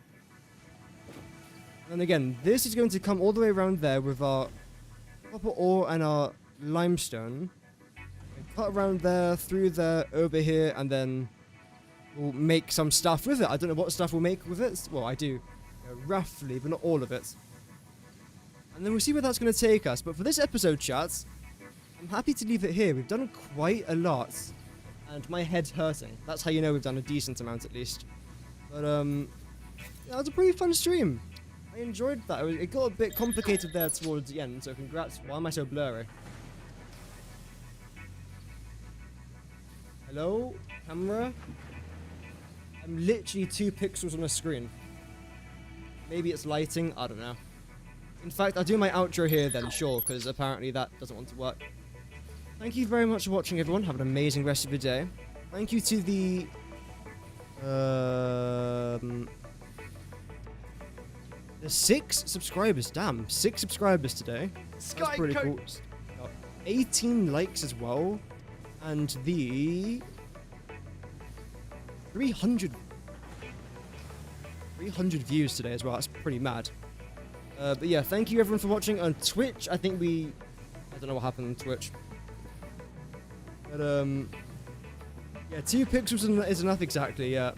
And again, this is going to come all the way around there with our copper ore and our limestone. And cut around there, through there, over here, and then we'll make some stuff with it. I don't know what stuff we'll make with it. Well, I do. Roughly, but not all of it. And then we'll see where that's going to take us. But for this episode, chats, I'm happy to leave it here. We've done quite a lot. And my head's hurting. That's how you know we've done a decent amount at least. But, yeah, it was a pretty fun stream. I enjoyed that. It got a bit complicated there towards the end, so congrats. Why am I so blurry? Hello? Camera? I'm literally 2 pixels on the screen. Maybe it's lighting, I don't know. In fact, I'll do my outro here then, sure, because apparently that doesn't want to work. Thank you very much for watching, everyone. Have an amazing rest of your day. Thank you to the... the 6 subscribers. Damn, 6 subscribers today. That's pretty cool. Got 18 likes as well. And the... 300 views today as well. That's pretty mad. But yeah, thank you everyone for watching. On Twitch, I think I don't know what happened on Twitch. But, yeah, 2 pixels is enough exactly, yeah.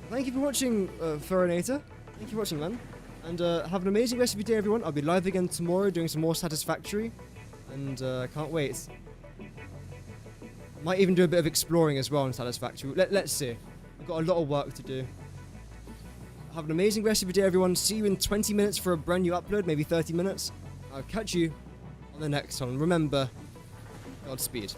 Thank you for watching, Furinator. Thank you for watching, man. And, have an amazing rest of your day, everyone. I'll be live again tomorrow doing some more Satisfactory. And, I can't wait. Might even do a bit of exploring as well on Satisfactory. Let's see. I've got a lot of work to do. Have an amazing rest of your day, everyone. See you in 20 minutes for a brand new upload, maybe 30 minutes. I'll catch you on the next one. Remember, Godspeed.